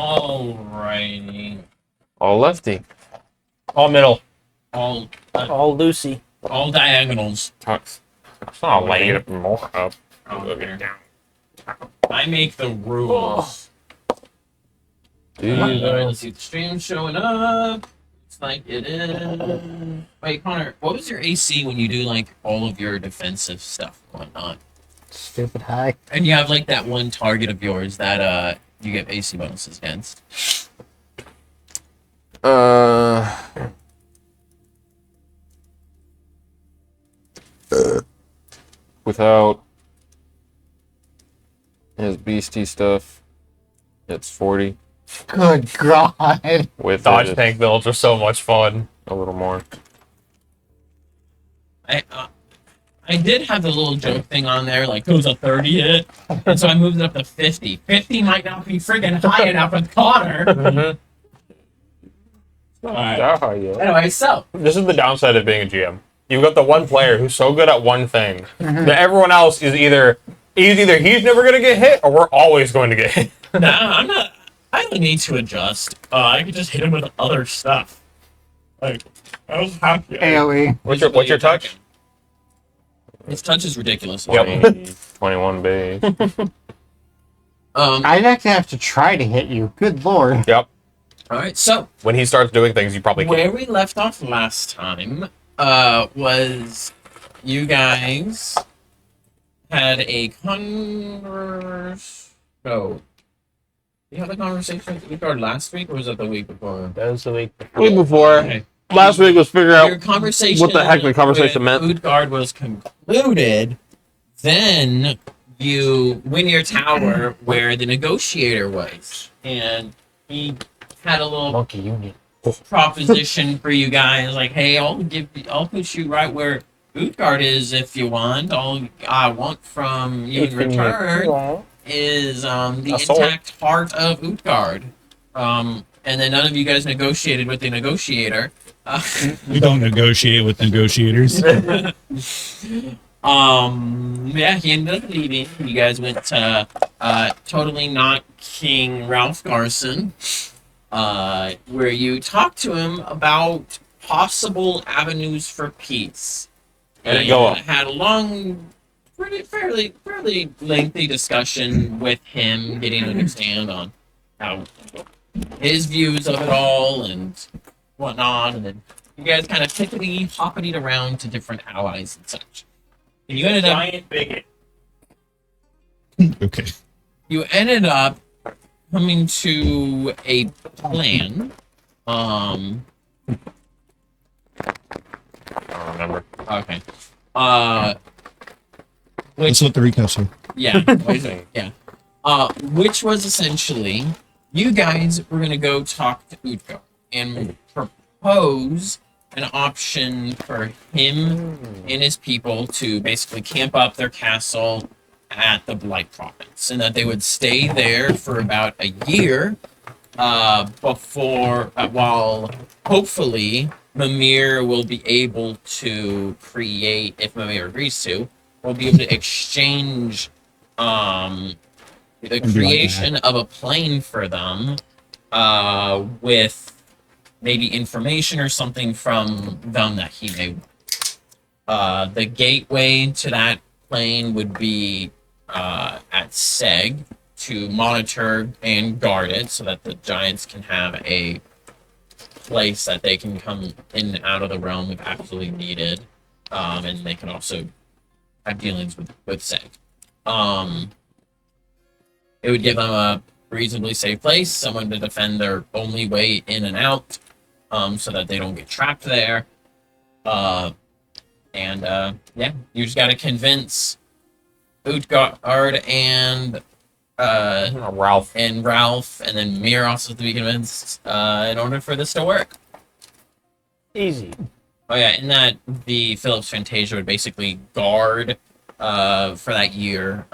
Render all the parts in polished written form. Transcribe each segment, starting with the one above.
Alrighty. All lefty. All middle. All Lucy. All diagonals. Tux. It's not Get lame. it more up. Oh, Look there. it down. I make the rules. Dude. Alright, let's see. The stream's showing up. It's like it is. Wait, Connor, what was your AC when you do like all of your defensive stuff and whatnot? Stupid high. And you have like that one target of yours that you get AC bonuses against. Without his beastie stuff, it's 40. Good God. With Dodge it, tank builds are so much fun. a little more. I did have the little joke thing on there, like it was a 30 hit, and so I moved it up to 50. 50 might not be friggin' high enough with Connor. Alright. Oh, yeah. Anyway, so This is the downside of being a GM. You've got the one player who's so good at one thing that everyone else is either he's never going to get hit or we're always going to get hit. nah, I'm not. I don't need to adjust. I could just hit him with other stuff. Like I was happy. AoE. What's your touch? His touch is ridiculous. Yep. 21 base. I'd actually have to try to hit you. Good Lord. Yep. All right. So When he starts doing things, you probably where can't. we left off last time was you guys had a No. You had a conversation with Utgard last week, or was that the week before? That was the week before. Week before. Okay. Last week was figure Your out conversation what the heck the conversation with meant. Utgard was concluded. Then you win your tower where the negotiator was, and he had a little Monkey Union. proposition for you guys, like, hey, I'll put you right where Utgard is if you want. All I want from you in return is the A soul. intact heart of Utgard. And then none of you guys negotiated with the negotiator. We don't negotiate with negotiators. Yeah, he ended up leaving. You guys went to totally not King Ralph Garson, where you talked to him about possible avenues for peace. And go up. had a long, fairly lengthy discussion with him, getting to understand on how his views of it all and whatnot, and then you guys kind of hoppity around to different allies and such. And you ended up bigot. Okay. you ended up coming to a plan. I don't remember. Okay. Let's let the recap show. Yeah. Yeah. Which was essentially you guys were gonna go talk to Utko and propose an option for him and his people to basically camp up their castle at the Blight Province, and that they would stay there for about a year before, while hopefully Mimir will be able to create, if Mimir agrees to, will be able to exchange the creation of a plane for them with maybe information or something from them that he may want. The gateway to that plane would be at Seg to monitor and guard it so that the giants can have a place that they can come in and out of the realm if absolutely needed. And they can also have dealings with Seg. It would give them a reasonably safe place, someone to defend their only way in and out, so that they don't get trapped there. Yeah, you just got to convince Utgard and Ralph. and then Mir also to be convinced in order for this to work. Easy. Oh yeah, in that the Philips Fantasia would basically guard for that year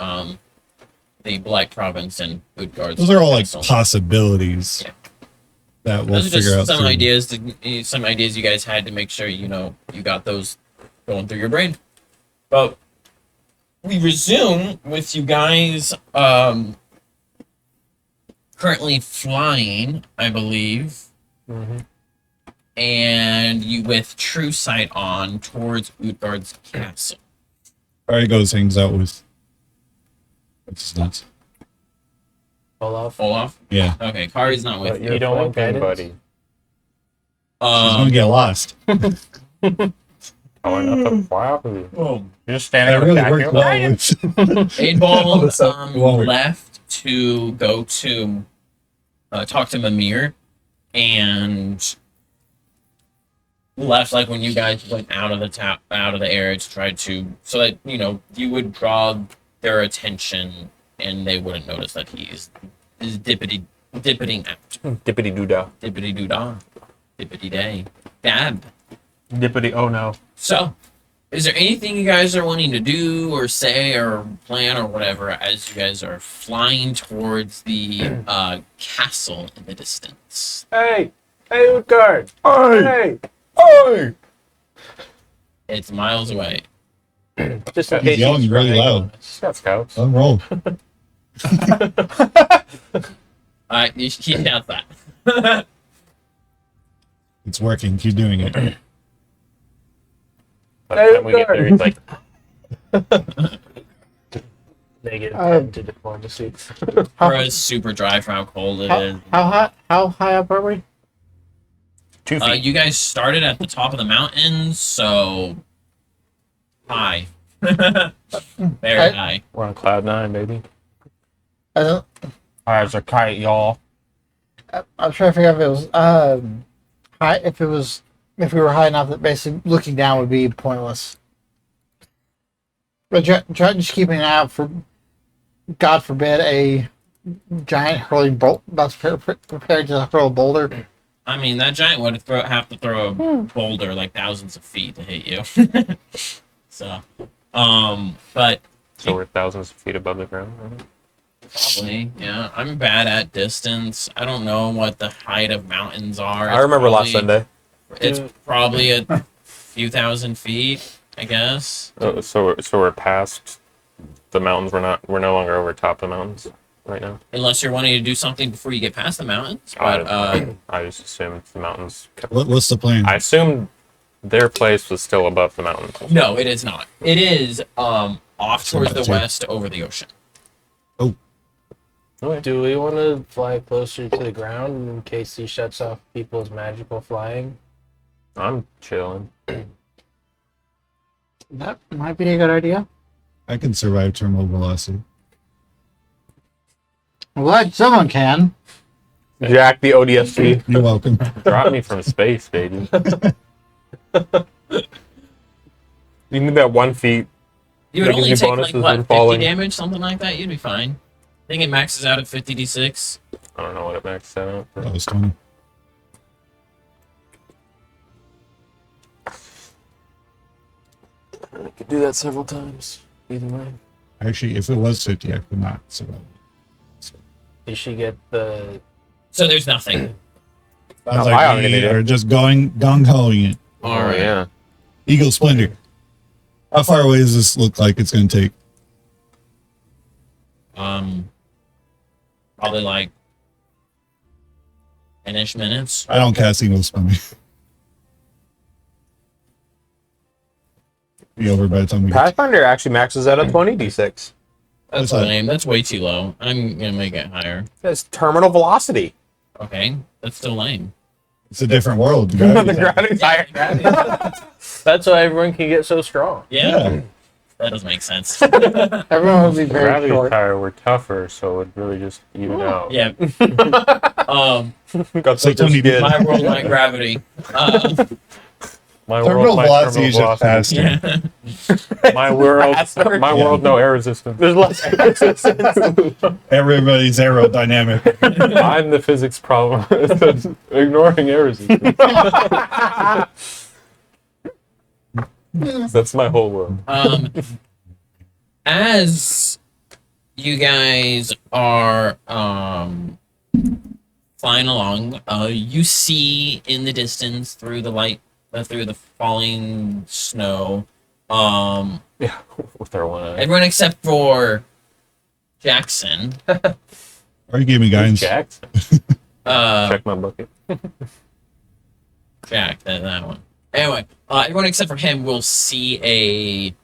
the Blight Province and Utgard's Those are all like castle. possibilities Yeah. that we'll Those are figure out. just through- some ideas you guys had to make sure you got those going through your brain. But we resume with you guys currently flying, I believe, Mm-hmm. and you with true sight on towards Utgard's castle. Alright, goes hangs out with. What's his nuts? Olaf. Olaf? Yeah. Okay, Kari's not with But you. you don't want flanking, guidance, He's gonna get lost. Oh, I got the fly off of you. Boom. You're just That standing really there worked well with. 8-Ball What's up? Wally? left to go to talk to Mimir, and left like when you guys went out of the area to try to, so that you would draw their attention and they wouldn't notice that is dippiting out, Dippity doo dah. dippity doo dah, dippity day, dab. Dippity. Oh no. So, is there anything you guys are wanting to do or say or plan or whatever as you guys are flying towards the castle in the distance? Hey, Utgard. Hey. Hey. It's miles away. Just in He's case yelling he's really running loud. on us. Got scouts. Unroll. You should keep out that. It's working. Keep doing it. By the time we get there, he's like, Negative Oh. 10 to diplomacy. Or it's super dry for how cold it is. How high up are we? 2 feet. You guys started at the top of the mountain, so high. Very high. We're on cloud 9, baby. I don't. High as a kite, y'all. I'm trying to figure out if it was high. If we were high enough that basically looking down would be pointless. But just keeping an eye out for, God forbid, a giant hurling bolt that's prepared to hurl a boulder. I mean, that giant would have to throw a boulder like thousands of feet to hit you. So, but So we're thousands of feet above the ground. Right? probably, yeah. I'm bad at distance. I don't know what the height of mountains are. I remember last probably- Sunday. It's probably a few thousand feet, I guess. Oh, so we're past the mountains. We're no longer over top of the mountains right now. Unless you're wanting to do something before you get past the mountains. I, But I just assumed the mountains kept. What's the plan? I assumed their place was still above the mountains. no, it is not. It is off towards the Somebody too. west over the ocean. Okay. Do we want to fly closer to the ground in case he shuts off people's magical flying? I'm chilling. That might be a good idea. I can survive terminal velocity. I'm glad someone can. Jack the ODST. You're welcome. Drop me from space, baby. You need that 1 feet. You would Like, only any take like bonuses what, when 50 falling? damage, something like that. You'd be fine. I think it maxes out at 50d6. I don't know what it maxed out. That was 20. I could do that several times. Either way. Actually, if it was 50, I could not survive. Did she get the? So there's nothing. Sounds No, like I don't we need it. are just gung-hoing it. All right. Yeah. Eagle Splendor. How far away does this look like it's going to take? Probably like 10-ish minutes. I don't cast Eagle Splendor. Be over by the time we get Pathfinder actually maxes out at 20d6. That's What's that? lame. That's way too low. I'm gonna make it higher. That's terminal velocity. Okay, that's still lame. It's a different world. The Gravity's higher. gravity's higher. That's why everyone can get so strong. Yeah, that doesn't make sense. Everyone will be very Gravity's short. higher. We're tougher, so it would really just even out. Yeah. Got So such a Tony did- skid. My world, my gravity. My Terminal world, my velocity terminal is just velocity. faster. My world, Faster. my world, no air resistance. There's less resistance. Everybody's aerodynamic. I'm the physics problem. Ignoring air resistance. That's my whole world. As you guys are flying along, you see in the distance through the light, through the falling snow, Yeah, with our one eye. everyone except for Jackson Or you gave me guidance. Jacked. Check my bucket. Jack, that one. Anyway, everyone except for him will see a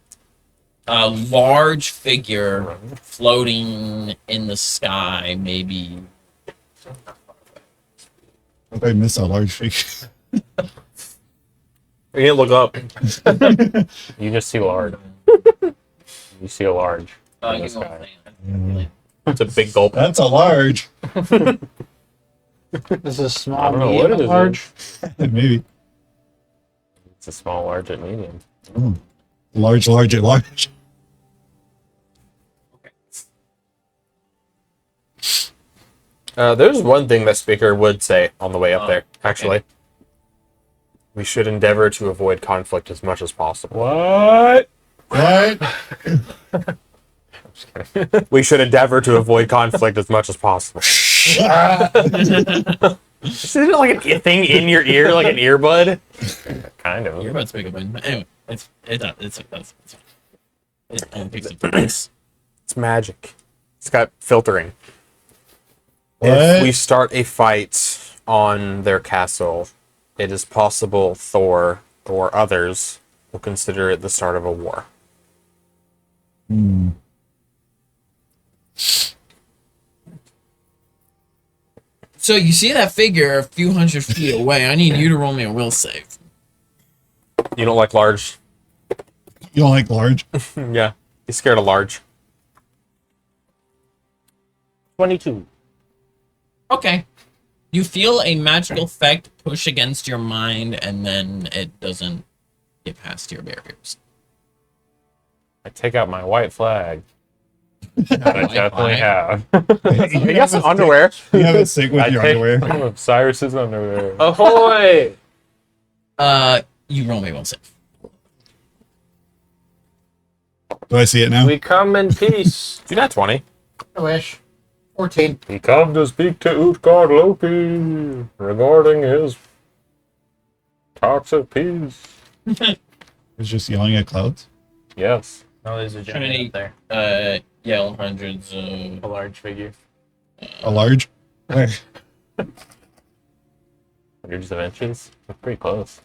large figure floating in the sky, maybe. I missed a large figure. You didn't look up. You just see large. You see a large in the You sky. know, It's a big gulp. That's a large. This is small, I don't know medium, what it is. large. Maybe. It's a small, large, and medium. Oh. Large, large, and large. There's one thing that Speaker would say on the way up there, actually. okay. We should endeavor to avoid conflict as much as possible. What? What? We should endeavor to avoid conflict as much as possible. Isn't it like a thing in your ear, like an earbud? Kind of. You're about to make a win. But anyway, it's it only picks up the voice. It's magic. It's got filtering. What? If we start a fight on their castle, it is possible Thor or others will consider it the start of a war. Hmm. So you see that figure a few hundred feet away. I need you to roll me a will save. You don't like large? You don't like large? Yeah. He's scared of large. 22. Okay. You feel a magical effect push against your mind, and then it doesn't get past your barriers. I take out my white flag. I definitely have. You got some underwear. You have it sync with I your take underwear. some of Cyrus's underwear. Ahoy! You roll me a will save. Do I see it now? We come in peace. Do not 20. I wish. 14. We come to speak to Utgard Loki regarding his toxic peace. It's just yelling at clouds. Yes. Oh, there's a Trinity, giant up there. yell hundreds A of... large figure. A large? Where? Hundreds of inches. That's pretty close.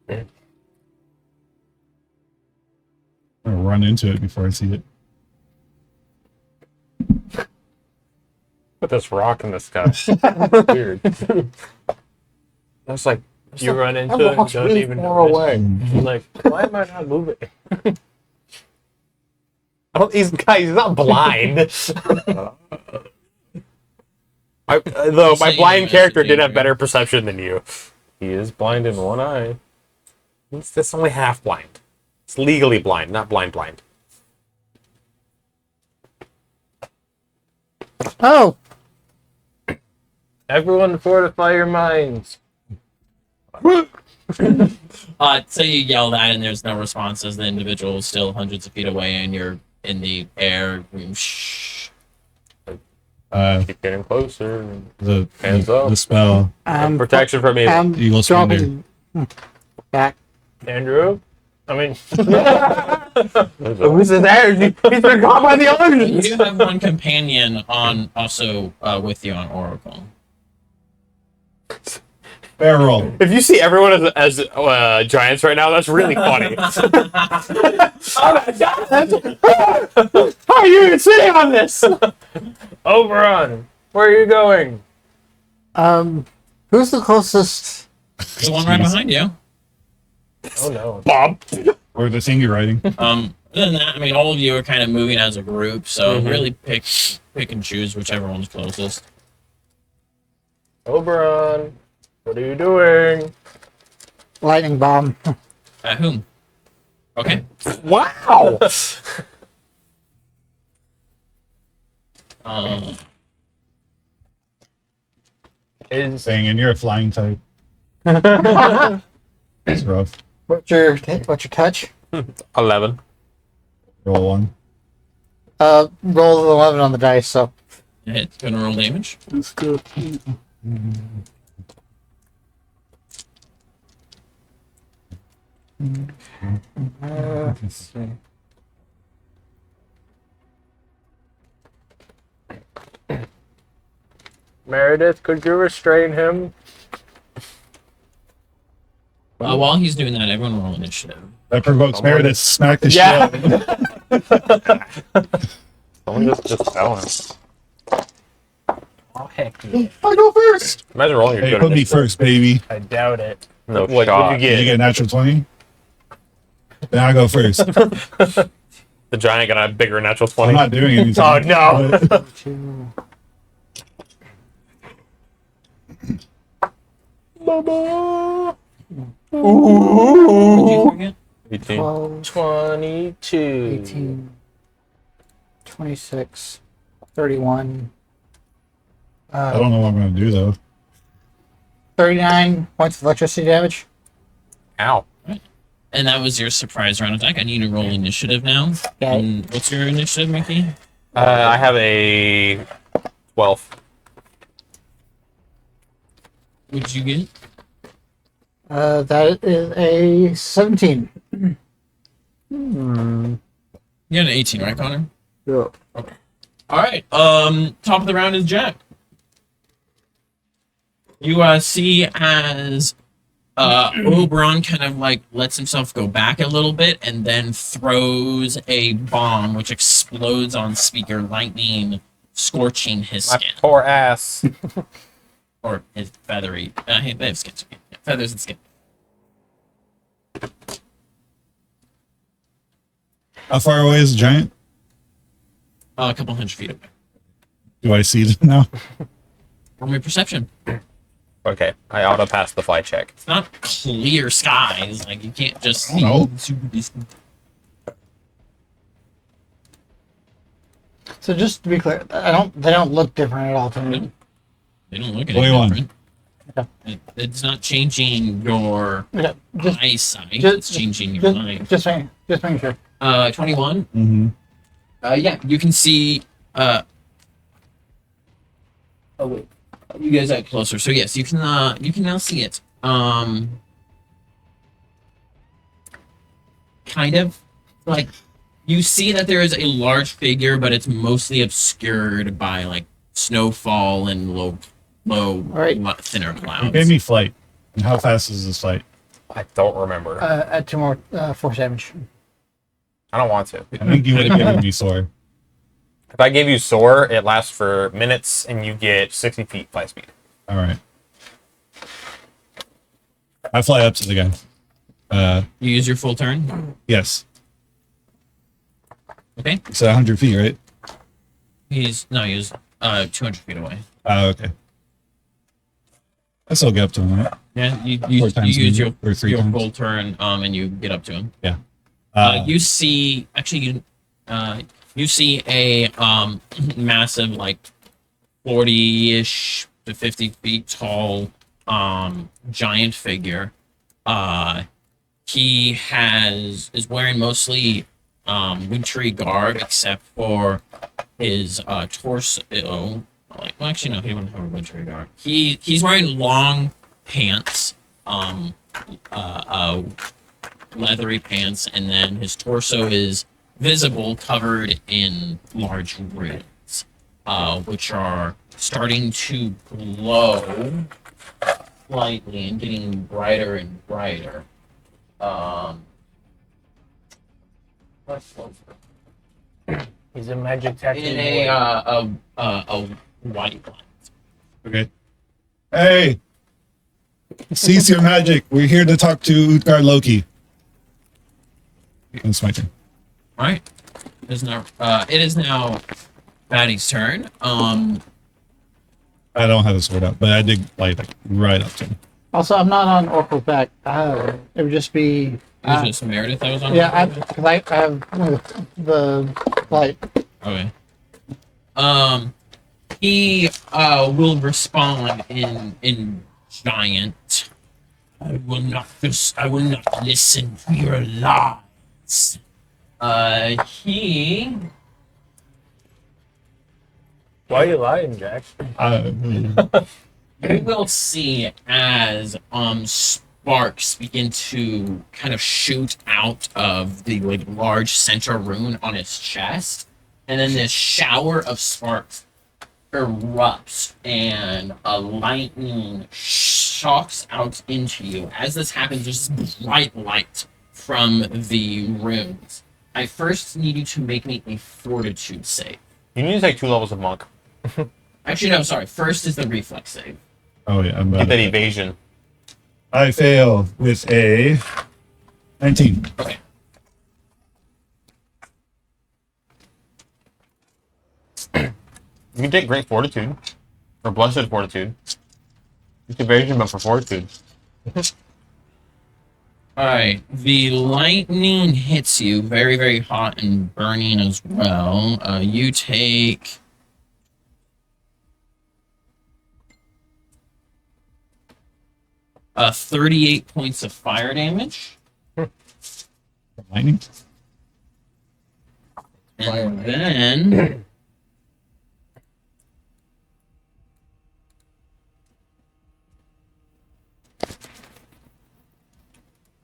I'm gonna run into it before I see it. Put this rock in the sky. Weird. That's like, You run into that it, rock's don't really even far notice. away. You're like, why am I not moving? I don't, he's not blind. Though my Say blind you character did have investigate, better perception than you. He is blind in one eye. That's only half blind. It's legally blind, not blind. Oh, Everyone fortify your minds. Say you yell that and there's no responses, the individual is still hundreds of feet away and you're in the air. Shh. Keep getting closer. The Hands up. The spell. Protection from evil. I'm Eagle Splendor. dropping back. Andrew? I mean, Who's in there? He's been caught by the You others. do have one companion on also with you on Oracle. Barrel. If you see everyone as giants right now, that's really funny. Oh my God! How are you even sitting on this? Oberon, where are you going? Who's the closest? The one right behind you. Oh no. Bob. Or the thing you're riding. Other than that, I mean, all of you are kind of moving as a group, so really pick and choose whichever one's closest. Oberon, what are you doing? Lightning bomb. At whom? Okay. Wow. Is Saying, and you're a flying type. It's rough. What's your touch? 11. Roll one. Roll 11 on the dice. So It's gonna roll damage. let's go. Let's see. Meredith, could you restrain him? While he's doing that, everyone roll initiative. That provokes Meredith to smack the Yeah. shit out of him. Someone just tell him. Oh, heck yeah. I go first. Imagine rolling your Hey, good put me initiative. first, baby. I doubt it. No What shot. did you Did you get? get a natural 20? Then I go first. The giant got a bigger natural I'm 20. not doing anything. Oh, no. But 2. What'd you forget? 18. 12, 22. 18, 26, 31, I don't know what I'm going to do, though. 39 points of electricity damage. Ow. And that was your surprise round attack. I need to roll initiative now. Okay. And what's your initiative, Mickey? I have a 12. What'd you get? That is a 17. You got an 18, right, Connor? Yeah. All right. Top of the round is Jack. You see as Oberon kind of like lets himself go back a little bit and then throws a bomb which explodes on Speaker Lightning, scorching his My skin poor ass. or his feathery. They have skin, yeah, feathers and skin. How far away is the giant? A couple hundred feet away. Do I see them now? Roll me perception. Okay, I auto passed the flight check. It's not clear skies. Like you can't just I see don't know. super distant. So just to be clear, they don't look different at all to me. They don't look any 21. different. It's not changing your Okay, just, eyesight. just- It's changing your mind. just making sure. 21. Mm-hmm. Yeah, you can see. Oh wait, you guys are closer. So yes, you can now see it. Kind of like you see that there is a large figure, but it's mostly obscured by like snowfall and low, Right. thinner You clouds. gave me flight. And how fast is this flight? I don't remember. Add 2 more force damage. I don't want to. I think you would have given me soar. If I gave you soar, it lasts for minutes and you get 60 feet fly speed. All right. I fly up to the guy. You use your full turn. Yes. Okay. It's 100 feet, right? He's 200 feet away. Okay. I still get up to him, right? Yeah, you 4 use times your movement, or 3 your times. full turn, and you get up to him. Yeah. You see, actually, you see a massive, like 40-ish to 50 feet tall, giant figure. He is wearing mostly wintry garb, except for his torso. Like, well, actually, no, he wouldn't have a wintry garb. He's wearing long pants, leathery pants, and then his torso is visible, covered in large runes, which are starting to glow slightly and getting brighter and brighter. He's a magic tattoo In boy. a white light. Okay. Hey! Cease your magic. We're here to talk to Utgard Loki. It's my turn. All right. It is now Maddie's turn. I don't have the sword out, but I did like right up to him. Also, I'm not on Oracle's back. It would just be. It was just Meredith that was on. Yeah, because I have the light. Okay. He will respond in giant. I will not listen to your lies. He Why are you lying, Jack? we will see as sparks begin to kind of shoot out of the like large center rune on his chest, and then this shower of sparks erupts and a lightning shocks out into you. As this happens, there's this bright light from the runes. I first need you to make me a fortitude save. You need to take 2 levels of monk. Actually, no, sorry. First is the reflex save. Oh yeah, I'm Get about that to- evasion. I fail with a 19. Okay. You can take great fortitude. Or blessed fortitude. It's evasion, but for fortitude. Alright. The lightning hits you very, very hot and burning as well. You take... 38 points of fire damage. Lightning. And then...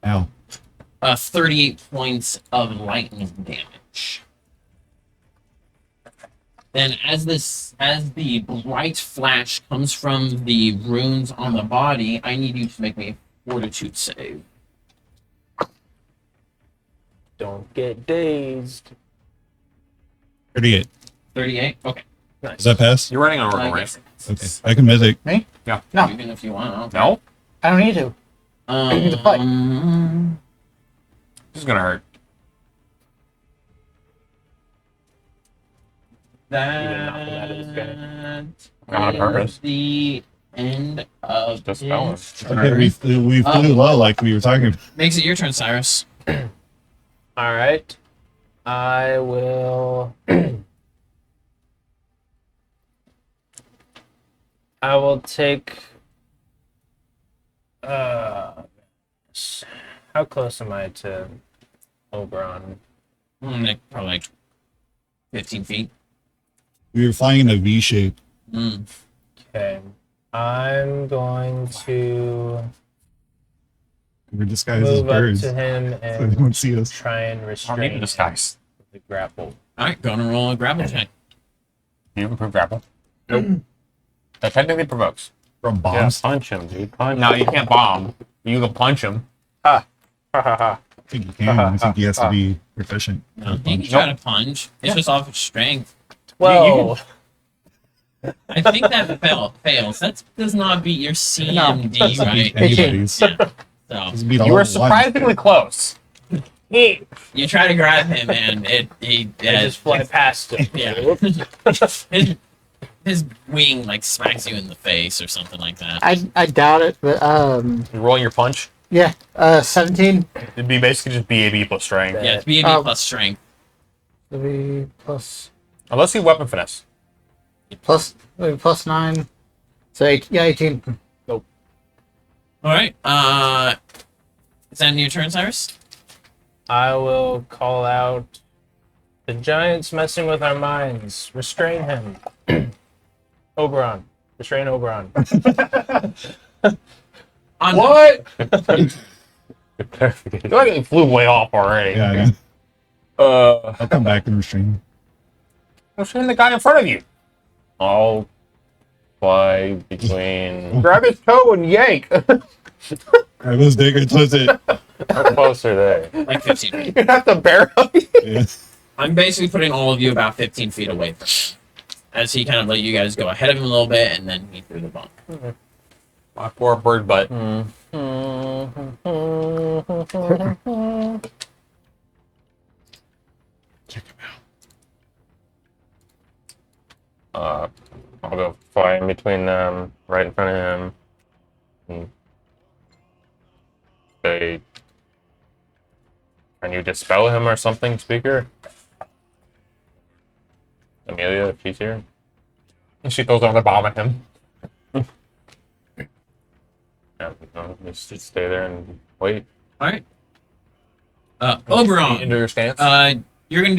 Ow. 38 points of lightning damage. Then as the bright flash comes from the runes on the body, I need you to make me a fortitude save. Don't get dazed. 38. 38? Okay. Does that pass? You're running on I Oracle, right? guess Okay. I can mythic. No. Even if you want. I don't care. No? I don't need to. It's a fight. This is gonna hurt. Even knock him out of his game. Not on purpose. The end of Just spell his it. Okay, we flew low like we were talking. Makes it your turn, Cyrus. All right. I will. I will take. How close am I to Oberon? Probably like 15 feet. We were flying in a V shape. Okay. I'm going to We were disguised as move up birds. to him So they won't and see us. try and I don't need restrain to disguise. the grapple. Alright, go and roll a grapple check. You improve grapple. Nope. That technically provokes. From Yeah, bombs. punch him, dude. Punch. No, you can't bomb. You can punch him. Ha ha ha. I think he can. I think he has to be proficient. No, he can try to punch. It's just off of strength. Whoa. I think that fails. That does not beat your CMD, Doesn't right? beat anybody's. Yeah. So Doesn't beat You were all one. surprisingly close. you try to grab him, and I just fly past him. Yeah. his wing like smacks you in the face or something like that. I doubt it, but You're rolling your punch. yeah. 17. It'd be basically just BAB plus strength. Yeah, it's BAB plus strength. Maybe plus Unless you weapon finesse. maybe plus 9. So 18. All right. Is that your turn, Cyrus? I will call out the giant's messing with our minds. Restrain him. Oberon. Restrain Oberon. What? Good I clarification. feel like it flew way off already. Yeah, I know. I'll come back and restrain. Restrain the guy in front of you. I'll fly between. Grab his toe and yank. I was dick and twist it. How close are they? Like 15 feet. You have to bear him. Yeah. I'm basically putting all of you about 15 feet away from him. As he kind of let you guys go ahead of him a little bit, and then he threw the bump. My poor bird butt. I'll go fly in between them, right in front of him. And say, can you dispel him or something, speaker? Amelia, if she's here. And she throws another bomb at him. Yeah, no, just stay there and wait. All right. Oberon. Into your stance. You can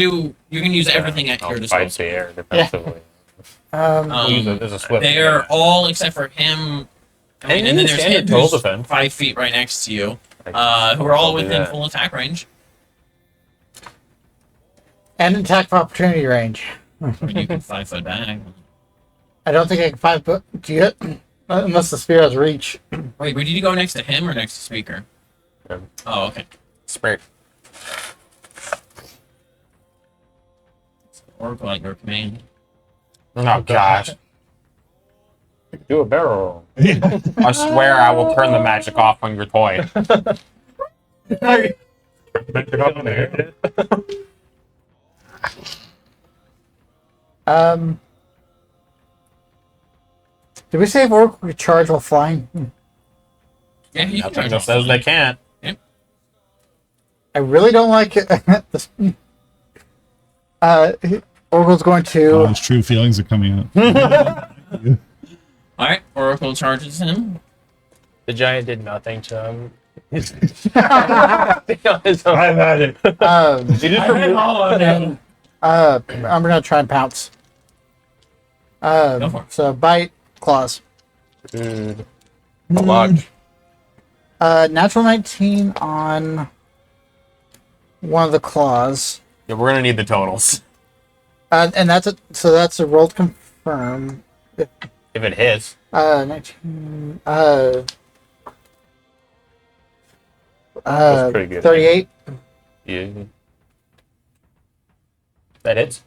use everything at I'll your fight disposal. the air defensively. Use it as a swift. They're all except for him. And And then you there's stand him at total who's defense. 5 feet right next to you, who I'll are all do within that. full attack range. And attack of opportunity range. Or you can 5 foot back. I don't think I can 5 foot to get unless the spear has reach. Wait, did you go next to him or next to speaker? Him. Oh, okay. Spirit. Oracle at your command. Oh gosh. Do a barrel. I swear I will turn the magic off on your toy. Did we say if Oracle could charge while flying? Yeah, you can Nothing charge that off says they can't. I really don't like it. Oracle's going to. His true feelings are coming out. All right, Oracle charges him. The giant did nothing to him. I'm at it. You just remove- I'm gonna try and pounce. Go for it. So bite, claws. Dude. How much? Natural 19 on one of the claws. Yeah, we're gonna need the totals. And that's a rolled confirm. If it hits. 19. That's pretty good. 38. Yeah. That hits.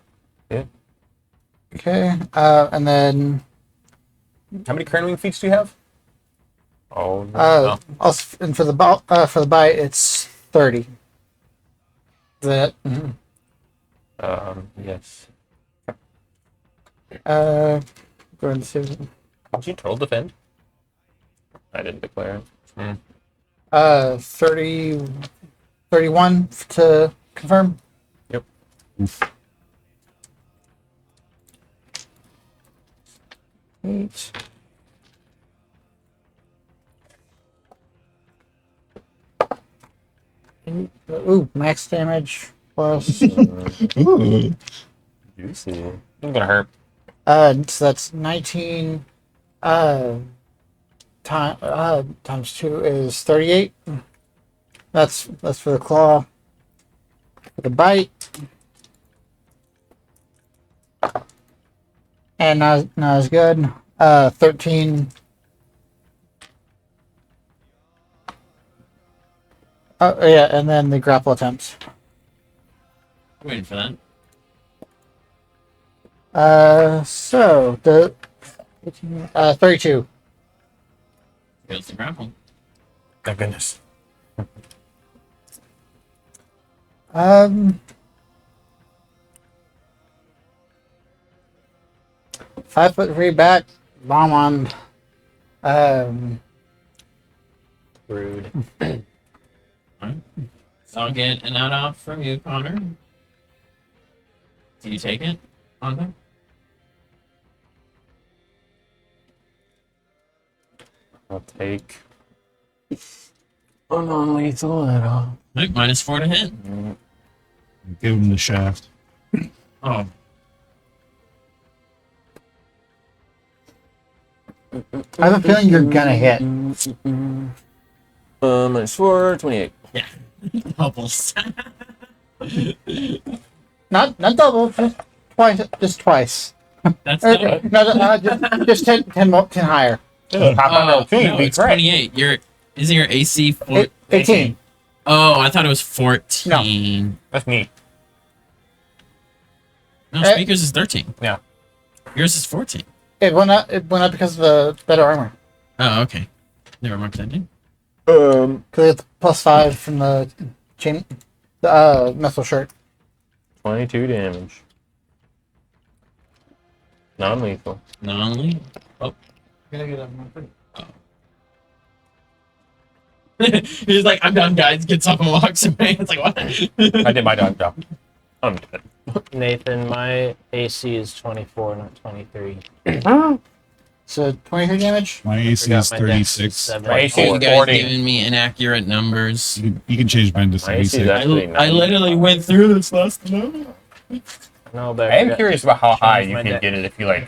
Okay. And then How many Crane Wing feats do you have? Oh, no. and for the bite it's 30. That Yes. going to Did you total defend? I didn't declare it. 30 31 to confirm. Yep. Eight. Ooh, max damage plus. Ooh. Juicy. I'm gonna hurt. So that's 19. Times 2 is 38. That's for the claw. For the bite. And not as good. 13. Oh yeah, and then the grapple attempts. Waiting for that. So the 32. Fails the grapple. Thank goodness. 5'3" back, bomb on. Rude. Alright. So I'll get an out off from you, Connor. Do you take it on them? I'll take a non-lethal at all. Nope, -4 to hit. Give him the shaft. Oh, I have a feeling you're gonna hit. -4, 28. doubles. Not double, just twice. That's Okay, double. no, just 10 higher. Pop on roll 2, no, you'd be it's correct. 28. Isn't your AC 4? 18. Oh, I thought it was 14. That's neat. No, Speaker's is 13. Yeah. Yours is 14. It went up because of the better armor. Oh, okay. Never mind that. Because it's +5 from the chain, the metal shirt. 22 damage. Non-lethal. Non-lead. Oh. He's like, I'm done, guys. Gets up and walks away. It's like, what? I did my dog job. I'm dead. Nathan, my AC is 24, not 23. So 23 damage. My AC Forgot is my dex 36. is 7. My AC You is guys 40. giving me inaccurate numbers. You can change mine to My AC is 36. actually I literally went through this last night. No, but I am curious about how high you my can deck. get it if you, like,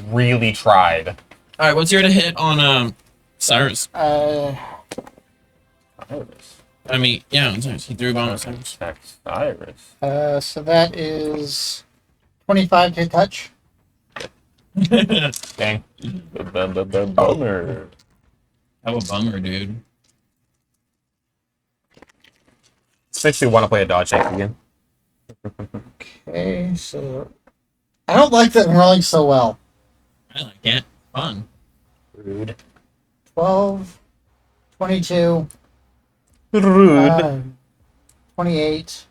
really tried. All right, what's your to hit on Cyrus? Cyrus. I mean, yeah, Cyrus. He threw a bomb at Cyrus. Attack Cyrus. So that is 25 to touch. Dang. Bummer. Oh, a bummer, dude. This makes me want to play a dodge check again. Okay, so I don't like that I'm rolling so well. I like it. Fun. Rude. 12, 22, Rude. 28,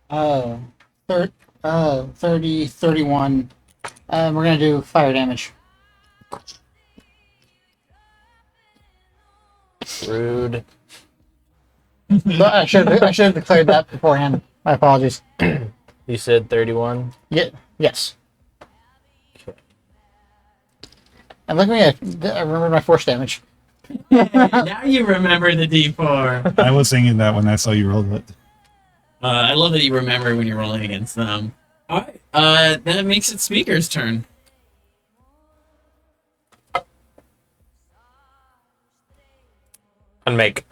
30, 31. We're gonna do fire damage. Rude. But I should have declared that beforehand. My apologies. You said 31. Yeah, yes. And look at me, I remember my force damage. Now you remember the D4. I was thinking that when I saw you roll it. I love that you remember when you're rolling against them. All right. That makes it Speaker's turn. Unmake.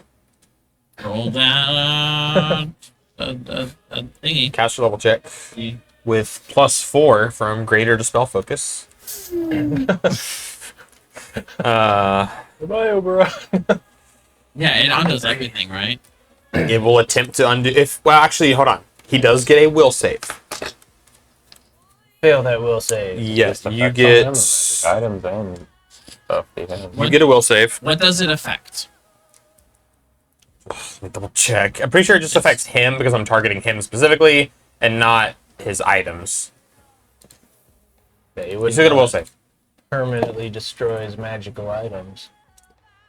Roll down a thingy. Caster level check. With +4 from greater to spell focus. Goodbye, Oberon. Yeah, it undoes everything, right? It will attempt to undo. Well, actually, hold on. He does get a will save. Fail that will save. Yes, Just you effects get. on him, magic items and stuff he has. You get a will save. What does it affect? Let me double check. I'm pretty sure it just affects him because I'm targeting him specifically and not his items. Yeah, you You would still get a will save. permanently destroys magical items.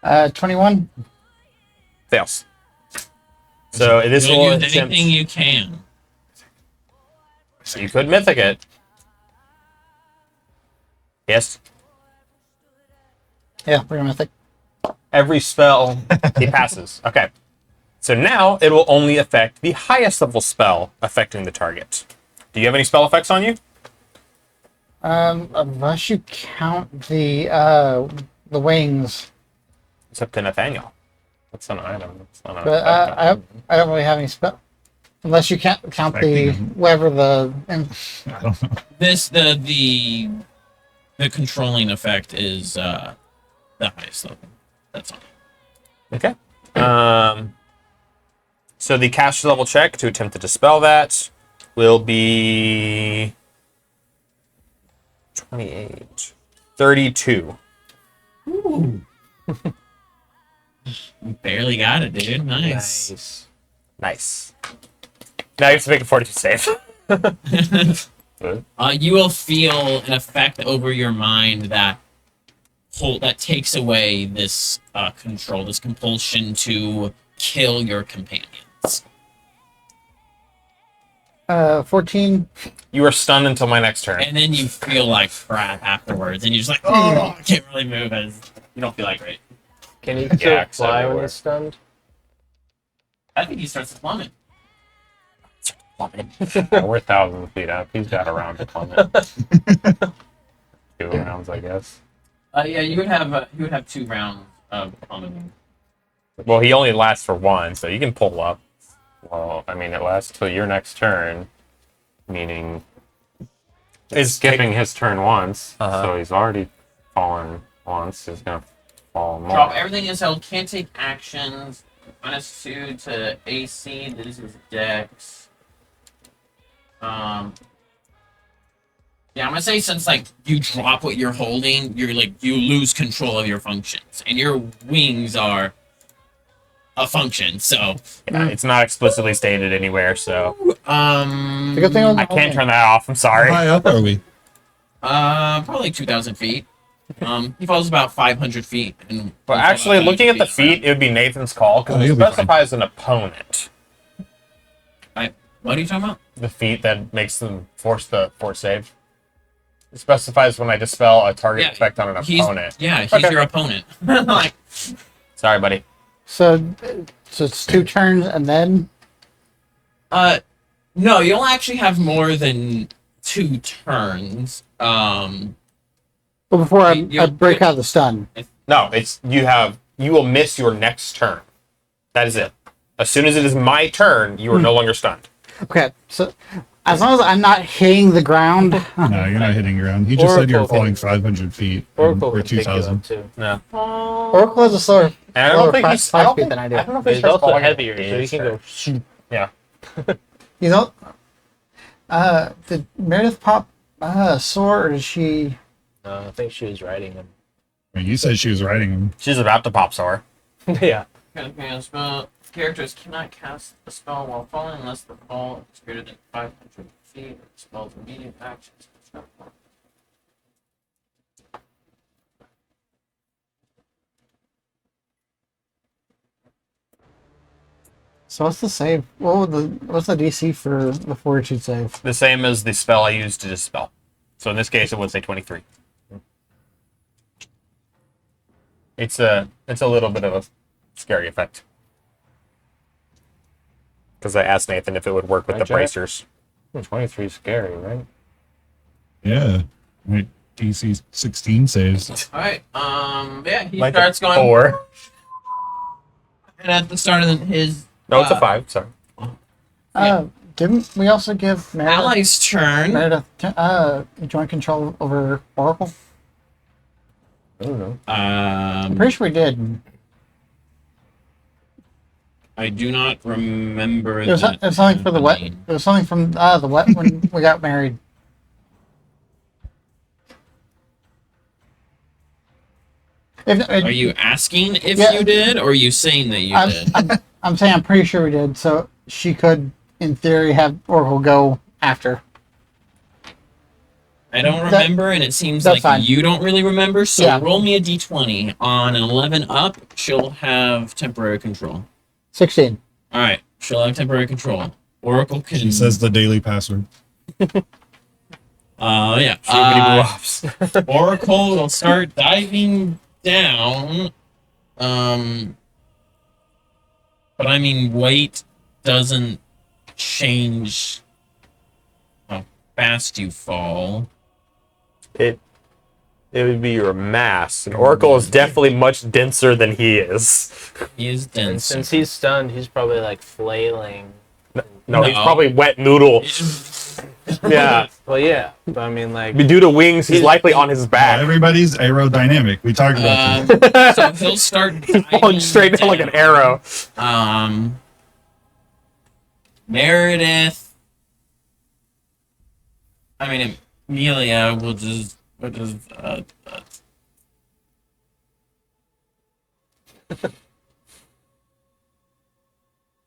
21. Fails. So this will You'll use attempt. anything you can. You could mythic it. Yes. Yeah, we're gonna mythic. Every spell he passes. Okay. So now it will only affect the highest level spell affecting the target. Do you have any spell effects on you? Unless you count the wings, Except to Nathaniel. That's an item. It's not an but effect. I don't really have any spell. Unless you count the Affecting- whatever the I don't know. This the controlling effect is the highest level. That's all. Okay. So the caster level check to attempt to dispel that will be 28. 32. Ooh. You barely got it, dude. Nice. Nice. Now you have to make a 42 save. Good. You will feel an effect over your mind that takes away this control, this compulsion to kill your companions. 14. You are stunned until my next turn. And then you feel like crap afterwards, and you're just like, oh, I can't really move as you don't feel like great. Can he Yeah, still it's fly when everywhere. he's stunned? I think he starts to plummet. Yeah, we're 1,000 feet up. He's got a round to plummet. 2 rounds, I guess. Yeah, you would have 2 rounds of plummeting. Well, he only lasts for 1, so you can pull up. Well, I mean, it lasts till your next turn, meaning Is skipping his turn once, Uh-huh. so he's already fallen once. He's gonna fall more. Drop everything is held. Can't take actions. -2 to AC. This is Dex. Yeah, I'm gonna say since like you drop what you're holding, you lose control of your functions, and your wings are a function. So Yeah, it's not explicitly stated anywhere, so The good thing I can't turn that off. I'm sorry. How high up are we? probably 2,000 feet. He falls about 500 feet. And But actually, looking at the feet, it would be Nathan's call because Oh, it he'll be fine. specifies an opponent. What are you talking about? The feat that makes them force the force save. It specifies when I dispel a target Yeah, effect on an opponent. Yeah, he's Okay. your opponent. Like, Sorry, buddy. So it's 2 turns and then. no, you'll actually have more than 2 turns. But before I You'll- break out of the stun. No, it's you will miss your next turn. That is it. As soon as it is my turn, you are no longer stunned. Okay, so As long as I'm not hitting the ground. No, you're not hitting ground. He just said you're Oracle falling can- 500 feet. Oracle Or can pick you 2,000. up too. No. Oracle has a slower. And I don't think he's. I don't speed think, than I do. I don't know if But he he's starts also falling heavier, in so he can go. Yeah. You know, did Meredith pop Soar, or is she? No, I think she was riding him. I mean, you said she was riding him. She's about to pop Soar. Yeah. Spell. Characters cannot cast a spell while falling unless the fall is greater than 500 feet. Or the spell's immediate actions. So what's the save? What's the DC for the fortitude save? The same as the spell I used to dispel. So in this case, it would say 23. It's a little bit of a scary effect. Because I asked Nathan if it would work with Right, the Jack? bracers. 23 is scary, right? Yeah. Right. DC 16 saves. Alright, yeah, he Like starts going. 4. And at the start of his No, it's a 5. Sorry. Didn't we also give ally's turn. Meredith joint control over Oracle? I don't know. I'm pretty sure we did. I do not remember It was, that. it was something for the wet. happening. It was something from the wet when we got married. Are you asking if Yeah. you did, or are you saying that you did? I'm saying I'm pretty sure we did. So she could, in theory, have Oracle go after. I don't That- remember, and it seems that's like fine. you don't really remember. So Yeah. roll me a d20. On an 11 up, she'll have temporary control. 16. All right, she'll have temporary control. Oracle can. She says the daily password. Yeah. Too many bluffs. Oracle will start diving down. But I mean, weight doesn't change how fast you fall. It would be your mass. And Oracle is definitely much denser than he is. He is And dense. since he's stunned, he's probably like flailing. No, he's No. probably wet noodle. Yeah. Well, yeah, but I mean, like, Due to wings, he's likely on his back. Everybody's aerodynamic. We talked about that. So he'll start Falling diving straight down like an arrow. Meredith. I mean, Amelia will just.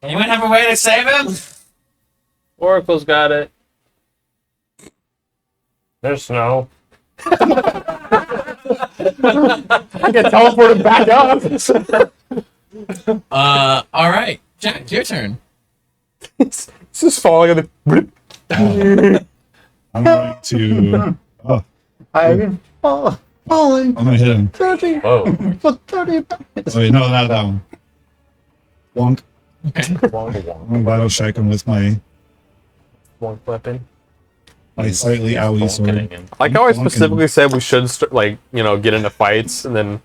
Anyone have a way to save him? Oracle's got it. There's snow. I get teleported back up. All right, Jack, your turn. It's just falling on the. I'm going to. Oh, I'm falling I'm going to hit him. 30 Whoa. for 30 minutes. Oh, wait, no, not that one. Wonk. Wonk, I'm going to battle strike him with my One weapon. slightly owie sword. Bonking him. Like how I Bonking. specifically said we should get into fights, and then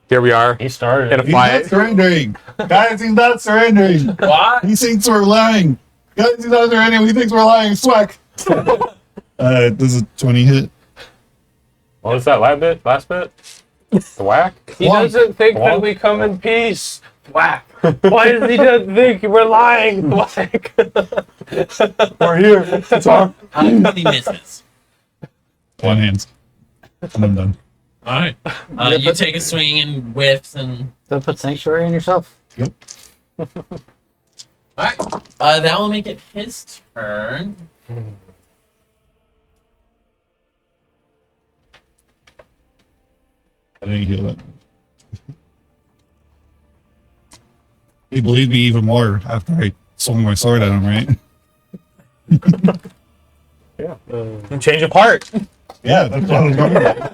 here we are He started in a it. He's not fight. surrendering. Guys, he's not surrendering. What? He thinks we're lying. Guys, he's not surrendering. He thinks we're lying. Swack. Does a 20 hit? What was that last bit? The whack? He Wonk. doesn't think that Wonk. we come in peace. Whack. Why does he not think we're lying? Whack. We're here to talk. How many misses? One hands. And I'm done. All right. You take a swing and whiffs and. So put sanctuary in yourself. Yep. All right. That will make it his turn. I didn't heal that. He believed me even more after I swung my sword at him, right? Change of heart. Yeah, that's what I was going for.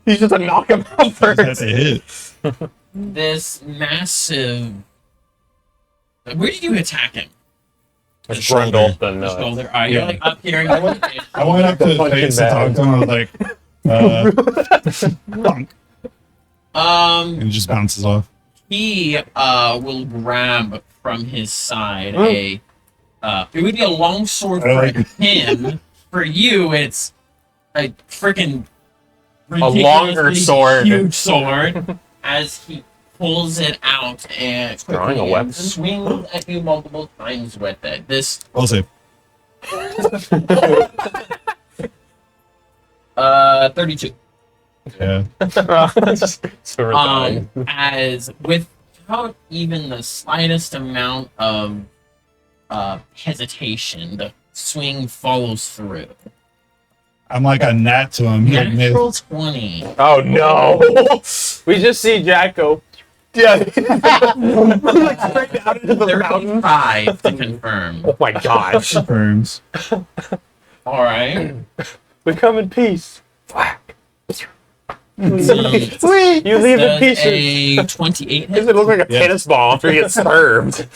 He's just to knock him out That's first. a hit. This massive. Where did you attack him? The Grundle. The The nuts. shoulder. All right, you're Yeah. like up here. And I went up to the Punching face to bag. talk to him. I was like, bonk, and it just bounces off. He will grab from his side a it would be a long sword I like for him. For you, it's a freaking longer sword. huge sword. As he pulls it out and Drawing a quickly weapon? swings at you multiple times with it. This I'll say. 32. Yeah. So we're dying. As without even the slightest amount of hesitation, the swing follows through. I'm like a gnat to him. He'll miss. Natural 20. Oh no! We just see Jack go. Yeah. Like straight out into the mountain. 35 to confirm. Oh my gosh. Confirms. All right. We come in peace. Um, You leave in does pieces. a 28 Does hit? it look like a Yeah. tennis ball after he gets served?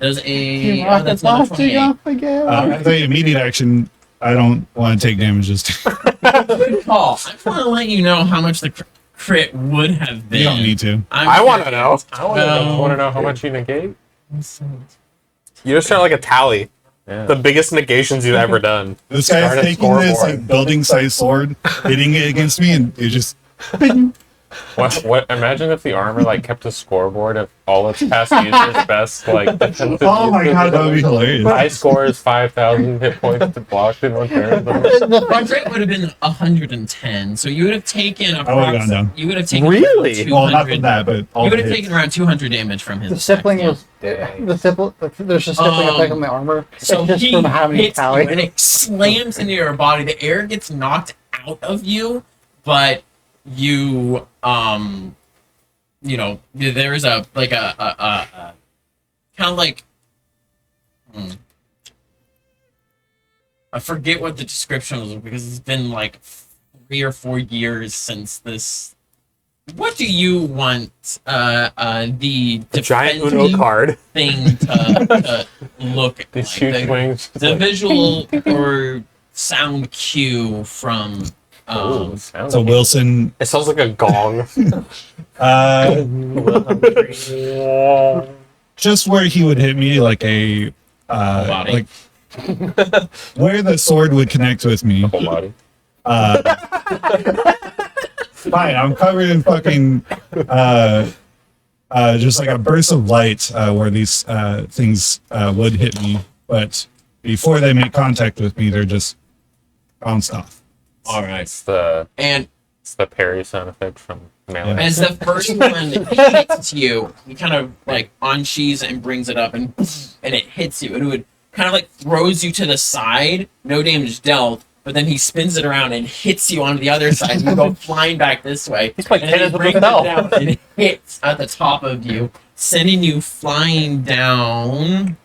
Does a You oh, that's another knocked it 28. off again. As a immediate action, I don't want to take damages. Good call. I want to let you know how much the crit would have been. You don't need to. I want to know. I want to know how much you negate. You just start like a tally. Yeah. The biggest negations you've ever done. This guy's Start a taking this scoreboard. like building size sword, hitting it against me, and it just What? Imagine if the armor like kept a scoreboard of all its past users' best like defensive oh my uses. god, that would be hilarious. High score is 5,000 hit points to block in one turn. My crit would have been 110, so you would have taken I would've gone down. You would have taken Really? 200, Well, not from that, but all You would the have hits. taken around 200 damage from his The stippling attack, was there's a stippling effect on my armor. So it's just he from having a hits you tally. and it slams into your body. The air gets knocked out of you, but you there is a like a kind of like I forget what the description was because it's been like 3 or 4 years since this. What do you want the Giant Uno defensive card. thing to look These like? huge wings. The visual or sound cue from Oh, sounds So Wilson, It sounds like a gong. just where he would hit me, like a Body. like where the sword would connect with me. whole body. Fine, I'm covered in fucking just like a burst of light where these things would hit me, but before they make contact with me, they're just bounced off. all right, It's the and parry sound effect from Melee. Yeah. as the first one hits you, he kind of like unsheathes it and brings it up, and it hits you, and it would kind of like throws you to the side, no damage dealt. But then he spins it around and hits you on the other side. And you go flying back this way. He's playing and then tennis he with brings it himself. down and hits at the top of you, sending you flying down.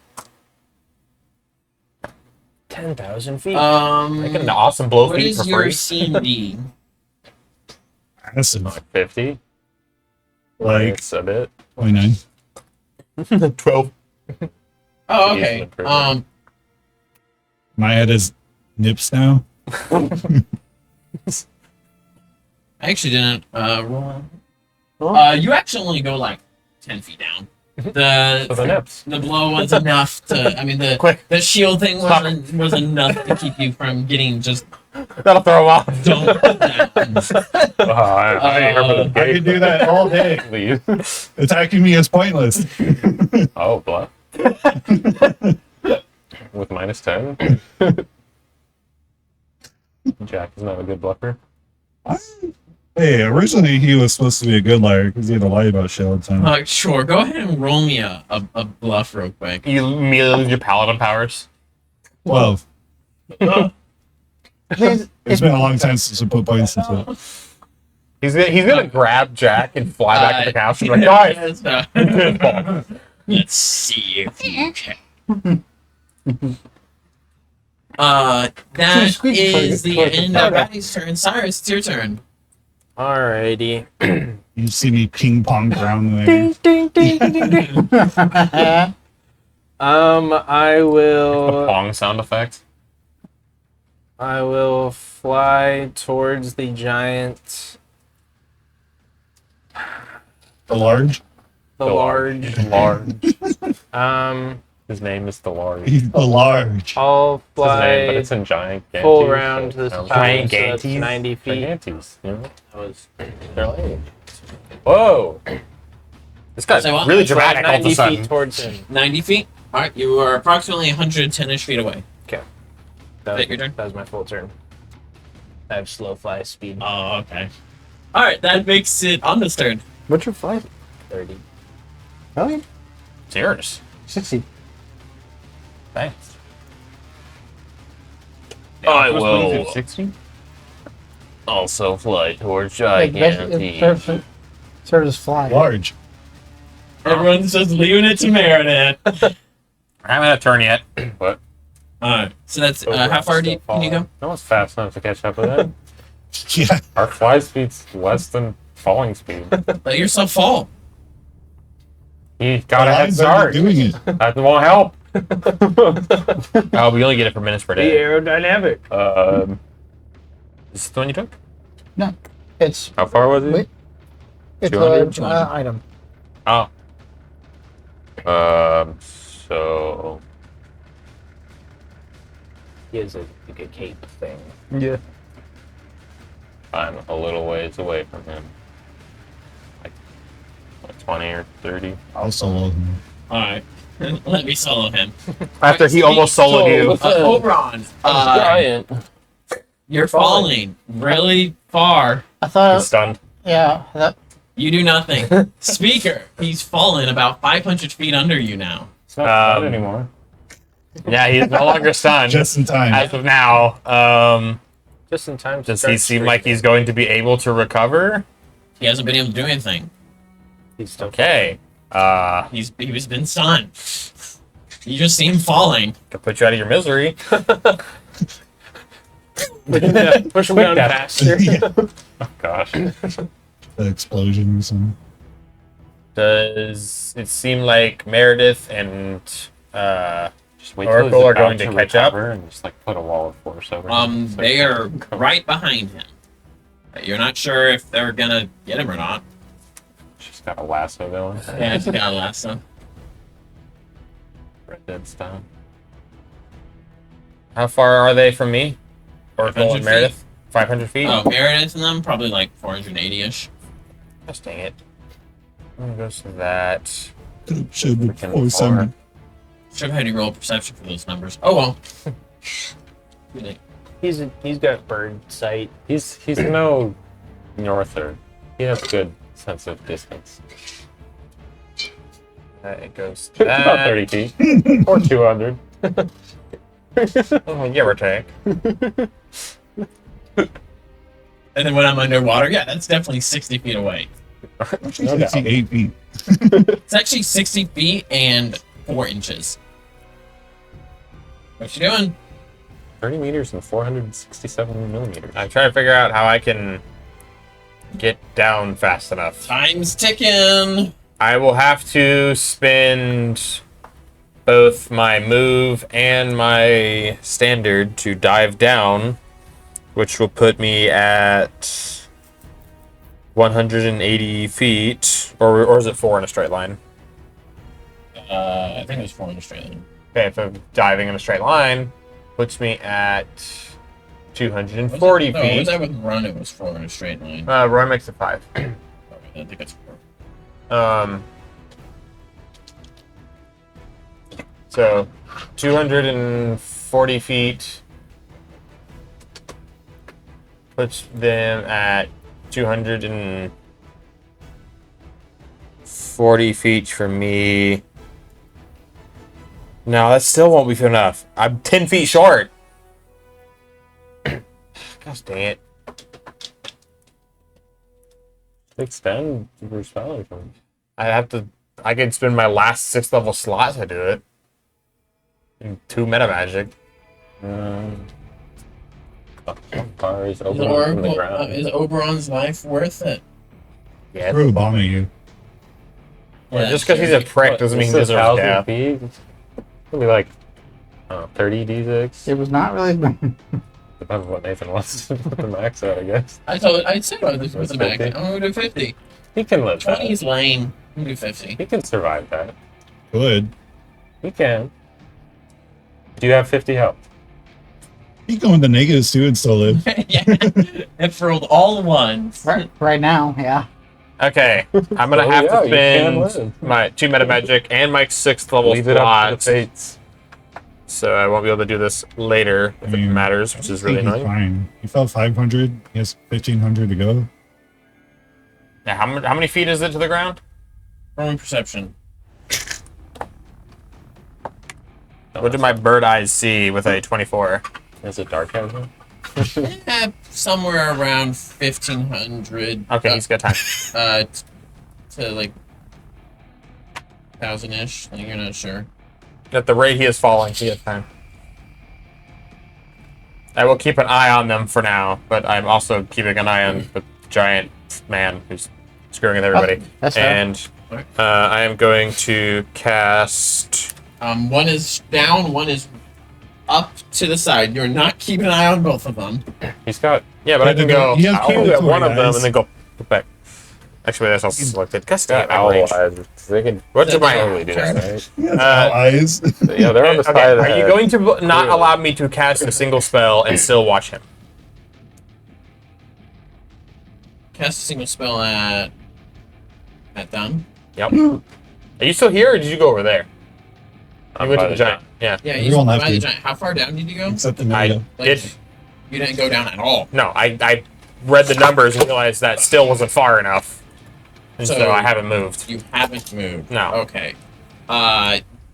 10,000 feet. Like an awesome blow What feet is for your free. CMD? Massive, Like 50. like It's a bit. 29. 12. Oh, He's okay. an improvement. My head is nips now. I actually didn't roll. You actually only go like 10 feet down. For the The nips. the blow was enough to. I mean, Quick. the shield thing was enough to keep you from getting just That'll throw him off. dumped down. Oh, I ain't here for the I could do that all day. Leave. Attacking me is pointless. Oh, bluff. With -10. Jack is not a good bluffer. Hey, originally he was supposed to be a good liar because he had to lie about shit all the time. Sure. Go ahead and roll me a bluff real quick. You immediately lose your paladin powers. 12. Please, It's been a long time since I put points into it. He's gonna grab Jack and fly back to the couch and be like, guys, Let's see if you can. That Squeak. is the end of Patty's turn. Cyrus, it's your turn. Alrighty. You see me ping pong around there. I the will. pong sound effect. I will fly towards the giant, The large? the large. Large. His name is the Large. He's the large. I'll It's his name, but fly it's in giant. full round to this sounds time, so Gigantes? that's 90 feet. Gigantes, you know? That was They're like, whoa! This guy's So what? really Let's ride dramatic all of a 90 sudden. feet towards him. 90 feet. All right, you are approximately 110ish feet away. That Is that your turn? That was my full turn. I have slow fly speed. Oh, okay. All right, that makes it on this turn. What's your flight? 30. Really? It's yours. 60. Thanks. I Who's will moving 60? also fly towards Like, it serves as flying. Large. Everyone's just leaving it to Meredith. I haven't had a turn yet. What? All right, so that's how far can you go? No one's fast enough to catch up with it. Yeah. Our fly speed's less than falling speed. Let yourself fall. He got a head Lines aren't start. doing it. That won't help. Oh, we only get it for minutes per Be day. aerodynamic. Is this the one you took? No. It's How far was it? Wait. it's 200, an item. Oh. So He has a cape thing. Yeah. I'm a little ways away from him. Like 20 or 30. I'll solo him. All right, let me solo him. After he almost soloed you. Oberon, Giant. you're falling really far. I thought. He's stunned. Yeah. That. You do nothing. Speaker, he's fallen about 500 feet under you now. It's not fun Um, anymore. Yeah, he's no longer stunned. Just in time. As of now, Just in time to does start he seem like streaming. he's going to be able to recover? He hasn't been able to do anything. He's still Okay. He's been stunned. You just see him falling. Can put you out of your misery. push him down that. faster. Oh gosh. The explosion or something. Does it seem like Meredith and Just wait Oracle till he's are about going to catch up? recover and just like put a wall of force over him. So They he are can't come. right behind him. You're not sure if they're gonna get him or not. Just got a lasso going. Yeah, it's got a lasso. Red Dead style. how far are they from me? Oracle 500 and Meredith? 500 feet? Oh, Meredith and them probably like 480ish. Gosh dang it. I'm gonna go to that. Should be Freaking 47. Should have had you roll perception for those numbers. Oh well. Really. He's got bird sight. He's no norther. He has good sense of distance. It goes to About that. 30 feet. Or 200. Oh, give or take. And then when I'm underwater, yeah, that's definitely 60 feet away. Actually, No doubt. 68 feet. It's actually 60 feet and 4 inches. What you doing? 30 meters and 467 millimeters. I'm trying to figure out how I can get down fast enough. Time's ticking. I will have to spend both my move and my standard to dive down, which will put me at 180 feet, or is it 4 in a straight line? I think it was 4 in Australia. Okay, if I'm diving in a straight line, puts me at 240 No, feet. was that with run? It was 4 in a straight line. Roy makes it 5. Okay, I think it's 4. So 240 feet puts them at 240 feet from me. No, that still won't be enough. I'm 10 feet short. Gosh dang it. Extend your spell or something. I could spend my last 6th level slot to do it. And 2 meta magic. Bar is Is, open from the Oracle, ground. is Oberon's life worth it? Yeah. Throw a bomb at you. Well, just because he's a prick doesn't mean he This is deserves 1,000 death. feet. It'll be like 30 d6. It was not really. Depends on what Nathan wants to put the max at, I guess. I'd say about this with the back. 50? I'm gonna do 50. He can live 20 that. is lame. I'm gonna do 50. He can survive that. Good. You can. Do you have 50 health? You can go into negatives too and still live. Yeah. It rolled all ones. Right now, yeah. Okay, I'm gonna Oh, have yeah, to you can spend live. my 2 meta magic and my 6th level Leave it up to the slot, fates. so I won't be able to do this later if it matters, which is really He's annoying. fine. He fell 500. He has 1,500 to go. Now, how many feet is it to the ground? Roman perception. What did my bird eyes see with a 24? Is it dark out here? Somewhere around 1,500. Okay, he's got time. To like 1,000-ish. Like you're not sure. At the rate he is falling, he has time. I will keep an eye on them for now, but I'm also keeping an eye on the giant man who's screwing with everybody. That's fair. And I am going to cast. One is down, one is up to the side. You're not keeping an eye on both of them. He's got. Yeah, but I can go He has ow at one of them eyes. and then go back. Actually, that's also selected. God damn, Owl range. eyes. They can What do my totally do that, right? He has owl eyes. Yeah, they're on the Okay, side of the are you head. going to not Clearly. allow me to cast a single spell and still watch him? Cast a single spell at done. Yep. Are you still here, or did you go over there? I'm You went by to the the giant. Yeah. Yeah, You you don't by have the to. giant. How far down did you go? Except the I Naya. Like, did. You didn't go down at all. No, I read the numbers and realized that still wasn't far enough, and so, So- I haven't moved. You haven't moved. No. Okay.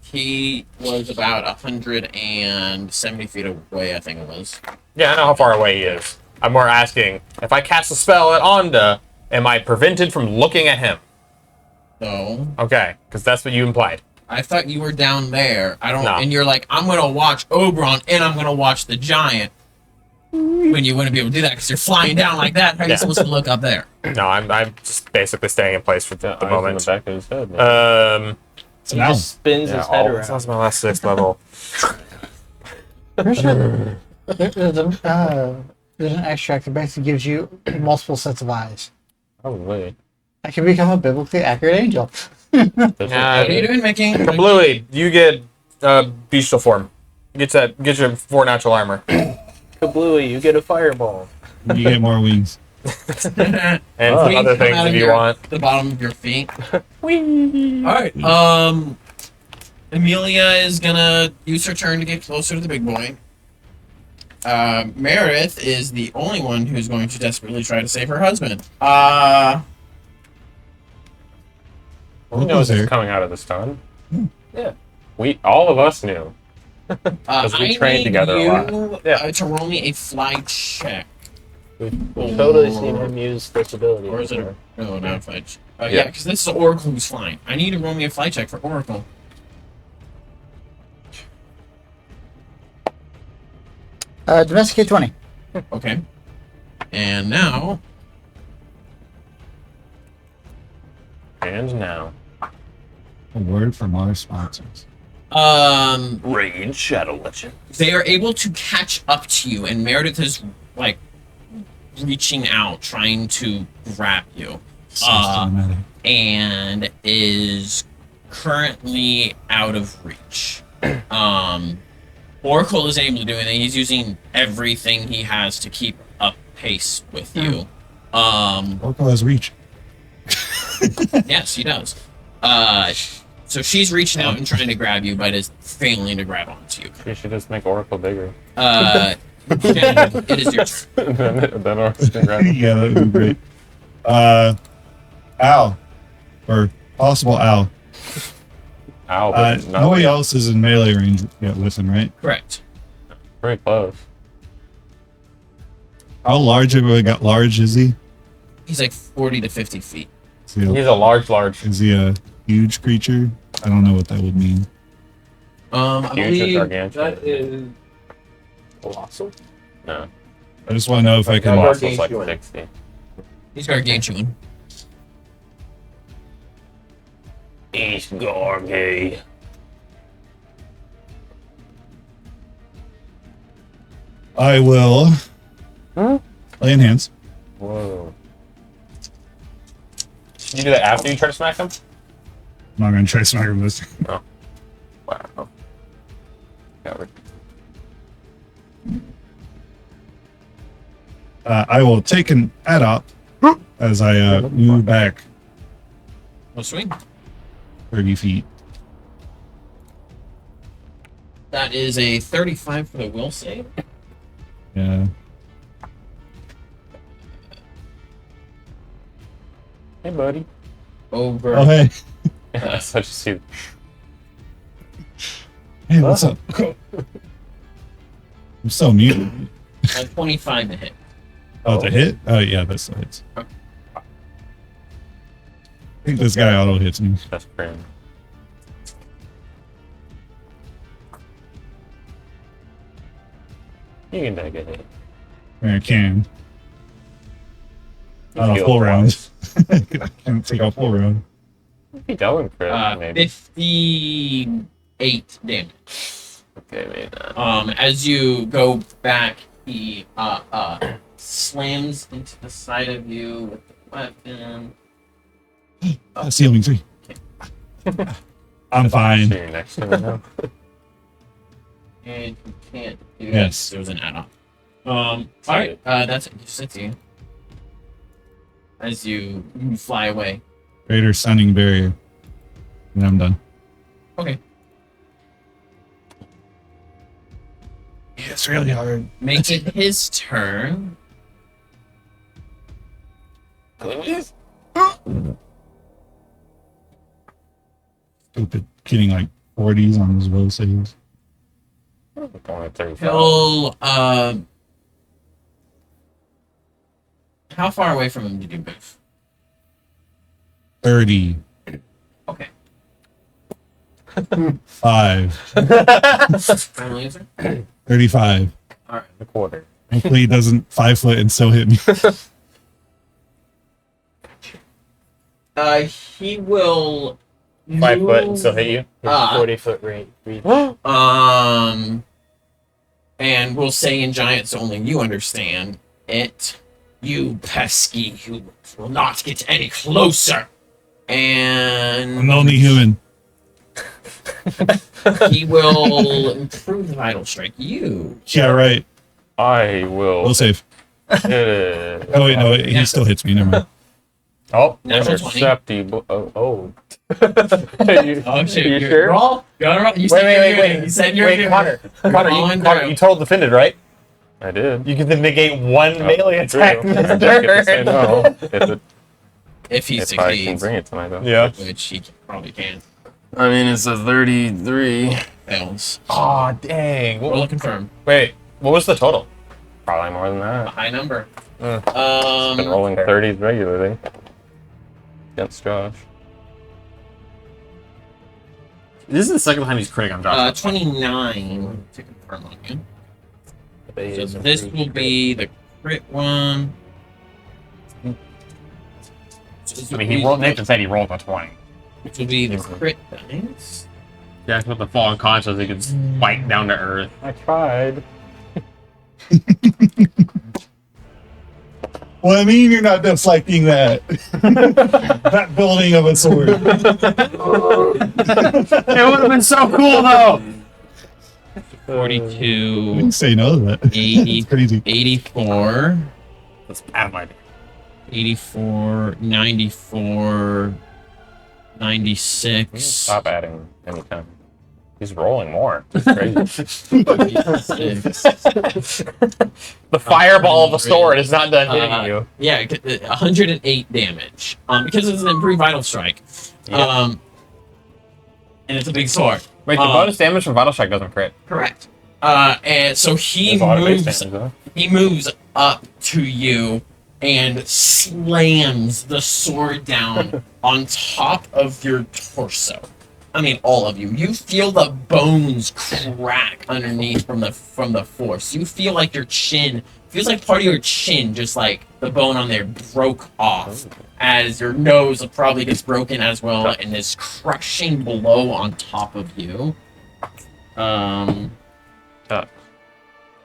He was about 170 feet away, I think it was. Yeah, I know how far away he is. I'm more asking if I cast a spell at Onda, am I prevented from looking at him? So Okay, because that's what you implied. I thought you were down there. I don't. No. And you're like, I'm gonna watch Oberon and I'm gonna watch the giant. When you wouldn't be able to do that because you're flying down like that. How are you Yeah. supposed to look up there? No, I'm just basically staying in place for The the eyes moment. in the back of his head. Man. So He now, just spins his head around. That was my last 6th level. Pretty sure there's an extract that basically gives you multiple sets of eyes. Probably. I can become a biblically accurate angel. There's Nah, What are you doing, Mickey? Bluey, you get bestial form. Get your 4 natural armor. Kablooey, you get a fireball. you get more wings. And Wings some other come things out if of you your- want. The bottom of your feet. All right. Amelia is gonna use her turn to get closer to the big boy. Meredith is the only one who's going to desperately try to save her husband. Who knows there? it's coming out of the stun? Yeah. All of us knew. we I trained need together a lot. you, Yeah. to roll me a fly check. We've totally seen him use this ability. Or is it before. a... No, not a fly check. Yeah, Yeah. because this is Oracle who's flying. I need to roll me a fly check for Oracle. Domesticate 20. Okay. And now... And now. A word from our sponsors. Rage Shadow Legend. They are able to catch up to you, and Meredith is, like, reaching out, trying to grab you. Systematic. And is currently out of reach. Oracle isn't able to do anything. He's using everything he has to keep up pace with you. Oracle has reach. Yes, he does. So she's reaching out and trying to grab you, but is failing to grab onto you. You should just make Oracle bigger. Jen, it is your turn. then Oracle can grab him. Yeah, that would be great. Al. Or possible Al. Ow, but not Nobody else is in melee range yet with him, right? Correct. very close. How large is he? He's like 40 to 50 feet. Is he He's a large. is he a huge creature? I don't know what that would mean. I Huge or believe gargantuan? That is colossal. No. I just want to know if I can. Colossal's like Gargantuan. 60. he's gargantuan. He's Gorgy. I will. Lay in hands. Whoa. Did you do that after you try to smack him? I'm not going to try to smack him this. Well, Wow. Covered. I will take an add up as I move back No swing. 30 feet. That is a 35 for the will save. Yeah. Hey, buddy. Over. Oh, hey. So just see. Hey, what's up? I'm so muted. 25 to hit. Oh, it's a hit? Oh, yeah, that still hits. I think this guy auto hits me. That's crazy. You can take a hit. I can. You Not a feel full twice. round. I can't take a full round. If you don't crit, maybe. 58 damage. Okay, maybe not. As you go back, he slams into the side of you with the weapon. Ceiling 3. I'm So fine. you're next to me now. And you can't do Yes. There was an add-on. Alright, that's it. Just hits you. As you fly away. Greater stunning barrier. And I'm done. Okay. Yeah, it's really hard. Makes it his turn. Stupid. Getting like 40s on his will saves. Only 35. He'll, how far away from him did you move? 30. Okay. 5. Final answer? 35. Alright. A quarter. Hopefully he doesn't 5 foot and still hit me. He will 5 foot and still hit you. Ah. 40-foot range. And we'll say in Giants only you understand it. You pesky, you will not get any closer. And I'm the only human. he will improve the vital strike. You. Yeah, right. I will. Will save. Oh, Oh, wait, no, he still hits me. Never mind. Oh, Natural 20. interceptable. Oh. You, Oh shit! you you're- sure? Roll. Gotta roll. You said wait. You said you're Wait, doing Connor. it. Connor, Rolling Connor, through. you total defended, right? I did. You can then negate one Oh, melee true. attack I this just get to say turn. no If he if I can succeeds, bring it to myself. Yeah. which he probably can, I mean, it's a 33. fails. Aw, dang. Roll a confirm. Wait, what was the total? Probably more than A that. high number. Mm. Been rolling 30s regularly against Josh. This is the second time he's critting on Josh. 29 to confirm on you. So this will be the crit one. So this I will mean, be- Nathan said he rolled a 20. This will be the crit dice. Yeah, with the fall unconscious, he can spike down to earth. I tried. Well, I mean, you're not deflecting that. That building of a sword. It would have been so cool, though! 42, You didn't say no to that. 80, It's crazy. 84, That's out of my idea. 84, 94, 96. Stop adding anytime. He's rolling more. It's crazy. 46. The fireball of the sword is not done hitting you. Yeah, 108 damage. Because it's an improved vital strike. And it's a big sword. Wait, the bonus damage from Vital Strike doesn't crit. Correct. And so he There's a lot of base moves. damage, though. He moves up to you and slams the sword down on top of your torso. I mean, all of you. You feel the bones crack underneath from the force. You feel like your chin feels like part of your chin, just like the bone on there broke off, as your nose probably gets broken as well, and is crushing blow on top of you. Tough.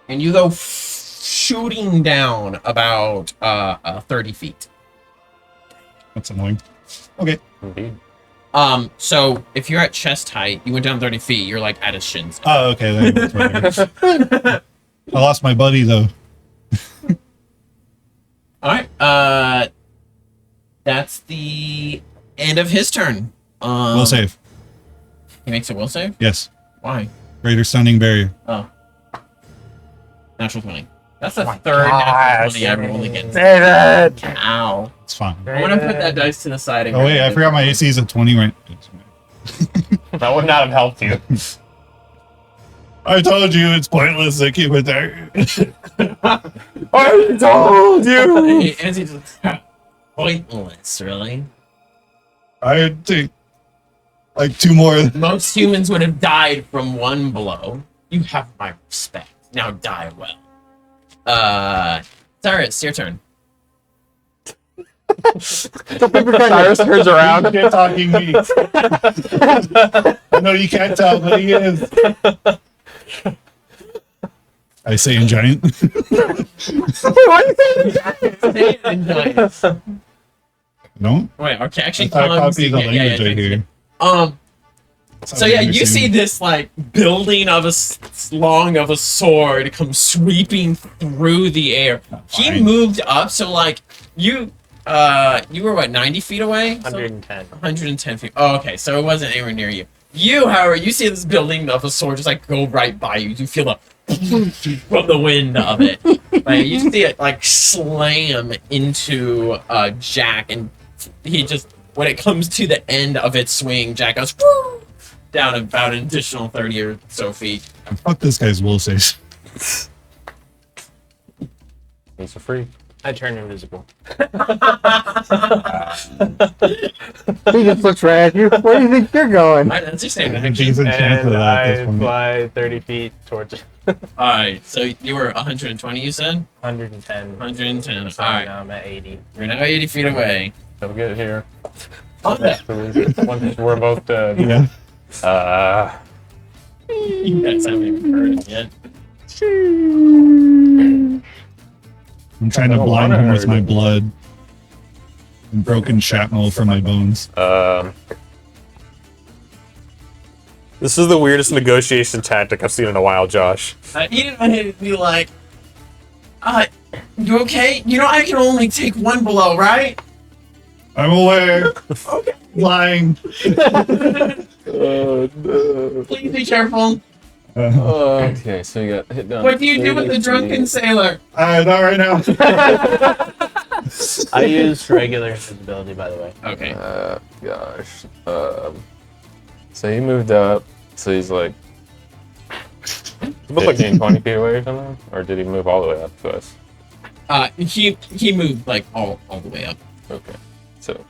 And you go shooting down about 30 feet. That's annoying. Okay. Indeed. So if you're at chest height, you went down 30 feet. You're like at his shins. Oh, okay. Then it's whatever. I lost my buddy though. All right. That's the end of his turn. Will save. He makes a will save. Yes. Why? Greater stunning barrier. Oh. Natural 20. That's the my third natural gosh. 20 I rolled against. David! Ow. It's fine. I'm gonna put that dice to the side. And Oh wait, I forgot my AC is a 20 right. That would not have helped you. I told you it's pointless to keep it there. I told you! Hey, Anzi just pointless, really. I take like 2 more. Most humans would have died from one blow. You have my respect. Now die well. Cyrus, your turn. Cyrus turns around. You're talking me. I know you can't tell, but he is. I say in giant. No? Wait, okay, actually, I comes- copy the yeah, yeah, language yeah, right here. So yeah, you see this like building of long of a sword come sweeping through the air. He Fine. moved up, so like you were what 90 feet away? So- 110. 110 feet. Oh, okay, so it wasn't anywhere near you. You, however, you see this building of a sword just like go right by you. You feel the from the wind of it. Like you see it like slam into Jack, and he just when it comes to the end of its swing, Jack goes woo, down about an additional 30 or so feet. Fuck this guy's will save. He's a freak. I turn invisible. He just looks right at you. Where do you think you're going? Alright, that's your I same think he's action. enchanted And at this I point. fly 30 feet towards it. Alright, so you were 120, you said? 110. 110. So Alright, now I'm at 80. you're now 80 feet away. He'll get here. Oh, yeah. Once we're both dead. Yeah. You guys haven't even heard it yet. I'm trying to I don't blind wanna him with hurt my him. blood. And broken shrapnel from my bones. This is the weirdest negotiation tactic I've seen in a while, Josh. He didn't want to be like, you okay? You know I can only take one blow, right? I'm aware. Okay. Lying. Please be careful. Okay, so you got hit down. What do you do with the drunken sailor? Not right now. I use regular invisibility, by the way. Okay. Gosh. So he moved up. So he's like. He looked like being 20 feet away or something? Or did he move all the way up to us? He moved like all the way up. Okay. So.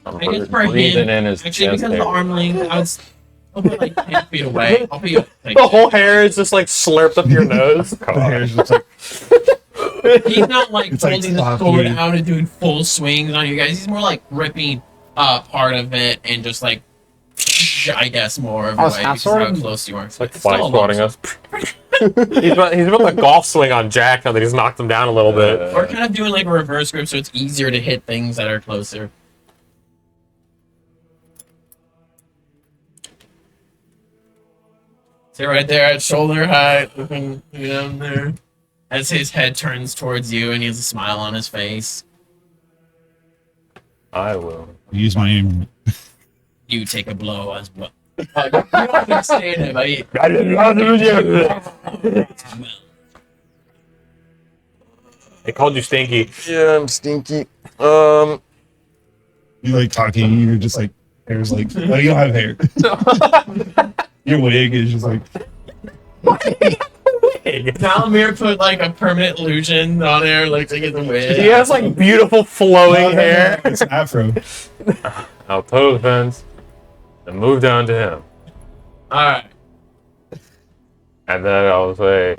I'm I guess for breathing him, in his actually, chest because of the area. arm length, I'll put like 10 feet away. I'll be like, The whole hair is just like slurped up your nose. The hair's just like, he's not like It's like holding the sloppy. sword out and doing full swings on you guys. He's more like ripping part of it and just like, I guess, more of a Oh, way half because of how sword? close you are. It's like It's fly still a swatting long us. he's about the golf swing on Jack now that he's knocked him down a little bit. Or kind of doing like a reverse grip so it's easier to hit things that are closer. So right there at shoulder height, looking down there. As his head turns towards you and he has a smile on his face, I will. use my aim. you take a blow as well. You don't understand it, but They called you stinky. Yeah, I'm stinky. You like talking, you're just like, hair's like, oh, you don't have hair. Your wig is just like, Valamir put like a permanent illusion on there, like to get the wig. He has like beautiful flowing hair. It's an afro. I'll toe the fence and move down to him. Alright. And then I'll say,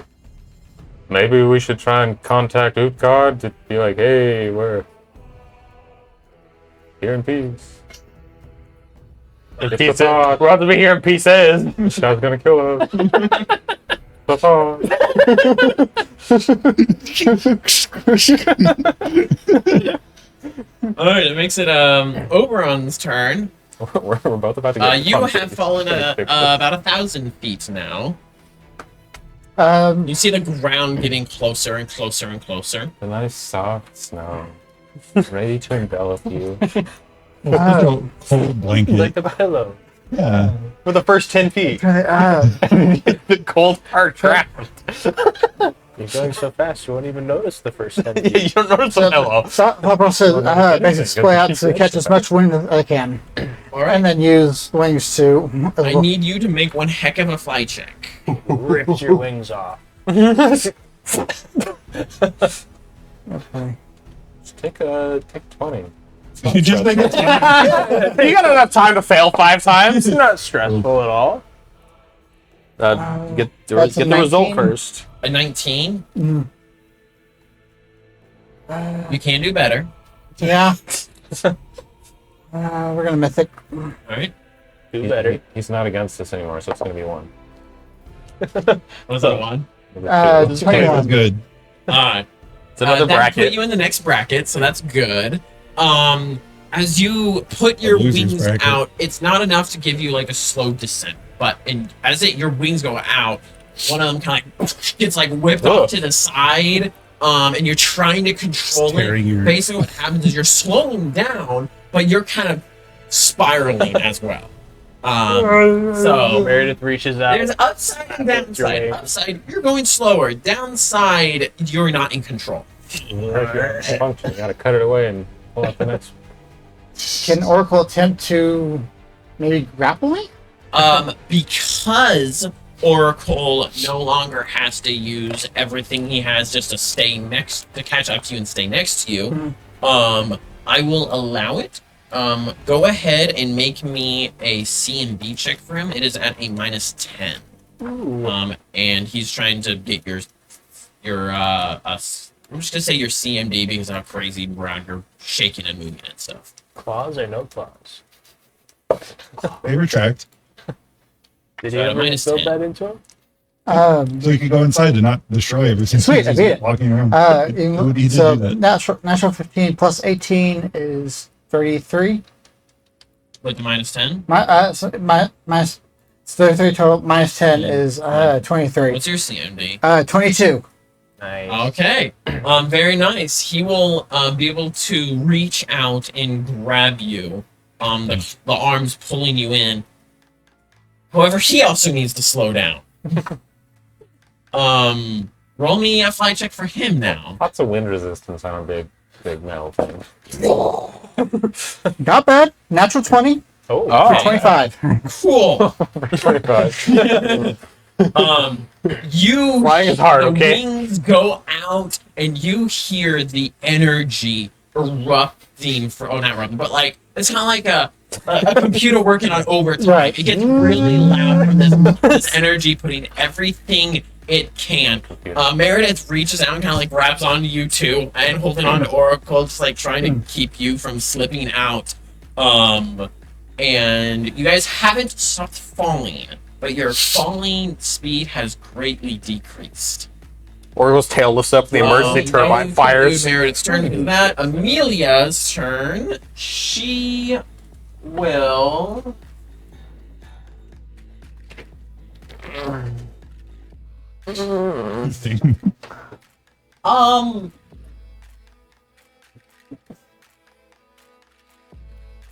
maybe we should try and contact Utgard to be like, hey, we're here in peace. We're about to be here in pieces. This guy's gonna kill us. Alright, it makes it Oberon's turn. We're both about to get. You punched. have fallen about 1,000 feet now. Um, You see the ground getting closer and closer and closer. The nice soft snow, ready to envelop you. Just a cold blanket. Like the pillow. Yeah. For the first 10 feet. The cold hard ground. You're going so fast, you won't even notice the first 10 you feet. don't notice the pillow. so Papa said, basically split out to catch as much wind as I can, All right. and then use the wings to. I need you to make one heck of a fly check. Ripped your wings off. Okay. Just take 20. You just make it. You got enough time to fail 5 times. It's not stressful at all. Get the That's a result 19. first. A 19. Mm. You can do better. Yeah. We're gonna mythic. All right. Do better. He's not against us anymore, so it's gonna be 1. Was that a 1? Number two. Okay, that's 21. good. All right. It's another that bracket. put you in the next bracket, so that's good. As you put your loser's wings bracket. out, it's not enough to give you like a slow descent, but your wings go out, one of them kind of gets like whipped Ugh. off to the side, and you're trying to control Tearing it. your- Basically, what happens is you're slowing down, but you're kind of spiraling as well. So Meredith reaches out. there's upside and downside. Your- Upside, you're going slower. Downside, you're not in control. Function. You gotta cut it away and pull out the next. Can Oracle attempt to maybe grapple me? Because Oracle no longer has to use everything he has just to catch up to you and stay next to you. I will allow it. Go ahead and make me a C&B check for him. It is at a -10. And he's trying to get I'm just gonna say your CMD because of how crazy around you're shaking and moving and stuff. Claws or no claws? They retract. Did So you at ever minus build 10. that into him? So you could go inside and not destroy everything. Sweet, I Just beat it. Walking around. Who would easily So do that? natural 15 plus 18 is 33. With the -10. Minus 33 total. Minus 10 is 23. What's your CMD? 22. Nice. Okay. Very nice. He will be able to reach out and grab you. The arms pulling you in. However, he also needs to slow down. Roll me a fly check for him now. Lots of wind resistance on a big metal thing. Not bad. Natural 20 Oh, for 25. Cool. 25. You Flying is hard, the okay? wings go out and you hear the energy erupting not erupting, but like it's kind of like a computer working on overtime. Right. It gets really loud from this energy putting everything it can. Meredith reaches out and kind of like grabs onto you too and holding on to Oracle, just like trying to keep you from slipping out. And you guys haven't stopped falling, but your falling speed has greatly decreased. Oracle's tail lifts up, the emergency turbine No, fires. Meredith's turn. Because of that, Amelia's turn. She will.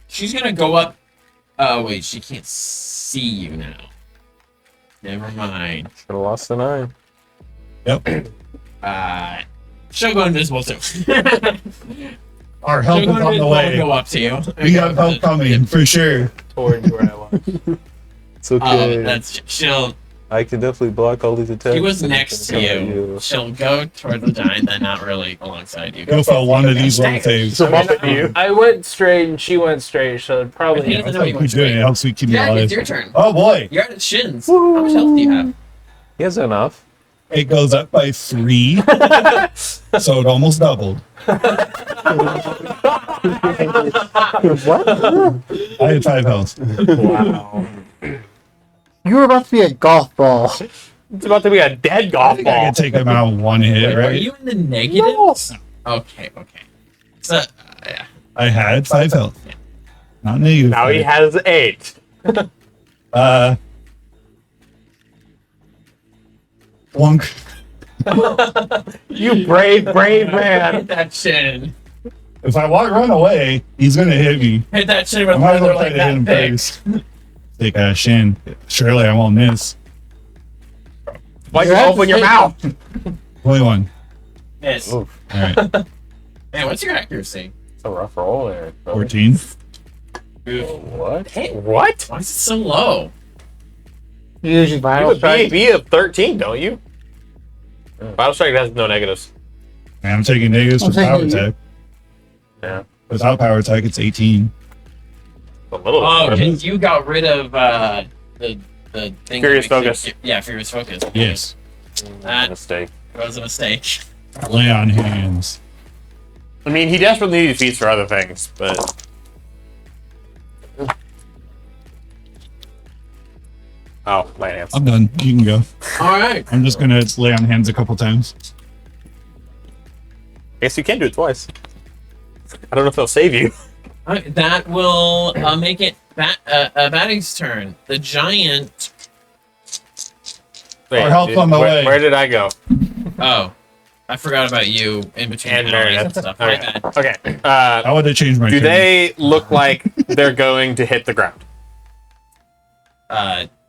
She's gonna go up. Oh wait, she can't see you now. Never mind. Should have lost an eye. Yep. She'll go invisible too. Our help She'll is go on the invisible and way. go up to you. We got help coming for sure. towards where I was. It's okay. She'll. I can definitely block all these attacks. He was next to Come at you. She'll go toward the giant, then not really alongside you. Go for one of these will saves. So bump into you. I went straight and she went straight, so He probably. doesn't know you We're went doing it. straight. Helps me keep me Jack, alive. it's your turn. Oh boy, You're at its shins. How much health do you have? He has enough. it goes up by 3, so it almost doubled. What? I had 5 health. Wow. You were about to be a golf ball. It's about to be a dead I golf think I ball. can take him out in one hit, Wait, Are right? you in the negatives? Okay. So, yeah. I had 5 health. Not negative. Now he 5. has 8. Plunk. You brave man. Hit that chin. If I run away, he's gonna hit me. Hit that chin I with might as leather well try like to hit that him big. first. Take a shin. Surely I won't miss. Why'd you You're open your mouth? 21. Miss. Oof, All right. Man, what's your accuracy? it's a rough roll there. bro. 14. What? Hey, What? why is it so low? Usually You vital have a strike. BB of 13, don't you? Battle Strike has no negatives. And I'm taking negatives I'm for power taking- attack. Yeah. Without power attack, it's 18. A little. Oh, bit. because you got rid of the thing. Furious that makes Focus. Yeah, Furious Focus. Yes. That Mistake. was a mistake. Lay on hands. I mean, he desperately needed feats for other things, but. Oh, light hands. I'm done. You can go. All right. I'm just gonna lay on hands a couple times. I guess you can do it twice. I don't know if they'll save you. That will make it Batty's turn. The giant. Wait, help's on the way. Where did I go? Oh, I forgot about you in between And penalties Meredith. and stuff. My Okay. bad. Okay. I would have changed my Do turn. they look like they're going to hit the ground?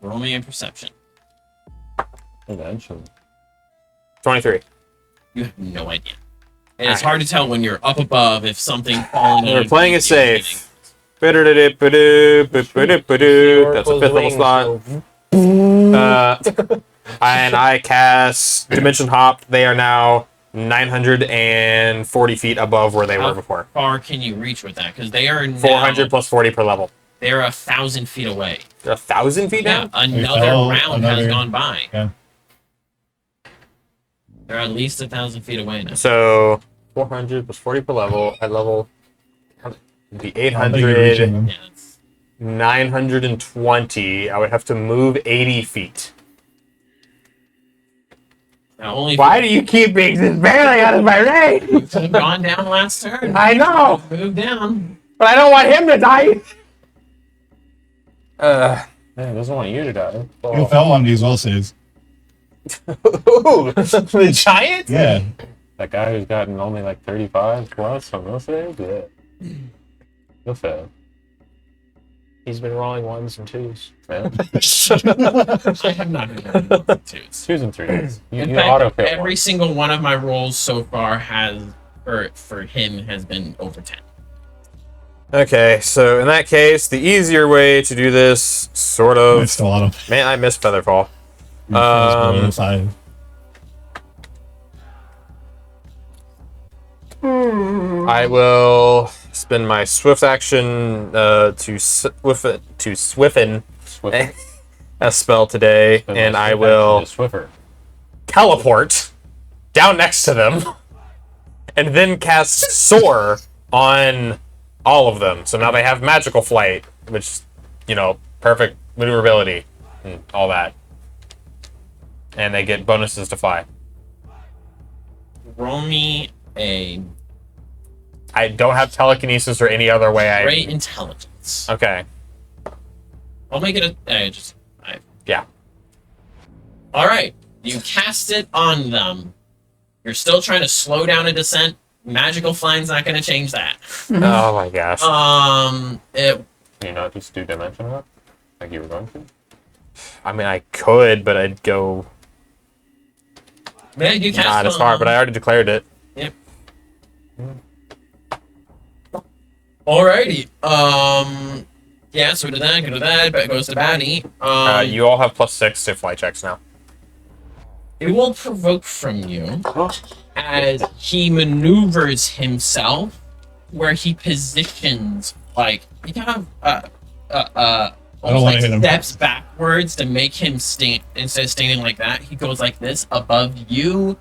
Roll me a perception. Eventually. 23. You have no idea. And it's hard to tell when you're up above if something falling. We're on playing you it is hitting. safe. That's a fifth level slot. And I cast Dimension Hop. They are now 940 feet above where they were before. How far can you reach with that? Because they are now, 400 plus 40 per level. They're 1,000 feet away. They're 1,000 feet Yeah, now? another Oh, round has another- gone by. Yeah. They're at least 1,000 feet away now. So 400 plus 40 per level. At level the I don't think you're reaching 800, them. Yeah, it's, 920. I would have to move 80 feet. now only Why do you keep being this barely out of my range? you could have gone down last turn? I know, Move down. but I don't want him to die. Yeah, he doesn't want you to die. You fell on these will saves. Ooh, the giant? Yeah. That guy who's gotten only like 35 plus on those saves? Yeah. He'll fail. He's been rolling 1s and 2s. Yeah. I have not been able to. 2s and 3s. You, In you fact, auto fail. every single one of my rolls so far has, for him, has been over 10. Okay, so in that case, the easier way to do this, sort of. It's a lot of Man, I missed Featherfall. below 5. I will spend my swift action to swiffen Swiffer. a spell today, But and most I of that will is Swiffer. teleport down next to them, and then cast Soar on all of them. So now they have magical flight, which, perfect maneuverability and all that. And they get bonuses to fly. Roll me a I don't have telekinesis or any other way great intelligence. Okay. I'll make it Yeah. All right. You cast it on them. You're still trying to slow down a descent. Magical flying's not going to change that. Oh my gosh. It Can you not just do dimension up? Like you were going to? I mean, I could, but I'd go man, you cast not it as on far. them. But I already declared it. Yep. Alrighty. Yeah. So we did that. Go to that. But it goes to Batty. You all have +6 to fly checks now. It will provoke from you as he maneuvers himself, where he positions like he kind of almost wanna like hit him. steps backwards to make him stand. Instead of standing like that, he goes like this above you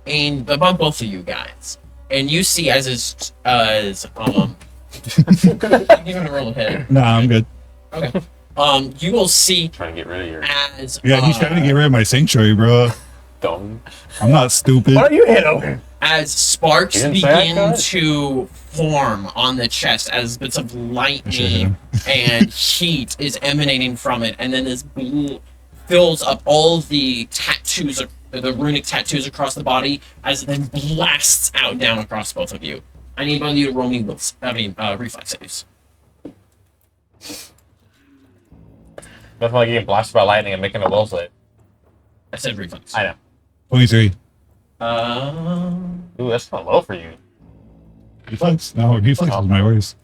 and above both of you guys, and you see as you gonna roll a hit. Nah, I'm good. Okay. You will see Trying to get rid of your as Yeah, he's trying to get rid of my sanctuary, bro. dumb. I'm not stupid. Why don't you hit him? as sparks You didn't say I begin could? to form on the chest, as bits of lightning and heat is emanating from it, and then this blue fills up all the tattoos, the runic tattoos across the body, as it then blasts out down across both of you. I need both of you to roll me reflex saves. Nothing like getting blasted by lightning and making a will save. I said reflex. I know. 23. Ooh, that's not low for you. Reflex? No, reflex is my worst.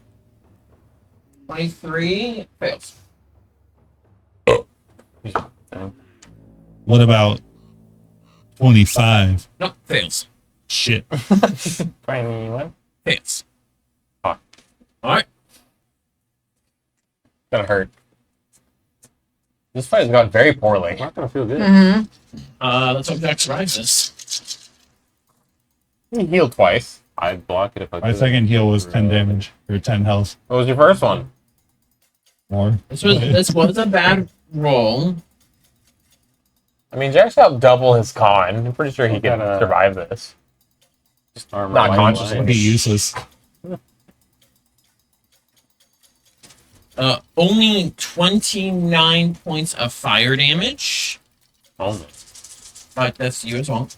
23 fails. What about 25? No, fails. Shit. 21? Fails. Fuck. Alright. Gonna hurt. This fight has gone very poorly. Not gonna feel good. Let's hope Jack survives this. He healed twice. I'd block it if I could. My second heal was 10 damage, or 10 health. What was your first one? More. This was a bad roll. I mean, Jack's got double his con. I'm pretty sure he can Gotta- survive this. Armor Not light consciously. Would line. be useless. Only 29 points of fire damage. Only. But that's you as well.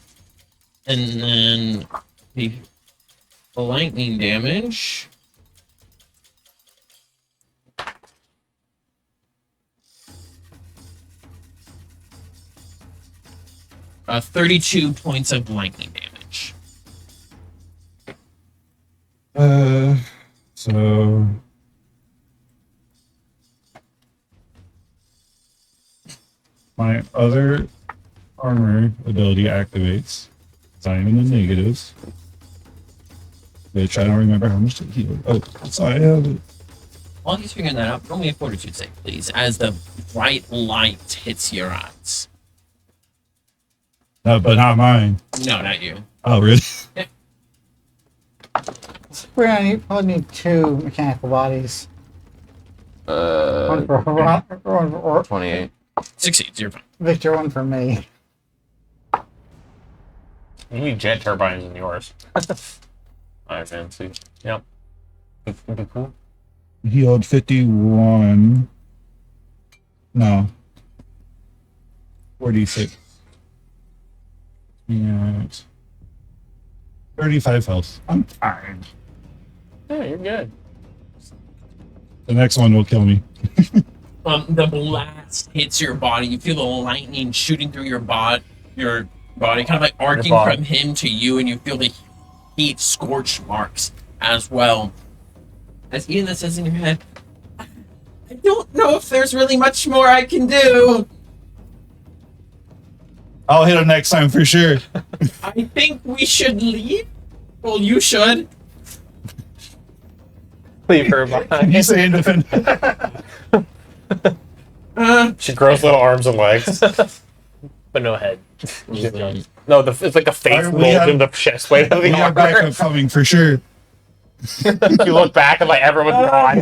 And then the lightning damage. Uh, 32 points of lightning damage. So my other armor ability activates. So I'm in the negatives. Which I don't remember how much to heal. Oh, so I have While he's figuring that out, roll me a fortitude save, please, as the bright light hits your eyes. no, but not mine. No, not you. Oh, really? We're gonna probably need 2 mechanical bodies. One for one for 28. Succeeds, you're fine. Victor, one for me. You need jet turbines in yours. I fancy. Yep. Would be cool. Healed 51. No. 46. Yeah. 35 health. I'm fine. Yeah, you're good. The next one will kill me. The blast hits your body. You feel the lightning shooting through your body, kind of like arcing body. from him to you, and you feel the heat scorch marks as well. As Ian that says in your head, I don't know if there's really much more I can do. I'll hit him next time for sure. I think we should leave. Well, you should. Leave her You behind. say independent. She grows little arms and legs. But no head. No, it's like a face Alright, we mold have- in the chest plate of We the have armor. backup coming for sure. You look back and like everyone's gone.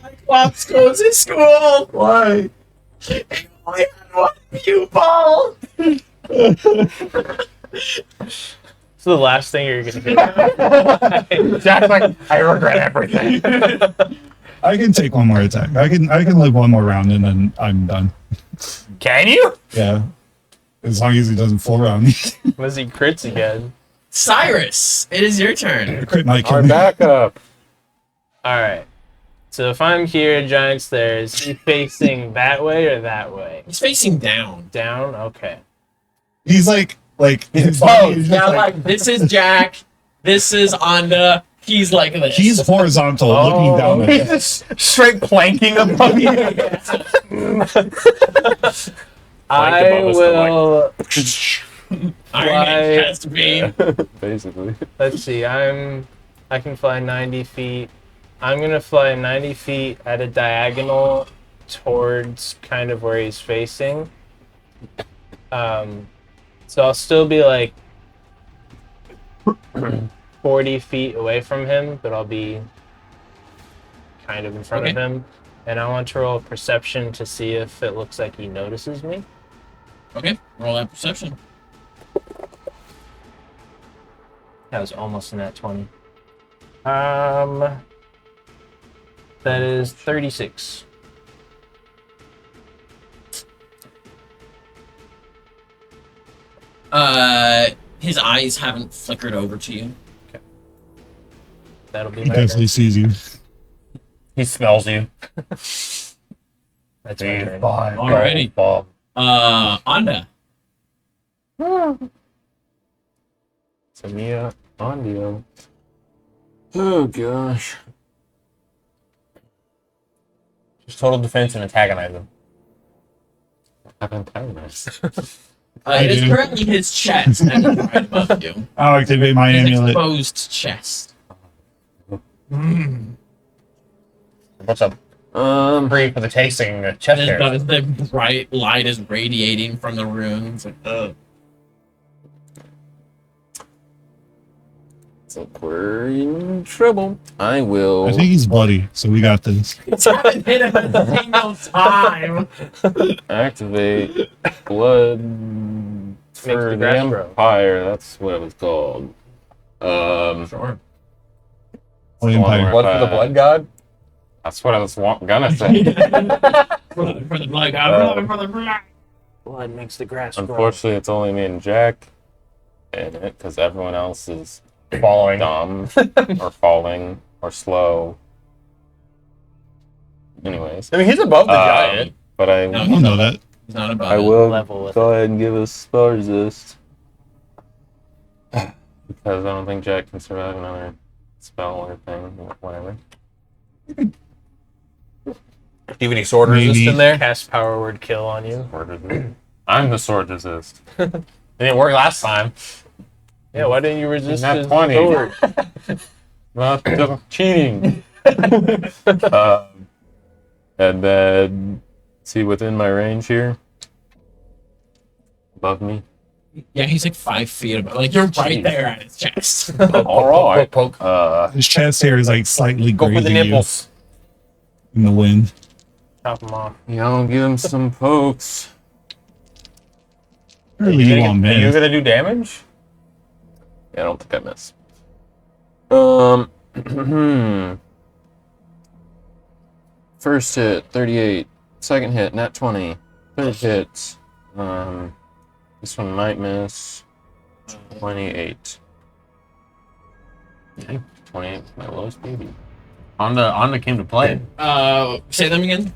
Cyclops goes to school. Why? He only had one pupil. It's the last thing you're gonna get. Jack's like, I regret everything. I can take one more attack. I can live one more round and then I'm done. Can you? Yeah. As long as he doesn't full round me. Was he crits again? Cyrus, it is your turn. Crit might kill Our me. backup. Alright. So if I'm here, Giant Slayer, is he facing that way or that way? He's facing down. Down? Okay. He's like his exposed. body is just Now, like- like, this is Jack. This is Anda. He's like this. he's horizontal looking down at He's it. just straight planking above you. I above us, will. Iron Man Why- has to be. Basically. Let's see. I can fly 90 feet. I'm gonna fly 90 feet at a diagonal towards kind of where he's facing. So I'll still be like 40 feet away from him, but I'll be kind of in front of Okay. him. And I want to roll perception to see if it looks like he notices me. Okay, roll that perception. That was almost in that 20. That is 36. His eyes haven't flickered over to you. That'll be He my turn. definitely sees you. He smells you. That's my turn. Alrighty. Anda. Samia Ondio. Oh gosh. Just total defense and antagonize him. I've antagonized. It is do. currently his chest that is right above you. I'll activate my His amulet. exposed chest. What's up? Free for the tasting chest hair. The bright light is radiating from the runes. Like, So we're in trouble. I will. I think he's bloody, so we got this. haven't hit him a single time. activate blood for the the grass grow. Empire. That's what it was called. Sure. Holy Empire. Blood for the blood god? That's what I was gonna say. For the blood god. For the blood. Blood makes the grass grow. Unfortunately, it's only me and Jack in it because everyone else is Following. dumb or falling or slow. Anyways, I mean, he's above the giant. but I No, I don't know that. He's not above I it. will Level with go ahead and give us spell resist because I don't think Jack can survive another spell or thing, whatever. Do you have any sword Maybe. resist in there? Cast power word kill on you. Sword resist. I'm the sword resist. It didn't work last time. Yeah, why didn't you resist Nat his 20. sword? Not cheating. And then see within my range here, above me. Yeah, he's like 5 feet above. Like, you're right there at his chest. All right. Poke. His chest hair is like slightly Go for the grazing you nipples. in the wind. Chop him off. Yeah, I'll give him some pokes. Really, you won't Are you miss. gonna do damage? Yeah, I don't think I miss. First hit, 38. Second hit, nat 20. Third hit, this one might miss. 28. Okay, 28 is my lowest baby. On the came to play. Say them again.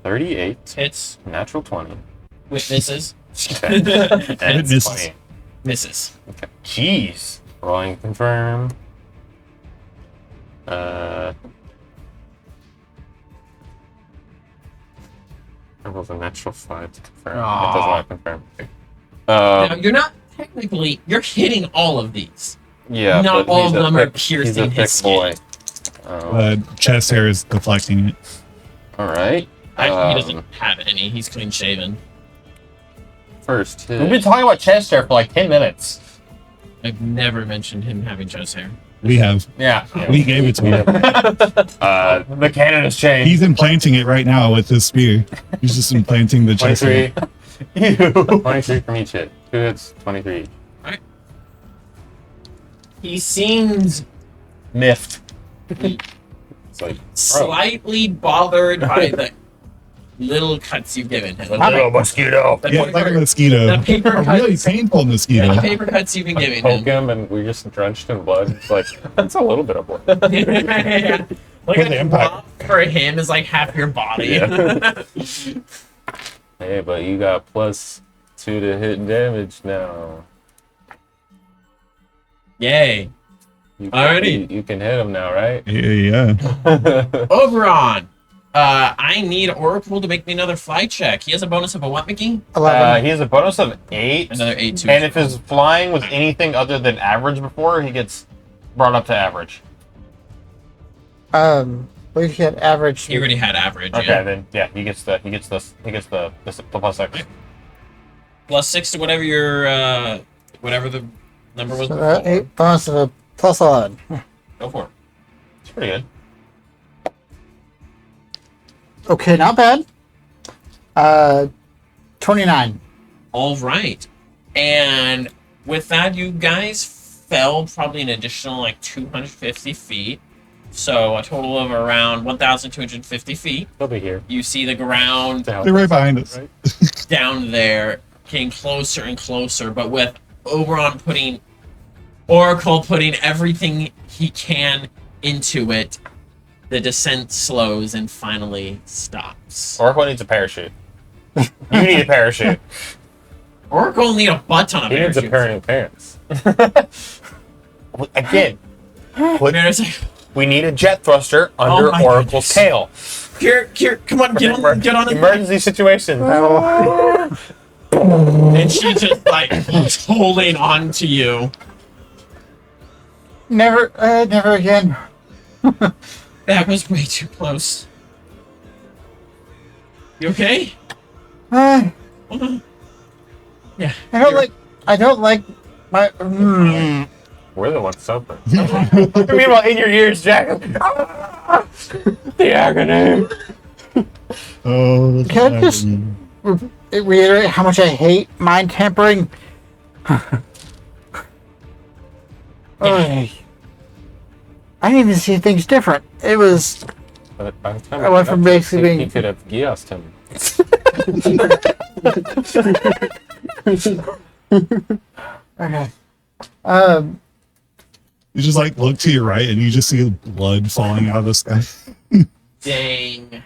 38, Hits. natural 20. With misses. And misses. 20. Misses. Jeez. Rolling confirm. That was a natural 5 to confirm. It does not confirm. Now, you're not technically, you're hitting all of these. Yeah, Not but all he's of a them are thick- piercing He's a thick his skin. boy. Chest hair is deflecting it. All right. Actually, he doesn't have any. He's clean shaven. First We've been hit. talking about chest hair for like 10 minutes. I've never mentioned him having chest hair. We have. Yeah. We gave it to him. The canon has changed. He's implanting it right now with his spear. He's just implanting the chest hair. 23. 23 from each hit. 2 hits, 23 each. He seems Miffed. It's like, slightly bothered by the little cuts you've given him. Little mosquito. The, Yeah, like a paper, mosquito. the paper A really cuts. painful mosquito. The paper cuts you've been giving poke him. him and we're just drenched in blood. It's like, that's a little bit of blood. Yeah. Like With a the impact. drop for him is like half your body. Yeah. Hey, but you got +2 to hit damage now. Yay. You Alrighty. You can hit him now, right? Yeah. Oberon. I need Oracle to make me another fly check. He has a bonus of a what, Mickey? 11. He has a bonus of 8. Another 8 too. And if his flying was anything other than average before, he gets brought up to average. We had average. He already had average. Okay, Yeah. then yeah, he gets the +6. +6 to whatever your whatever the number was So before. 8 bonus of a +11. Go for it. It's pretty good. Okay, not bad. 29. All right. And with that, you guys fell probably an additional like 250 feet. So a total of around 1,250 feet. He'll be here. You see the ground To help They're right us, behind us. right? down there getting closer and closer, but with Oracle putting everything he can into it, the descent slows and finally stops. Oracle needs a parachute. You need a parachute. Oracle need a butt ton of He needs a parachutes. pair of pants. Again, There's like, we need a jet thruster under my Oracle's tail. here, come on, get on the Emergency situation. and she just like keeps holding on to you. Never again. That was way too close. You okay? Uh, Yeah. I don't like my. We're the ones suffering. Meanwhile, in your ears, Jack. The agony. Oh, that's Can I just- happening. Reiterate how much I hate mind tampering. Oy. I didn't even see things different. It was. But by the time I went from basically he being- could have guessed him. Okay. You just like look to your right and you just see blood falling out of the sky. Dang.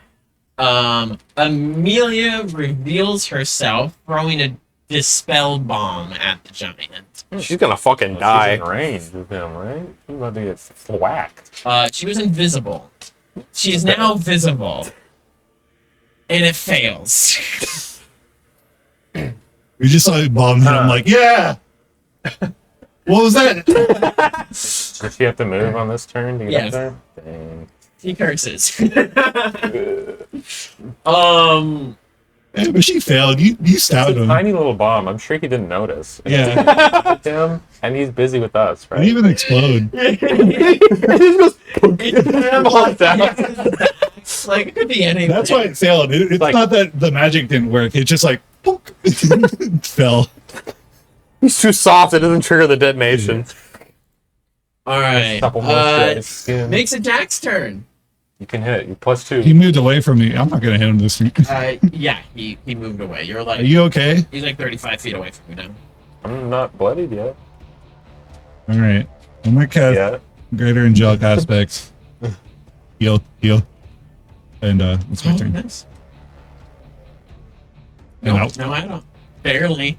Amelia reveals herself throwing a dispel bomb at the giant. She's gonna fucking She's die. in range with him, right? She's about to get whacked. She was invisible. She is now visible. And it fails. You just saw a bomb hit. I'm like, yeah. What was that? Does she have to move on this turn to get Yes. up there? Dang. He curses. But she failed. You stabbed It's a him. tiny little bomb. I'm sure he didn't notice. And Yeah. he hit him, and he's busy with us, It right? didn't even explode. Like, it could be anything. That's why it failed. It's Like- not that the magic didn't work. It just like fell. He's too soft. It doesn't trigger the detonation. Alright. Couple more straight skin. Makes it Jack's turn. You can hit it. You +2. He moved away from me. I'm not gonna hit him this week. Yeah, he moved away. You're Are like, you okay? he's like 35 feet away from you now. I'm not bloodied yet. All right. I'm gonna cast Yeah. greater angelic aspects. Heal. And it's my turn. Nice. And No, out. no, I don't. Barely.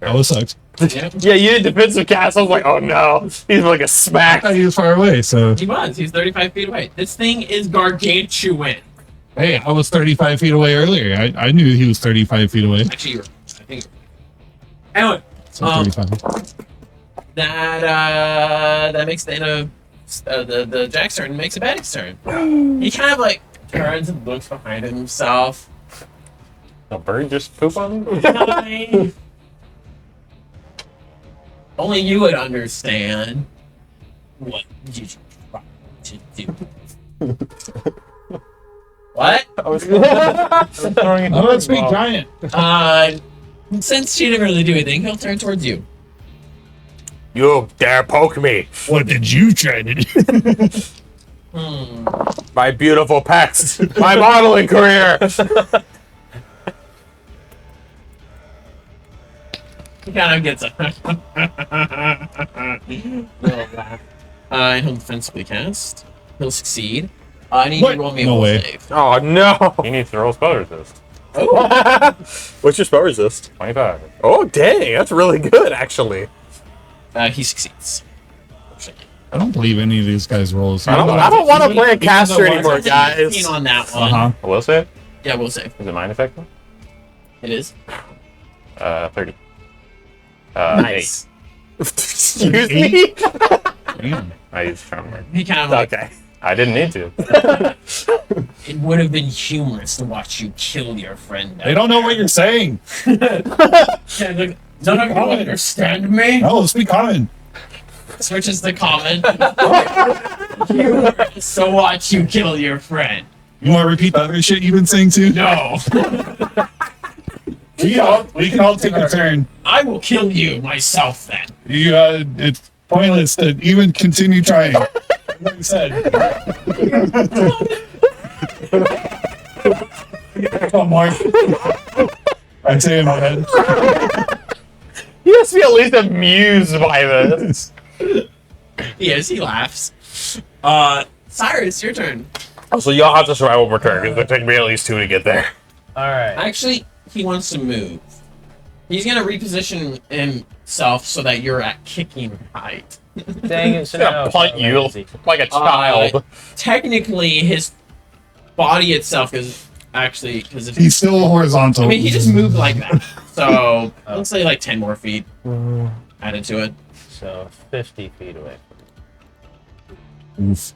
That was sucked. Yep. Yeah, you did defensive cast. I was like, oh no. He's like a I smack. thought he was far away, so He was. He's 35 feet away. This thing is gargantuan. hey, I was 35 feet away earlier. I knew he was 35 feet away. Actually, I think. Anyway, So Um, 35. that makes the end of the Jack's turn. Makes a Baddick's turn. He kind of like turns and looks behind himself. A bird just poop on him? Hi. Only you would understand what you try to do. What? I was throwing it. Oh, let's be giant. Since she didn't really do anything, he'll turn towards you. You dare poke me. What did you try to do? My beautiful pets. My modeling career. He kind of gets a little laugh. He'll defensively cast. He'll succeed. I need What? to roll me a No will way. save. Oh no. He needs to roll spell resist. What's your spell resist? 25. Oh dang, that's really good actually. He succeeds. I don't believe any of these guys' rolls. I don't want to play a caster Even though anymore, it's 15 guys. on that one. Uh-huh. A will save? Yeah, we'll save. Is it mind effective? It is. 30. Nice. Excuse me. Damn. I used charm word. He kind of like, Okay. I didn't need to. it would have been humorous to watch you kill your friend. They don't know what you're saying. Yeah, look, none of you understand me? Oh, speak common. Switches to common. Humorous to watch you kill your friend. You want to repeat the other shit you've been saying too? No. We can all take a turn. I will kill you myself then. It's pointless to even continue trying. Like I said. Come on, Mark. I say in my head. He has to be at least amused by this. Yes, he laughs. Cyrus, your turn. Oh, so y'all have to survive one more turn, because it take me at least 2 to get there. All right. Actually, he wants to move. He's gonna reposition himself so that you're at kicking height. Dang it! So He's now gonna it's punt not you easy. like a child. Technically, his body itself is actually because if He's still horizontal. I mean, he just moved like that. So let's say like 10 more feet added to it. So 50 feet away. Oof.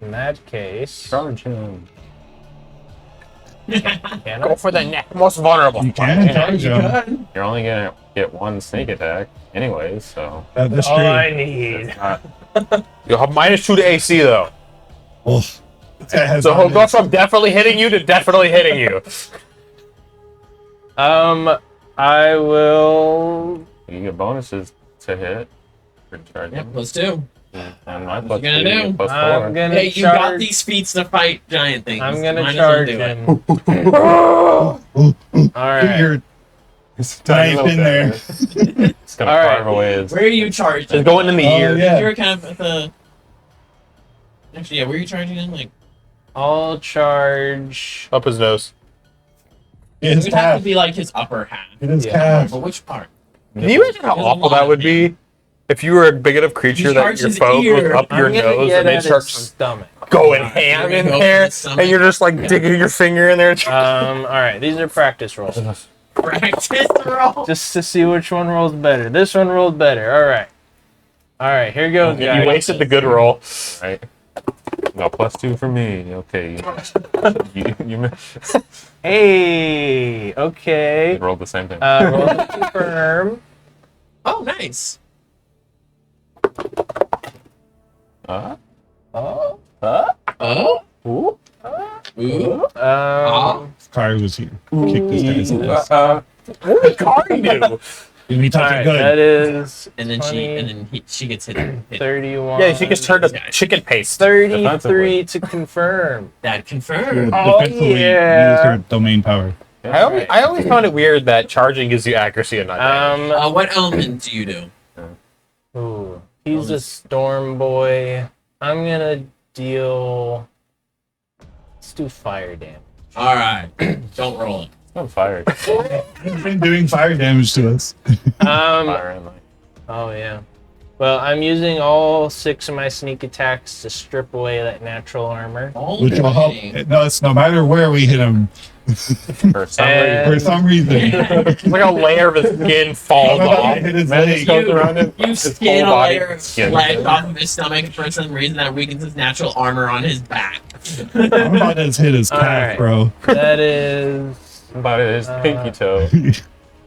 In that case, Charge him. can Go I? for the most vulnerable. You can charge him. Good. You're only gonna get 1 sneak attack, anyways. So That's All true. I need. it's not. You'll have -2 to AC though. Oof. That has So he'll go on from definitely hitting you to definitely hitting you. I will. You get bonuses to hit for charging. Yep, let's do. And my What plus you gonna 2, you do? get plus 4. I'm gonna Hey, you got charge. these feats to fight giant things. I'm gonna Might as well charge do it. him. All right. You're Tiny Dive little in there. guy. It's gonna All right. carve away his. Where are you charging? It's going in the Oh, ear. yeah. You're kind of at the. Actually, yeah, where are you charging in? Like, I'll charge. Up his nose. it his would have calf. to be like his upper half. It is Yeah. calf. But which part? Can you imagine how There's a awful lot that of would be? If you were a big enough creature You that charge your his foe ear. goes up your I'm gonna nose get and they at start his stomach. going Yeah, ham you're in gonna go for there, the stomach. and you're just like digging your finger in there. All right. These are practice rolls, Practice roll. just to see which one rolls better. This one rolled better. All right. All right. Here goes, You guys. wasted the good roll. Right. No, plus 2 for me. Okay. You Hey. Okay. rolled the same thing. Roll to confirm. Oh, nice. Oh. Oh. Ooh. Ooh. Kari was here. Kick this guy's ass. What did Kari do? Give me All touch it right. good. That is And then 20, she gets hit. 31. Yeah, she gets turned to chicken paste. 33 to confirm. That confirmed. Oh, Defensively, yeah. use your domain power. I always found it weird that charging gives you accuracy and not damage. What element do you do? Ooh, he's a storm boy. I'm gonna deal. Let's do fire damage. All right. Don't roll it. I'm fired. He's been doing fire damage to us. Fire and light. Oh yeah. Well, I'm using all 6 of my sneak attacks to strip away that natural armor. Which will help. No, it's no matter where we hit him. For some And- For some reason. It's like a layer of his skin falls off. Hit his Magic leg. goes around him. You His skin whole a body. layer of Skin. flesh off of his stomach for some reason that weakens his natural armor on his back. I'm about to hit his calf, Alright. bro. That is. But it is pinky toe,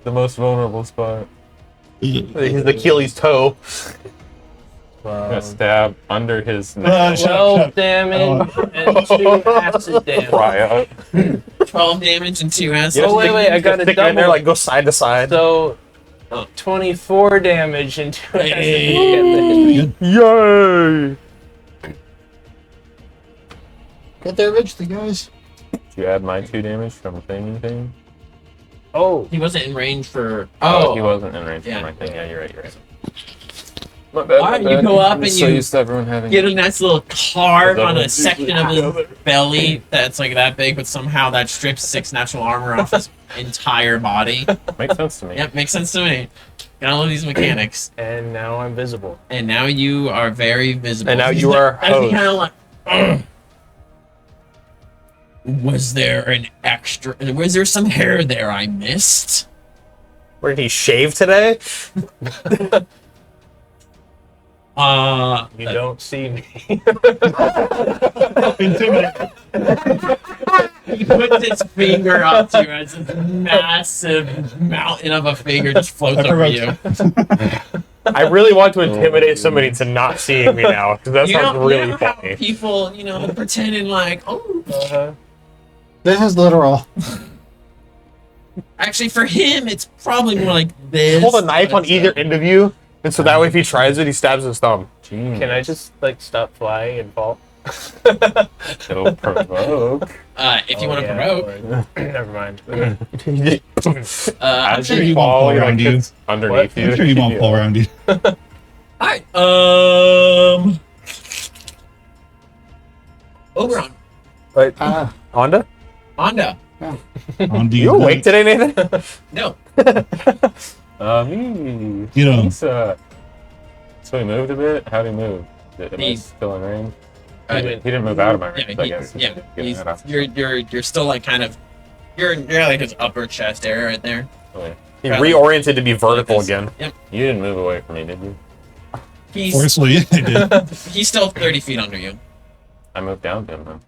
the most vulnerable spot. His Achilles toe. I'm gonna stab under his Ah, neck. shut up, 12 shut up. damage and 2 acid damage. Fry out. 12 damage and 2 acid. Oh, wait, I got a stick it in there, double. like go side to side. So, 24 damage and 2 acid Hey. damage. Yay! Get there eventually, guys. Did you add my 2 damage from thingy thing? Oh, He wasn't in range for. He Oh. wasn't in range Yeah. for my thing. Yeah, you're right. You're right. My bad. Why my don't you bad. go up I'm and so you used to everyone having. Get a nice little carve on a Double. section of his belly that's like that big, but somehow that strips 6 natural armor off his entire body. Makes sense to me. Yep, makes sense to me. Gotta love these mechanics. and now I'm visible. And now you are very visible. And now you are As he hosed. kind of like. "Ugh." Was there an extra? Was there some hair there I missed? Where did he shave today? You don't see me. Intimidate. He puts his finger up to you as this massive mountain of a finger just floats I over provoked you. I really want to intimidate somebody to not seeing me now, because that You sounds know really how funny. people, pretending like, oh, This is literal. Actually, for him, it's probably more like this. Hold a knife but on it's, either end of you, and so that way if he tries it, he stabs his thumb. Jeez. Can I just like stop flying and fall? It'll provoke. If you want to yeah, provoke. or- Never mind. As sure you he won't fall, fall he, like, around you. hits underneath you. I'm sure he won't fall around you. Alright, Oberon. Wait, Uh, Honda? Honda. On You awake today, Nathan? No. Me. You know, So he moved a bit? How'd he move? Am I He- still in range? Uh, He didn't move out of my Yeah, range, I guess. you're still like kind of you're like his upper chest area right there. He reoriented to be vertical again. Yep. You didn't move away from me, did you? He's forcefully, I did. he's still 30 feet under you. I moved down to him, then.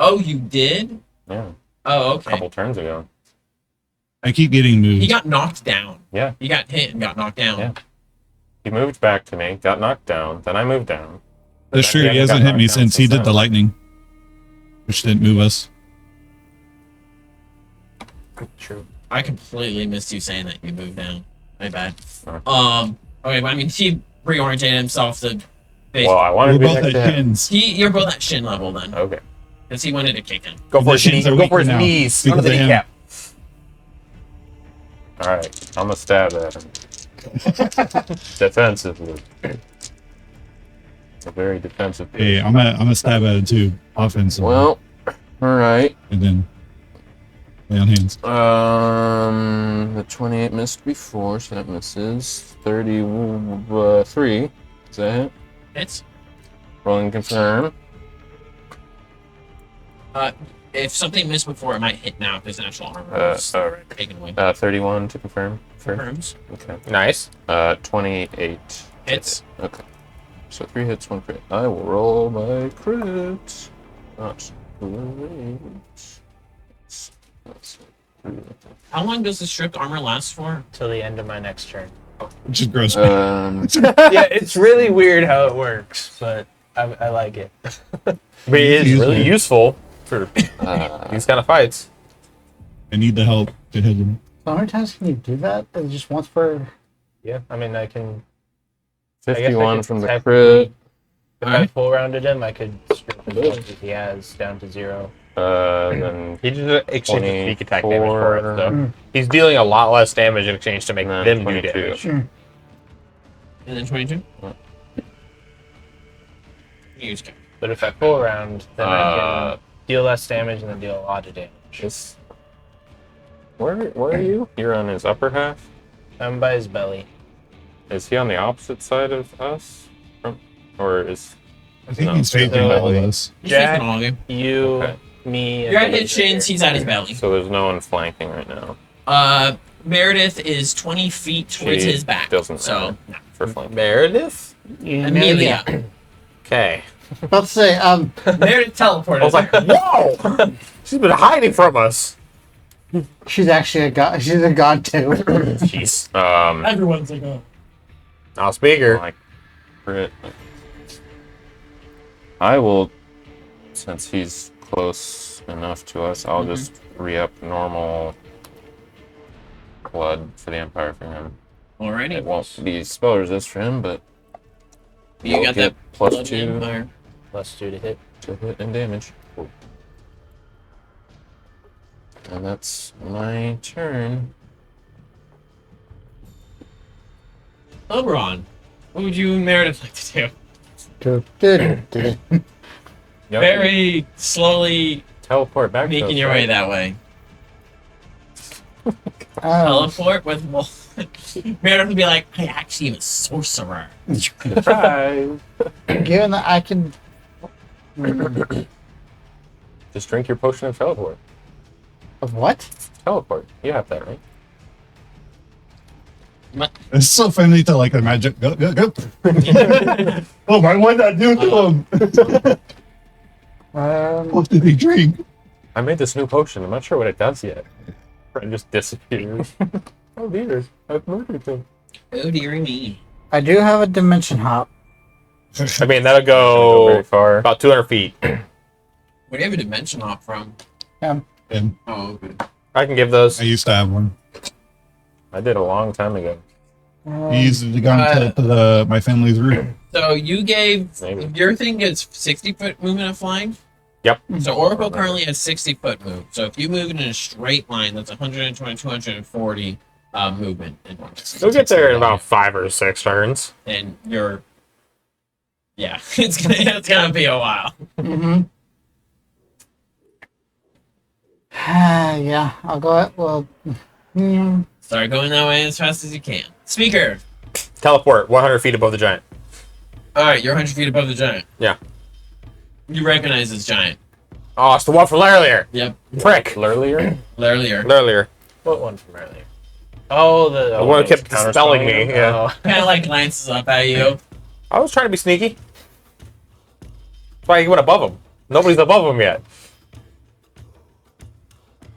Oh, you did? Yeah, Oh, a okay. couple turns ago. I keep getting moved. He got knocked down. Yeah. He got hit and got knocked down. Yeah. He moved back to me, got knocked down, then I moved down. That's But true. then He got hasn't hit knocked me down since he did the then. lightning, which didn't move us. True. I completely missed you saying that you moved down. My bad. Sorry. Okay, but I mean, he reoriented himself to. Well, I wanted We're to be both next at to him. shins. You're both at shin level then, Okay. because he wanted to kick him. Go for his Conditions knee. are Go for his weaker now knees. because Under the of him. kneecap. All right. I'm gonna stab at him. Defensively. A very defensive. Hey, I'm a stab at it too, offensively, Well, all right. and then lay on hands. The 28 missed before, so that misses. 33. Is that it? It's Rolling confirm. if something missed before, it might hit now because natural armor is All right. taken away. 31 to confirm. Confirms. Okay. Nice. 28. Hits. Okay. So 3 hits, 1 crit. I will roll my crit. Not great. That's 3. How long does the stripped armor last for? Till the end of my next turn. Which is gross. Yeah, it's really weird how it works, but I like it. But it is really useful for uh, these kind of fights. I need the help to hit him. how many times can you do that? Is it just once per? Yeah, I mean, I can. I guess I 51 could from the technically- crit. If I full rounded him, I could strip as much as he has down to 0. Then He just exchanges sneak attack damage for it, 24. so he's dealing a lot less damage in exchange to make No, them do 22. damage. And then 22. What? Use cap. But if I full round, then I Uh, can deal less damage and then deal a lot of damage. Just where are you? You're on his upper half. I'm by his belly. Is he on the opposite side of us? Or is I think No. he's facing So- all of us. He's Jack. facing all of you. You, Okay. me, and You're at the his shins. wizard. He's at his belly. so? There's no one flanking right now. Meredith is 20 feet towards She his back. doesn't So matter. For flanking. Meredith? Amelia. Okay. About to say, Meredith teleported. I was like, whoa! She's been hiding from us. she's actually a god. She's a god too. Jeez. everyone's like, oh. I'll speak her. Like crit. I will, since he's close enough to us, I'll just re-up normal blood for the Empire for him. Alrighty. It won't be spell resist for him, but You he'll got get that plus blood 2 vampire. +2 to hit. to hit and damage. And that's my turn. Oberon, what would you and Meredith like to do? Yep. Very slowly Teleport back. to making us, your right? way that way. Um, Teleport with Wolf. Meredith would be like, I actually am a sorcerer. Surprise! given that I can, Just drink your potion of teleport. of what? Teleport. You have that, right? It's so funny to like imagine. Go. Oh my! What did that do to him? What did he drink? I made this new potion. I'm not sure what it does yet. It just disappears. Oh dear, I've murdered him. Oh, dearie me. I do have a dimension hop. I mean, that'll Go very go far. about 200 feet. Where do you have a dimension hop from? And Oh, okay. I can give those. I used to have one. I did a long time ago. He used to go to my family's roof. So you gave Maybe. your thing gets 60-foot movement of flying. Yep. So Oracle currently has 60-foot move. So if you move in a straight line, that's 120, 240 movement. You'll get there in about 5 or 6 turns. And you're, yeah, it's gonna be a while. Mm-hmm. Yeah, I'll go ahead. Well, Start going that way as fast as you can. Speaker. Teleport 100 feet above the giant. All right, you're 100 feet above the giant. Yeah. You recognize this giant. Oh, it's the one from earlier. Yep. Prick. Earlier? Earlier. Earlier. What one from earlier? Oh, the The one who kept counter spelling spelling me. it? Yeah. Kind of like glances up at you. I was trying to be sneaky. That's why he went above him. Nobody's above him yet.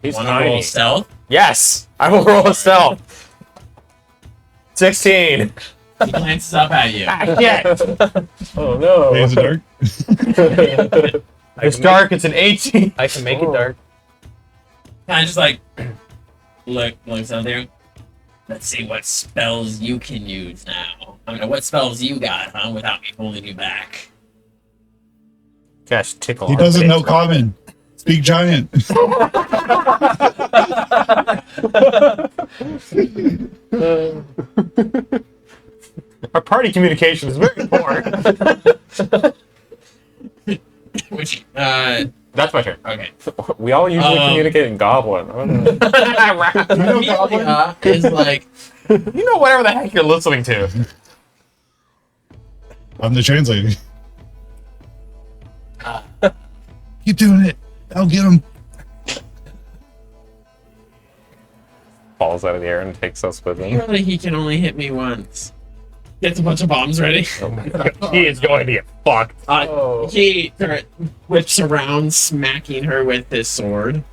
He's Want to roll tiny. stealth? Yes, I will roll a stealth. 16. He glances up at you. Oh no. Days of Dark. It's dark. It's an 18. I can make it dark. Kind of just like looks out there. Let's see what spells you can use now. I mean, what spells you got, huh? Without me holding you back. Gosh, tickle. He doesn't know common. Speak giant. Our party communication is very important. Which, That's my turn. okay. We all usually Um, communicate in Goblin. I don't know. Amelia is like, You know whatever the heck you're listening to. I'm the translator. Keep doing it. I'll get him. Falls out of the air and takes us with him. apparently he can only hit me once. Gets a bunch of bombs ready. He is going to get fucked. He whips around, smacking her with his sword.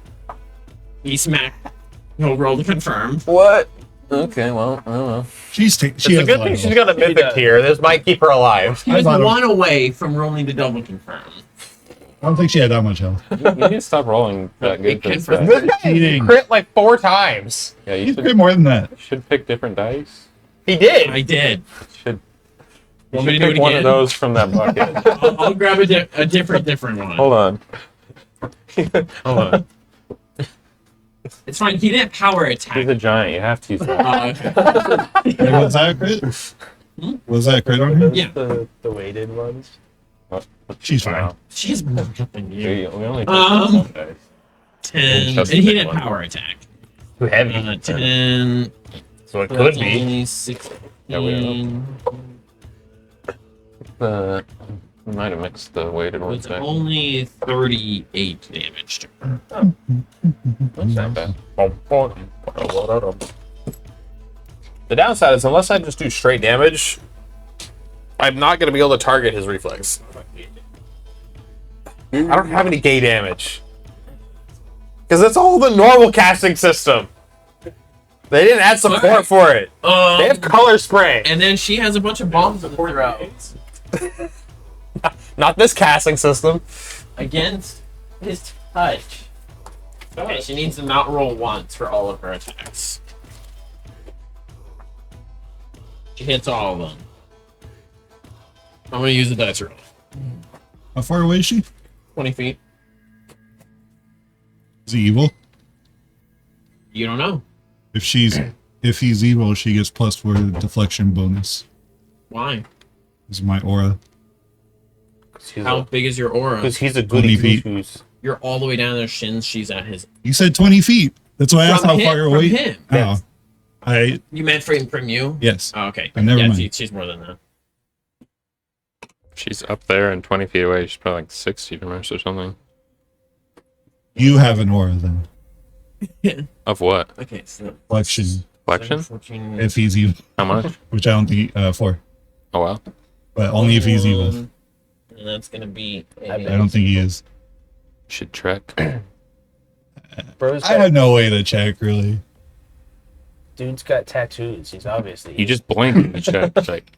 He'll roll to confirm. What? Okay, well, I don't know. She It's has a good lot thing of she's them. got a mythic here. This might keep her alive. He was thought it- one away from rolling to double confirm. I don't think she had that much health. You need to stop rolling that good. Good for for that. This guy Cheating. crit like 4 times. Yeah, you He's should, way more than that. should pick different dice. He did. I did. Should Want you me should to do pick it one of again? those from that bucket. I'll grab a different one. Hold on. Hold on. It's fine. He didn't power attack. He's a giant. You have to use that. Okay. Hey, was that a crit? Was that a crit on her? Yeah. The weighted ones. She's fine. Wow. She's more than you. We only picked Um, one dice. 10. Just And he pick didn't one. power attack. Too heavy. 10. So it That's could be. only 16. Yeah, we don't We might have mixed the weighted ones It's back. only 38 damage to her. That's not bad. The downside is unless I just do straight damage, I'm not going to be able to target his reflex. I don't have any gay damage. Because it's all the normal casting system. They didn't add support for it. They have color spray. And then she has a bunch of bombs to throw Not this casting system. against his touch. Okay, she needs to not roll once for all of her attacks. She hits all of them. I'm gonna use the dice roll. How far away is she? 20 feet. Is he evil? You don't know. If he's evil, she gets +4 deflection bonus. Why? This is my aura. How big is your aura? Because he's a goody 20 feet. two-shoes. You're all the way down to their shins. She's at his. You said 20 feet. That's why I asked From how him- far from away. him. Oh. You meant from you? Yes. Oh, okay. Never yeah, mind. she's more than that. She's up there and 20 feet away. She's probably like 60 from us or something. You have an aura then. Of what? Okay, so Deflection. Collection? 14, If he's evil, How much? which I don't think 4, Oh, wow. but only if he's evil. and that's gonna be. I don't think he is. Should trek. Bro's I had no way to check really. dude's got tattoos. He's obviously. You just blink and you check. It's like,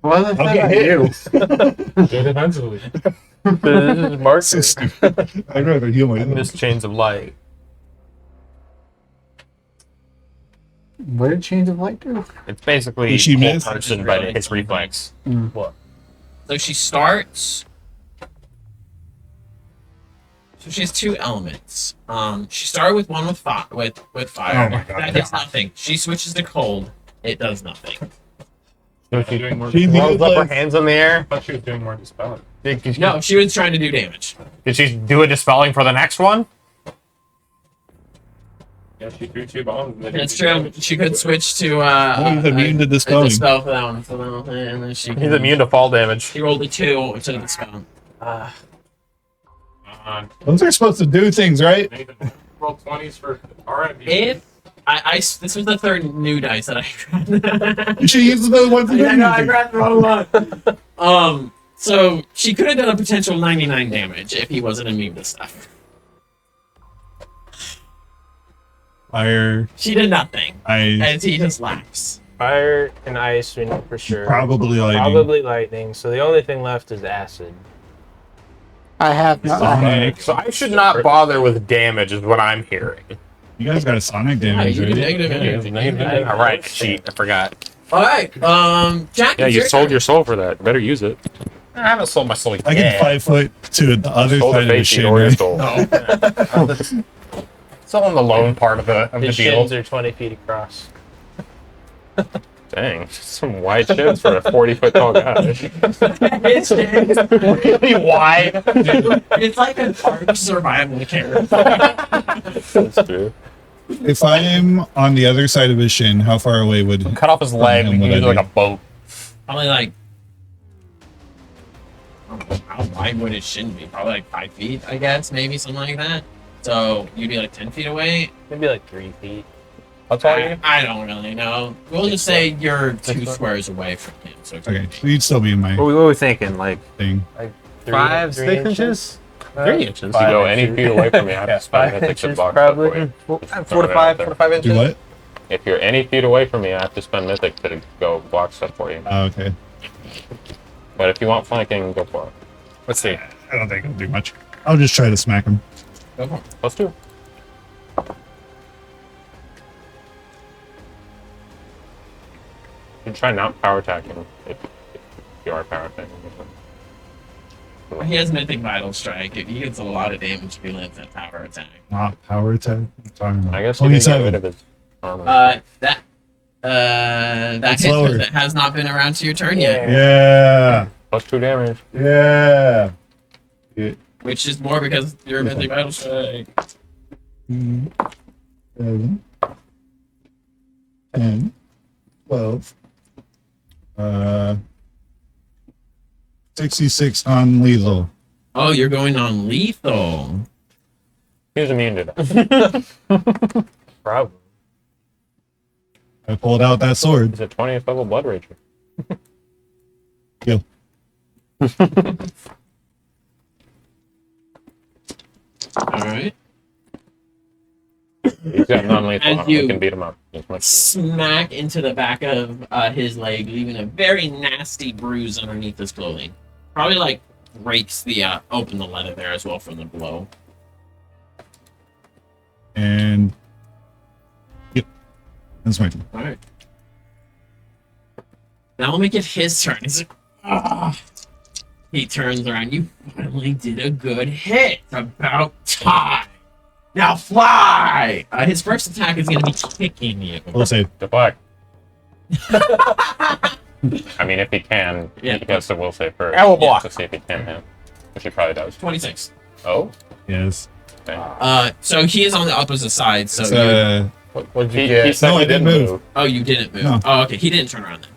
Well, I'll get hit. Good defensively. This is So Marcus. stupid. I'd rather heal my Miss Chains of Light. What did Chains of Light do? It's basically Did she full miss? person, but it's reflex. So she starts. So she has two elements. She started with one with fire. With fire. Oh my God. That does nothing. She switches to cold. It does nothing. She doing more. She Rolls needed, up her like, hands in the air. I thought she was doing more dispelling. No, she was trying to do damage. Did she do a dispelling for the next one? Yeah, she threw 2 bombs. And they That's didn't do true. damage. She could switch to he's immune to dispelling. a dispel for that one. So then, and then she He's immune to fall damage. She rolled a 2 instead of the spell. Those are supposed to do things, right? Nathan, roll 20s for RMB. If this was the third new dice that I grabbed. You should use the ones that I know, I do grabbed the wrong one. So she could have done a potential 99 damage if he wasn't immune to stuff. fire. She did nothing, I as he just laughs. Fire and ice, we know for sure. probably lightning. Probably lightning. So the only thing left is acid. I have not. Sonic. So I should not bother with damage, is what I'm hearing. You guys got a sonic Yeah, damage, you can right? negative energy. All right, cheat. I forgot. All right, Jack. Yeah, it's you your sold turn. your soul for that. Better use it. I haven't sold my soul yet. I can 5 foot to the other Sold side the of the face shit. or your Right? soul. It's all in the loan part of the His deal. shins are 20 feet across. Dang, some wide shins for a 40-foot tall guy. It's Really wide. it's like a dark survival character. That's true. If I am on the other side of his shin, how far away would? Cut off his leg. We What can use I it like do? a boat. Probably like. How wide would it shin be? Probably like 5 feet, I guess, maybe something like that. So you'd be like 10 feet away. Maybe like 3 feet. How tall are you? I don't really know. We'll just say you're 2 squares away from him. So it's Okay, so you'd still be in my What were we thinking? Like thing. 5, 6 inches? 3 inches. If you go any feet away from me, I have Yeah, to spend 5 mythic to inches box that for probably. you. 4 to 5 inches. Do what? If you're any feet away from me, I have to spend mythic to go block stuff for you. Oh, okay. But if you want flanking, go for it. Let's see. I don't think I'll do much. I'll just try to smack him. Go for it. +2. You can try not power attacking if you are power attacking. He has Mythic Vital Strike. He gets a lot of damage if he lands that power attack. Not power attack. I'm talking about I guess you can get 27. rid of his armor. That It's hit lower. that has not been around to your turn yet, Yeah. +2 damage. Yeah. which is more because you're Mythic Vital Strike. 7, 10, 12. 66 on lethal. Oh, you're going on lethal. He's immune to that. Probably. I pulled out that sword. He's a 20th level Blood Rager. Kill. All right. He's got non-lethal And armor. you- We can beat him up. He's much Smack into the back of his leg, leaving a very nasty bruise underneath his clothing. Probably like breaks the open the leather there as well from the blow. And. Yep. That's my turn. All right. Now we'll make it his turn. He's like, ah. He turns around. You finally did a good hit. It's about time. Now fly. His first attack is going to be kicking you. We'll save. deflect. I mean, if he can, Yeah. he has to will save first. I will block. To see if he can hit, which he probably does. 26. Oh, Yes. okay. So he is on the opposite side. So It's, you, What'd you He get? said No, he I didn't move. oh, you didn't move. No. Oh, okay. He didn't turn around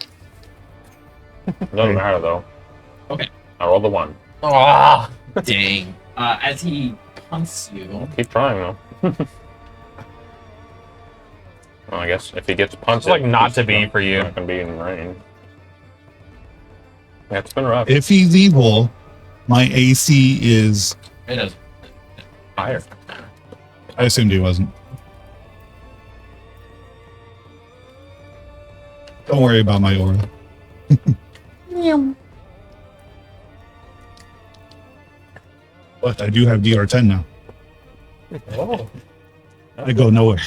then. Doesn't matter though. Okay. I rolled a 1. Ah, Dang. As he punts you. Keep trying though. Well, I guess if he gets punched, It's like not to be for you. Not gonna be in range. Yeah, it's been rough. If he's evil, my AC is. It does. Higher. I assumed he wasn't. Don't worry about my aura. But I do have DR10 now. Oh. I go nowhere.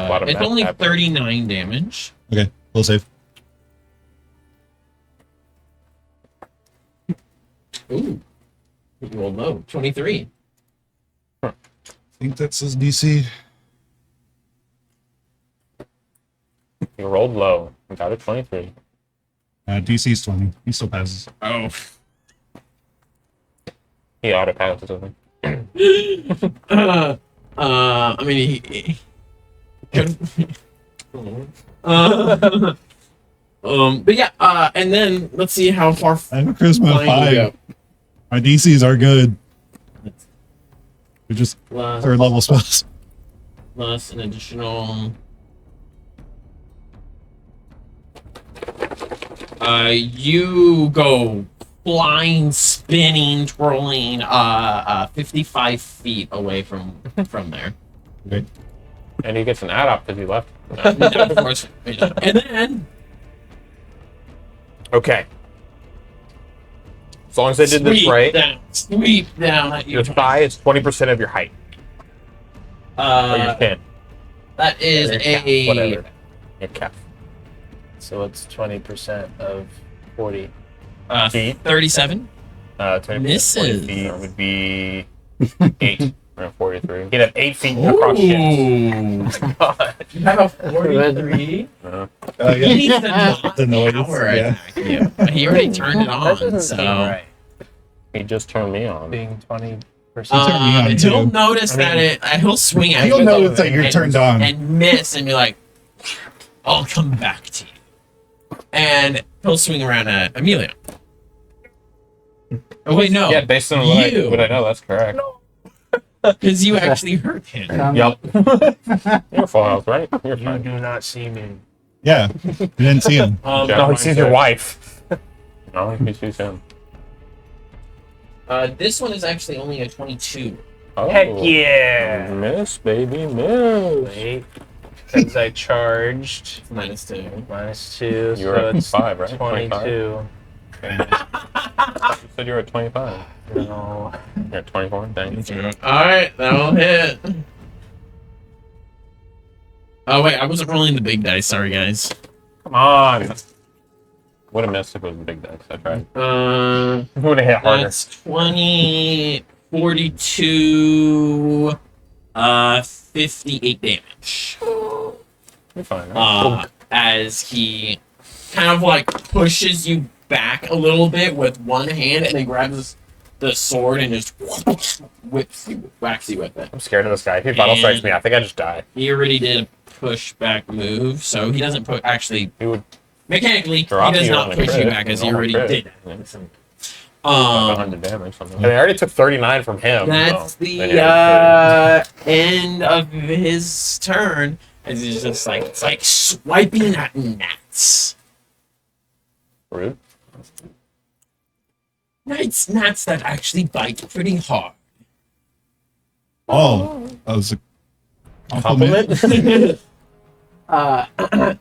lot of It's math only happening. 39 damage. Okay, we'll save. Ooh. You rolled low. 23. I think that's his DC. You rolled low. You got a 23. DC's 20. He still passes. Oh. He auto passes, I think. I mean, he but yeah, and then let's see how far I have a charisma of flying you 5. go. My DCs are good. They're just Plus, third level spells. plus an additional. You go flying, spinning, twirling, 55 feet away from there. Okay. And he gets an add up because he left. Of course. And then Okay. As long as I did this right, sweep down at you. your thigh is 20% of your height. Or your chin. That is Or your calf, a whatever. Your calf. So it's 20% of 40. Feet. 37. 20% Misses. 40 feet would be 8. Around 43. You'd have 8 feet across shins. Ooh. God. You have a 43. Uh, He needs to not The noise, power yeah. attack you. But he already turned it That on, doesn't so. seem right. he just turned me on. Being 20%. turned me on, too. He'll notice that he'll swing at you. He'll notice that you're and- turned on. And miss and be like, I'll come back to you. And he'll swing around at Amelia. Oh, wait, no. Yeah, based on You. what I know, that's correct. Because you actually hurt him. Yep. You're full health, right? You're You fine. do not see me. Yeah. You didn't see him. Yeah. No, he sees your wife. No, he sees him. This one is actually only a 22. Oh, Heck yeah! Miss, baby, miss. Wait. Because I charged. Minus 2. Minus 2. You're so at it's 5, right? 22. You said you were at 25. No. You're at 24. Dang. Alright, that'll hit. Oh, wait, I wasn't rolling the big dice. Sorry, guys. Come on. Would have missed if it was a big dice. I tried. Would have hit harder. That's 20, 42, 58 damage. You're fine. Right? As he kind of like pushes you back a little bit with one hand and then grabs the sword and just whacks you with it. I'm scared of this guy. If he battle strikes me, I think I just die. He already did a pushback move, so he doesn't put actually He would mechanically he drop does you not on a push you crit. back as he On a already crit. did. Yeah. Um, 100 damage. Something. And I already took 39 from him. that's so. the Yeah. end of his turn. As he's just like it's like swiping at gnats. Rude. Gnats that actually bite pretty hard. Oh, that was a compliment.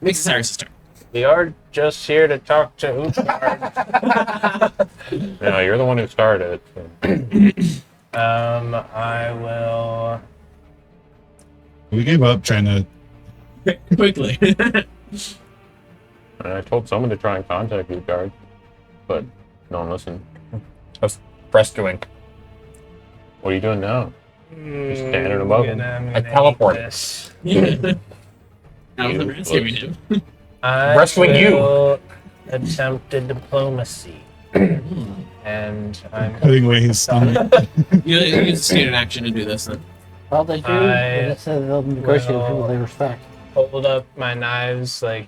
Makes it Cyrus' turn. We are just here to talk to Utgard. No, you're the one who started. So. I will. We gave up trying to. Quickly. And I told someone to try and contact you, guard, but no one listened. Press doing. What are you doing now? Just standing above him. I teleport. This. That was the grand saving him. I Rescuing you. will attempt a diplomacy. And I'm Cutting away his stomach. You use a standard action to do this then. Well, they do. I They said they'll negotiate with people they will- respect. hold up my knives like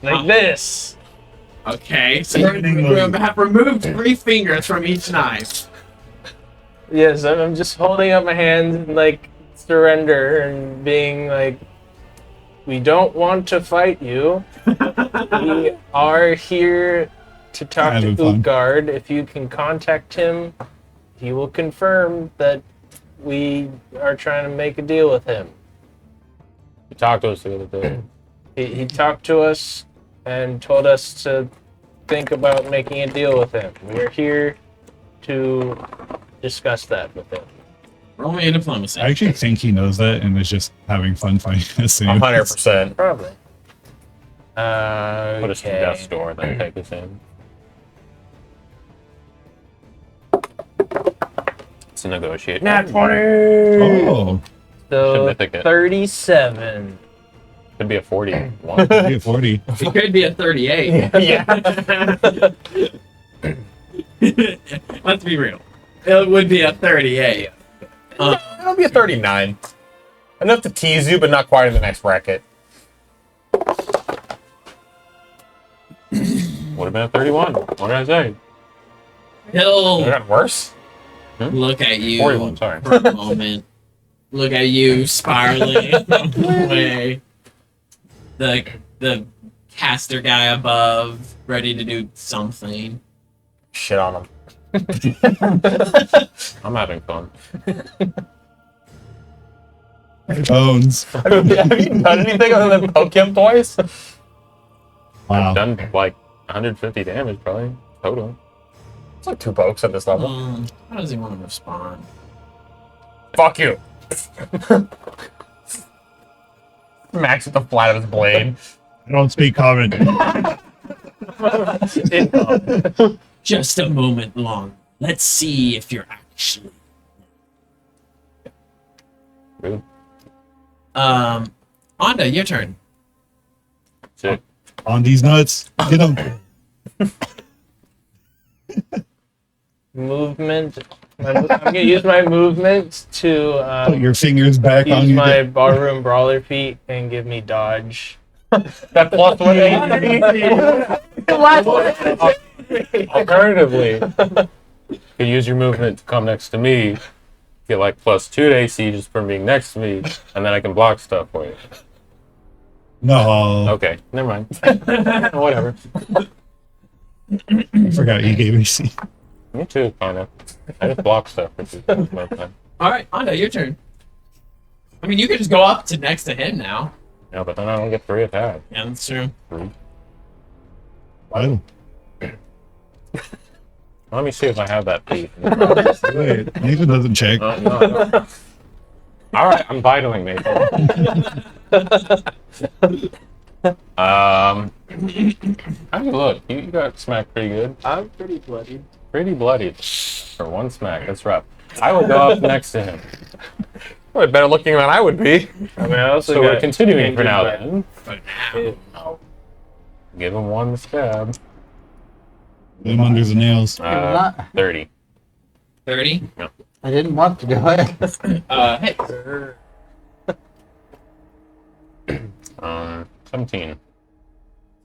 this. Okay, so you have removed 3 fingers from each knife. Yes, I'm just holding up my hands and like surrender and being like, we don't want to fight you. We are here to talk to Having fun. Utgard. If you can contact him, he will confirm that we are trying to make a deal with him. You talked to us the other day. He talked to us and told us to think about making a deal with him. We're here to discuss that with him. Roll me a diplomacy. I actually think he knows that and is just having fun fighting us. 100%. Probably. Put us to death's door, then take us in. It's a negotiate. Nat 20! Oh, So Significant. 37. Could be a 41. be a 40. It could be a 38. Yeah. Let's be real. It would be a 38. It'll be a 39. Enough to tease you, but not quite in the next bracket. Would have been a 31. What did I say? It He'll got worse. look at you 41, sorry. for a moment. Look at you spiraling away. The caster guy above, ready to do something. Shit on him. I'm having fun. Bones. Have you done anything other than poke him twice? Wow. I've done like 150 damage probably total. It's like 2 pokes at this level. How does he want to respond? Fuck you. Max at the flat of his blade. I don't speak common. Just a moment long. Let's see if you're actually. Rude. Anda, your turn. Sick. On these nuts. Get them. Movement. I'm gonna use my movement to Put your fingers back on use you. my barroom brawler feat and give me dodge. That plus 180. Alternatively, you could use your movement to come next to me, get like +2 to AC just from being next to me, and then I can block stuff for you. No. Okay, never mind. Whatever. I forgot you gave me C. Me too, kind of. I just block stuff for 2 times my time. All right, Anda, your turn. I mean, you could just go up to next to him now. Yeah, but then I don't get 3 attacks. Yeah, that's true. Oh, Let me see if I have that feat. wait. Nathan doesn't check. No. All right, I'm vitaling, Nathan. How do you look? You got smacked pretty good. I'm pretty bloodied. Pretty bloodied. For 1 smack, that's rough. I would go up next to him. Probably better looking than I would be. I mean, I also So we're got continuing for now injured then. But now, Give him 1 stab. Them under the nails. Not- 30. 30. I didn't want to do it. Hey. 17.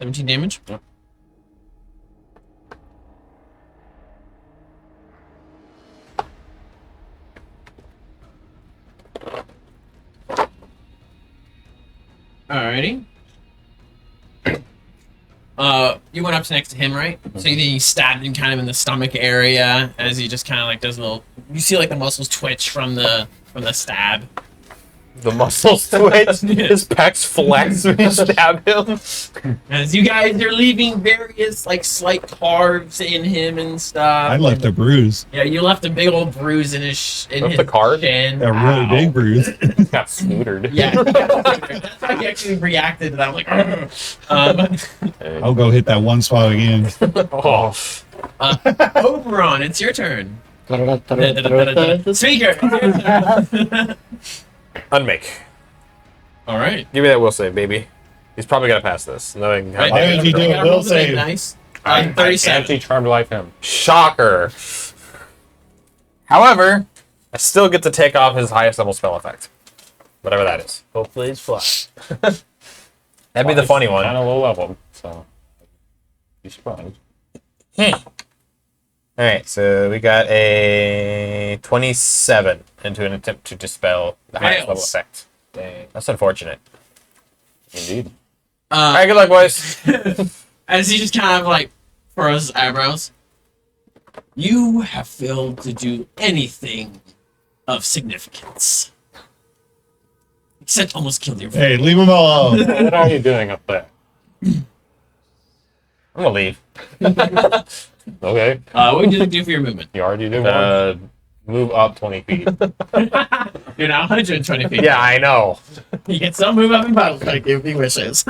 17 damage. Yep. Alrighty. You went up to next to him, right? So you stabbed him kind of in the stomach area as he just kind of like does a little. You see like the muscles twitch from the stab. The muscles twitch. His pecs flex when you stab him. As you guys are leaving various like slight carves in him and stuff. I left a bruise. Yeah, you left a big old bruise in his Left his the card? chin. A really big bruise. Got snootered. Yeah, that's how he actually reacted to that. I'm like, I'll go hit that one spot again. Oh. Oberon, it's your turn. Speaker. Unmake. All right. Give me that will save, baby. He's probably gonna pass this. Knowing how Why did you do a will save? Nice. I 37. anti-charmed life him. Shocker. However, I still get to take off his highest level spell effect. Whatever that is. Hopefully it's fly. That'd be the funny one. Kind of low level, so be surprised. Alright, so we got a 27 into an attempt to dispel the highest level Fails. effect. Dang, that's unfortunate. Indeed. Alright, good luck, boys. As he just kind of like furrows his eyebrows. You have failed to do anything of significance. Except almost killed your friend. Hey, leave him alone. What are you doing up there? I'm gonna leave. Okay, What would you like to do for your movement? you already did one. move up 20 feet. You're now 120 feet. Yeah, I know. He can still move up in battle strike if he wishes.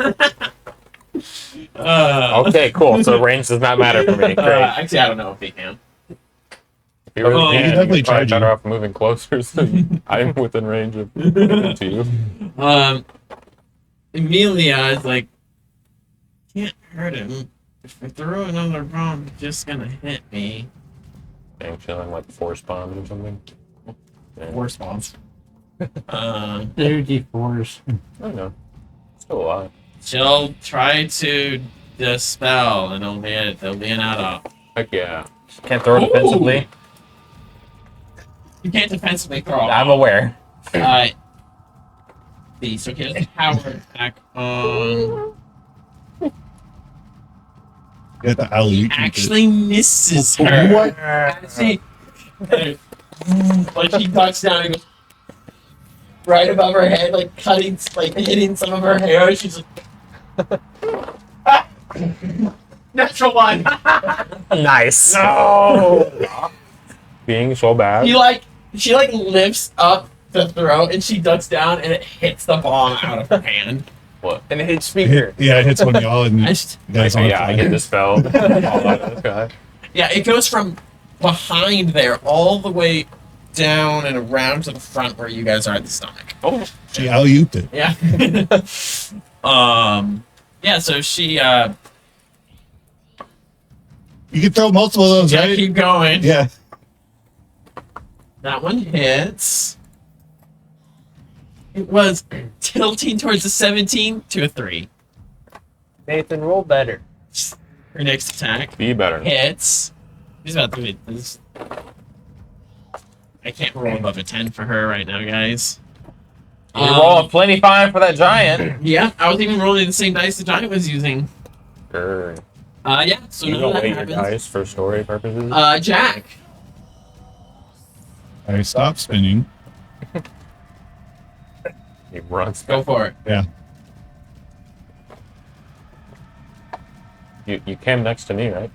Okay, cool. So range does not matter for me. Great. Actually, I don't know if he can. If you really Oh, can, you you're definitely probably charge better you. off moving closer so I'm within range of getting to you. Emilia is like, can't hurt him. If I throw another bomb, it's just gonna hit me. Dang, feeling like force bombs or something. Yeah. Force bombs. They're D4s. I know. Still alive. She'll try to dispel, and it'll be an add-off. Heck yeah. Can't throw it defensively. You can't defensively throw. I'm aware. So he has a power attack on. Get the alley. Actually misses her. What? Actually, like she ducks down and goes right above her head, like cutting, like hitting some of her hair. She's like, natural one. Nice. No. Being so bad. She lifts up the throw and she ducks down and it hits the bomb out of her hand. And it hits speaker. Yeah, it hits one of y'all and I you just- guys on Yeah, I get dispelled. All out of this guy. Yeah, it goes from behind there all the way down and around to the front where you guys are at the stomach. Oh, She alley-ooped it. Yeah. Yeah, so she You can throw multiple of those, yeah, right? keep going. Yeah. That one hits. It was tilting towards a 17 to a 3. Nathan, roll better. Her next attack be better. hits. She's about to be this. I can't roll above a 10 for her right now, guys. You roll a plenty fine for that giant. Yeah, I was even rolling the same dice the giant was using. Sure. Yeah, so You none don't of that wait your happens. dice for story purposes. Jack. I stop spinning. He runs. Go for it. Yeah. You came next to me, right?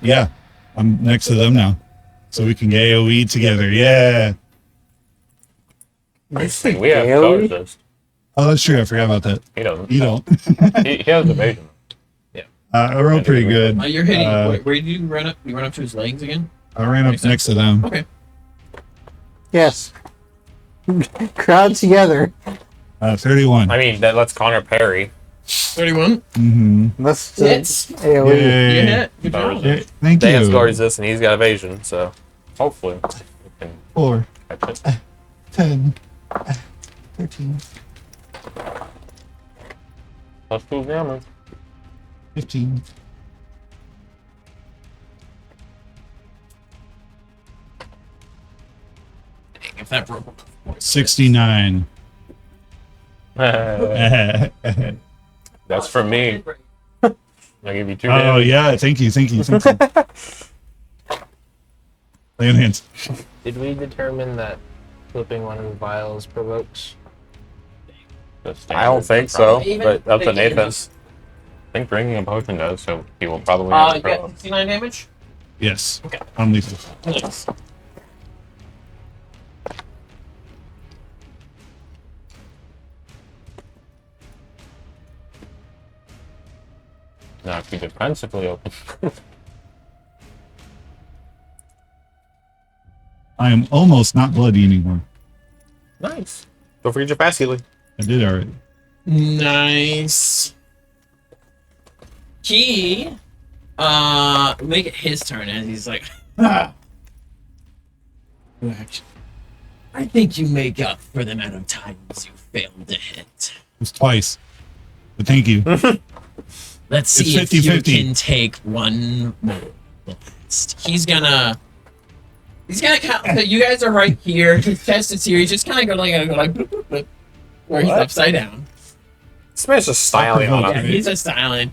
Yeah. I'm next to them now. So we can get AoE together. Yeah. We have coexist. Oh, that's true. I forgot about that. He doesn't. You don't. He has evasion. I rolled pretty good. You're hitting. Uh, where did you run up? You run up to his legs again? I ran up next to them. Okay. Yes. Crowd together. 31. I mean, that lets Connor parry. 31. Mm-hmm. Let's Hits. AoE. You Yay. hit. Good job. Yeah, thank Dan has you. guard resist and he's got evasion, so hopefully we can 4, catch it. 10, 13, Plus 2 damage. 15. Dang, if that broke. 69. That's Oh, for me. I'll give you 2 damage. Oh, yeah. Thank you. Thank you. Thank you. Lay on hands. Did we determine that flipping one of the vials provokes? I don't think so, Even- but up to even- Nathan. I think drinking a potion does, so he will probably You have got 69 damage? Yes. Okay. I'm lethal. Nice. Now, if you defensively open, I am almost not bloody anymore. nice. Don't forget your fast healing. I did already. Nice. He, make it his turn as he's like, I think you make up for the amount of times you failed to hit. It was twice. But thank you. Let's see It's if you 50-50. can take one more blast. He's gonna kind of, you guys are right here. His chest is here. He's just kind of go like boop, boop, boop, where he's upside down. This man's just styling on Okay. Yeah, us. he's just styling.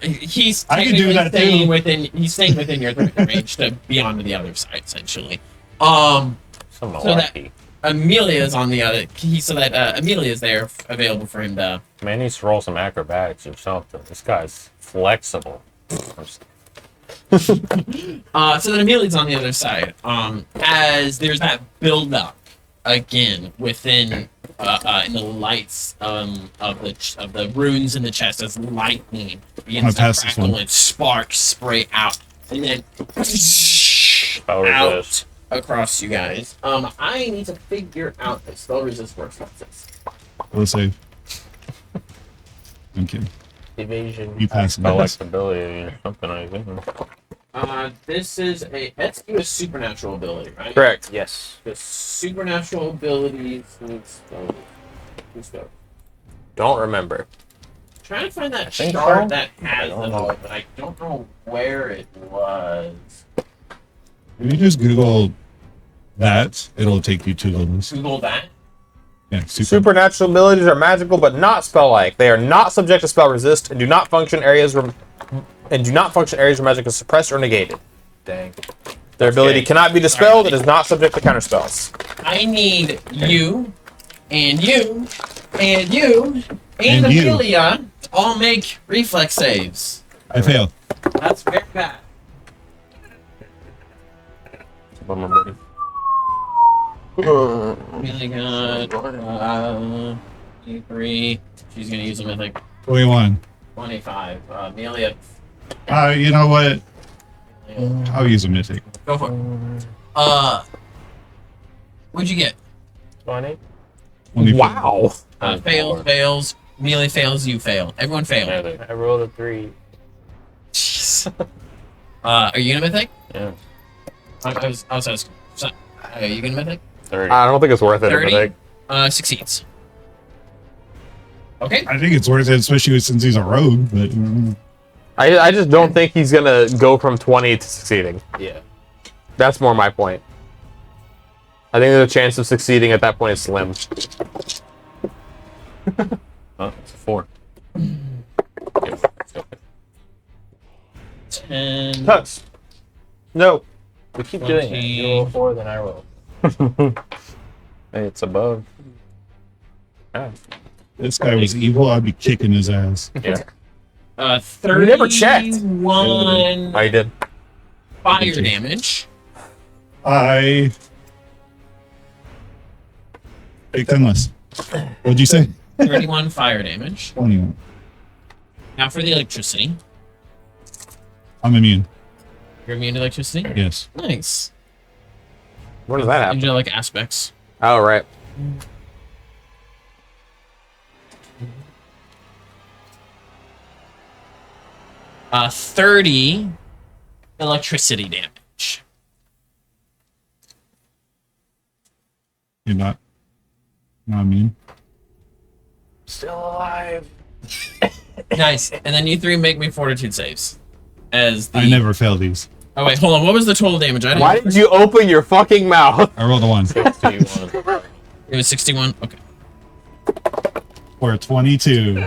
He's I can do technically that too. staying within. He's staying within your threat range to be on to the other side, essentially. Some So that- malarkey. Amelia's on the other. So that Amelia's there, available for him to. Man needs to roll some acrobatics or something. This guy's flexible. So then Amelia's on the other side. As there's that build up again within in the lights of the runes in the chest as lightning begins to pass this crackle one. and sparks spray out, and then Power out resist. across you guys. I need to figure out if spell resist works. What's this? We'll save. Okay. Evasion. You pass Spell this. ability or something, I think. This is that's a supernatural ability, right? Correct. Yes. The supernatural abilities need spells. Who's that? Don't remember. Trying to find that think chart so. that has don't it know. all, but I don't know where it was. If you just Google that, it'll take you to the list. Google that. Yeah, Supernatural abilities are magical but not spell-like. They are not subject to spell resist and do not function areas where magic is suppressed or negated. Dang. Their ability Okay. cannot be dispelled and is not subject to counterspells. I need you, and you, and you, and And you. Amelia to all make reflex saves. I fail. That's very bad. Bummer, buddy. Amelia got 3. She's gonna use them at like 21. 25. Amelia, You know what? I'll use a mythic. go for it. What'd you get? 20. 24. Wow. Fails. Amelia fails. You fail. Everyone failed. I rolled a 3. Jeez. Are you gonna mythic? Yeah. I was asking. Are you gonna mythic? 30. I don't think it's worth it. 30? But Succeeds. Okay. I think it's worth it, especially since he's a rogue, but I just don't think he's gonna go from 20 to succeeding. Yeah. That's more my point. I think the chance of succeeding at that point is slim. Oh, it's a 4. 10. Touch. No. We keep doing it. You roll 4, then I roll. Hey, it's above. Yeah. this guy was evil, I'd be kicking his ass. Yeah. 31 You never checked. I did. fire damage. I take 10 less. What'd you say? 31 fire damage. 21. Now for the electricity. I'm immune. You're immune to electricity? Yes. Nice. When does that happen? Angelic aspects. Oh, right. Uh, 30 electricity damage. You're not immune. Still alive. Nice. And then you 3 make me fortitude saves. As the... I never fail these. Oh wait, hold on. What was the total damage? I Why did you open your fucking mouth? I rolled a 1 61. It was 61. Okay. for a 22.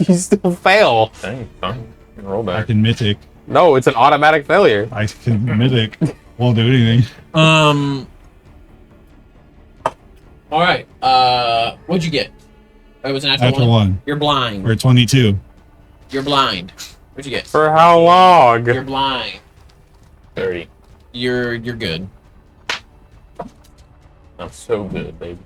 You still fail. Dang, fine. You can roll I back. can mythic. No, it's an automatic failure. I can mythic. Won't do anything. All right. What'd you get? It was an After natural 1 You're blind. for a 22. You're blind. What'd you get? For how long? You're blind. 30. You're good. I'm so good, baby.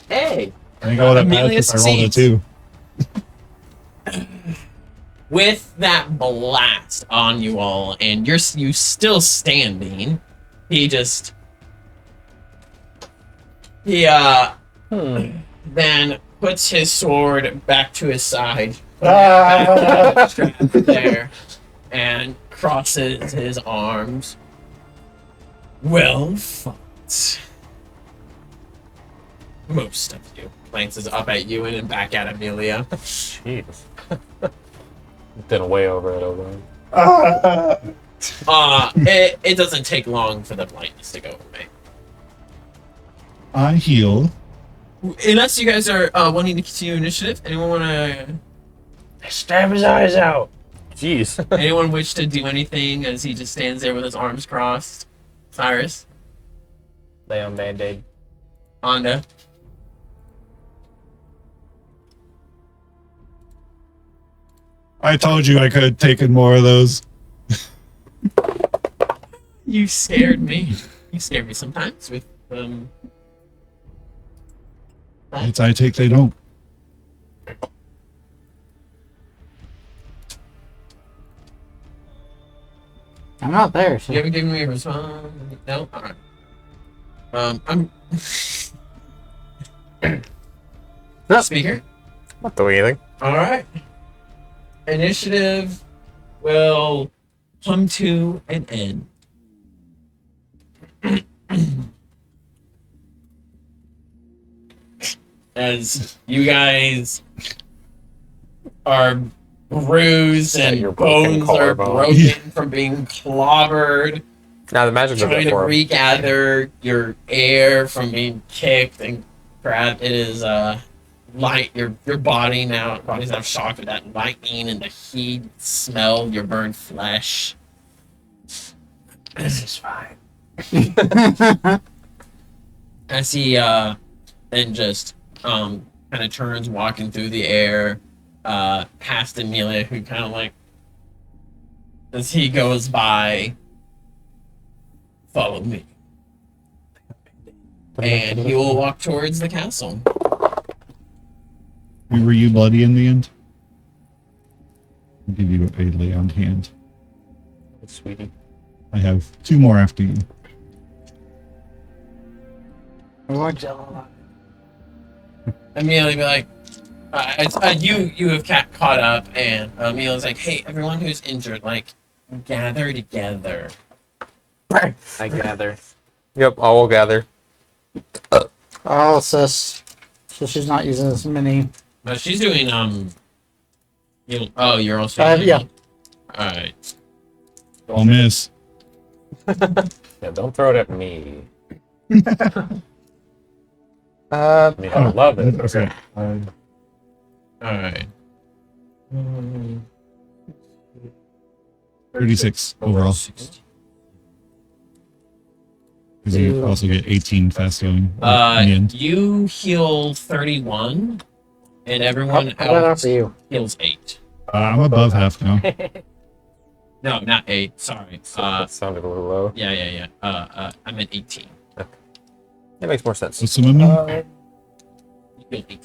Hey. I think I would have Amelia passed if I rolled a succeeds. 2. With that blast on you all, and you still standing, he then puts his sword back to his side, strap there, and crosses his arms. Well fought. Most of you. Glances up at you and then back at Amelia. Jeez. Did way over it over. It doesn't take long for the blindness to go away. I heal. Unless you guys are wanting to continue initiative, anyone want to? Stab his eyes out. Jeez. Anyone wish to do anything as he just stands there with his arms crossed? Cyrus, Lay on Band-Aid. Anda. I told you I could have taken more of those. You scared me. You scared me sometimes with It's I take, they don't. I'm not there. So. You haven't given me a response. No. All right. I'm speaker. Not doing anything. All right. Initiative will come to an end. As you guys are bruised and Your broken bones are collarbone. broken from being clobbered, Now the magic does trying it to for him. regather your air from being kicked and grabbed. It is light. Your body's now shocked with that lightning and the heat smell of your burned flesh. This is fine. As he then just kind of turns walking through the air past Amelia, who kind of like, as he goes by, follow me. And he will walk towards the castle. Were you bloody in the end? I'll give you a lay on hand. Sweetie. I have 2 more after you. Amelia be like, you have caught up, and Amelia's like, hey, everyone who's injured, like, gather together. I gather. Yep, I will gather. Oh, sis. So she's not using as many. But she's doing you're also Yeah. Alright. I'll miss. Yeah, don't throw it at me. Uh, I mean, I love it. Okay. Alright. 36 overall. 60. Because you also get 18 fast healing in the end. You heal 31, and everyone how about else after you? heals 8. I'm above half now. No, not 8, sorry. That sounded a little low. Yeah. I'm at 18. That makes more sense. What's the movement? You heal 18.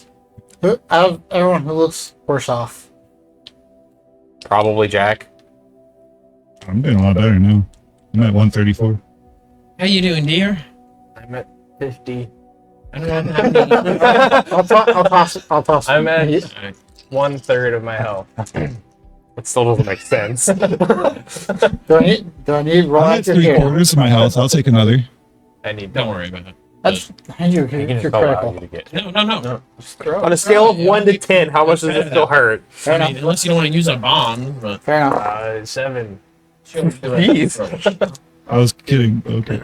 Out of everyone who looks worse off. Probably Jack. I'm doing a lot better now. I'm at 134. How you doing, dear? I'm at 50. I don't have any. I'll toss it. I'm at Alright. 1/3 of my health. It still doesn't make sense. Do I need roll I'm at active here? 3/4 of my health. I'll take another. I need Don't worry about it. That's you're You can critical. just allow you to get. No. just throw On it. a scale of 1 to 10, how much does it still hurt? Fair I mean, enough. unless you don't want to use a bomb, but 7. Jeez. I was kidding. Okay.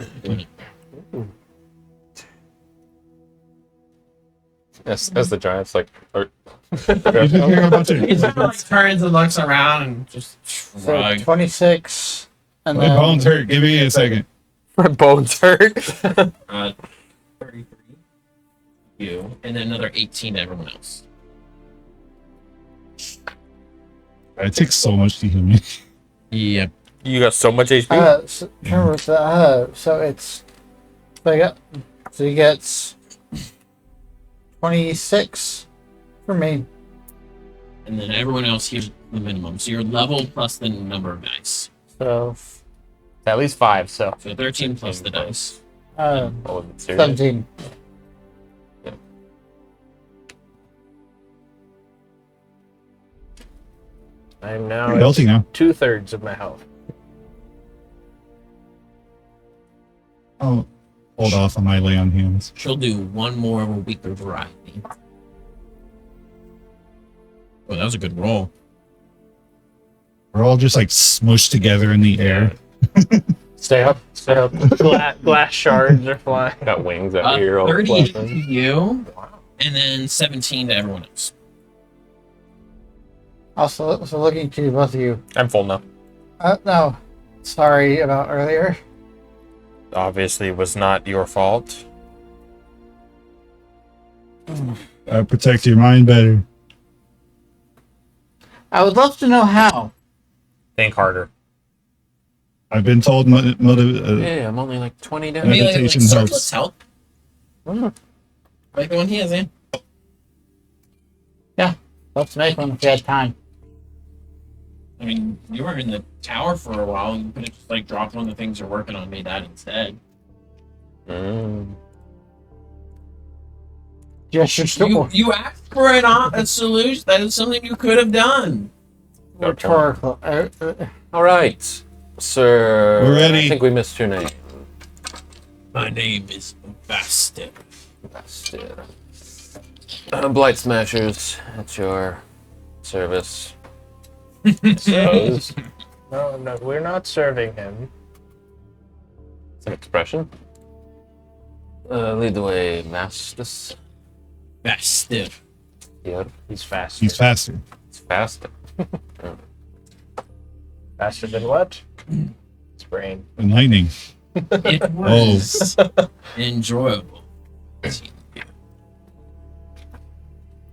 As the giants like. Or, You didn't hear about he it. kind of like turns and looks around and just so shrug. 26, and My then bones hurt. Give me a second. My bones hurt. 33. You and then another 18 to everyone else. Uh, It takes so much to heal me. Yep. You got so much HP. so, remember so it's so he gets 26 for me. And then everyone else heals the minimum. So your level plus the number of dice. So At least 5, so. So 13 plus the dice. oh, was it serious? 17. I'm now Pretty at healthy now. 2/3 of my health. I'll hold off on my lay on hands. She'll do one more of a weaker variety. Oh, that was a good roll. We're all just like smushed together in the air. Stay up. Stay up. Glass shards are flying. Got wings out here. All 30 to flapping. you, and then 17 to everyone else. Also, so looking to both of you. I'm full now. No, sorry about earlier. Obviously, it was not your fault. Protect your mind better. I would love to know how. Think harder. I've been told Yeah, I'm only like 20 I down. mean, like Meditation surplus helps. help. Like the one he has in. Let's make one if you had time. I mean, you were in the tower for a while. You could have just like dropped one of the things you're working on, made that instead. You asked for a solution. That is something you could have done. Rhetorical. All right, sir. We're ready. I think we missed your name. My name is Bastet. That's it. Blight Smashers, at your service. So, no, we're not serving him. It's an expression. Lead the way, Mastus. Bastet. Yep, He's faster. He's faster. it's faster. Faster than what? His brain. Enlightening. It was enjoyable. seeing you.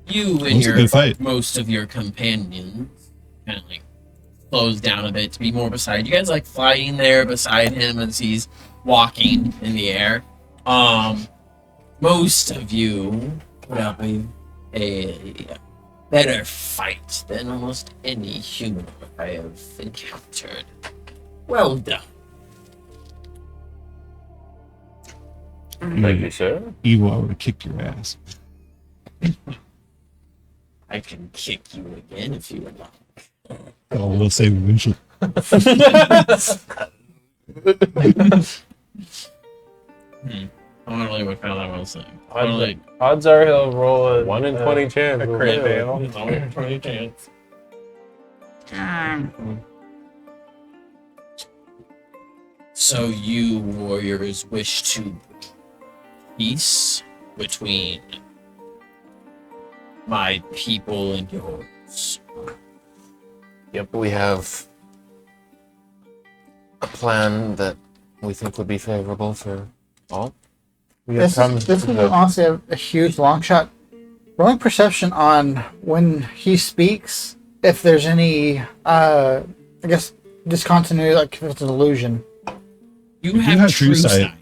You and It was a your good fight. most of your companions kind of like slows down a bit to be more beside you guys, like flying there beside him as he's walking in the air. Most of you put up a better fight than almost any human I have encountered. Well done. Thank you, sir. Evil, I would have kicked your ass. I can kick you again if you would like. Oh, we'll save eventually. I don't really what kind of that was saying. Odds are he'll roll a 1 in 20 chance. a crit fail. It's only a 20 chance. So you warriors wish to peace between my people and yours. Yep, we have a plan that we think would be favorable for all. This is honestly a huge long shot. Rolling perception on when he speaks, if there's any, I guess, discontinuity, like if it's an illusion. You have true sight.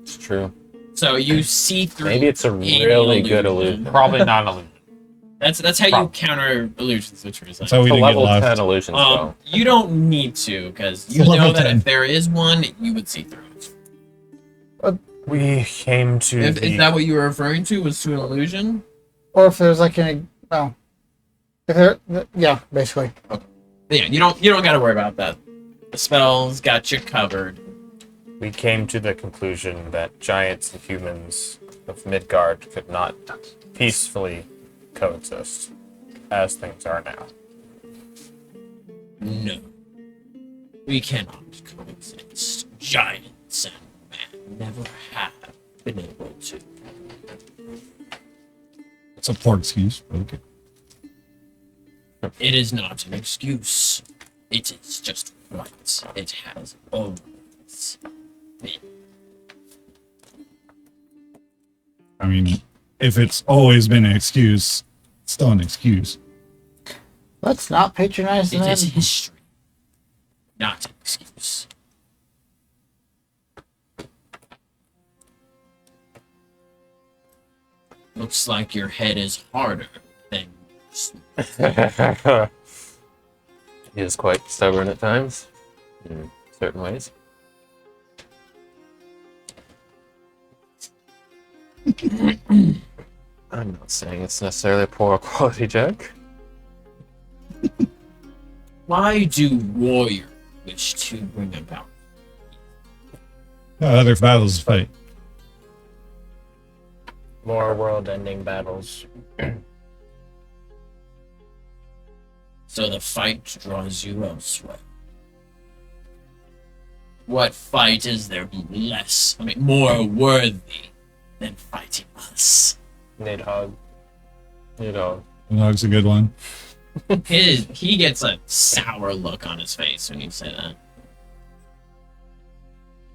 It's true. So you see through. Maybe it's a any really good illusion. Probably not an illusion. That's how you counter illusions with true sight. That's how we It's a didn't get level 10 left. illusion spell. You don't need to, because you Level know that 10. if there is one, you would see through it. We came to Is that what you were referring to? Was to an illusion? Or if there's like any, well, if there, yeah, basically. Yeah, you don't got to worry about that. The spells got you covered. We came to the conclusion that giants and humans of Midgard could not peacefully coexist as things are now. No, we cannot coexist. Giants and man never have been able to. It's a poor excuse, but okay. It is not an excuse. It is just right. It has always been. I mean, if it's always been an excuse, it's still an excuse. Let's not patronize It them. is history, not an excuse. Looks like your head is harder than He is quite stubborn at times, in certain ways. I'm not saying it's necessarily a poor quality joke. Why do warriors wish to bring about? Other battles to fight. More world-ending battles. So the fight draws you elsewhere. What fight is there more worthy than fighting us? Nidhogg. You know, Dog's a good one. He gets a sour look on his face when you say that.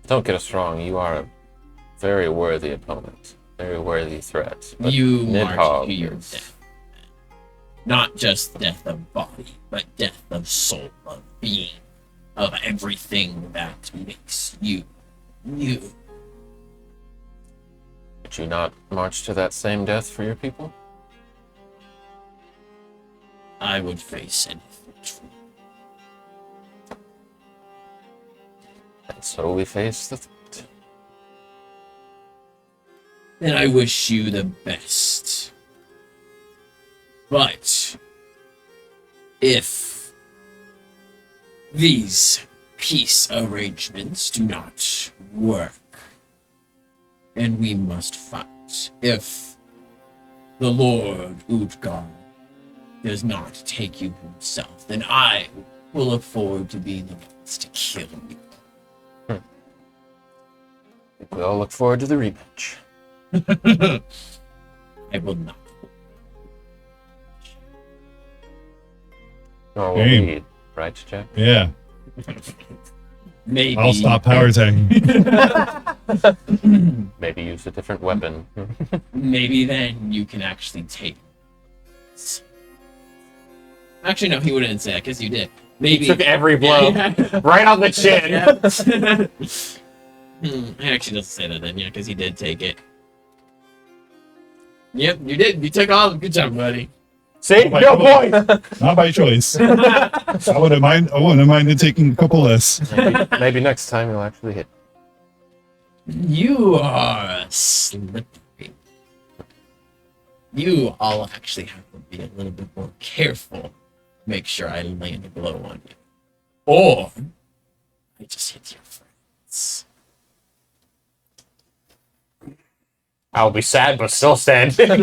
don't get us wrong, you are a very worthy opponent. Very worthy threat. But You Nidhogg march to your is- death. Not just death of body, but death of soul, of being, of everything that makes you you. Did you not march to that same death for your people? I would face anything. And so we face the threat. And I wish you the best. But if these peace arrangements do not work, and we must fight, if the Lord Utgard does not take you himself, then I will look forward to being the ones to kill you. We all look forward to the rematch. I will not. Nor will Game. we, right, Jack? Yeah, Maybe. I'll stop power attacking. Maybe use a different weapon. Maybe then you can actually take it. Actually, no, he wouldn't say that because you did. Maybe. Took every blow right on the chin. He actually doesn't say that then, yeah, because he did take it. Yep, you did. You took all. Good job, buddy. See, Oh my no God. point. Not by choice. I wouldn't mind taking a couple less. Maybe next time you'll actually hit. You are slippery. You all actually have to be a little bit more careful. Make sure I land a blow on you. Or I just hit your friends. I'll be sad, but still standing.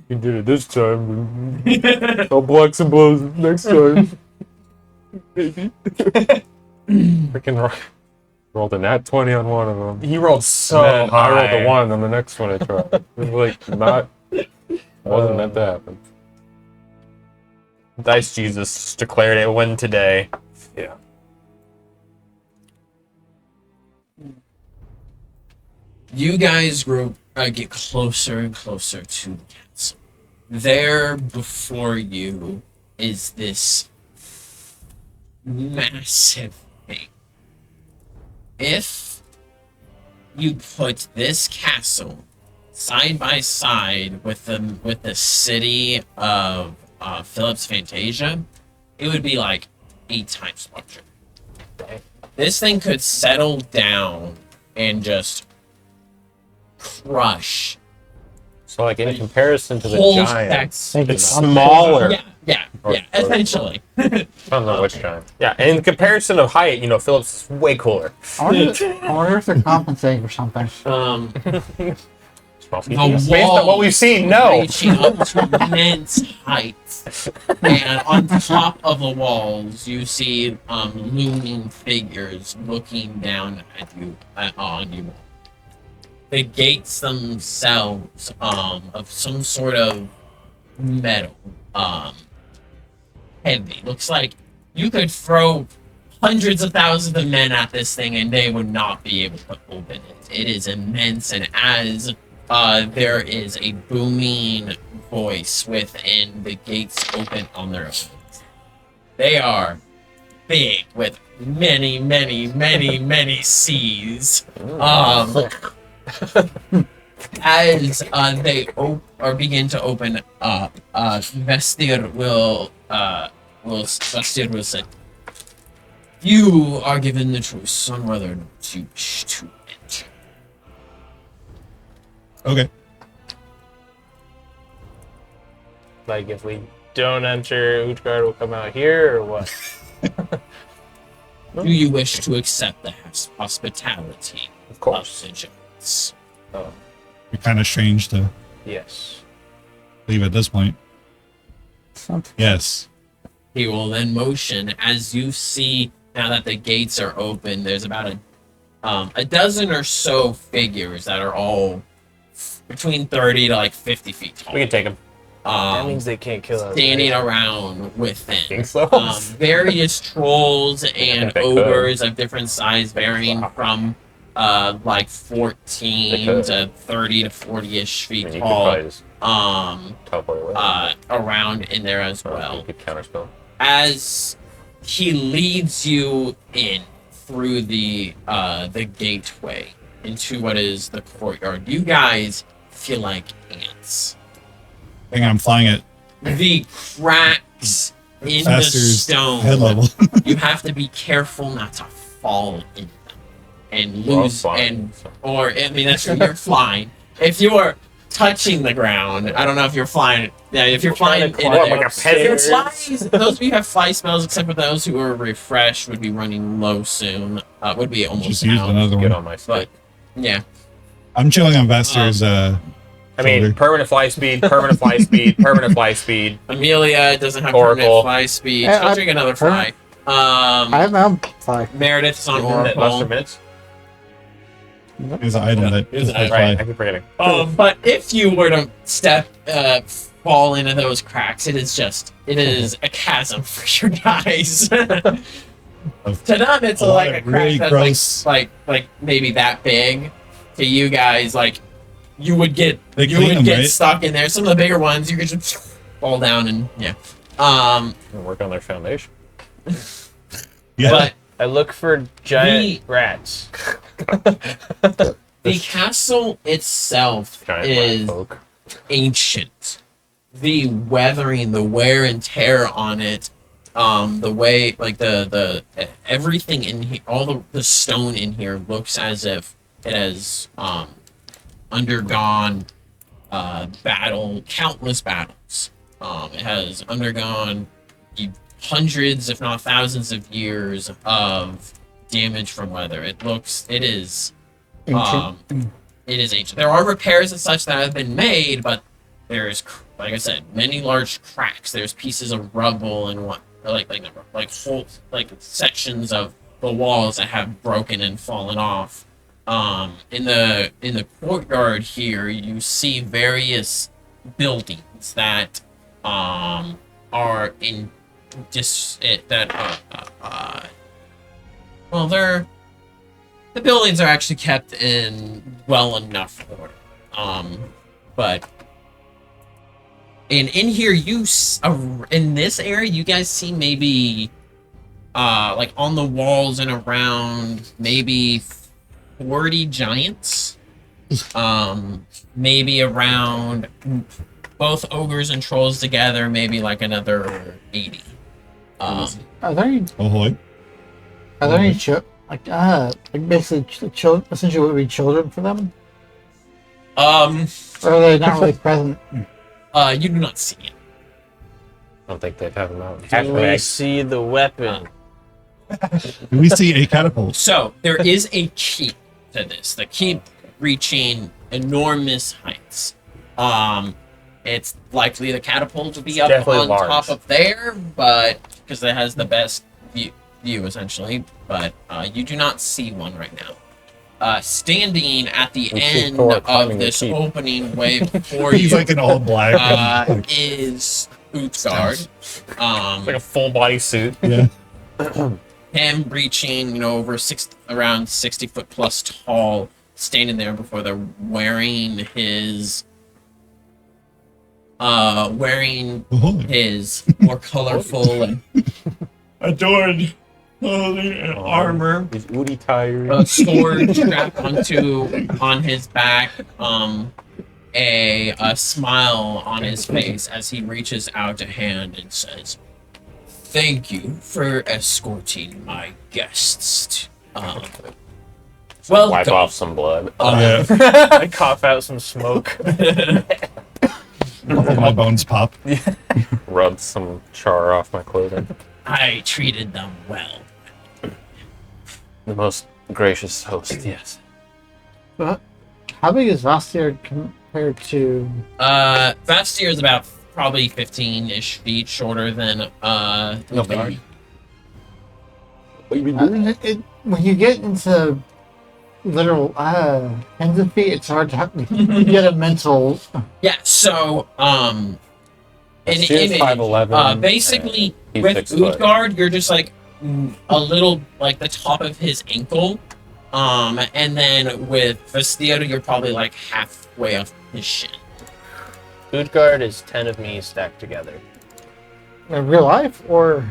You did it this time. I'll block some blows next time. Maybe. Freaking rolled a nat 20 on one of them. He rolled so And then high. I rolled a 1 on the next one I tried. It was like not. Wasn't meant to happen. Dice Jesus declared it a win today. Yeah. You guys get closer and closer to the castle. There before you is this massive thing. If you put this castle side by side with the city of Philip's Fantasia, it would be like 8 times larger. This thing could settle down and just crush So, like, in comparison to the whole giants, Thank you. it's smaller. yeah, essentially. I don't know which giant. Yeah, and in comparison of height, you know, Phillips is way cooler. I wonder if they're compensating for something. Small The Based on what we've seen, no. reaching up to immense heights, and on top of the walls, you see looming figures looking down at you, on you. The gates themselves, of some sort of metal, heavy. Looks like you could throw hundreds of thousands of men at this thing, and they would not be able to open it. It is immense, and as there is a booming voice within, the gates open on their own. They are big with many, many, many, many C's. As they begin to open up, Vestir will say, "You are given the choice on whether or not you wish to enter." Okay. Like, if we don't enter, Utgard will come out here, or what? Do you wish to accept the hospitality Of course. of the giants? Be kind of strange to Yes. leave at this point. Yes. He will then motion as you see now that the gates are open. There's about a dozen or so figures that are all between 30 to like 50 feet tall. We can take him. That means they can't kill us. Standing right? around within. Think so? Various trolls and they could. ogres of different size, varying from like 14 Okay. to 30 to 40-ish I feet mean, you could tall, probably just um, teleport away. around in there as You well. could counterspell. As he leads you in through the gateway into what is the courtyard, you guys feel like ants. I think I'm flying at The cracks in the Faster's stone. head level. You have to be careful not to fall in them and We're all lose flying, and so. or I mean that's true, you're flying. If you are touching the ground, I don't know if you're flying. Yeah, if you're flying Trying to in climb there, like a if you're peasant. flying, those of you who have fly spells, except for those who are refreshed, would be running low soon. Would be almost Just used out. another Get one. on my But stick. yeah, I'm chilling on Vaster's. I mean, Shoulder. permanent fly speed, permanent fly speed, permanent fly speed. Amelia doesn't have Oracle. permanent fly speed. Yeah, She'll I- drink another fly. I have my own fly. Meredith is on Isn't that less than Oracle. minutes? Is an item that Here's an I item. Right, I fly. keep forgetting. But if you were to fall into those cracks, it is a chasm for you guys. To them, it's A lot like a of crack really that's gross- like maybe that big. To you guys, like you would get They you clean would them, get right? stuck in there. Some of the bigger ones, you could just fall down and yeah. Work on their foundation. Yeah. But I look for giant rats. the castle itself Giant is black folk. ancient. The weathering, the wear and tear on it, the way like the everything in here, all the stone in here looks as if it has undergone countless battles. It has undergone hundreds, if not thousands, of years of damage from weather. It is ancient. There are repairs and such that have been made, but there's, like I said, many large cracks. There's pieces of rubble and whole sections of the walls that have broken and fallen off. In the courtyard here, you see various buildings that are in the buildings are actually kept in well enough order. But in here, in this area, you guys see maybe like on the walls and around maybe 40 giants. Maybe around both ogres and trolls together, maybe like another 80. Are there any? Oh, holy. Are there any like basically children? Essentially, would be children for them, or are they not really present? You do not see it. I don't think they'd have them out. Do we see the weapon? Do we see a catapult? So there is a keep to this. The keep reaching enormous heights. It's likely the catapult will be up definitely on large. top of there, but because it has the best view essentially. But you do not see one right now. Standing at the We see end Thor of climbing the this keep. opening way before He's you like an all black. is Utgard. It's like a full body suit. Yeah. Him reaching, over around 60 foot plus tall, standing there before they're wearing his Oh, holy. more colorful and Adorned clothing and armor. These Udi tires. sword strapped on his back, a smile on his face as he reaches out a hand and says, "Thank you for escorting my guests. Wipe Welcome." off some blood. Yeah. I cough out some smoke. My bones pop. Rub some char off my clothing. I treated them well. The most gracious host, yes. How big is Vastir compared to? Vastir is about probably 15-ish feet shorter than Utgard. When you get into literal tens of feet, it's hard to get a mental. Yeah, so She's in 5'11". basically He's with 6 foot. Utgard, you're just like a little like the top of his ankle, And then with Vestioto, you're probably like halfway up his shin. Utgard is 10 of me stacked together. In real life, or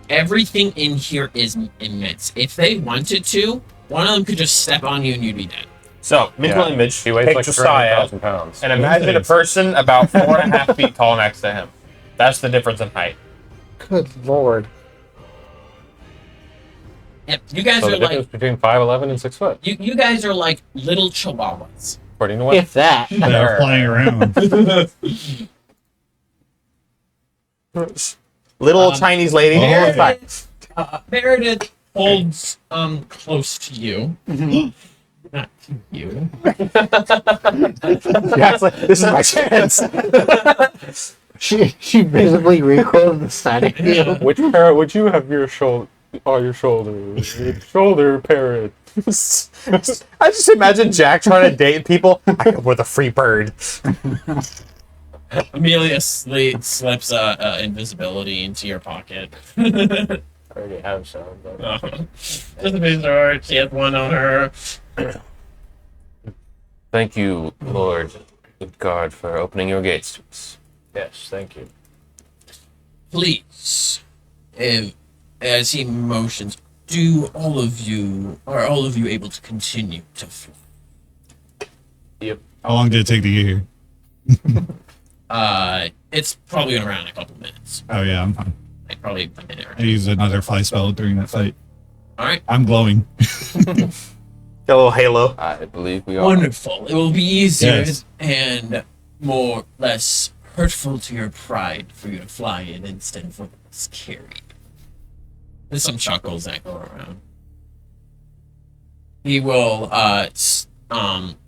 Everything in here is immense. If they wanted to, one of them could just step on you and you'd be dead. So, mental Yeah. image. He weighs Take like Josiah 300,000 pounds. and imagine a person about 4.5 feet tall next to him. That's the difference in height. good lord. Yep, you guys So the are like difference between 5'11" and 6 foot, you guys are like little chihuahuas. according to what? If that. They're flying around. Little Chinese lady. Oh, Meredith, Meredith holds close to you. Not to you. Yeah, it's like, this is my chance. She visibly recoiled the side of you. Which parrot would you have your shoulder on your shoulder? Shoulder parrot. I just imagine Jack trying to date people. I come with a free bird. Amelia slips invisibility into your pocket. I already have some. But... Just a piece of her. She has one on her. Thank you, Lord God, for opening your gates to us. Yes, thank you. Please, as he motions, are all of you able to continue to fly? How long did it take to get here? It's probably gonna run in a couple minutes. Oh yeah, I'm fine. Like probably a minute or I two. used another fly spell during that fight. All right. I'm glowing. Got a little halo. I believe we are. Wonderful. It will be easier Yes. and less hurtful to your pride for you to fly in instead of what's carried. There's some chuckles that go around. He will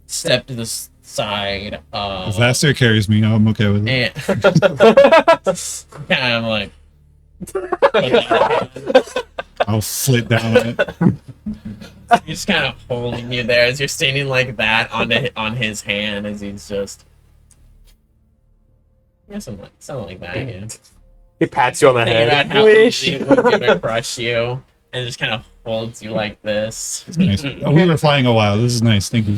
step to the side. If Vaster carries me, I'm okay with it. And kind of like. I'll flit down on it. He's kind of holding you there as you're standing like that on his hand as he's just. Yeah, something like that. Yeah. He pats you on the Think about head. how Wish. easy it would be to crush you, and just kind of holds you like this. Nice. Oh, we were flying a while. This is nice. Thank you.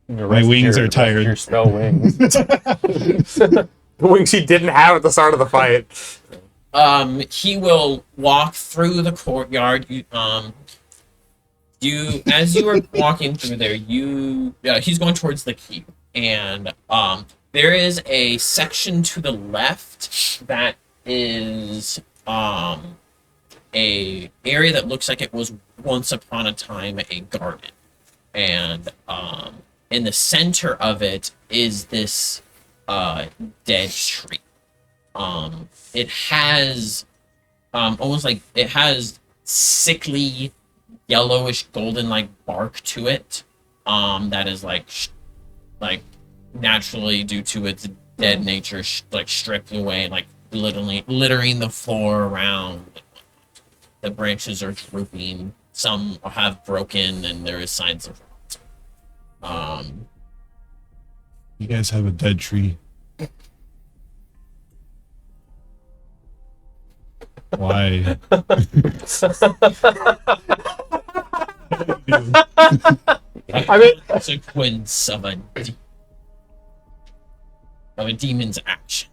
My wings are tired. Your spell wings. The wings he didn't have at the start of the fight. He will walk through the courtyard. As you are walking through there, he's going towards the keep, and there is a section to the left that is a area that looks like it was once upon a time a garden, and in the center of it is this dead tree. It has almost like it has sickly yellowish golden like bark to it that is like naturally due to its dead nature like stripped away, like literally littering the floor around. The branches are drooping, some have broken, and there is signs of rot. You guys have a dead tree. Why? I mean, Consequence of a demon's action.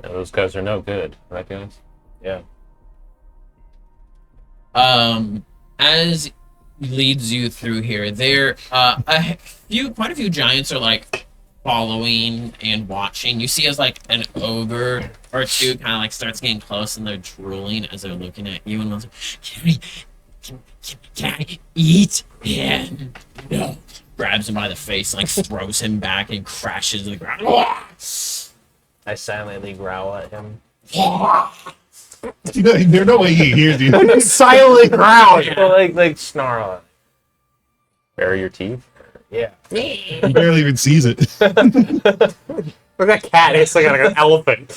Yeah, those guys are no good, right, guys? Yeah. As he leads you through here, there quite a few giants are like following and watching. You see as like an ogre or two kind of like starts getting close and they're drooling as they're looking at you, and one's like, can I eat? Yeah. No. Grabs him by the face, like throws him back and crashes to the ground. I silently growl at him. There's no way he hears you. silently growl. Well, like snarl at him. Bury your teeth. Yeah. He barely even sees it. Look at that cat. It's like an elephant.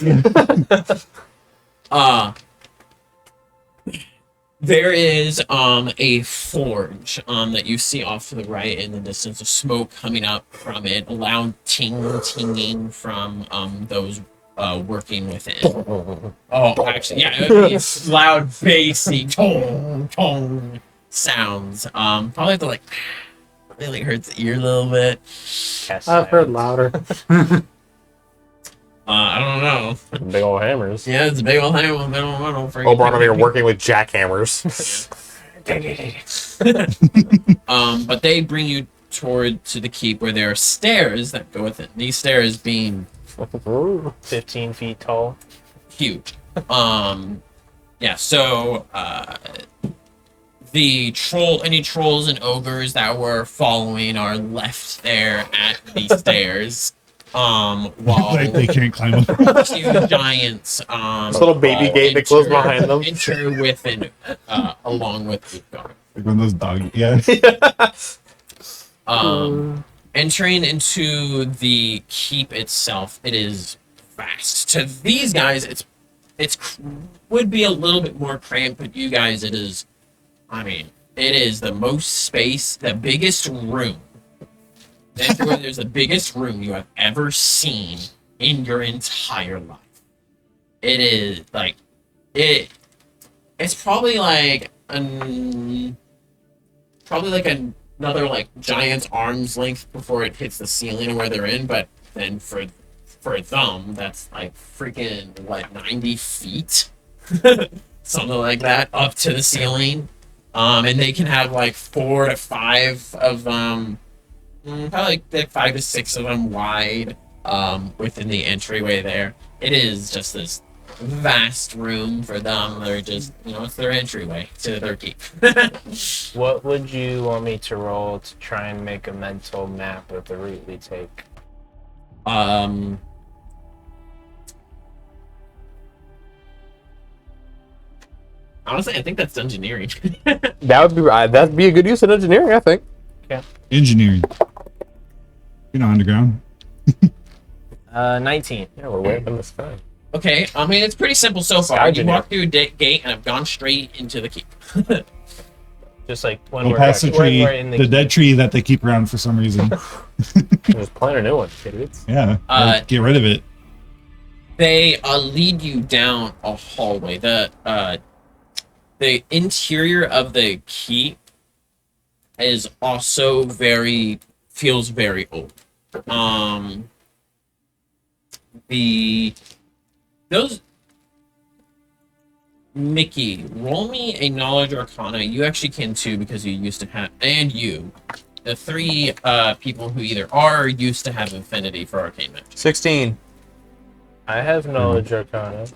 There is a forge that you see off to the right in the distance, of smoke coming up from it, a loud tinging from those working with it. Oh, actually, yeah, it would be loud, bassy, tone, tone sounds. Probably have to like really hurt the ear a little bit. I've heard louder. I don't know. Big old hammers. Yeah, it's a big old hammer. I don't freaking Oberon over here working with jackhammers. But they bring you toward to the keep where there are stairs that go with it. These stairs being 15 feet tall. huge. Yeah, so any trolls and ogres that were following are left there at the stairs. While Like they can't climb up. two giants This little baby gate that closed behind them. enter with and along with Utgar. Like one of those dog. Yeah. Entering into the keep itself, it is vast. To these guys, it's would be a little bit more cramped, but you guys, it is. I mean, it is the most space, the biggest room. There's the biggest room you have ever seen in your entire life. It is like it. It's probably like another like giant's arm's length before it hits the ceiling where they're in. But then for them, that's like freaking what 90 feet, something like that, up to the ceiling. And they can have like 4 to 5 of them. Probably like 5 to 6 of them wide within the entryway there. It is just this vast room for them. They're just, it's their entryway to their keep. What would you want me to roll to try and make a mental map of the route we take? Honestly, I think that's dungeoneering. That'd be a good use of engineering, I think. Engineering. Underground. 19. Yeah, we're way up in the sky. Okay, I mean, it's pretty simple so far. You engineer. walk through a gate and have gone straight into the keep. Just like when Go we're, past the when tree, we're in the dead tree that they keep around for some reason. Just plant a new one, idiots. Yeah. Or get rid of it. They lead you down a hallway. The interior of the keep is also feels very old. Mickey, roll me a knowledge arcana. You actually can too because you used to have, and you, the 3 people who either are or used to have affinity for arcane magic. 16. I have knowledge arcana.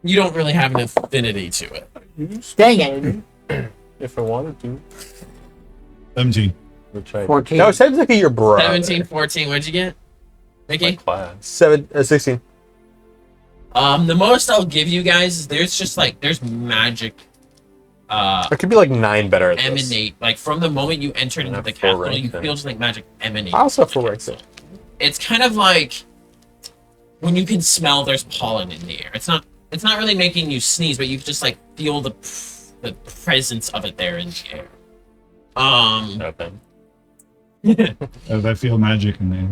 You don't really have an affinity to it. Dang it. If I wanted to. 17. Which I 14. No, technically you're bro. 17, 14, what'd you get? Mickey? my class. 16. The most I'll give you guys is there's magic It could be like 9 better at this. emanate. Like from the moment you enter into the full capital, rank you then. feel just like magic emanate. I also have full ranks though. It's kind of like when you can smell there's pollen in the air. It's not really making you sneeze, but you just like feel the presence of it there in the air. Nothing. As I feel magic in there.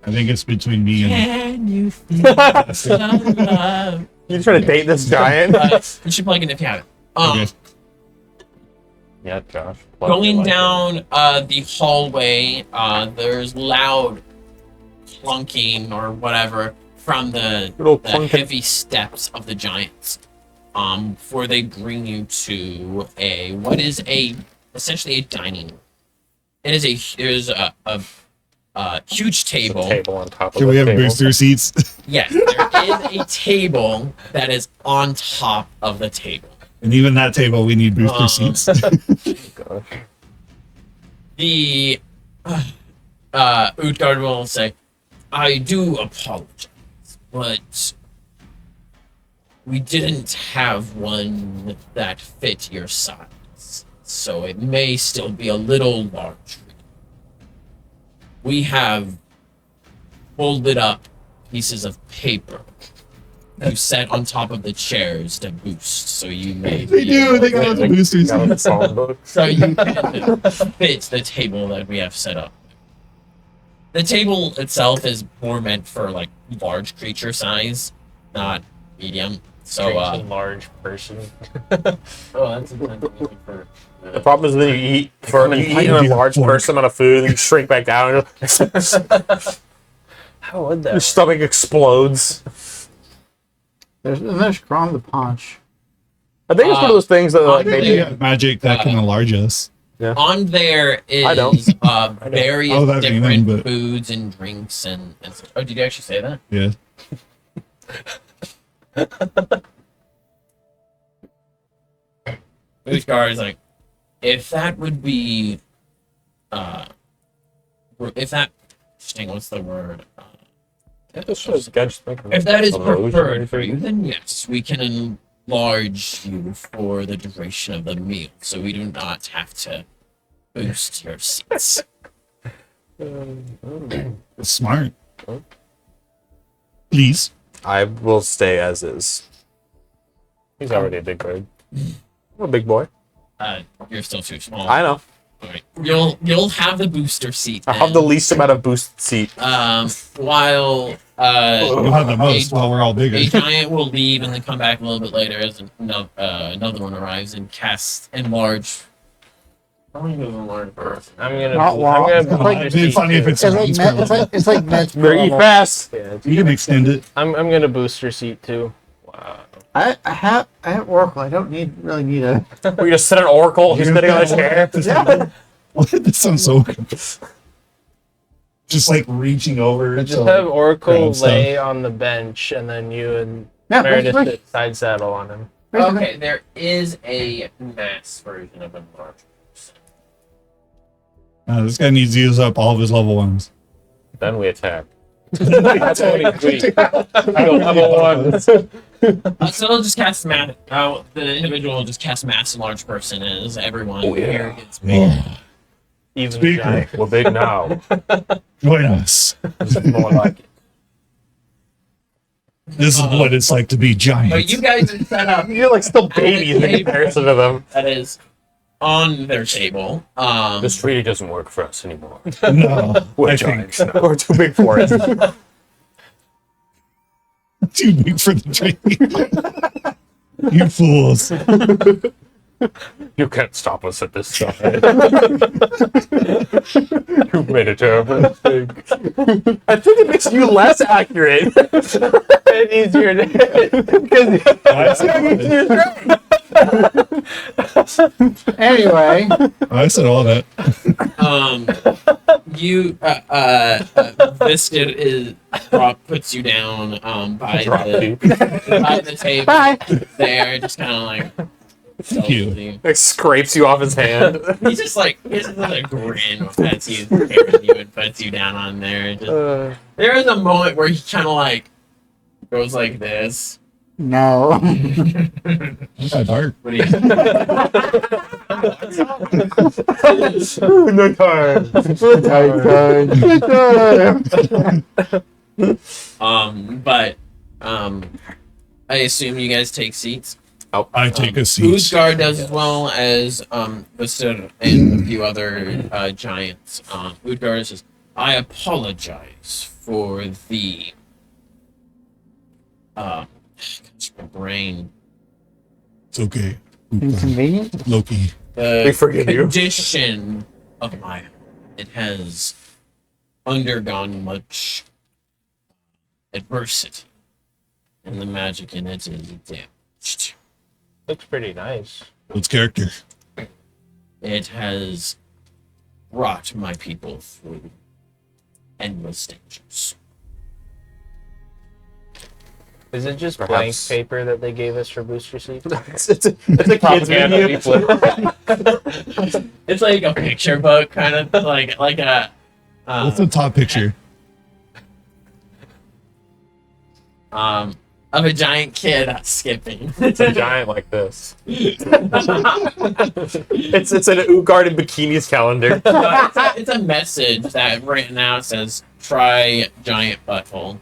I think it's between me and. Can you feel the love? You trying to date this giant? You should plug in if you haven't. Okay. Yeah, Josh. Going down the hallway, there's loud clunking or whatever from the Good old clunking. heavy steps of the giants. Before they bring you to essentially a dining room. There's a huge table. Table on top of Can the we have table. booster seats? Yes, there is a table that is on top of the table. And even that table, we need booster seats. Gosh. The Utgard will say, I do apologize, but we didn't have one that fit your size, so it may still be a little large. We have folded up pieces of paper you set on top of the chairs to boost, so you may They do. They got the booster Got the seats. phone book. so you can fit the table that we have set up. the table itself is more meant for like large creature size, not medium. So Strange large person. that's intended for. The problem is then you eat Come and you fight eat a me. large person amount of food and you shrink back down. How would that? Your stomach explodes. There's Grom the Paunch. I think it's one of those things that like Honestly, maybe Yeah, magic that can enlarge us. On there I don't. is various Oh, that'd be different them, but- foods and drinks and stuff. Oh, did you actually say that? Yeah. Uthgar is like, if that would be, if that, dang, what's the word? If that is preferred for you, then yes, we can enlarge you for the duration of the meal, so we do not have to boost your seats. It's smart. Please. I will stay as is. He's already a big bird. I'm a big boy. You're still too small. I know. Alright. You'll have the booster seat. I have the least amount of boost seat. While You'll have the most while we're all a bigger. giant will leave and then come back a little bit later as another one arrives and cast enlarge. How many of them enlarge first? I'm gonna. Not long. I'm It's gonna. like- It'd be funny if it's It's like it's like Mets. They're eat fast. Yeah, You can extend it. I'm gonna booster seat too. I have Oracle. I don't really need a. We just sit an oracle. He's sitting on a chair. What? This sounds so good. Just like reaching over. Just to, have like, Oracle grab stuff. lay on the bench, and then you and Yeah, Meredith where's- sit side saddle on him. Okay, there is a mass version of enlarge. This guy needs to use up all of his level ones. Then we attack. That's Level one. So they'll just cast mass. The individual will just cast mass enlarge person as everyone here gets big. Even Speaker. giant. We're big now. Join us. More like it. This is what it's like to be giant. But you guys are set up. You're like still babies in comparison to them. That is on their table. This treaty doesn't work for us anymore. No, We're I giants think now. We're too big for it. too big for the tree. You fools. You can't stop us at this time. You've made a terrible mistake. I think it makes you less accurate. And easier to. Anyway, I said all that. You Viscid puts you down by the table. bye. There, just kind of like. Thank you. Like scrapes you off his hand. He's just like a grin as he's carrying you and puts you down on there. Just, there is a moment where he kind of like goes like this. No. Got dark. What do you? No time. But I assume you guys take seats. I take a seat. Uthgar does as well as Viscid and a few other giants. Uthgar says, "I apologize for the gosh, my brain. It's okay. Inconvenient. Loki. The We forgive you." condition of my home. It has undergone much adversity, and the magic in it is damaged. Looks pretty nice. What's character? It has brought my people through endless dangers. Is it just Perhaps. blank paper that they gave us for booster seats? It's a kid's Propaganda video. leaflet. It's like a picture book, kind of like a. What's the top picture? Of a giant kid skipping. It's a giant like this. It's an Utgard in bikinis calendar. It's a message that written out says, "Try giant butthole."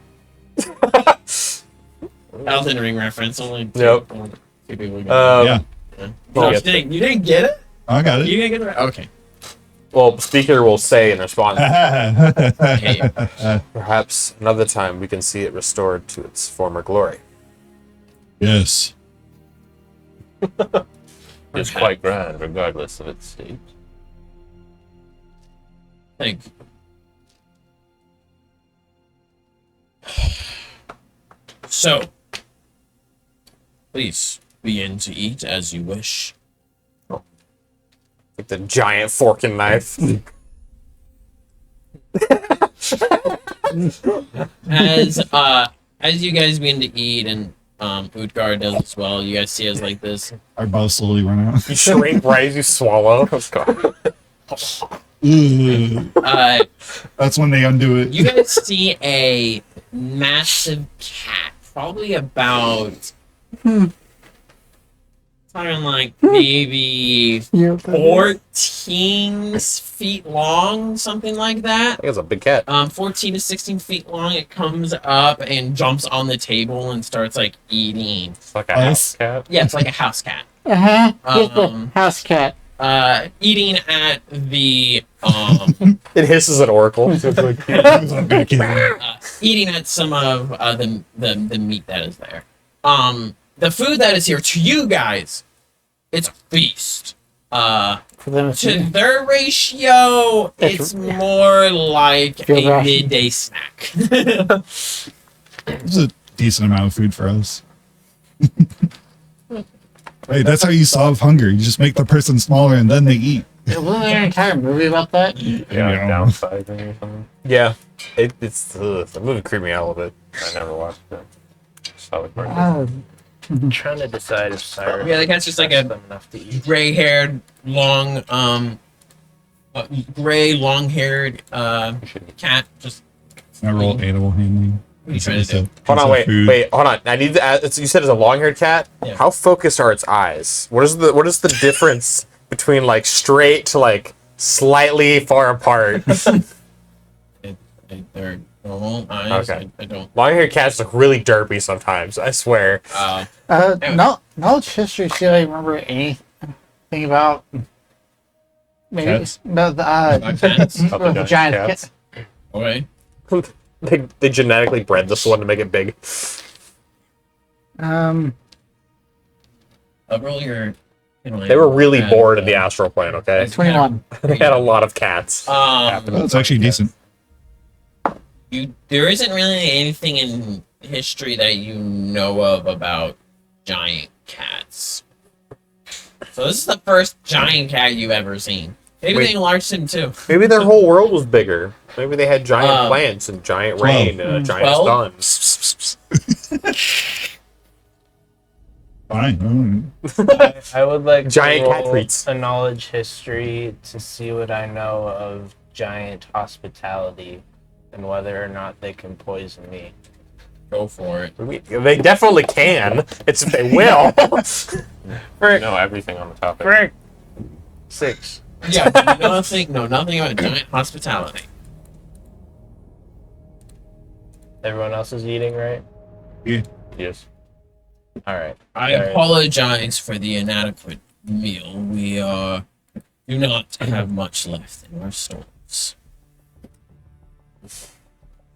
Elden Ring reference. Only two, Yep. only two people get it. Yeah. No, you didn't get it? I got You it. didn't get it? Okay. Well, speaker will say in response, Hey, perhaps another time we can see it restored to its former glory. Yes. It's quite grand, regardless of its state. thank you. So, please begin to eat as you wish. Like the giant fork and knife. As you guys begin to eat and Utgard does as well, you guys see us like this. Our bows slowly run out. You shrink right as you swallow. Ooh, Uh, that's when they undo it. you guys see a massive cat, probably about something like maybe You 14 feet long, something like that. I think it's a big cat. 14 to 16 feet long. It comes up and jumps on the table and starts like eating. It's like a house cat. Yeah, it's like a house cat. Uh-huh. Here's the Um, house cat. Eating at the It hisses at Oracle. eating at some of the meat that is there. The food that is here to you guys, it's a feast. For them, it's To their ratio, it's more like Feel a ration. midday snack. It's a decent amount of food for us. Hey, that's how you solve hunger. You just make the person smaller and then they eat. Wasn't there an entire movie about that? Yeah, Yeah. downsizing or something. Yeah. It's the movie creeped me out a little bit. I never watched it. Saw the part. I'm trying to decide if Cyrus. Yeah, the cat's just like trusts a them enough to eat. Gray-haired, gray, long-haired cat. Just I roll animal handling. what are you trying to do? Hold on, Piece of wait, food. hold on. I need to ask, you said it's a long-haired cat? Yeah. How focused are its eyes? What is the difference between like straight to like slightly far apart? They're normal eyes. Okay. I don't. Long-haired cats look really derpy sometimes, I swear. Knowledge history. See, I remember anything about maybe Cats? no the About cats? About the the giant cats? cat. Okay. They genetically bred this one to make it big. Roll your. They were really bored in the astral plane, okay? 21. They had a lot of cats. That's actually decent. There isn't really anything in history that you know of about giant cats. So this is the first giant cat you've ever seen. Maybe Wait. they enlarged him too. Maybe their whole world was bigger. Maybe they had giant Um, plants and giant rain and a giant 12? sun. Fine. I would like Giant to cat roll treats. a knowledge history to see what I know of giant hospitality and whether or not they can poison me. Go for it. They definitely can. It's if they will. You know everything on the topic. Frick! 6. Yeah, nothing about giant hospitality. Everyone else is eating, right? Yes. All right. I Alright. apologize for the inadequate meal. We do not have much left in our stores.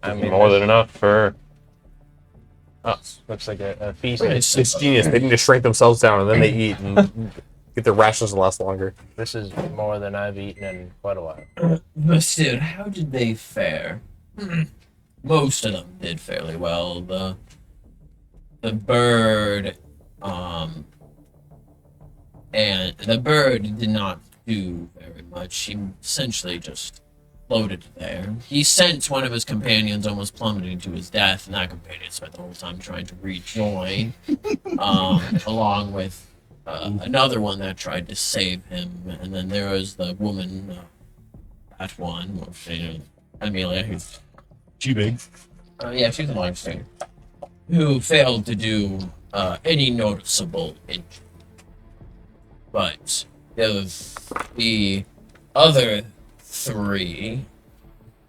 I mean, More than enough for us. looks like a feast. It's genius. They need to shrink themselves down and then they eat and get their rations to last longer. This is more than I've eaten in quite a while. But still, how did they fare? Most of them did fairly well. The bird, and the bird did not do very much. He essentially just floated there. He sent one of his companions almost plummeting to his death, and that companion spent the whole time trying to rejoin, along with another one that tried to save him. And then there was the woman, that one, Amelia, who's Too big. yeah, she's a live streamer, who failed to do any noticeable injury. But the other three,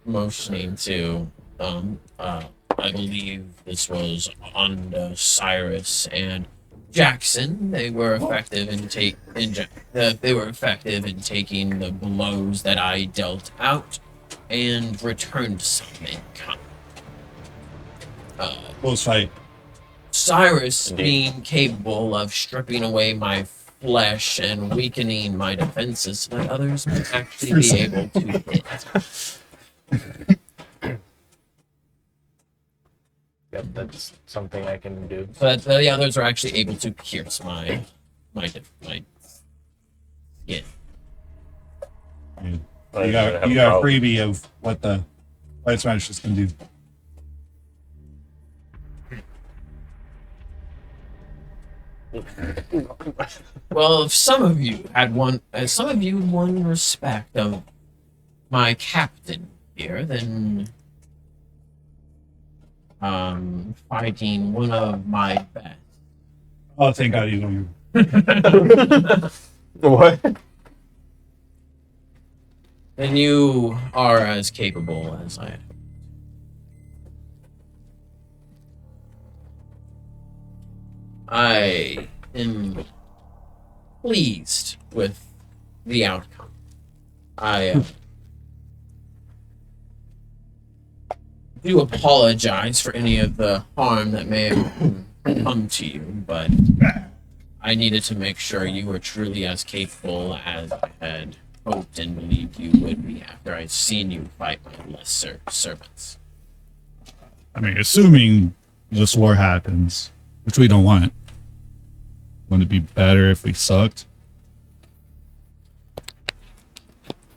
motioning to, I believe this was Onda, Cyrus, and Jackson, they were effective in they were effective in taking the blows that I dealt out and returned some income. Close fight. Cyrus Indeed. being capable of stripping away my flesh and weakening my defenses so that others may actually be able to hit. Yep, that's something I can do. So that the others are actually able to pierce my skin. You Well, got have you a got a problem. freebie of what the White Smashes can do. Well, if some of you won respect of my captain here, then fighting one of my best. Oh, thank God you don't. What? Then you are as capable as I am. I am pleased with the outcome. I do apologize for any of the harm that may have come to you, but I needed to make sure you were truly as capable as I had hoped and believed you would be after I'd seen you fight my lesser servants. I mean, assuming this war happens, which we don't want, wouldn't it be better if we sucked?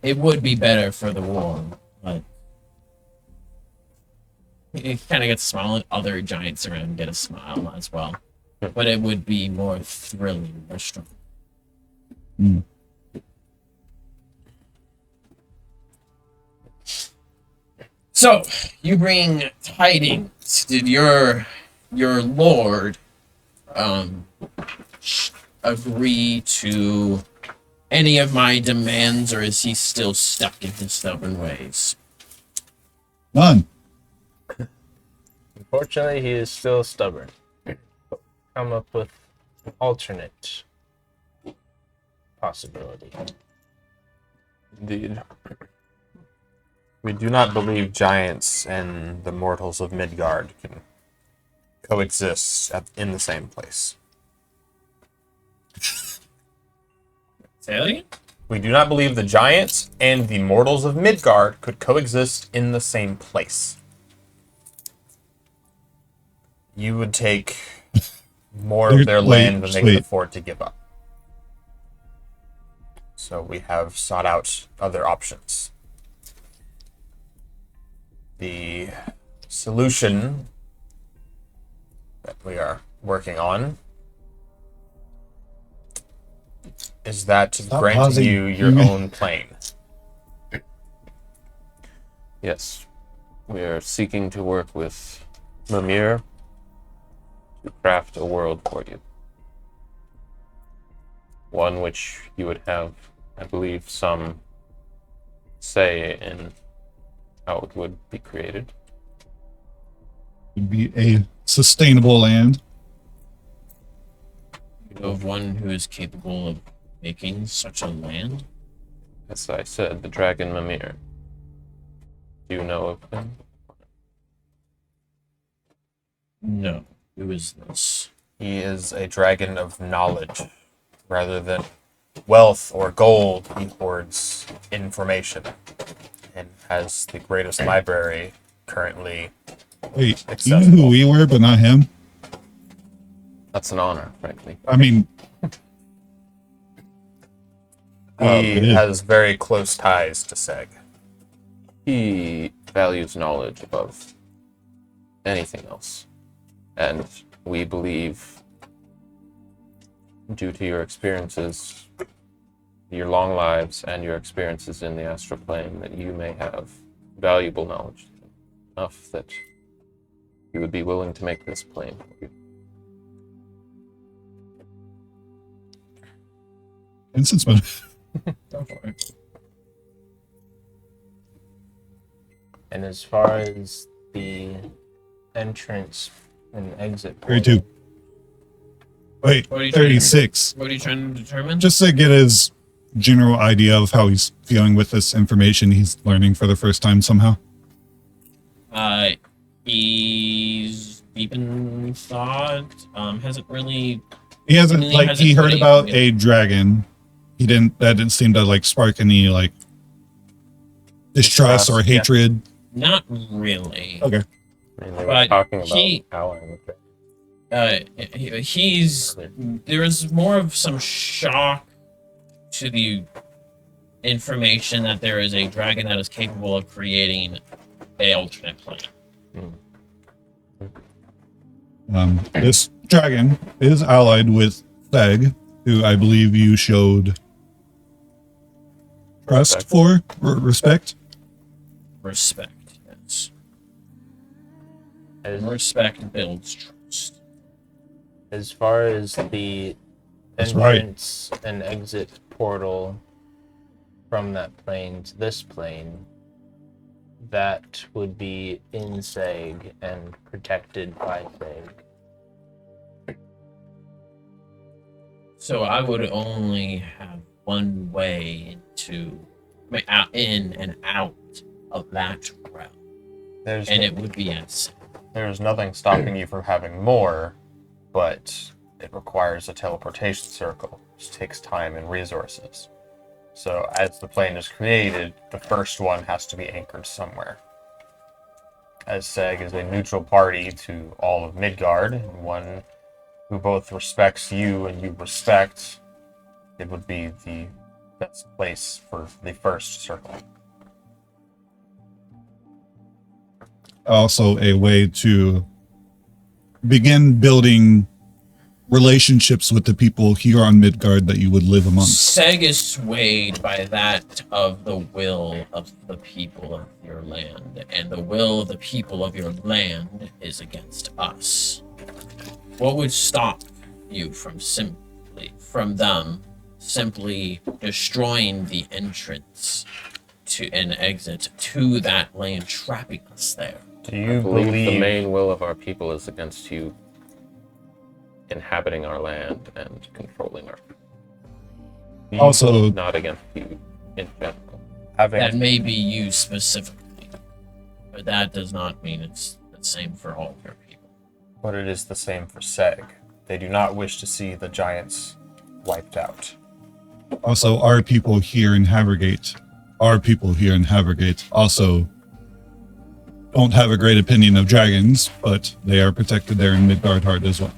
It would be better for the war, but you kind of get a smile, and other giants around get a smile as well. But it would be more thrilling or strong. Hmm. So you bring tidings. Did your lord agree to any of my demands, or is he still stuck in his stubborn ways? None. Unfortunately, he is still stubborn. Come up with an alternate possibility. Indeed. We do not believe giants and the mortals of Midgard can coexist in the same place. Say that again? We do not believe the giants and the mortals of Midgard could coexist in the same place. You would take more of their land than they could afford to give up. So we have sought out other options. The solution that we are working on is that Stop granting pausing. you your own plane. Yes. We are seeking to work with Mimir to craft a world for you. One which you would have, I believe, some say in how it would be created. Would be a sustainable land. You know of one who is capable of making such a land? As I said, the dragon Mimir. Do you know of him? No. Who is this? He is a dragon of knowledge. Rather than wealth or gold, he hoards information and has the greatest library currently. Wait, you knew who we were, but not him? That's an honor, frankly. I mean, He has very close ties to Seg. He values knowledge above anything else. And we believe, due to your experiences, your long lives, and your experiences in the astral plane, that you may have valuable knowledge enough that you would be willing to make this plane for you. instance, but Go for it. And as far as the entrance and exit very portal, too. Wait, What are you trying to- 36. What are you trying to determine? Just to get his general idea of how he's feeling with this information he's learning for the first time somehow. He's deep in thought. Hasn't really. He hasn't Really like he hasn't heard put about it- a dragon. That didn't seem to like spark any like distrust or Distrust, yeah. hatred. Not really. Okay. I mean, they were But talking about he- allying with it. He's there is more of some shock to the information that there is a dragon that is capable of creating a alternate planet. This dragon is allied with Theg, who I believe you showed trust Respect. for, respect. Respect, yes. As, Respect builds trust. as far as the That's right. entrance and exit portal from that plane to this plane, that would be in Seg and protected by Seg. So I would only have one way in and out of that realm, There's and it would be at There's nothing stopping you from having more, but it requires a teleportation circle, which takes time and resources. So as the plane is created, the first one has to be anchored somewhere. As Seg is a neutral party to all of Midgard, and one who both respects you and you respect, it would be the best place for the first circle. Also, a way to begin building relationships with the people here on Midgard that you would live amongst. Seg is swayed by that of the will of the people of your land, and the will of the people of your land is against us. What would stop you from them simply destroying the entrance to an exit to that land, trapping us there? Do I you believe the believe main will of our people is against you inhabiting our land and controlling our Also, not against you in general? That may be you specifically, but that does not mean it's the same for all of your people. But it is the same for Seg. They do not wish to see the giants wiped out. also, our people here in Havergate also don't have a great opinion of dragons, but they are protected there in Midgard-Heart as well.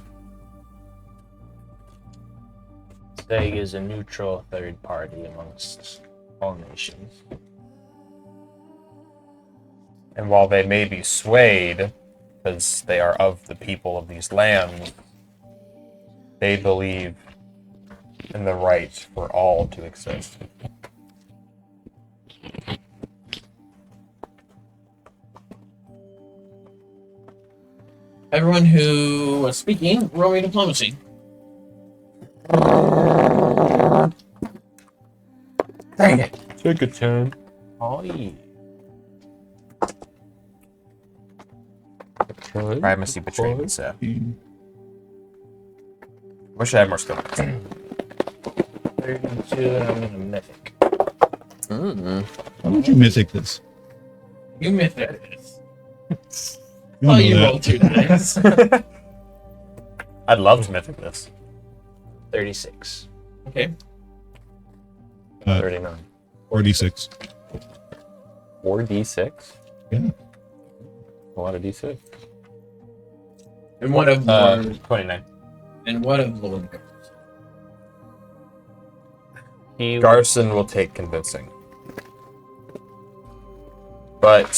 Seg is a neutral third party amongst all nations. And while they may be swayed, because they are of the people of these lands, they believe in the right for all to exist. Everyone who was speaking, roll me diplomacy. Dang it. Take a turn. Oh, yeah. Primacy betrayed me, so. Wish I had more skill. 32, and I'm gonna mythic. Why would you mythic this? You mythic this. You Oh, don't know you that. rolled 2 dice. I'd love to mythic this. 36. Okay. 39. 46. 4d6? Yeah. A lot of d6. And what of 29. and what of Lord Garth? He Garson will take convincing. But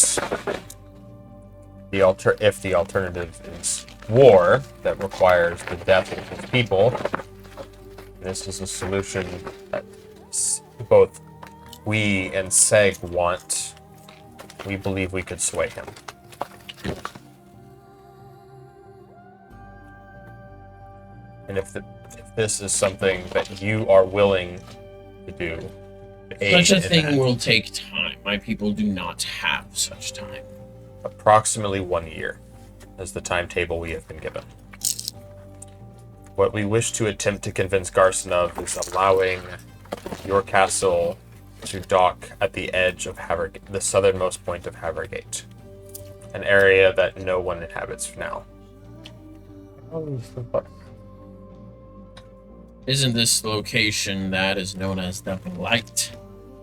if the alternative is war that requires the death of his people, this is a solution that both we and Seg want. We believe we could sway him. And if this is something that you are willing to do, aid Such a in thing that, will take time. My people do not have such time. approximately 1 year is the timetable we have been given. what we wish to attempt to convince Garson of is allowing your castle to dock at the edge of Havergate, the southernmost point of Havergate, an area that no one inhabits for now. Isn't this location that is known as the Blight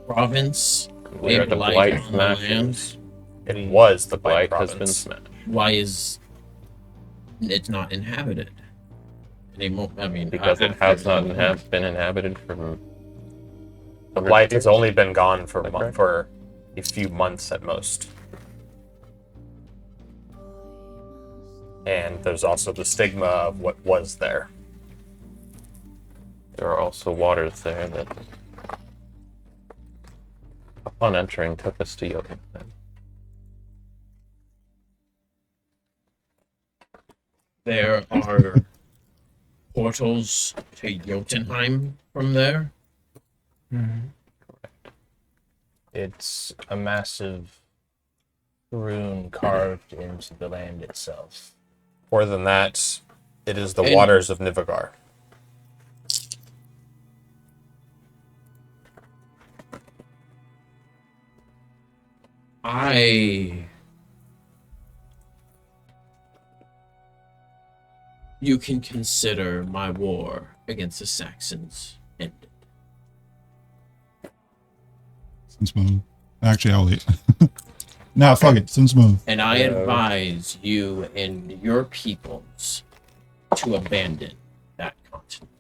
Province? Where A the blight blight on the land? smashes. It was the Blight Blight has been province. smashed. Why is it not inhabited anymore? I mean, Because it has not been inhabited for. The Blight has only been gone for Okay. for a few months at most. And there's also the stigma of what was there. There are also waters there that, upon entering, took us to Jotunheim. There are portals to Jotunheim from there. It's a massive rune carved into the land itself. More than that, it is the And- waters of Nivagar. You can consider my war against the Saxons ended. Since move. Actually, I'll wait. Nah, fuck it. Since move. And I advise you and your peoples to abandon that continent.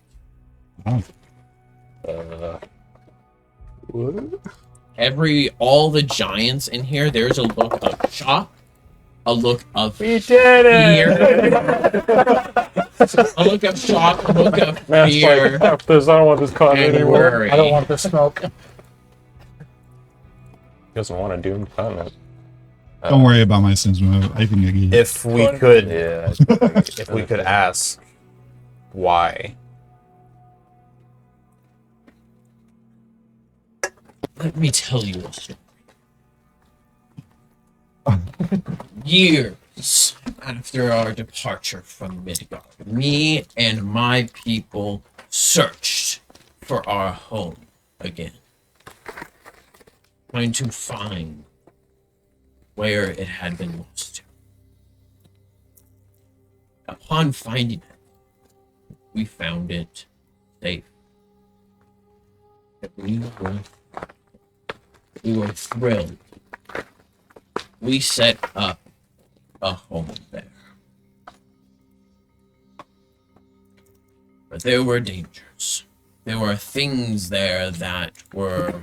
Oh, All the giants in here, there's a look of shock, a look of We did fear, it! a look of shock, a look of Matt's fear, like, F this, I don't want this card and anymore. worry. I don't want the smoke. He doesn't want a doomed continent. don't worry about my sins move. I think I get it. If we could, Yeah. if we could ask why. Let me tell you a story. Years after our departure from Midgard, me and my people searched for our home again, trying to find where it had been lost to. Upon finding it, we found it safe. We were thrilled. We set up a home there. But there were dangers. There were things there that were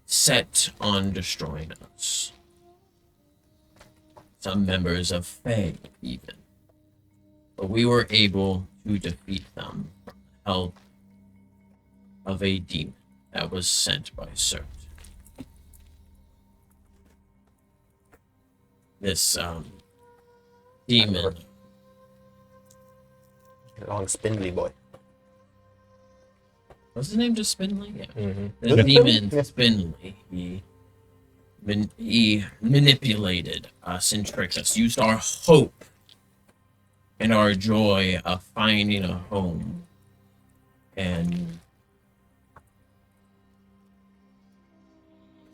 set on destroying us. Some members of Fae, even. But we were able to defeat them with the help of a demon that was sent by Cert. This demon, Long spindly boy. what's his name? Just Spindly? Yeah. Mm-hmm. The demon Spindly. He manipulated us and tricked us, used our hope and our joy of finding a home, and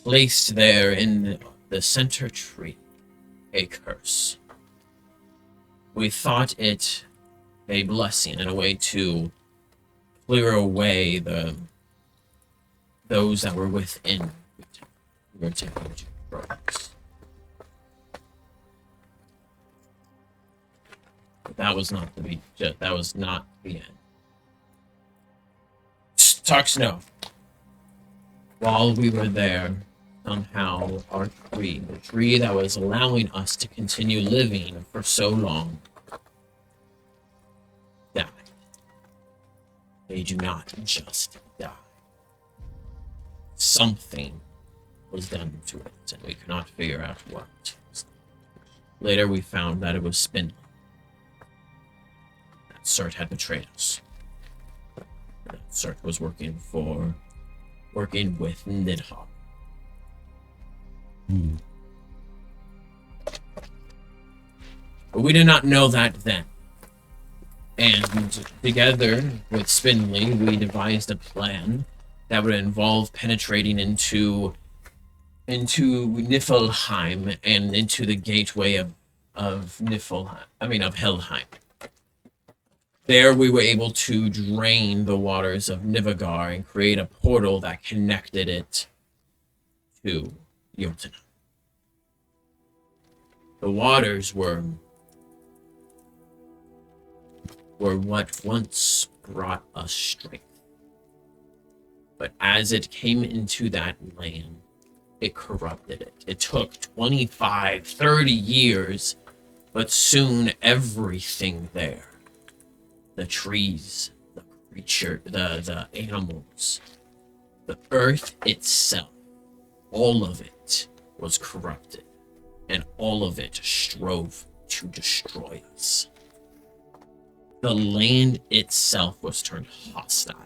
placed there in the center tree a curse. We thought it a blessing and a way to clear away those that were within. We were taking to drugs. But that was not the that was not the end. Talk Snow. While we were there, somehow our tree, the tree that was allowing us to continue living for so long, died. They do not just die. Something was done to it, and we could not figure out what. Later, we found that it was Spindly. That Cert had betrayed us. That Cert was working with Nidhogg. But we did not know that then. And together with Spindley, we devised a plan that would involve penetrating into Niflheim and into the gateway of Niflheim. I mean of Helheim. There we were able to drain the waters of Nivagar and create a portal that connected it to Jotunheim. The waters were what once brought us strength. But as it came into that land, it corrupted it. It took 25, 30 years, but soon everything there, the trees, the creature, the animals, the earth itself, all of it was corrupted, and all of it strove to destroy us. The land itself was turned hostile.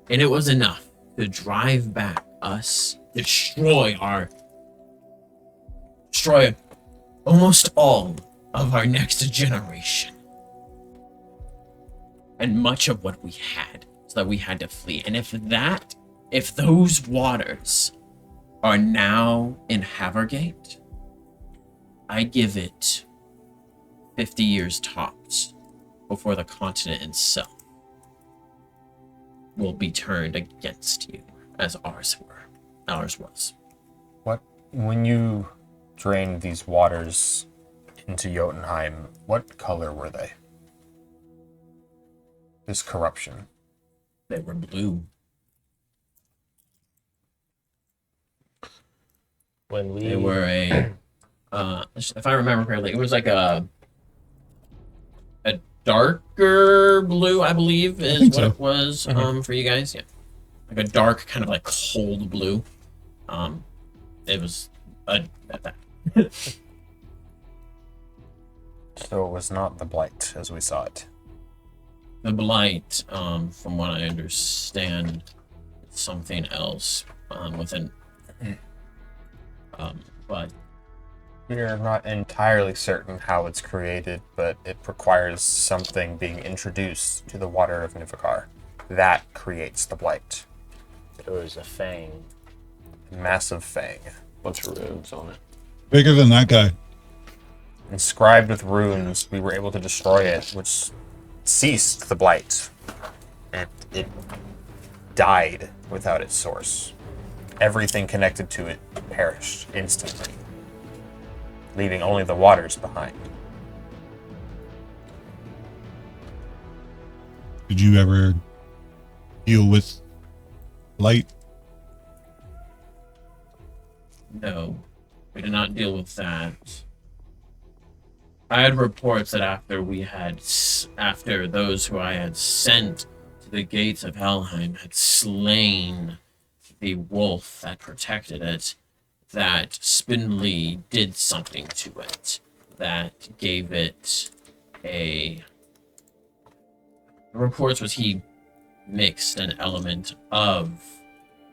And it was enough to drive back us, destroy almost all of our next generation. And much of what we had, so that we had to flee. And if those waters are now in Havergate, I give it 50 years tops before the continent itself will be turned against you, as ours was. When you drained these waters into Jotunheim, what color were they? This corruption. They were blue. When we They were if I remember correctly, it was like a darker blue, I believe, is think what so. it was for you guys. Yeah, like a dark, kind of like cold blue. It was at that. So it was not the blight as we saw it. The blight, from what I understand, it's something else within. But We're not entirely certain how it's created, but it requires something being introduced to the water of Nivagar. That creates the blight. there was a fang. Massive fang. Bunch of runes on it. Bigger than that guy. Inscribed with runes, we were able to destroy it, which ceased the blight. And it died without its source. Everything connected to it perished instantly, leaving only the waters behind. Did you ever deal with light? no, we did not deal with that. I had reports that after those who I had sent to the gates of Helheim had slain the wolf that protected it, that Spindley did something to it that gave it the reports was he mixed an element of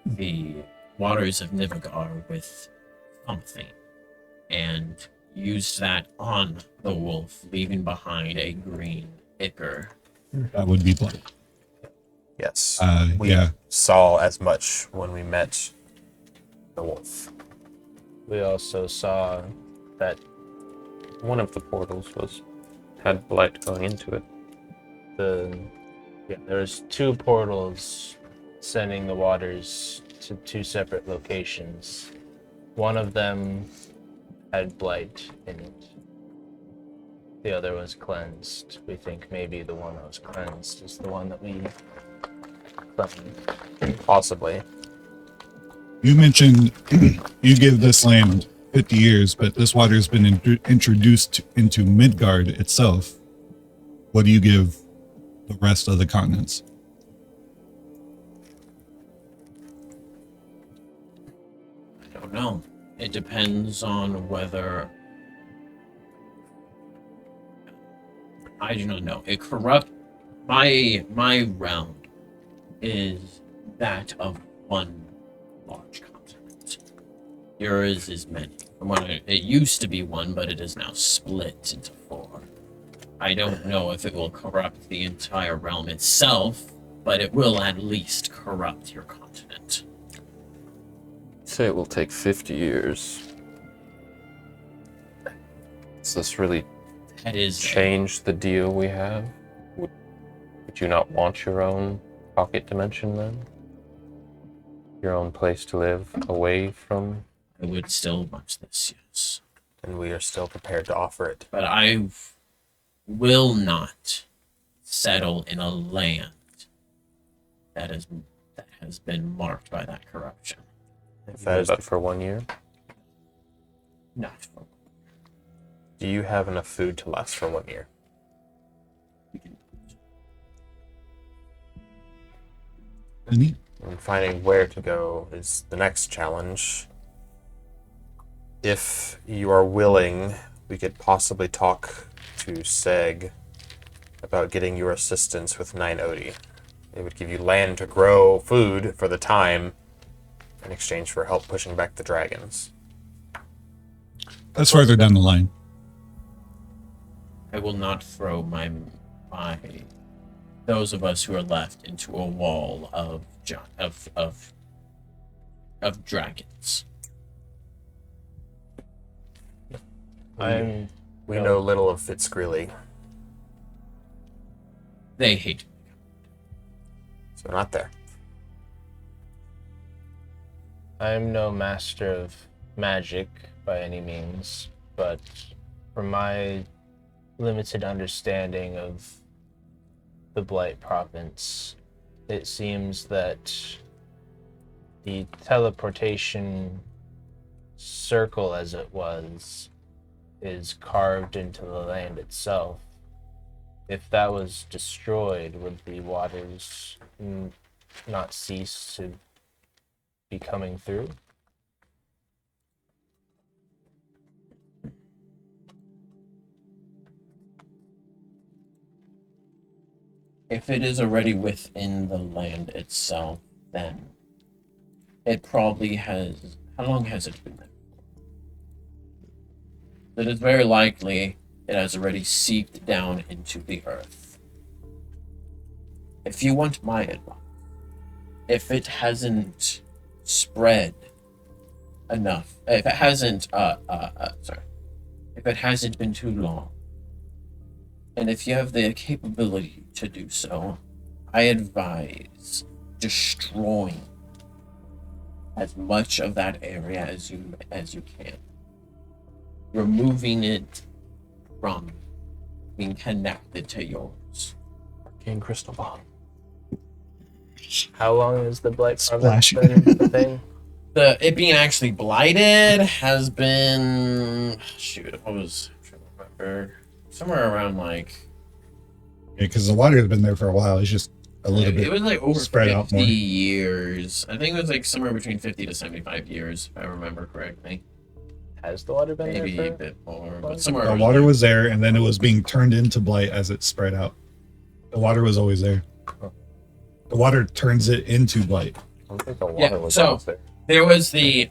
the waters of Nivagar with something and used that on the wolf, leaving behind a green ichor. That would be blood. Yes. We Yeah. saw as much when we met the wolf. We also saw that One of the portals had blight going into it. there's two portals sending the waters to two separate locations. One of them had blight in it. The other was cleansed. We think maybe the one that was cleansed is the one that we cleansed. Possibly. You mentioned you give this land 50 years, but this water has been introduced into Midgard itself. What do you give the rest of the continents? I don't know. It depends on whether. I do not know. It corrupt. My realm is that of one large continent. Yours is many. It used to be one, but it is now split into 4. I don't know if it will corrupt the entire realm itself, but it will at least corrupt your continent. Say it will take 50 years. Does this really That is change the deal we have? Would you not want your own pocket dimension then? Your own place to live away from? I would still want this, yes. And we are still prepared to offer it. But I will not settle in a land that has been marked by that corruption. If that is But for 1 year? Not for do you have enough food to last for 1 year? Any? And finding where to go is the next challenge. If you are willing, we could possibly talk to Seg about getting your assistance with 9 Odi. It would give you land to grow food for the time in exchange for help pushing back the dragons. That's farther down the line. I will not throw my those of us who are left into a wall of dragons. We know little of Fitzgrilly, They hate me. so not there. I'm no master of magic by any means, but from my limited understanding of the Blight province, it seems that the teleportation circle, as it was, is carved into the land itself. If that was destroyed, would the waters not cease to be coming through? If it is already within the land itself, then it probably has. How long has it been there? It is very likely it has already seeped down into the earth. If you want my advice, if it hasn't spread enough, if it hasn't, if it hasn't been too long, and if you have the capability to do so, I advise destroying as much of that area as you can. Removing it from being connected to yours. King Crystal Ball. How long has the Blight Splash. province been the thing? It being actually blighted has been I was trying to remember somewhere around like Yeah, because the water has been there for a while. It's just a little it bit. was like over spread 50 out more. years. I think it was like somewhere between 50 to 75 years, if I remember correctly. Has the water been Maybe a there bit more, but somewhere The around water there. was there, and then it was being turned into blight as it spread out. The water was always there. The water turns it into blight. I don't think the water Yeah, was so- always there. There was the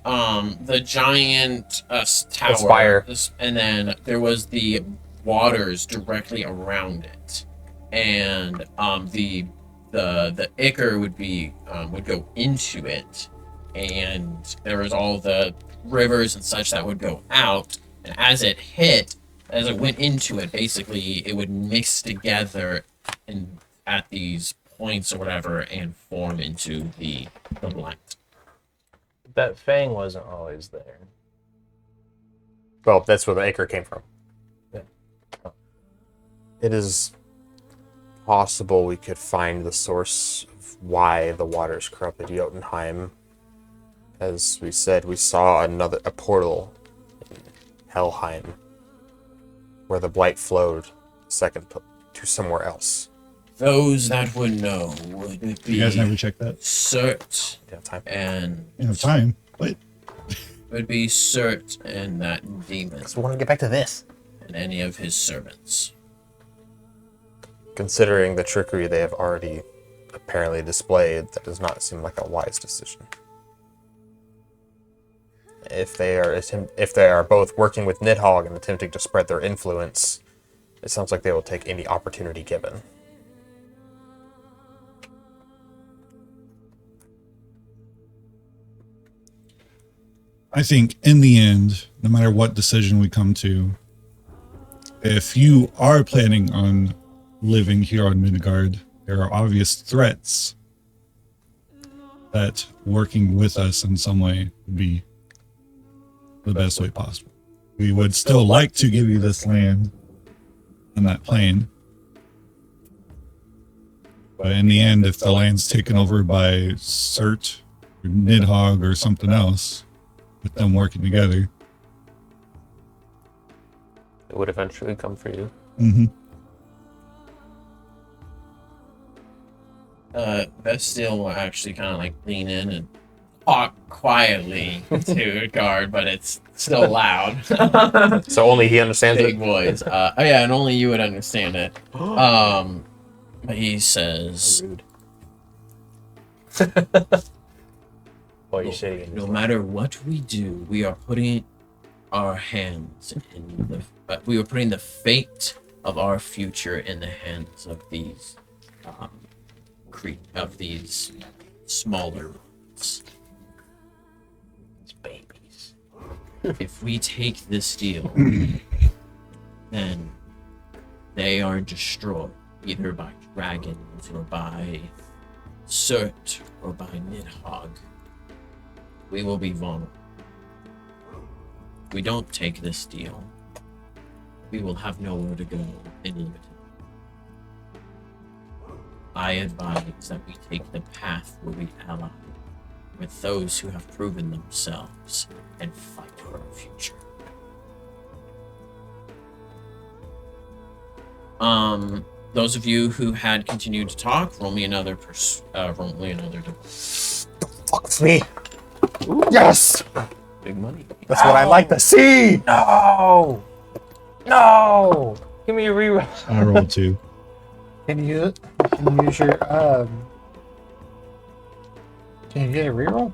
giant tower, spire. and then there was the waters directly around it, and the ichor would go into it, and there was all the rivers and such that would go out, and as it went into it, basically it would mix together and at these points or whatever and form into the blight. That fang wasn't always there. Well, that's where the acre came from. Yeah. It is possible we could find the source of why the waters corrupted Jotunheim. As we said, we saw a portal in Helheim where the blight flowed to somewhere else. Those that would know would be You guys never checked that? Do Cert you have time? and You have time. What? would be Cert and that demon So we want to get back to this. and any of his servants. Considering the trickery they have already apparently displayed, that does not seem like a wise decision. if they are both working with Nidhogg and attempting to spread their influence, it sounds like they will take any opportunity given. I think in the end, no matter what decision we come to, if you are planning on living here on Midgard, there are obvious threats that working with us in some way would be the best way possible. We would still like to give you this land and that plane. But in the end, if the land's taken over by Cert or Nidhogg or something else, with them working together. It would eventually come for you. Mm-hmm. Bastille will actually kind of like lean in and talk quietly to Guard, but it's still loud. So only he understands Big it. voice. Oh yeah, and only you would understand it. But he says, Rude. What are you saying? no matter what we do, we are putting our hands in we are putting the fate of our future in the hands of these these smaller ones. It's babies. If we take this deal, then they are destroyed either by dragons or by Cert or by Nidhogg. We will be vulnerable. If we don't take this deal, we will have nowhere to go in limited. I advise that we take the path where we ally with those who have proven themselves and fight for our future. Those of you who had continued to talk, roll me another Fuck me. Yes! Big money. That's what I like to see! No! No! Give me a reroll. I rolled 2. Can you use your Can you get a reroll?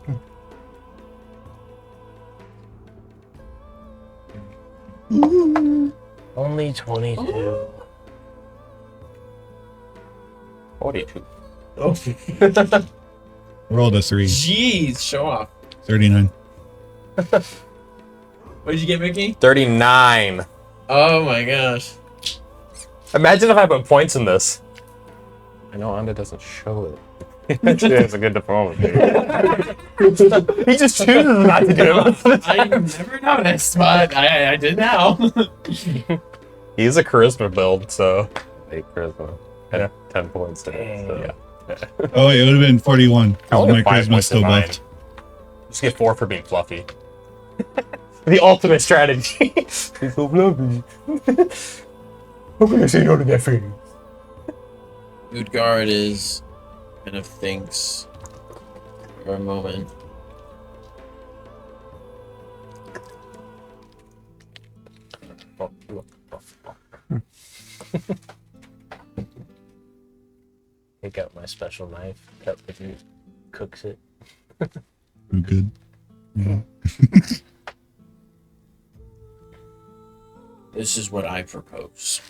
Only 22. 42. Rolled a 3. Jeez, show off. 39. What did you get, Mickey? 39. Oh my gosh. Imagine if I put points in this. I know Anda doesn't show it. Actually, that's a good diplomacy. He just chooses not to do it. I never noticed, but I did now. He's a charisma build, so. 8 charisma. And 10 points today. So, yeah. Oh, it would have been 41. I only My have 5 charisma's points still in mine. buffed. Just get 4 for being fluffy. The ultimate strategy. He's so fluffy. How can I say no to that thing? Utgard is kind of thinks for a moment. Take out my special knife. Cut with you. Cooks it. We're good. Yeah. This is what I propose.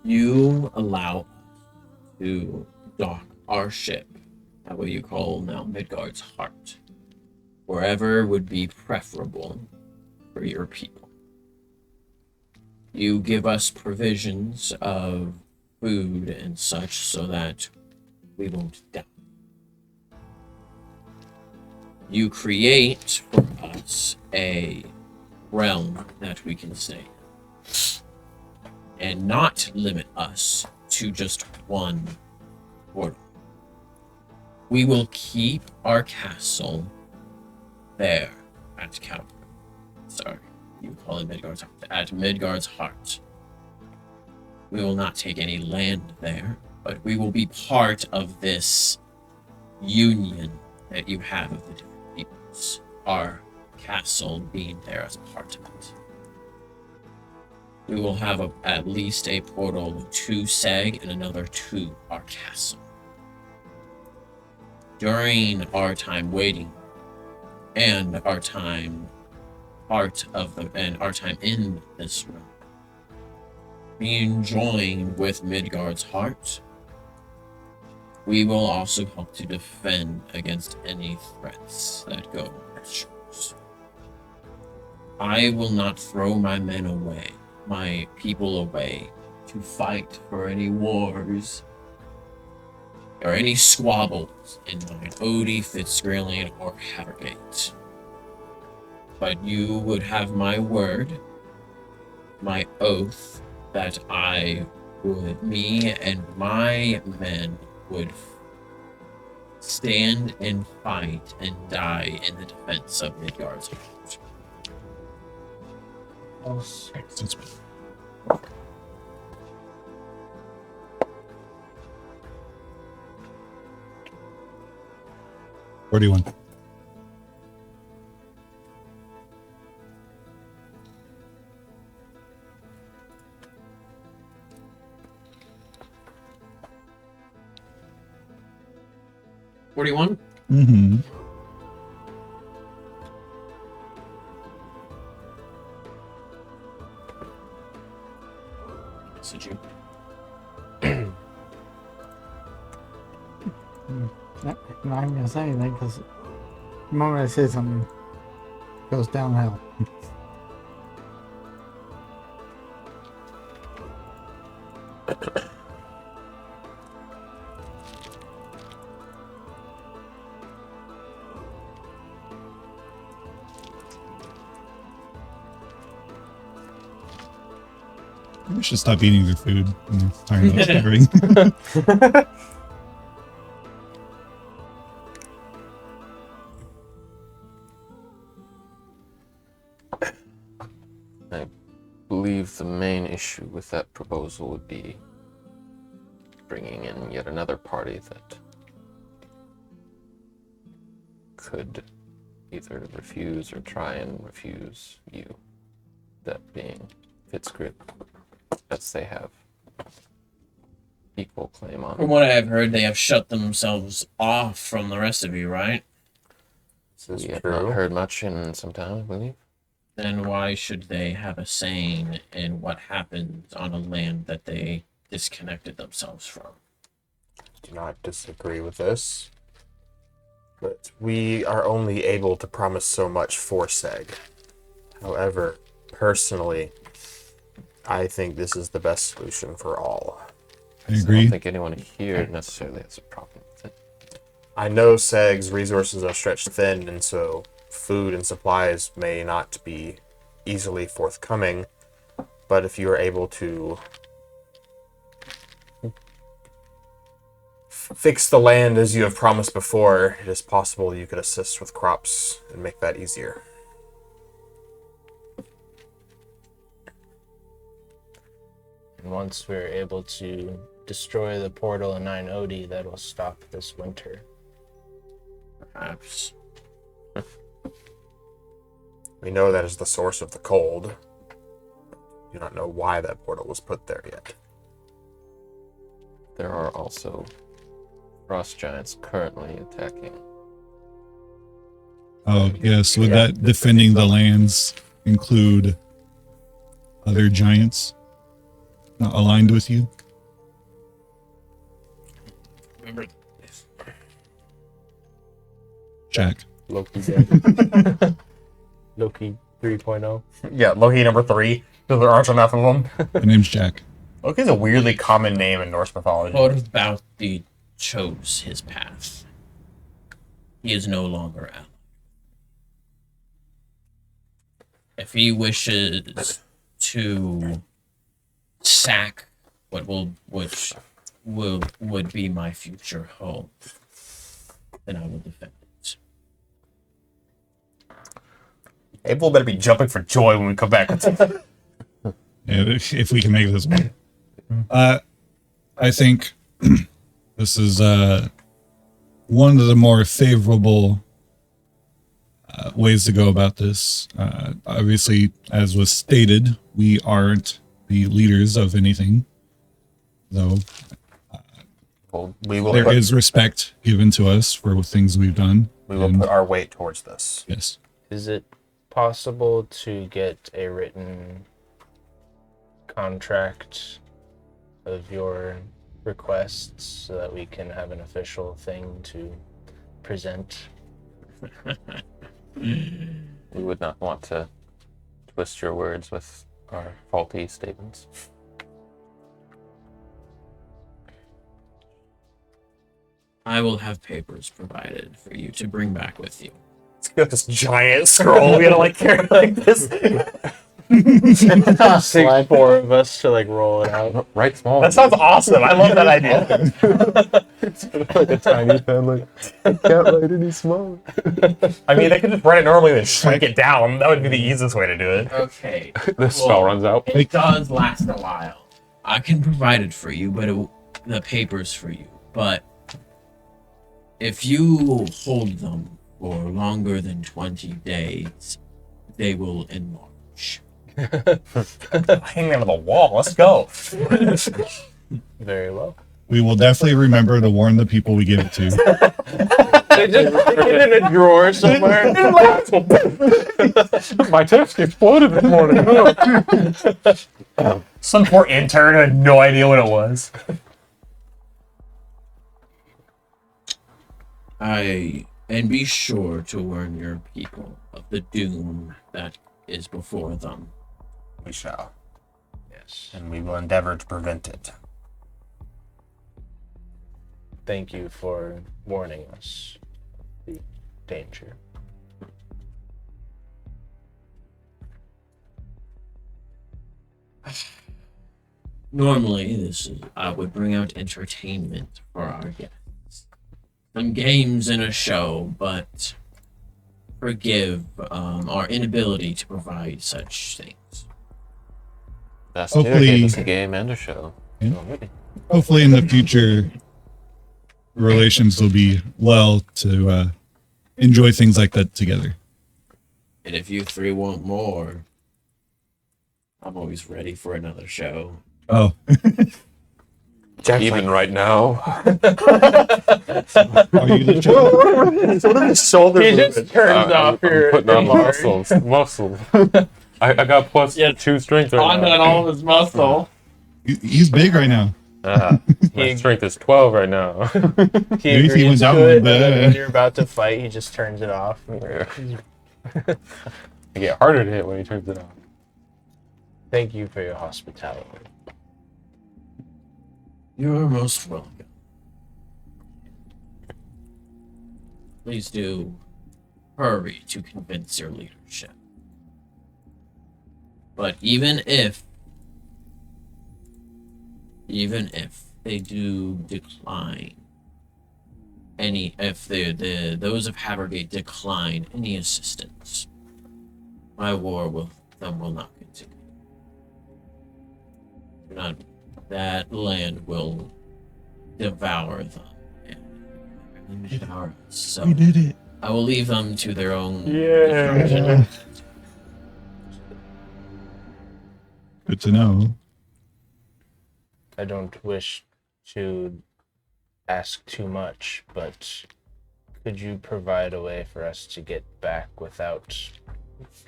You allow us to dock our ship at what you call now Midgard's Heart, wherever would be preferable for your people. You give us provisions of food and such so that we won't die. You create for us a realm that we can stay in, and not limit us to just one portal. We will keep our castle there at you call it Midgard's Heart. At Midgard's Heart. We will not take any land there, but we will be part of this union that you have of the different peoples. Our castle being there as a part of it. We will have at least a portal to Seg and another to our castle. during our time waiting and our time in this room, being joined with Midgard's heart, we will also help to defend against any threats that go our shores. I will not throw my men away, my people away, to fight for any wars or any squabbles in mine Odie, Fitzgerald, or Harrogate. But you would have my word, my oath, that me and my men would stand and fight and die in the defense of Midgard's heart. $41. $41? Mm-hmm. Did you? I'm not even gonna say anything because the moment I say something, it goes downhill. We should stop eating their food when they're talking about starving. I believe the main issue with that proposal would be bringing in yet another party that could either refuse or try and refuse you. That being Fitzgrid, as they have equal claim on. From what I have heard, they have shut themselves off from the rest of you, right? We have not heard much in some time, I believe. Then why should they have a saying in what happens on a land that they disconnected themselves from? Do not disagree with this, but we are only able to promise so much for Seg. However, personally, I think this is the best solution for all. I I agree. don't think anyone here necessarily has a problem with it. I know Seg's resources are stretched thin, and so food and supplies may not be easily forthcoming, but if you are able to fix the land as you have promised before, it is possible you could assist with crops and make that easier. And once we're able to destroy the portal in Nine Odi, that will stop this winter. Perhaps. We know that is the source of the cold. We do not know why that portal was put there yet. There are also frost giants currently attacking. Oh, yes. Would that defending the lands include other giants not aligned with you? Remember, Jack. Loki dead. Loki 3.0. Yeah, Loki number 3. Because there aren't enough of them. My name's Jack. Loki's a weirdly common name in Norse mythology. Thorvaldi chose his path. He is no longer ally. If he wishes to sack which would be my future home, then I will defend it. Abel better be jumping for joy when we come back. Yeah, if we can make this one. I think this is one of the more favorable ways to go about this. Obviously, as was stated, we aren't the leaders of anything, though. hold. We will There is respect given to us for things we've done. we will and- put our weight towards this. Yes. Is it possible to get a written contract of your requests so that we can have an official thing to present? We would not want to twist your words with our faulty statements. I will have papers provided for you to bring back with you. It's got this giant scroll we gotta like carry like this. Take 4 of us to like roll it out. Right, small. That sounds awesome. I love that idea. like a tiny pen. Like I can't write any smaller. I mean, they could just write it normally and then shrink it down. That would be the easiest way to do it. Okay. This spell runs out. It does last a while. I can provide it for you, but the papers for you. But if you hold them for longer than 20 days, they will enlarge. Hang them on the wall. Let's go. Very well. We will definitely remember to warn the people we give it to. They just stick it in a drawer somewhere. My desk exploded this morning. Some poor intern who had no idea what it was. And be sure to warn your people of the doom that is before them. We shall. Yes. And we will endeavor to prevent it. Thank you for warning us of the danger. Normally, I would bring out entertainment for our guests. Some games and a show, but forgive our inability to provide such things. Last year Hopefully- gave us a game and a show. Yeah. Already. Hopefully, in the future, relations will be well to enjoy things like that together. And if you three want more, I'm always ready for another show. Oh, Even right now. are you the show? What are his shoulders? He just turns off your putting on enlarge. muscles. I got plus 2 strength right now. all his muscle. He's big right now. My strength is 12 right now. He Maybe he agrees went down to a it, little and then bit. when you're about to fight, he just turns it off. I get harder to hit when he turns it off. Thank you for your hospitality. You're most welcome. Please do hurry to convince your leadership. But even if they do decline if those of Havergate decline any assistance, my war with them will not continue. That land will devour them and devour us. So We did it. I will leave them to their own Yeah. destruction. Good to know. I don't wish to ask too much, but could you provide a way for us to get back without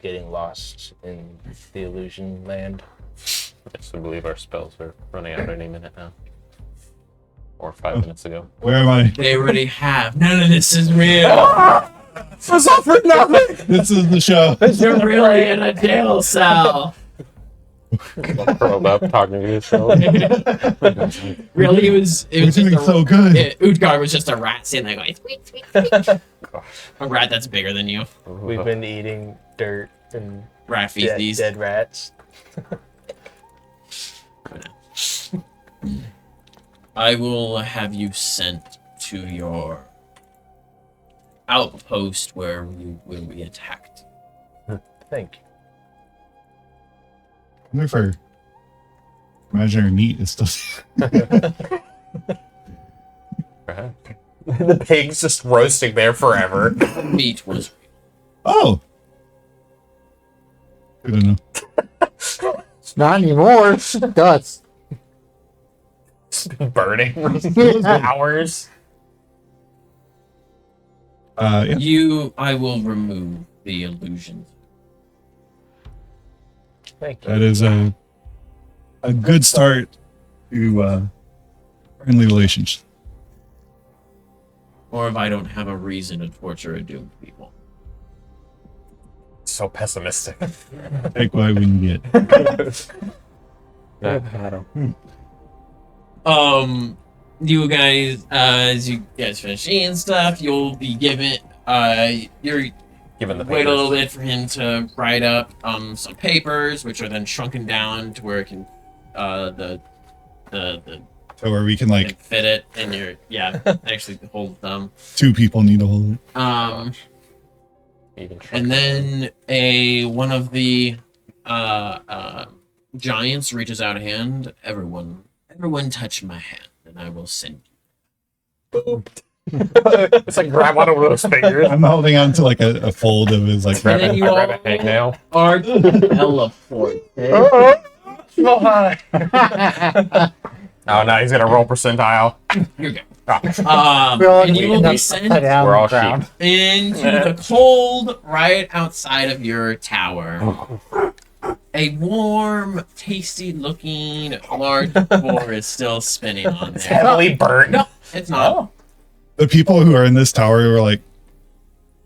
getting lost in the illusion land? Yes, I believe our spells are running out any minute now. Or 5 minutes ago. Where am I? They already have. None of this is real. Was all for nothing. This is the show. You're really in a jail cell. Curled up, talking to yourself. Really, it was We're just doing a, so good. Utgar was just a rat sitting there going, squeak, squeak, squeak. A rat that's bigger than you. We've been eating dirt and Rat dead, feces. dead rats. I will have you sent to your outpost where we will be attacked. Thank you. I wonder if our imaginary meat is still. Perhaps. The pig's just roasting there forever. Meat was Oh. I don't know. It's not anymore. It's guts. Burning for hours. Yeah, I will remove the illusions. Thank you. that is a good start to friendly relationship. Or if I don't have a reason to torture or doom people. So pessimistic. Take what we can get. You guys, as you guys finish eating stuff, you'll be given, you're Given the wait a little papers. bit for him to write up, some papers, which are then shrunken down to where it can, the So where we can can like fit it in your, actually hold them. 2 people need to hold it. Even And then one of the giants reaches out a hand. Everyone touch my hand, and I will send you. It's like grab one of those fingers. I'm holding on to like a fold of his like And then you grab a all hangnail. are teleported. So high. Oh no, he's gonna roll percentile. You're good. Oh. We all And you will end be up sent upside down We're on all the ground. into the cold right outside of your tower. A warm, tasty-looking large boar is still spinning on there. Heavily burnt. No, it's not. the people who are in this tower were like,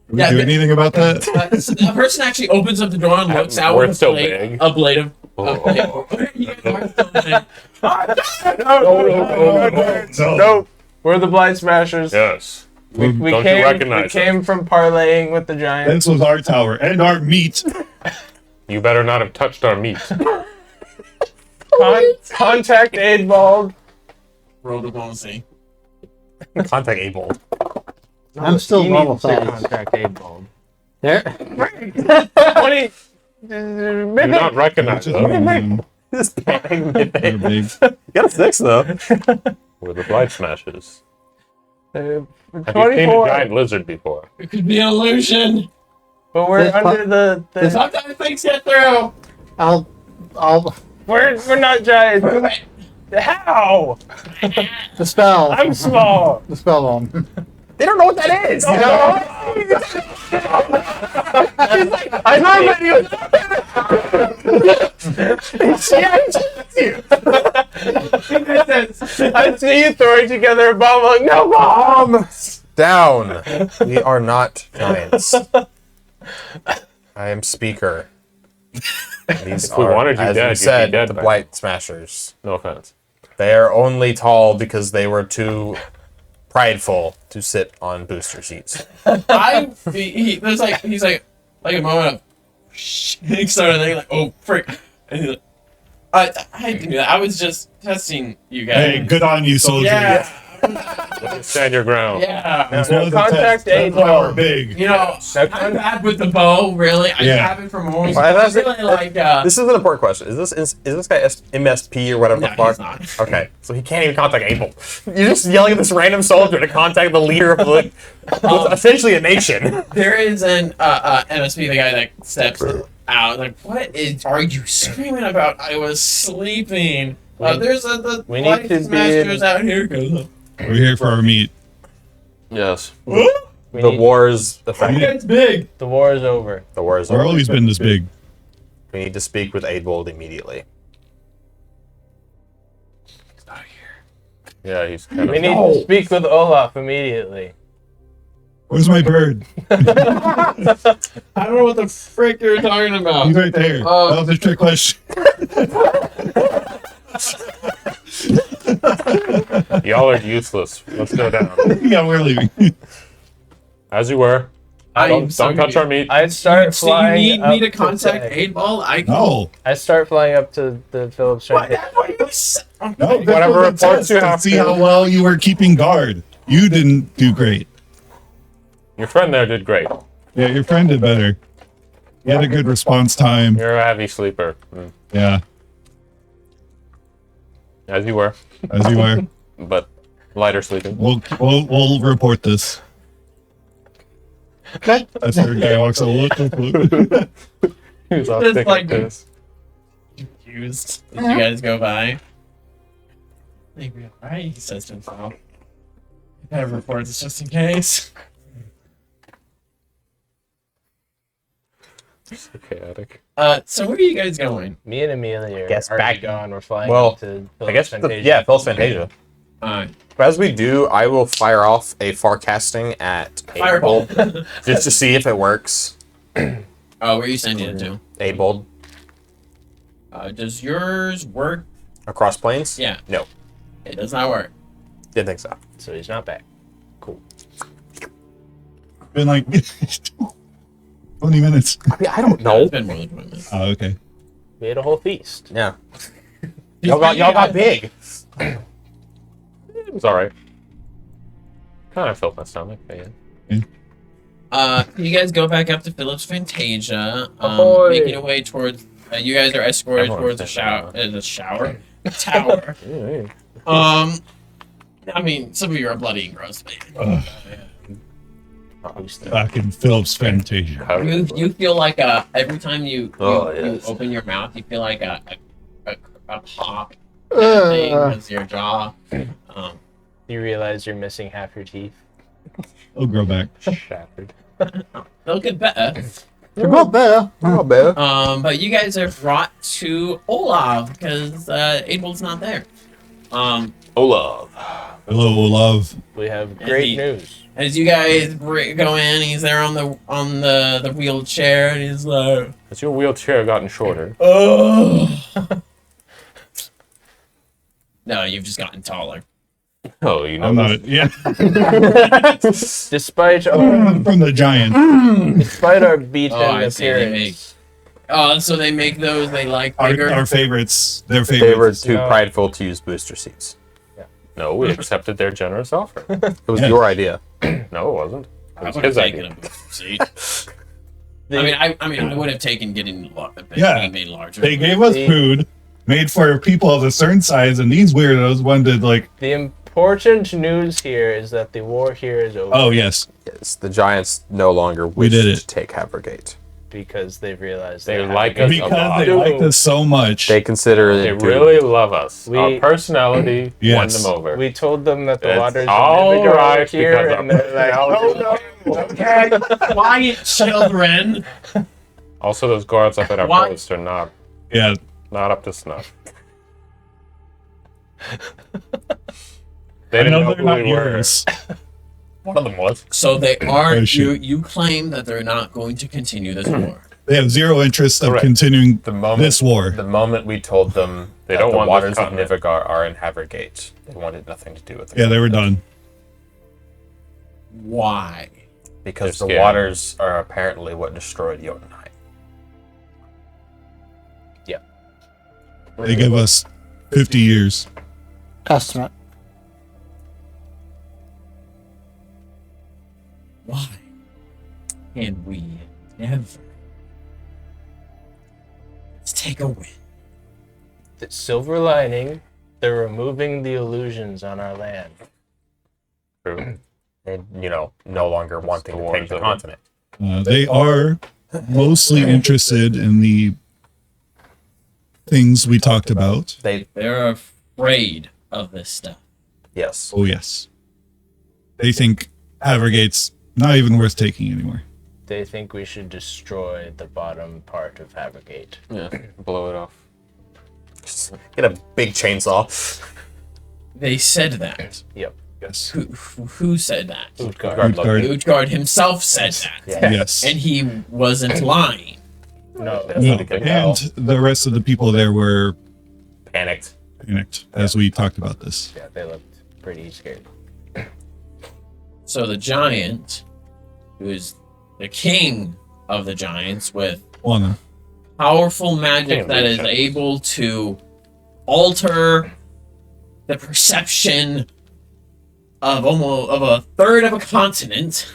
"Can we Yeah, do the- anything about that?" So the person actually opens up the door and looks out We're with still a blade, big. a blade of. Oh. You guys are still big. No, we're the Blind Smashers. Yes. We Don't you came. We recognize came from parlaying with the giants. This was our tower and our meat. You better not have touched our meat. Contact Aidbald. Roll diplomacy. Contact Abel. I'm still You normal need to say size. Contact Aidbald. There. 20. Do not recognize us. This panic They're thing. big. You got a 6 though. We're the Blight Smashers. Have you seen a 24. giant lizard before? It could be an illusion. But we're This under the Sometimes things get through. I'll. we're not giants. How? The spell. I'm small. The spell on. They don't know what that is. You know? I know I see you throwing together a bomb. Like, no bomb. Down. We are not giants. I am speaker. These If we are, wanted you as dead, we you'd be said, dead the by now. Blight Smashers. No offense. They are only tall because they were too prideful to sit on booster seats. There's like he's like a moment of sort of thing like, oh frick, and he's like, I didn't do that. I was just testing you guys. Hey, good on you, soldier. Yeah, Stand your ground. yeah. That's one of the Contact tests. That's why we're big. You know, I'm bad with the bow. Really, I Yeah. have it for moments. Well, I that's- really like. This is an important question. Is this guy MSP or whatever No, the fuck? he's not. Okay, so he can't even contact Abel. You're just yelling at this random soldier to contact the leader of like, what's essentially a nation. There is an MSP, the guy that steps out. Like, are you screaming about? I was sleeping. There's the we need Blight to be Smashers out here. We're here for our meat. Yes. We The need- war's effective. It's big. The war is over. The war's We've over. always been this big. We need to speak with Aidwold immediately. Yeah, he's kind We of. need to speak with Olaf immediately. Where's my bird? I don't know what the frick you're talking about. He's right there. That was a trick question. Y'all are useless. Let's go down. Yeah, we're leaving. As you were. Don't touch our meat. I start So you flying. need me to up contact say- 8-Ball? No. I start flying up to the Phillips What? train. That's what you said. No, this Whatever was a reports test you to have see to. how well you were keeping guard. You didn't do great. Your friend there did great. Yeah, your friend did better. You had a good response time. You're a heavy sleeper. Yeah, As you were. as you were. But lighter sleeping. We'll report this. That's where the guy walks a little. He's off Just thinking like- this. Confused as you guys go by. Maybe alright, he says to himself. Better report this just in case. So chaotic. So where are you guys going? Me and Amelia Guess are back- gone. We're flying well, to I guess Fantasia. Phil's Fantasia. Alright. But as we do, I will fire off a farcasting at Fireball. Abold, just to see if it works. Where are you sending it to? Abold Does yours work? across planes? Yeah. No, It does not work. didn't think so. So he's not back. Been like 20 minutes. I don't It's know. been more than 20 minutes. Oh, okay. We had a whole feast. Yeah, y'all got big. It was alright. Kind of filled my stomach, but yeah. You guys go back up to Phillips Fantasia, Ahoy! making your way towards. You guys are escorted Everyone towards the says shower. Tower. Yeah. I mean, some of you are bloody and gross, man. Ugh, back in Phillips Fantasia. You feel like every time you Yes. open your mouth, you feel like a pop thing with your jaw. You realize you're missing half your teeth. I'll grow back. Shattered. They'll get better. You're both better. Oh, bear. But you guys are brought to Olav because Abel's not there. Olaf. Hello, Olav. We have And great he- news. As you guys go in, he's there on the wheelchair, and he's like, Has your wheelchair gotten shorter? "Oh." No, you've just gotten taller. Oh, you know. I'm this. not. Yeah. Despite our, From the giant. despite our beaten Oh, I see, they appearance, So they make those they like bigger. Our favorites. Their They were favorites. too No. prideful to use booster seats. No, we accepted their generous offer. It was Yes. your idea. No, it wasn't. It I was would have his taken idea. a booster seat. I mean, I would have taken getting Yeah. being made larger. They gave us See? food made for people of a certain size, and these weirdos wanted like, the important news here is that the war here is over oh yes, Yes, the Giants no longer wish did it. to take Havergate. because they've realized They have like to us go- a because lot. they liked us so much. They consider it They doomed. really love us. We- Our personality Yes. won them over. We told them that the It's waters all of Nivigard right are here, because and our they're like, personality- "Oh no!" Okay, quiet, children. Also, those guards up at our Why- post are not Yeah, up to snuff. They I didn't know know they're who not we were. yours. One of them was. So they are. Oh, You shoot. you claim that they're not going to continue this war. They have zero interest of Correct. continuing The moment this war. The moment we told them They that don't the want waters this of continent. Nivigard are in Havergate, they wanted nothing to do with it. Yeah, they were done. Why? Because They're the scared. waters are apparently what destroyed Jotunheim. They give us 50 years. Estimate. Why can we never? Let's take a win. The silver lining, they're removing the illusions on our land. True. And, no longer wanting to war take is the over. continent. They are mostly interested in the things we talked about. They're afraid of this stuff. Yes. Oh yes, they think Havergate's not even worth taking anymore. They think we should destroy the bottom part of Havergate. Yeah. Blow it off. Just get a big chainsaw. They said that. Yep. Yes. Who said that? Utgard. Utgard. Utgard himself said that. Yeah. Yes. And he wasn't lying. No. No, They could and the rest of the people there were Panicked. panicked as we talked about this. Yeah, they looked pretty scared. So the giant, who is the king of the giants with Lana. powerful magic King that is Richard. able to alter the perception of a third of a continent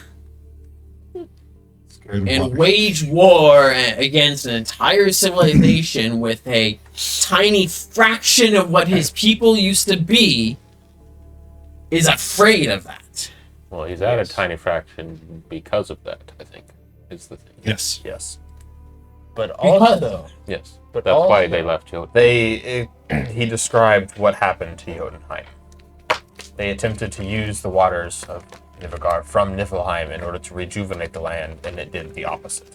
Scared of and water. wage war against an entire civilization with a tiny fraction of what his people used to be, is afraid of that. Well, he's at Yes. a tiny fraction because of that, I think, is the thing. Yes. Yes. But Because- also, Yes. But That's why also- they left you. He described what happened to Jotunheim. They attempted to use the waters of Niflheim from Niflheim in order to rejuvenate the land, and it did the opposite.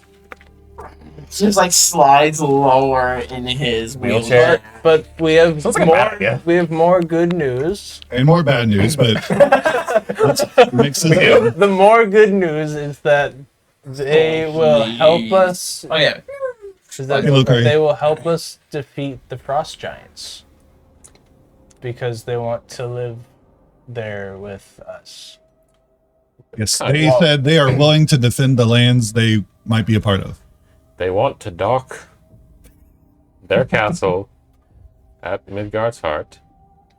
Just like slides lower in his Wheelchair. but we have Sounds like a more. bad idea. We have more good news. And more bad news, but let's mix it up. The more good news is that they will help us. Oh yeah. Is that Hey, Lucre. they will help us defeat the frost giants because they want to live there with us. Yes, they said they are willing to defend the lands they might be a part of. They want to dock their castle at Midgard's Heart.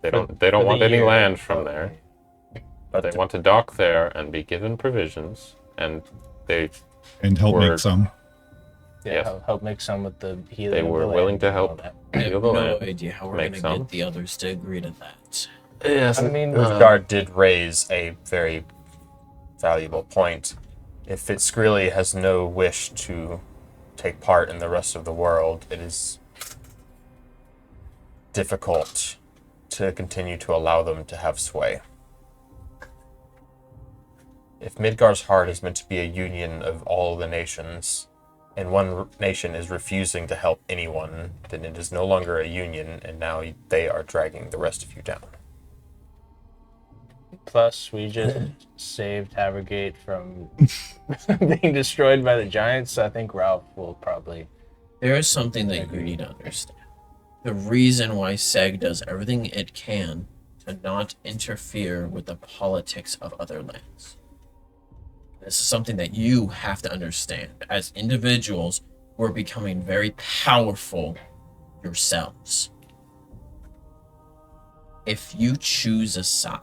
They don't for want the any year. land from there. But they want to dock there and be given provisions, and they And help Word. make some. Yeah, Yes. help make some with the healing. They of were the land willing to and all help. that. I have Heal the no land. idea how we're Make gonna some. get the others to agree to that. Yes, I mean, Midgard did raise a very valuable point. If Fitzgrilly has no wish to take part in the rest of the world, it is difficult to continue to allow them to have sway. If Midgard's Heart is meant to be a union of all the nations, and one nation is refusing to help anyone, then it is no longer a union, and now they are dragging the rest of you down. Plus, we just saved Havergate from being destroyed by the giants. So I think Ralph will probably. There is something that you need to understand. The reason why SEG does everything it can to not interfere with the politics of other lands. This is something that you have to understand. As individuals, we're becoming very powerful yourselves. If you choose a side,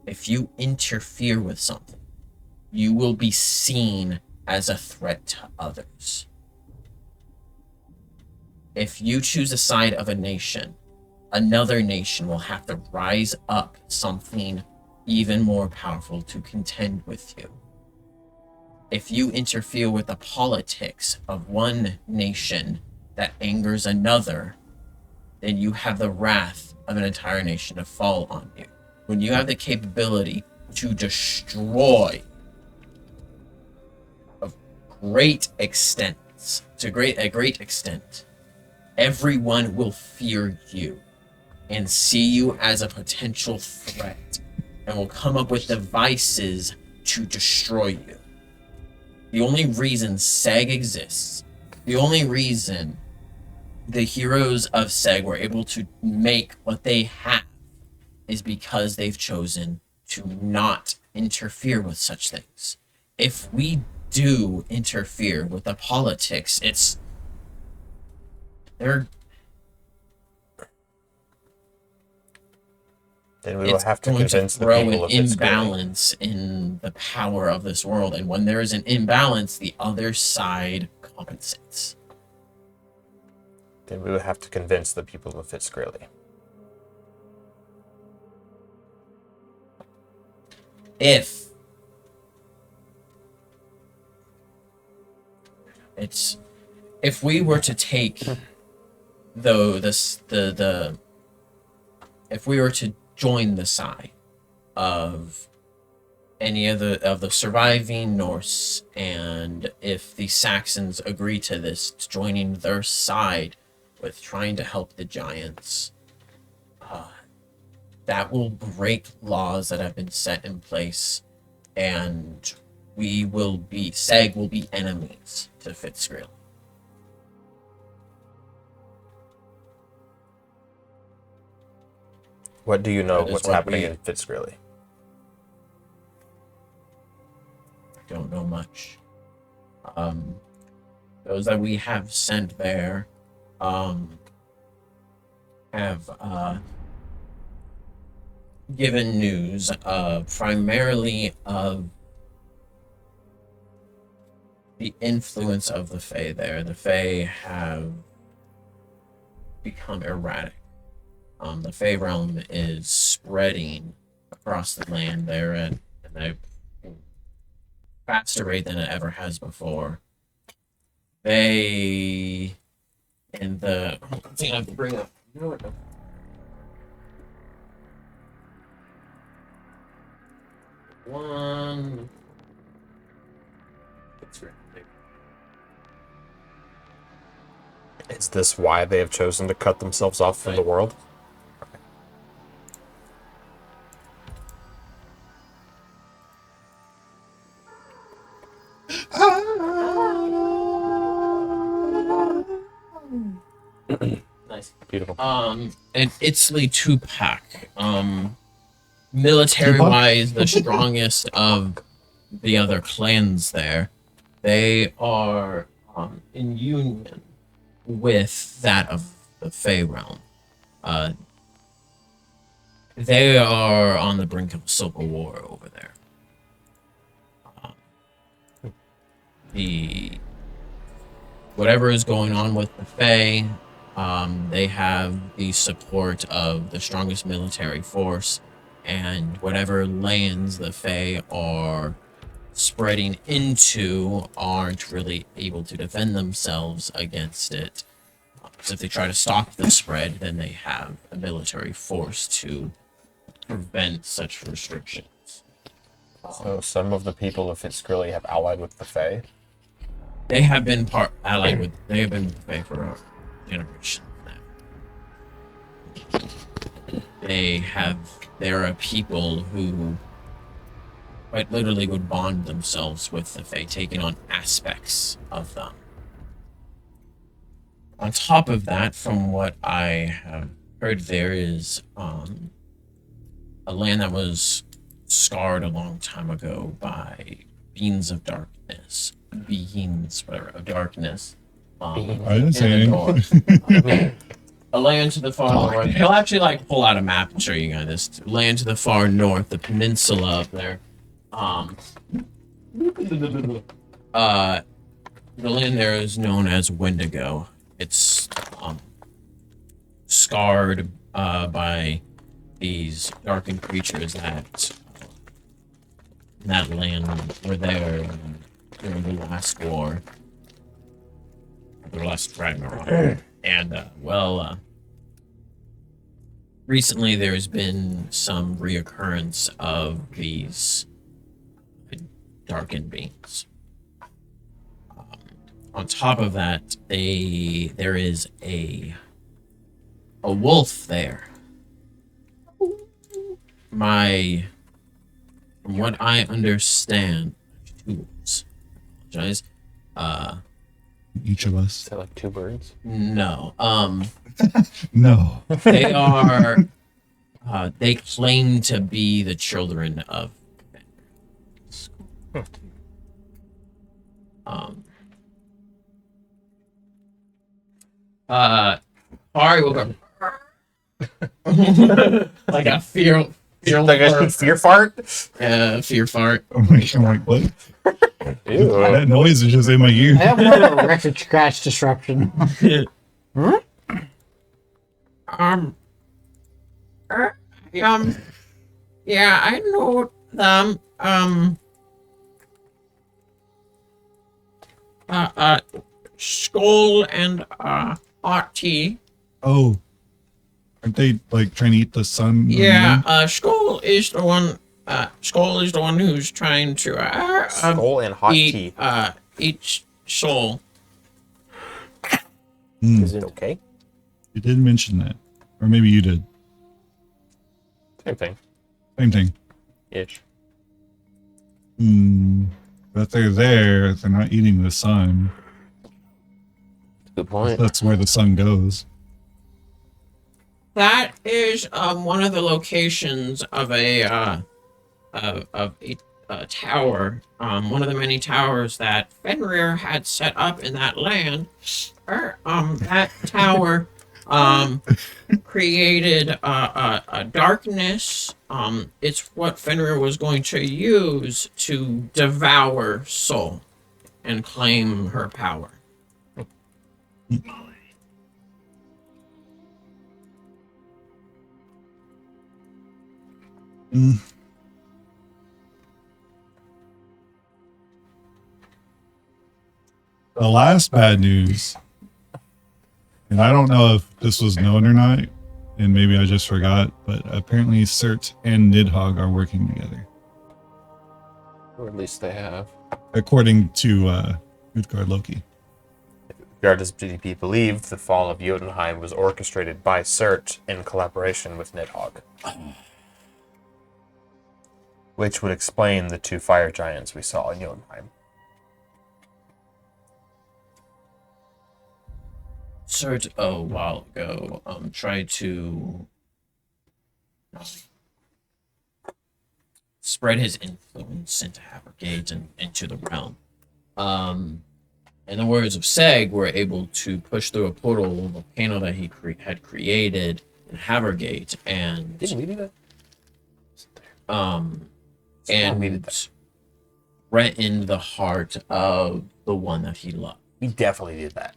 if you interfere with something, you will be seen as a threat to others. If you choose a side of a nation, another nation will have to rise up something even more powerful to contend with you. If you interfere with the politics of one nation that angers another, then you have the wrath of an entire nation to fall on you. When you have the capability to destroy of great extents, a great extent, everyone will fear you and see you as a potential threat and will come up with devices to destroy you. The only reason SEG exists, the only reason the heroes of SEG were able to make what they have is because they've chosen to not interfere with such things. If we do interfere with the politics, Then we will it's have to going to convince the throw people an of Fitzgrilly. imbalance in the power of this world, and when there is an imbalance, the other side compensates. Then we will have to convince the people of Fitzgrilly. If we were to take if we were to join the side of any of the surviving Norse, and if the Saxons agree to this, joining their side with trying to help the giants, that will break laws that have been set in place, and SEG will be enemies to Fitzgrilly. What do you know That is what's what happening we- in Fitzgrilly? Don't know much. Those that we have sent there, have given news, primarily of the influence of the Fae there. The Fae have become erratic. The Fae realm is spreading across the land there at a faster rate than it ever has before. they and the one thing I have to bring up. You know what? One. Is this why they have chosen to cut themselves off from the Right. world? Nice. Beautiful. And Itzli Tupac. Military wise, the strongest of the other clans there. They are in union with that of the Fey realm. They are on the brink of a civil war over there. The whatever is going on with the Fey, they have the support of the strongest military force, and whatever lands the Fey are spreading into aren't really able to defend themselves against it. So if they try to stop the spread, then they have a military force to prevent such restrictions. So some of the people of Fitzgrilly have allied with the Fae. They have been allied with. They have been with the Fae for generations now. There are people who quite literally would bond themselves with the Fae, taking on aspects of them. On top of that, from what I have heard, there is a land that was scarred a long time ago by beings of darkness. Whatever, of darkness. I didn't say in the anything. north. A land to the far north. He'll actually pull out a map and show you guys this. Land to the far north, the peninsula up there. The land there is known as Wendigo. It's scarred by these darkened creatures that land were there during the last war, the last Ragnarok. And recently there's been some reoccurrence of these darkened beings. On top of that, there is a wolf there. From what I understand, two wolves. Apologize. Each of us. Is that like two birds? No. No. They are. They claim to be the children of. Ari will go like a fear fart? fear fart. I'm like, what? Ew. That noise is just in my I ear. have more of a record scratch disruption. Yeah, I know them. Skull and Artie. Oh. Aren't they like trying to eat the sun? Yeah, Skull is the one. Skull is the one who's trying to Skull and hot tea. eat soul. Is it okay? You did mention that. Or maybe you did. Same thing. Same thing. Ish. But they're there, they're not eating the sun. Good point. That's where the sun goes. That is one of the locations of a tower. One of the many towers that Fenrir had set up in that land. That tower created a darkness. It's what Fenrir was going to use to devour Soul and claim her power. The last bad news, and I don't know if this was known or not, and maybe I just forgot, but apparently Cert and Nidhogg are working together, Or at least they have. according to Utgard Loki. Gardas GDP believed the fall of Jotunheim was orchestrated by Cert in collaboration with Nidhogg. Which would explain the 2 fire giants we saw in Jotunheim. Cert a while ago tried to spread his influence into Havergate and into the realm. In the words of Seg, were able to push through a portal, the panel that he had created in Havergate, and Didn't we do that? we did and threatened the heart of the one that he loved. We definitely did that.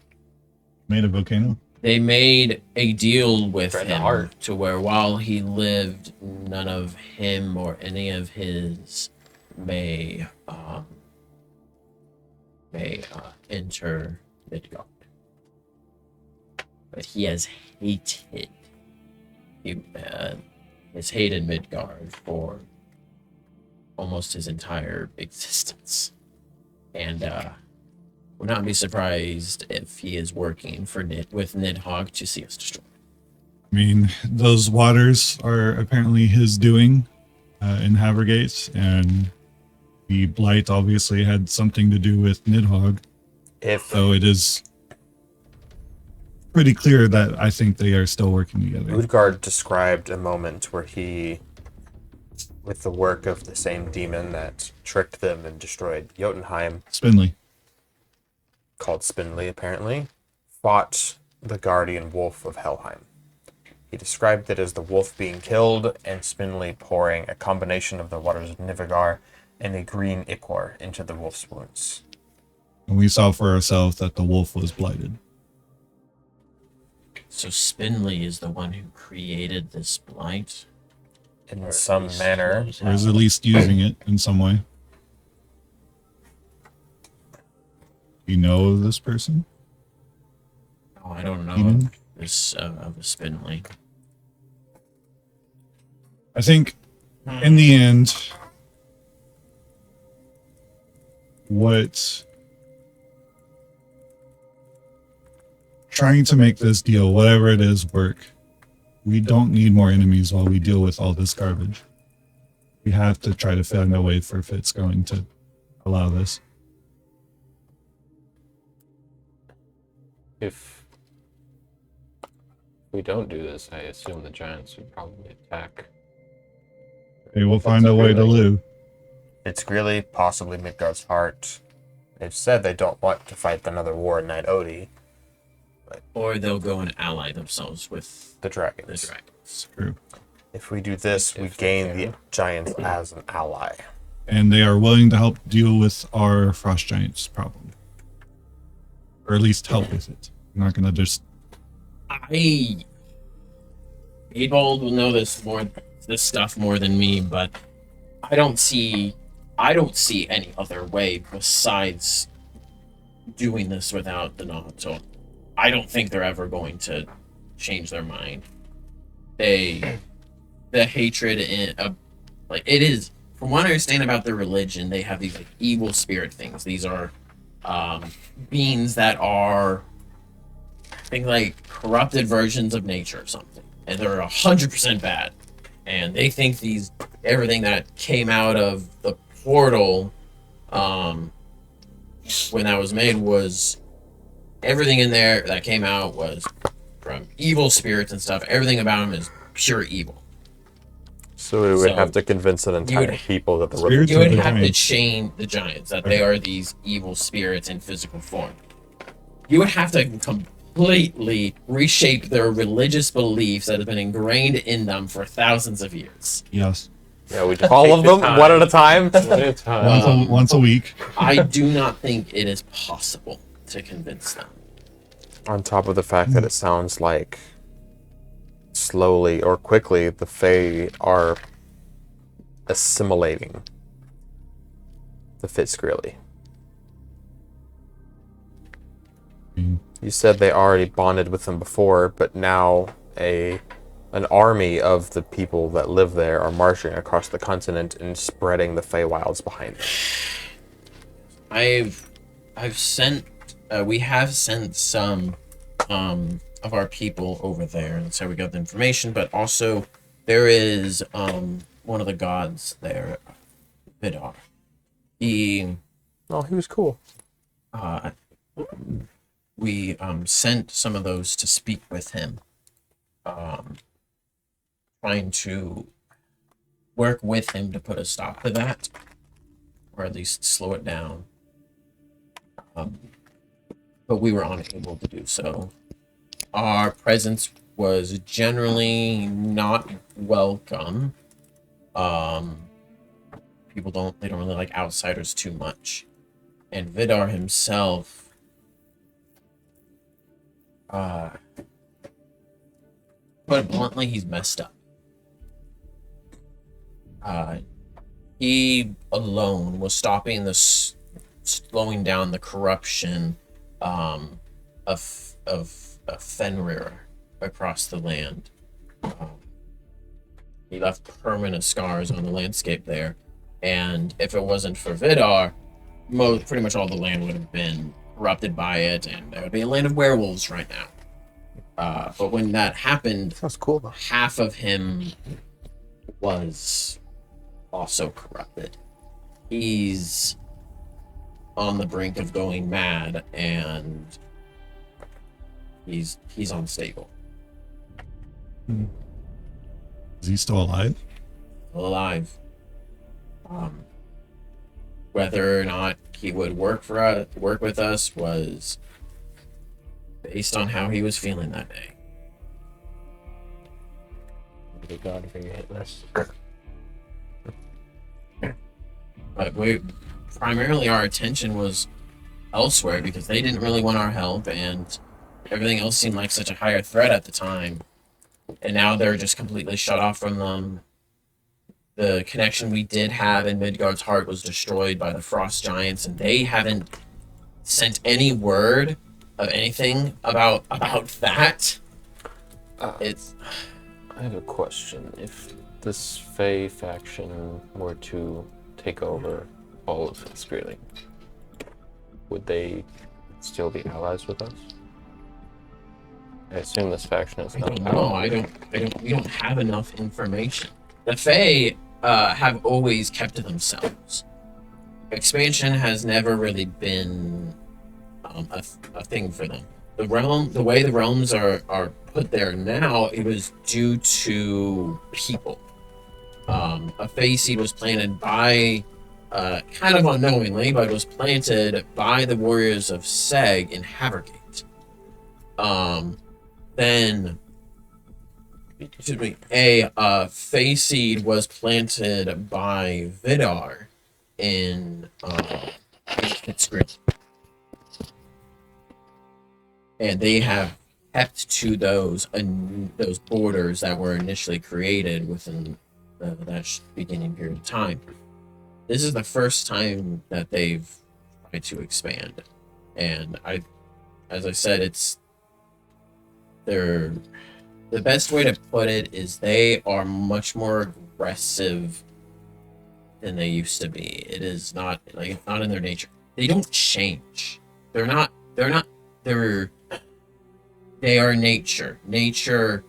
Made a volcano. They made a deal with Threaten the him heart. to where while he lived, none of him or any of his may enter Midgard. But he has hated Midgard for almost his entire existence, and would not be surprised if he is working with Nidhogg to see us destroyed. I mean, those waters are apparently his doing in Havergate, and the blight obviously had something to do with Nidhogg. So it is pretty clear that I think they are still working together. Utgard described a moment where he, with the work of the same demon that tricked them and destroyed Jotunheim, Spindly. called Spindly apparently, fought the guardian wolf of Helheim. He described it as the wolf being killed and Spindly pouring a combination of the waters of Nivigar and a green ichor into the wolf's wounds. And we saw for ourselves that the wolf was blighted. So Spindly is the one who created this blight. In some manner, Or is at least using it in some way. You know of this person? Oh, I don't know Demon? this of a Spindly. I think in the end, what trying to make this deal, whatever it is, work. We don't need more enemies while we deal with all this garbage. We have to try to find a way for Fitz going to allow this. If we don't do this, I assume the giants would probably attack. They will find a way to live. it's really possibly Midgard's heart. They've said they don't want to fight another war in Night Odi, Or they'll go and ally themselves with the the dragons. dragons. True. If we do this, we gain the giants as an ally. And they are willing to help deal with our frost giants problem. Or at least help with it. I'm not gonna just Eadbold will know this stuff more than me, but I don't see any other way besides doing this without the nod. So I don't think they're ever going to change their mind. The hatred in like it is, from what I understand about their religion, they have these like evil spirit things. These are beings that are, I think, like corrupted versions of nature or something, and they're 100% bad. And they think everything that came out of the portal, when that was made, was everything in there that came out was from evil spirits and stuff. Everything about them is pure evil. So we would So, have to convince an entire would- people that the Spirits You would of the have to giants. chain the giants, that they are these evil spirits in physical form. You would have to completely reshape their religious beliefs that have been ingrained in them for thousands of years. yes. yeah, we all of them one at a time. Once a week. I do not think it is possible to convince them. On top of the fact that it sounds like slowly or quickly the Fae are assimilating the Fitzgrilly. You said they already bonded with them before, but now an army of the people that live there are marching across the continent and spreading the Feywilds behind them. I've sent we have sent some of our people over there, and so we got the information, but also there is one of the gods there, Vidar. He was cool. we sent some of those to speak with him, trying to work with him to put a stop to that, or at least slow it down. But we were unable to do so. Our presence was generally not welcome. People don't really like outsiders too much. And Vidar himself, put it bluntly, he's messed up. He alone was slowing down the corruption of Fenrir across the land. He left permanent scars on the landscape there, and if it wasn't for Vidar, pretty much all the land would have been corrupted by it, and there would be a land of werewolves right now. But when that happened, Sounds cool though. half of him was also corrupted. He's on the brink of going mad, and he's unstable. Is he still alive? Still alive. Whether or not he would work with us was based on how he was feeling that day. The god for your hit list. But primarily our attention was elsewhere because they didn't really want our help, and everything else seemed like such a higher threat at the time. And now they're just completely shut off from them. The connection we did have in Midgard's heart was destroyed by the frost giants, and they haven't sent any word of anything about that. It's I have a question. If this Fey faction were to take over all of Skrilling, would they still be allies with us? I assume this faction is I not. don't know. We don't have enough information. The Fae have always kept to themselves. Expansion has never really been a thing for them. The way the realms are put there now, it was due to people. A Fae seed was planted by, kind of unknowingly, but it was planted by the warriors of Seg in Havergate. Then, excuse me, a Fae seed was planted by Vidar in Fitzgrim. And they have kept to those borders that were initially created within that beginning period of time. This is the first time that they've tried to expand, and as I said, the best way to put it is they are much more aggressive than they used to be. It is not like it's not in their nature. They don't change. They are nature. Nature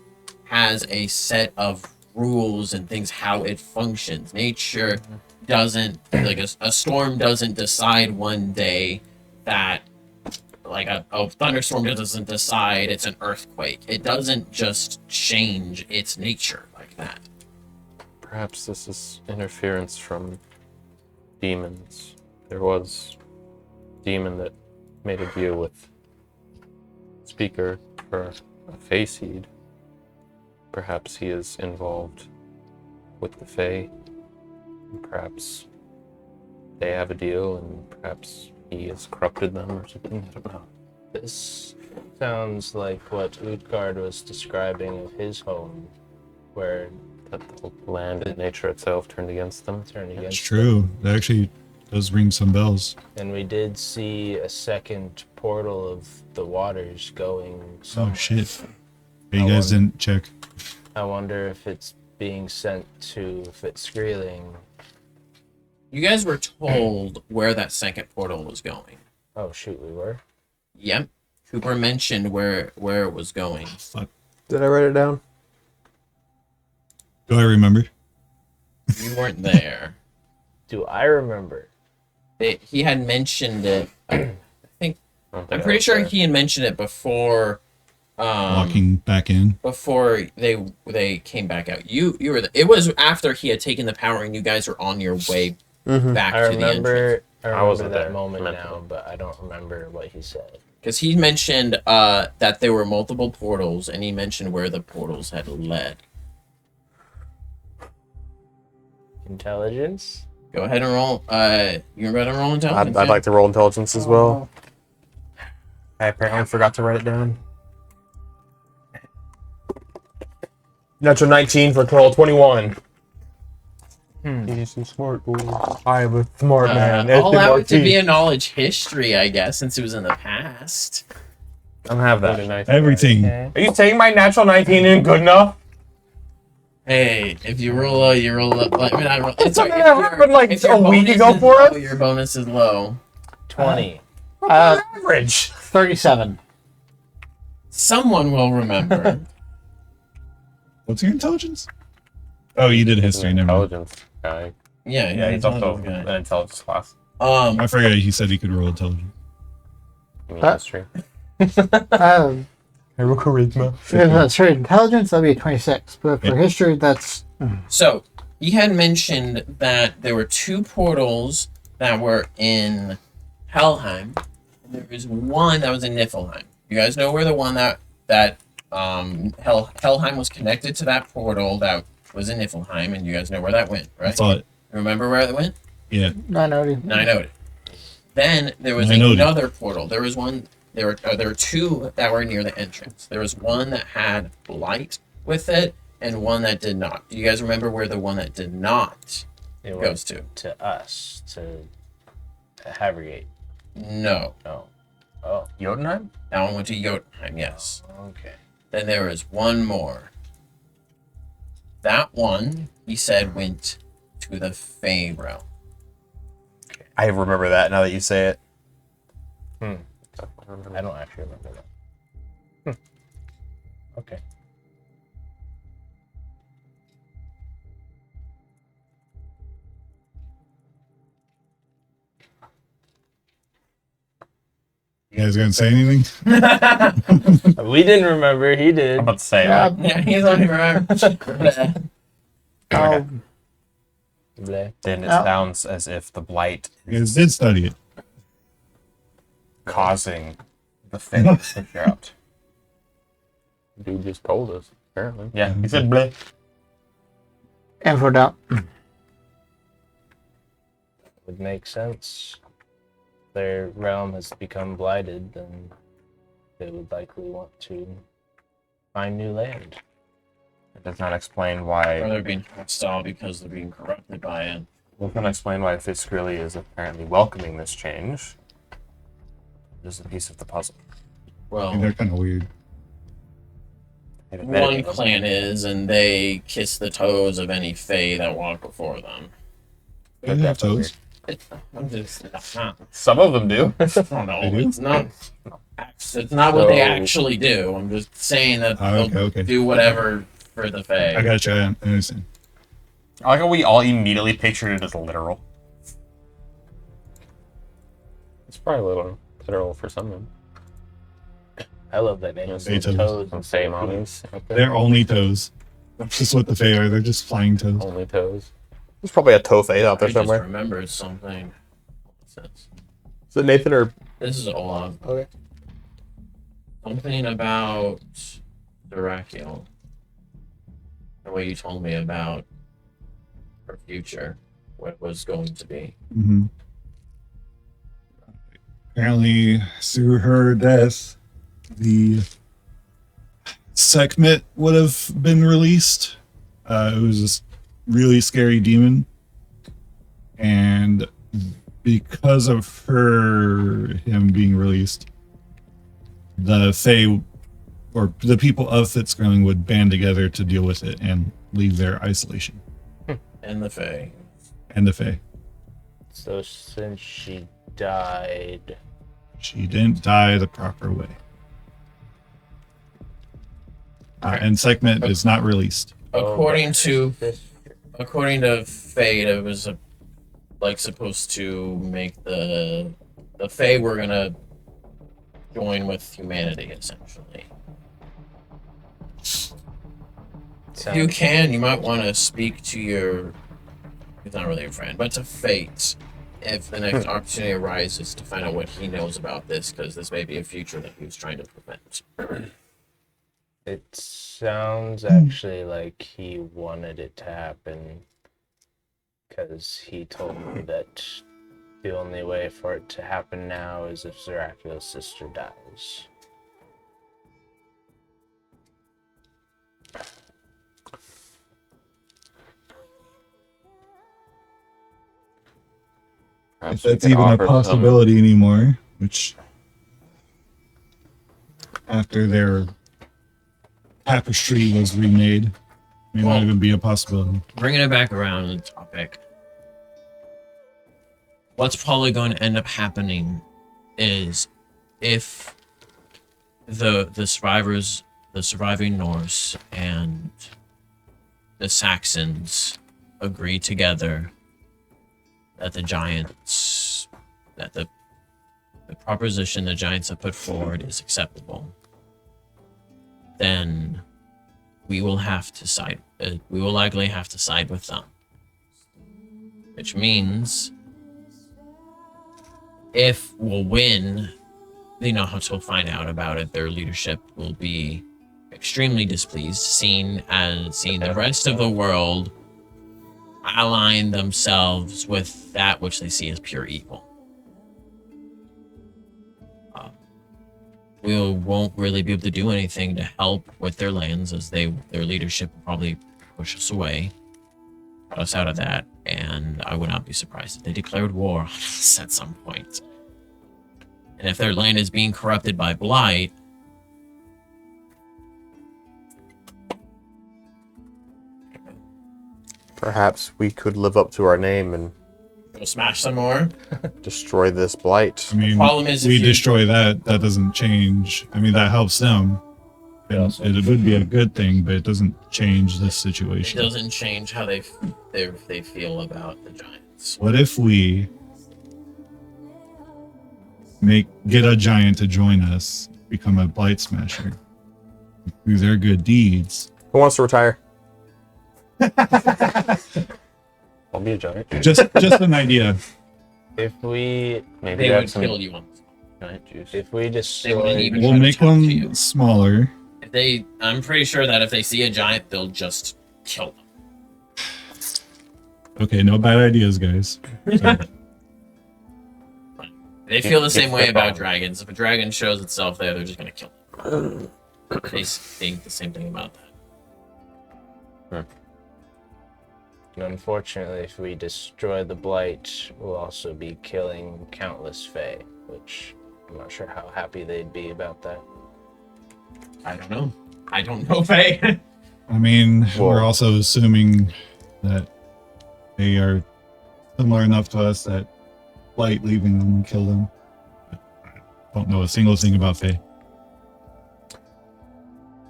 has a set of rules and things, how it functions. Nature doesn't, like a storm doesn't decide one day that, like a thunderstorm doesn't decide it's an earthquake. It doesn't just change its nature like that. Perhaps this is interference from demons. There was a demon that made a deal with Speaker for a Fae seed. Perhaps he is involved with the Fae. Perhaps they have a deal, and perhaps he has corrupted them or something. I don't know. This sounds like what Utgard was describing of his home, where That the land and nature itself turned against them. turned It's against true. That actually Does ring some bells. And we did see a second portal of the waters going Oh somewhere. shit! Hey, you guys didn't check. I wonder if it's being sent to Fitzgreeling. You guys were told where that second portal was going. Oh shoot, we were. Yep. Cooper mentioned where it was going. Fuck. Did I write it down? Do I remember? You weren't there. Do I remember? He had mentioned it. I think I don't think I'm I pretty was sure there. he had mentioned it before. Walking back in. Before they came back out. You were. It was after he had taken the power, and you guys were on your way back I to the entrance. remember. I remember wasn't that there, moment mentally. now, but I don't remember what he said. Because he mentioned that there were multiple portals, and he mentioned where the portals had led. Intelligence. Go ahead and roll. You ready to roll intelligence? I'd like to roll intelligence as well. I apparently forgot to write it down. Natural 19 for total 21. He's some smart boy. I am a smart man. I'll allow it to SMRT. be a knowledge history, I guess, since it was in the past. I don't have Really that. nice. Everything. Okay. Are you saying my natural 19 isn't good enough? Hey, if you roll low, you roll low. I mean, I roll. It's Something okay. that happened like if your a week bonus ago is for low, us? Your bonus is low. 20. Average. 37. Someone will remember. What's your intelligence? Oh, you did history. Never mind. Intelligence guy. Yeah, Yeah, he's also intelligence an intelligence class. guy. I forgot he said he could roll intelligence. You mean Huh? history? I roll charisma. If that's for intelligence, that'd be a 26. But for history, that's So he had mentioned that there were two portals that were in Helheim, and there was one that was in Niflheim. You guys know where the one that Helheim was connected to that portal that was in Niflheim, and you guys know where that went, I right? thought. Remember where it went? Yeah. 990. No, I know it. Then there was I know it. another portal. There was one. There were two that were near the entrance. There was one that had light with it, and one that did not. Do you guys remember where the one that did not It goes went to? to us, to Havergate. No, No. Oh, Jotunheim? that one went to Jotunheim. Yes. okay. Then there was one more. That one, he said, went to the Fey realm. I remember that now that you say it. I don't actually remember that. Okay. You guys gonna say anything? We didn't remember. He did. I'm about to say Yeah. that. Yeah, he's only remember. Oh, Bleh. Then it Oh. sounds as if the blight You guys did study it. causing the thing to figure out. Dude just told us, apparently. Yeah, he said bleh. and for doubt. Would make sense. Their realm has become blighted, then they would likely want to find new land. It does not explain Or why. they're being hostile because they're being corrupted by it. It does not explain why Fitzgreely is apparently welcoming this change. Just a piece of the puzzle. Well, They're kind of weird. They've admitted one it. clan is, and they kiss the toes of any Fae that walk before them. They have toes. I'm just not. Some of them do. I don't know. They do? It's not. It's not what they So- actually do. I'm just saying that Oh, they'll okay. do whatever for the Fae. I gotcha. I understand. I like how we all immediately pictured it as literal. It's probably a little literal for some of them. I love that name. Fey toes. Toes. Some Fey mommies out there. They're only toes. That's just what the Fae are. They're just flying toes. Only toes. There's probably a Tofate out I there just somewhere. remembered something. What's this? Is it Nathan or This is Olaf. okay? Something about Dracula. The way you told me about her future, what it was going to be. Mm-hmm. Apparently, through her death, the Sekhmet would have been released. It was this really scary demon, and because of him being released, the Fae or the people of Fitzgerald would band together to deal with it and leave their isolation. And the Fae. And the Fae. So since she died, She didn't die the proper way. And Sekhmet is not released. According to Fate, it was supposed to make the Fae were gonna join with humanity essentially. If you can, you might want to speak to your. He's not really a friend, but to Fate, if the next opportunity arises, to find out what he knows about this, because this may be a future that he was trying to prevent. it sounds actually like he wanted it to happen because he told me that the only way for it to happen now is if Zeracul's sister dies. If that's even a possibility anymore, which after their tapestry was remade, may not even be a possibility. Bringing it back around to the topic, what's probably going to end up happening is if the survivors, the surviving Norse and the Saxons agree together that the giants, that the proposition the giants have put forward is acceptable, then we will have to side. We will likely have to side with them, which means if we'll win, the Nahuts will find out about it. Their leadership will be extremely displeased, seeing the rest of the world align themselves with that which they see as pure evil. We won't really be able to do anything to help with their lands, as their leadership will probably push us away, cut us out of that, and I would not be surprised if they declared war on us at some point. And if their land is being corrupted by blight, Perhaps we could live up to our name and we'll smash some more. destroy this blight. I mean, problem is if we you- destroy that doesn't change. I mean, that helps them. And it would be a good thing, but it doesn't change this It situation. doesn't change how they feel about the giants. What if we get a giant to join us, become a blight smasher through their good deeds? Who wants to retire? I'll be a giant. Just an idea. If we Maybe They add would some kill you on. giant juice. if we They wouldn't destroy even We'll try to make talk to you. them smaller. I'm pretty sure that if they see a giant, they'll just kill them. Okay, no bad ideas, guys. They feel the same If way they're about bound. dragons. If a dragon shows itself there, they're just gonna kill it. They think the same thing about that. And unfortunately, if we destroy the blight, we'll also be killing countless Fae, which I'm not sure how happy they'd be about that. I don't know. I don't know, Faye. I mean, Well- we're also assuming that they are similar enough to us that blight leaving them will kill them. Don't know a single thing about Faye.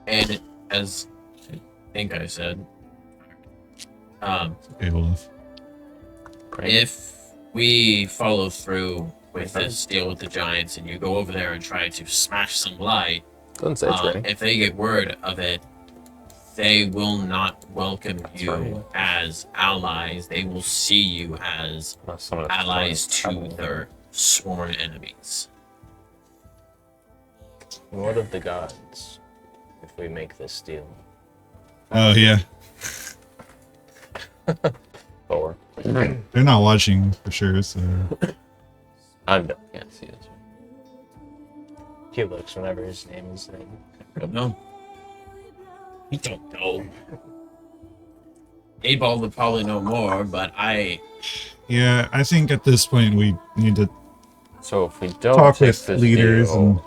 And as I think I said, Okay, Olaf. if we follow through with this deal with the giants and you go over there and try to smash some blight, Doesn't say it's ready. if they get word of it, they will not welcome you right. as allies. They will see you as Unless someone else allies joins. to their sworn enemies. And what of the gods if we make this deal? Oh yeah, Thor. they're not watching for sure. So I can't see this. He looks whenever his name is named. I don't know. We don't know. Ball would probably know more, but Yeah, I think at this point we need to So if we don't talk take with this leaders deal,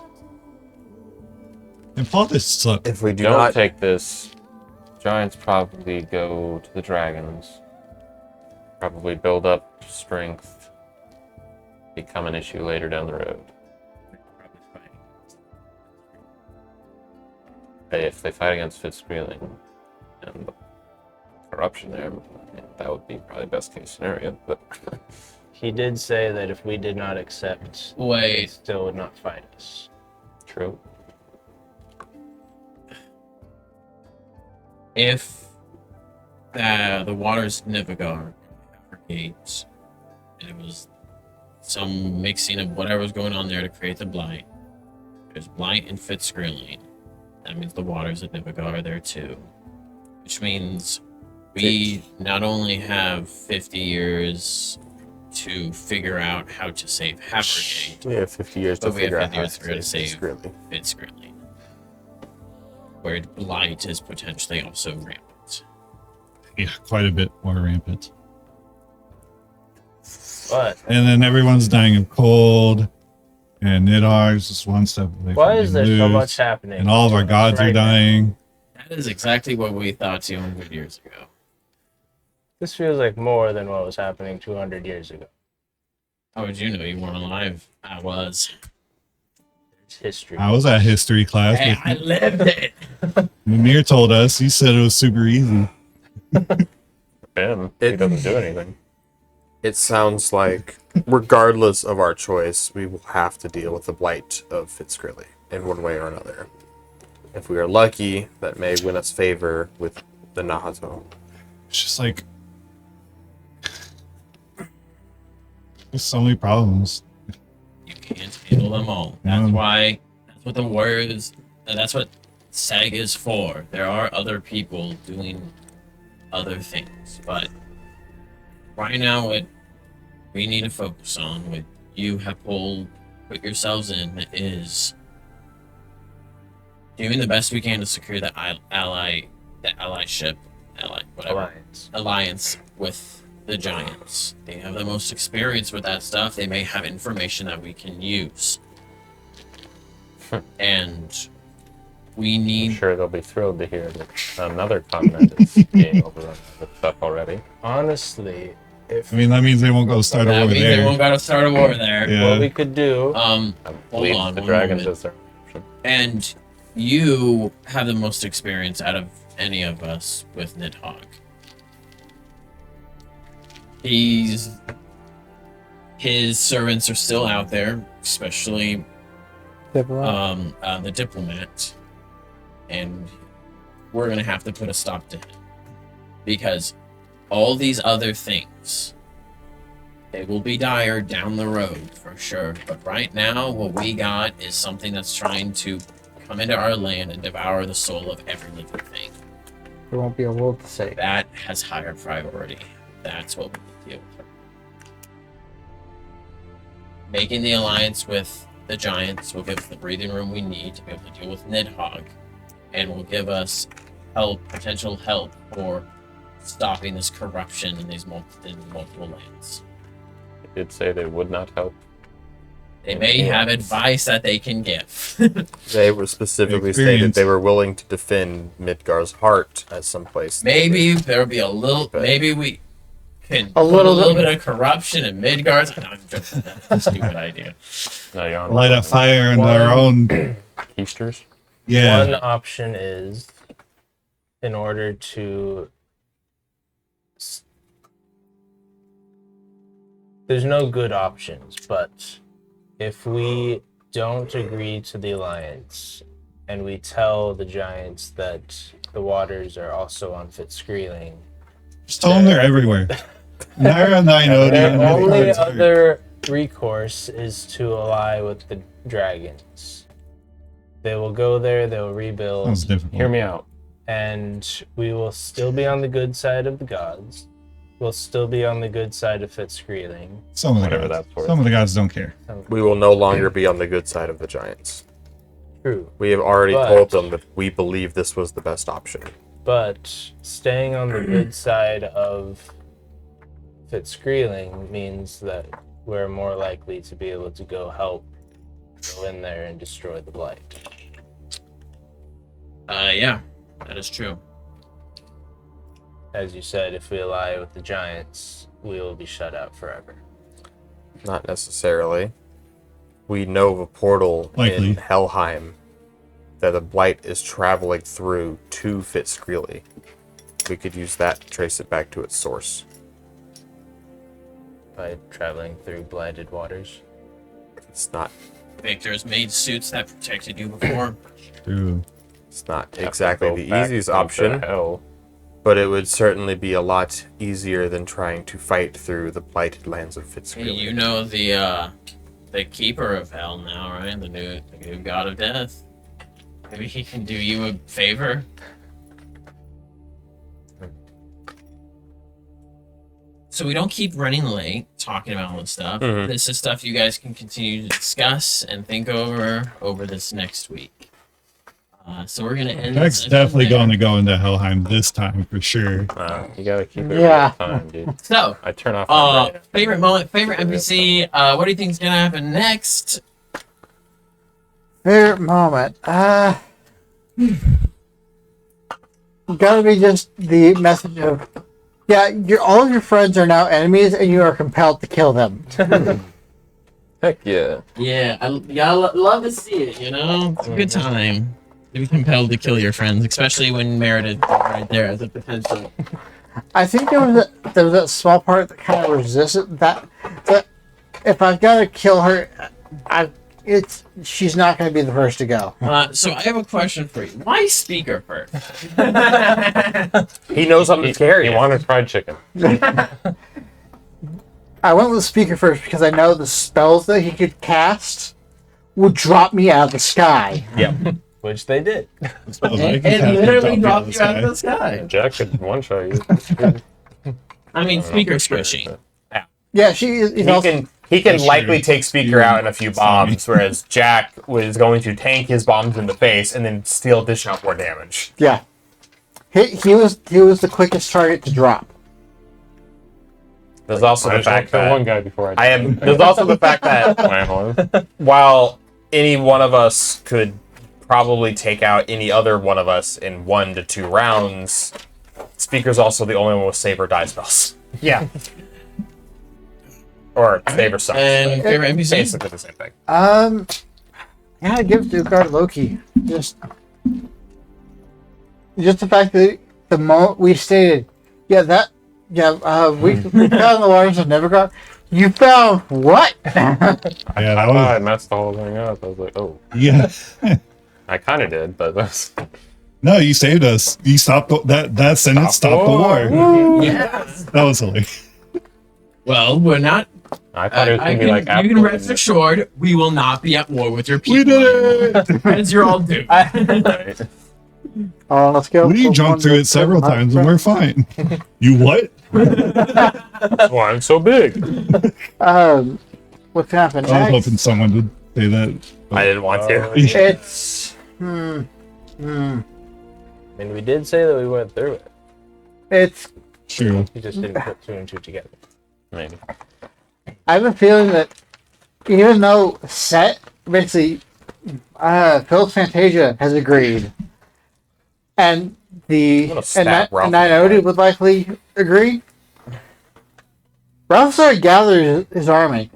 and pull this suck. If we do don't not take this, giants probably go to the dragons. Probably build up strength. Become an issue later down the road. If they fight against Fitzgreeling and the corruption there, that would be probably best case scenario. But He did say that if we did not accept, they wait. still would not fight us. true. If the waters of Nivagar were gates, and it was some mixing of whatever was going on there to create the blight. There's blight in Fitzgreeling. That means the waters of Nivagar are there too. Which means we not only have 50 years to figure out how to save Havergate, we have 50 years to But we have figure out 50 how years to figure out to to save save. Fitzgreeling. Fitzgreeling, where blight is potentially also rampant. Yeah, quite a bit more rampant. But And then everyone's dying of cold, and Nidhar's just one step away why from is there being so loose, much happening? and all of our gods are right now? dying. That is exactly what we thought 200 years ago. This feels like more than what was happening 200 years ago. How would you know you weren't alive? I was. It's history. I was at history class. Hey, with I lived it. Mimir told us. He said it was super easy. Ben, he doesn't do anything. It sounds like, regardless of our choice, we will have to deal with the blight of Fitzgreeling in one way or another. If we are lucky, that may win us favor with the Nahato. It's just like there's so many problems. You can't handle them all. That's Mm. why. That's what the warriors. That's what SAG is for. There are other people doing other things, but right now, what we need to focus on, what you have put yourselves in, is doing the best we can to secure the alliance with the giants. They have the most experience with that stuff. They may have information that we can use. And we I'm need sure they'll be thrilled to hear that another continent is being overrun with stuff already. Honestly, if I mean, that means they won't go start that over means they won't there. gotta start a war there. Yeah. what we could do, I Hold believe on the one dragons moment. is their option. And you have the most experience out of any of us with Nidhogg. His servants are still out there, especially the diplomat, and we're gonna have to put a stop to him because all these other things, they will be dire down the road for sure. But right now, what we got is something that's trying to come into our land and devour the soul of every living thing. There won't be a world to save. That has higher priority. That's what we need to deal with. Making the alliance with the giants will give us the breathing room we need to be able to deal with Nidhogg, and will give us potential help for stopping this corruption in these multiple lands. They did say they would not help. They may have advice that they can give. They were specifically stated Experience. they were willing to defend Midgar's heart as someplace. Maybe there'll be a little. Maybe we can A put little bit of corruption in Midgard's. No, I'm joking. That's a stupid idea. No, you're on Light a fire in our own. Keisters. Yeah. one option is, in order to... There's no good options, but if we don't agree to the alliance and we tell the giants that the waters are also on Fitzgreeling, Just tell them they're everywhere. Naira and I know their the only other recourse is to ally with the dragons. They will go there, they'll rebuild, Sounds difficult. Hear me out. and we will still be on the good side of the gods. We'll still be on the good side of Fitzgreeling. Some of the Whatever gods. that's worth. Some of the gods don't care. We will no longer be on the good side of the giants. True. We have already But- told them that we believe this was the best option. But staying on the good side of Fitzcreeling means that we're more likely to be able to go in there and destroy the Blight. Yeah, that is true. As you said, if we ally with the giants, we will be shut out forever. Not necessarily. We know of a portal Likely. in Helheim that the Blight is traveling through to Fitzcreely. We could use that to trace it back to its source. By traveling through blighted waters. It's not Victor's made suits that protected you before. True. it's not Have to exactly go the back easiest into option, Hell. but it would certainly be a lot easier than trying to fight through the blighted lands of Hey, Fitzcreely. you know the keeper of hell now, right? The new god of death. Maybe he can do you a favor. So we don't keep running late talking about all this stuff. Mhm. This is stuff you guys can continue to discuss and think over this next week. So we're gonna end. Jack's this definitely there. going to go into Helheim this time for sure. You gotta keep it Yeah. real time, dude. So, I turn off my brain. favorite moment, favorite NPC. What do you think is gonna happen next? Favorite moment. Gotta be just the message of, yeah, all of your friends are now enemies, and you are compelled to kill them. Heck yeah. Yeah, love to see it. You know, it's a good time to be compelled to kill your friends, especially when Meredith is right there as a potential. I think there was that small part that kind of resisted that if I've got to kill her, she's not going to be the first to go. So I have a question for you. Why speaker first? He knows something scary. He wanted fried chicken. I went with speaker first because I know the spells that he could cast would drop me out of the sky. Yeah. Which they did. And literally drop you out of the sky. Jack could one shot you. I mean, speaker squishy. Yeah, she is He also, can That's likely true. take Speaker out in a few bombs, whereas Jack was going to tank his bombs in the face and then still dish out more damage. yeah. He was the quickest target to drop. There's also I the shot fact the that one guy before I There's also the fact that while any one of us could probably take out any other one of us in 1 to 2 rounds, Speaker's also the only one with Saber die spells. Yeah. Or Saber sucks. And favorite NPC? Basically the same thing. Yeah, give it to Guard Loki. Just the fact that the moment we stated, we found the waters of Nevergard. You found what? Yeah, that I was, messed the whole thing up. I was like, oh. yeah. I kind of did, but that's... No, you saved us. You stopped that sentence. Stopped the war. Yes. That was hilarious. Well, we're not. I thought it was I going to be like... you can after- rest assured we will not be at war with your people. We did it. As you're all doomed. Right. Let's go. We jumped through it several times and we're fine. You what? That's why I'm so big. What's happened I was next? hoping someone would say that. I didn't want to. It's I mean, we did say that we went through it. it's. True. We just didn't put 2 and 2 together. Maybe. I have a feeling that even though basically, Phil's Fantasia has agreed, and gonna stab Ralph. and Ninodi would likely agree. Ralph's already gathered his army.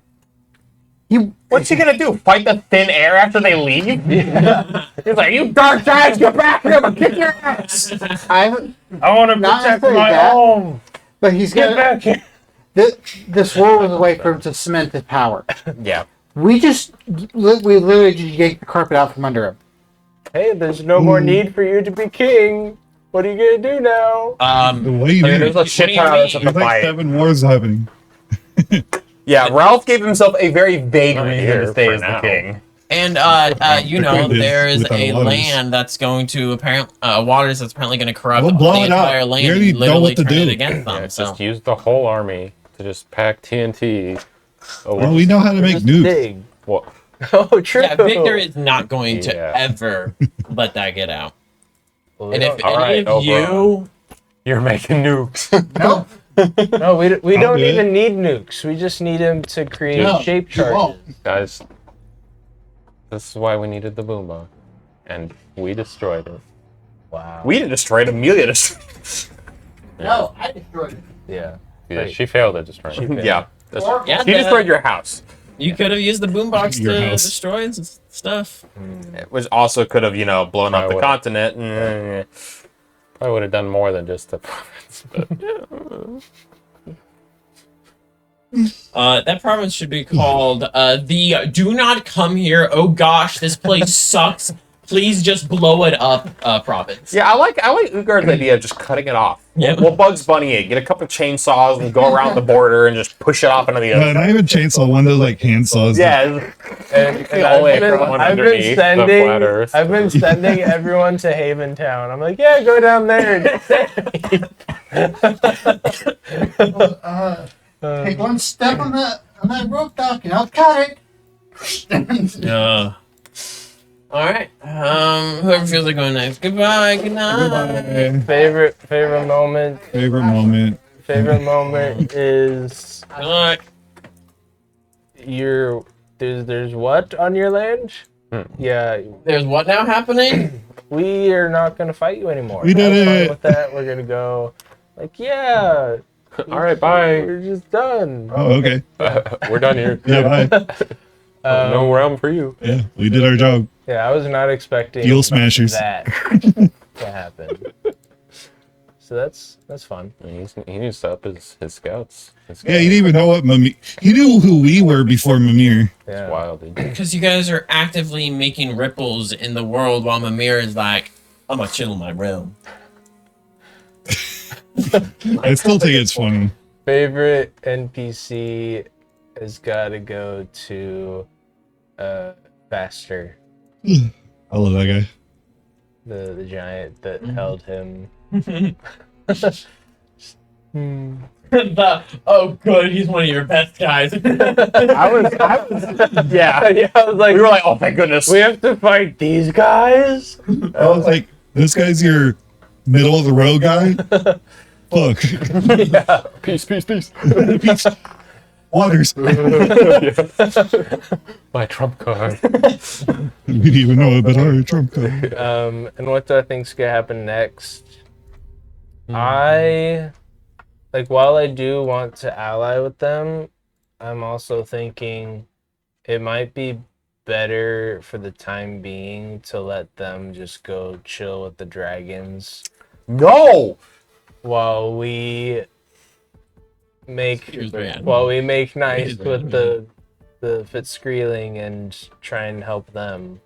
What's he gonna do? Fight the thin air after they leave? He's like, you dark giants, get back here! I'm gonna kick your ass! I want to Not protect necessarily my that. home. but he's Get gonna. back here! This war was a way for him to cement his power. Yeah. We literally just yanked the carpet out from under him. Hey, there's no more need for you to be king. What are you gonna do now? What do you I mean, mean? there's a shit ton of other stuff to There's like fight. 7 wars happening. Yeah, Ralph gave himself a very vague Not reason here to stay for as the now. king. And there's Without a waters. land that's going to waters that's apparently going to corrupt We'll blow the it up. entire We land already and know literally what to turn it do. against them. Yeah, So just use the whole army to just pack TNT. Well, we know how to make Just nukes. dig. Well, Oh, true. yeah, Victor is not going to Yeah. ever let that get out. Well, we And if don't- All right, any of you, You're making nukes. Nope. no, we I'll don't do it. even need nukes. We just need him to create No, shape you won't. charges. Guys, this is why we needed the boombox. And we destroyed it. Wow. We didn't destroy it. Amelia destroyed No, I destroyed it. Yeah. Yeah, Right. she failed at destroying She it. failed. Yeah. That's, Or- yeah, She destroyed your house. you could have used the boombox Your to house. destroy stuff. Which also could have, blown up the Probably would've. continent. And, Probably would have done more than just the province. But That province should be called the "Do not come here. Oh gosh, this place sucks. Please just blow it up." Province. yeah, I like Ugar's idea of just cutting it off. Yeah. We'll Bugs Bunny it. Get a couple chainsaws and go around the border and just push it off into the No, other. not even chainsaw. One of those like hand saws. Yeah. And All the way I've been, from I've been underneath the sending, flat Earth. I've been sending everyone to Haven Town. I'm like, yeah, go down there and Take one step on that rope, Doc, and I'll cut it. All right. Whoever feels like going next. Goodbye. Good night. Goodbye. favorite moment. Favorite moment. Favorite moment is Good luck. there's what on your land? Yeah, There's what now happening? we are not gonna fight you anymore. We did I'm fine it. with that. We're gonna go. Like, yeah, all right, bye. we're just done. Oh, okay. We're done here. Yeah, bye. No realm for you. Yeah, we did our job. Yeah, I was not expecting Deal smashers. that to happen. So that's fun. He needs to up his scouts. Yeah, he didn't even know what Mimir. He knew who we were before Mimir. Yeah. Wild. Dude. Because you guys are actively making ripples in the world while Mimir is like, I'm gonna chill in my realm. I still think it's funny. Favorite NPC has got to go to Faster, I love that guy. the giant that held him. Oh, good. He's one of your best guys. I was yeah. Yeah, I was like, We were like, oh, thank goodness. we have to fight these guys. I was like, this guy's your middle of the road guy. Fuck. Peace, peace, peace. Waters. My trump card. We didn't even know it, but our trump card. And what do I think's gonna happen next? I while I do want to ally with them, I'm also thinking it might be better for the time being to let them just go chill with the dragons No. while we make Here's very admirable. while we make nice Here's very with the Fitzskreeling and try and help them.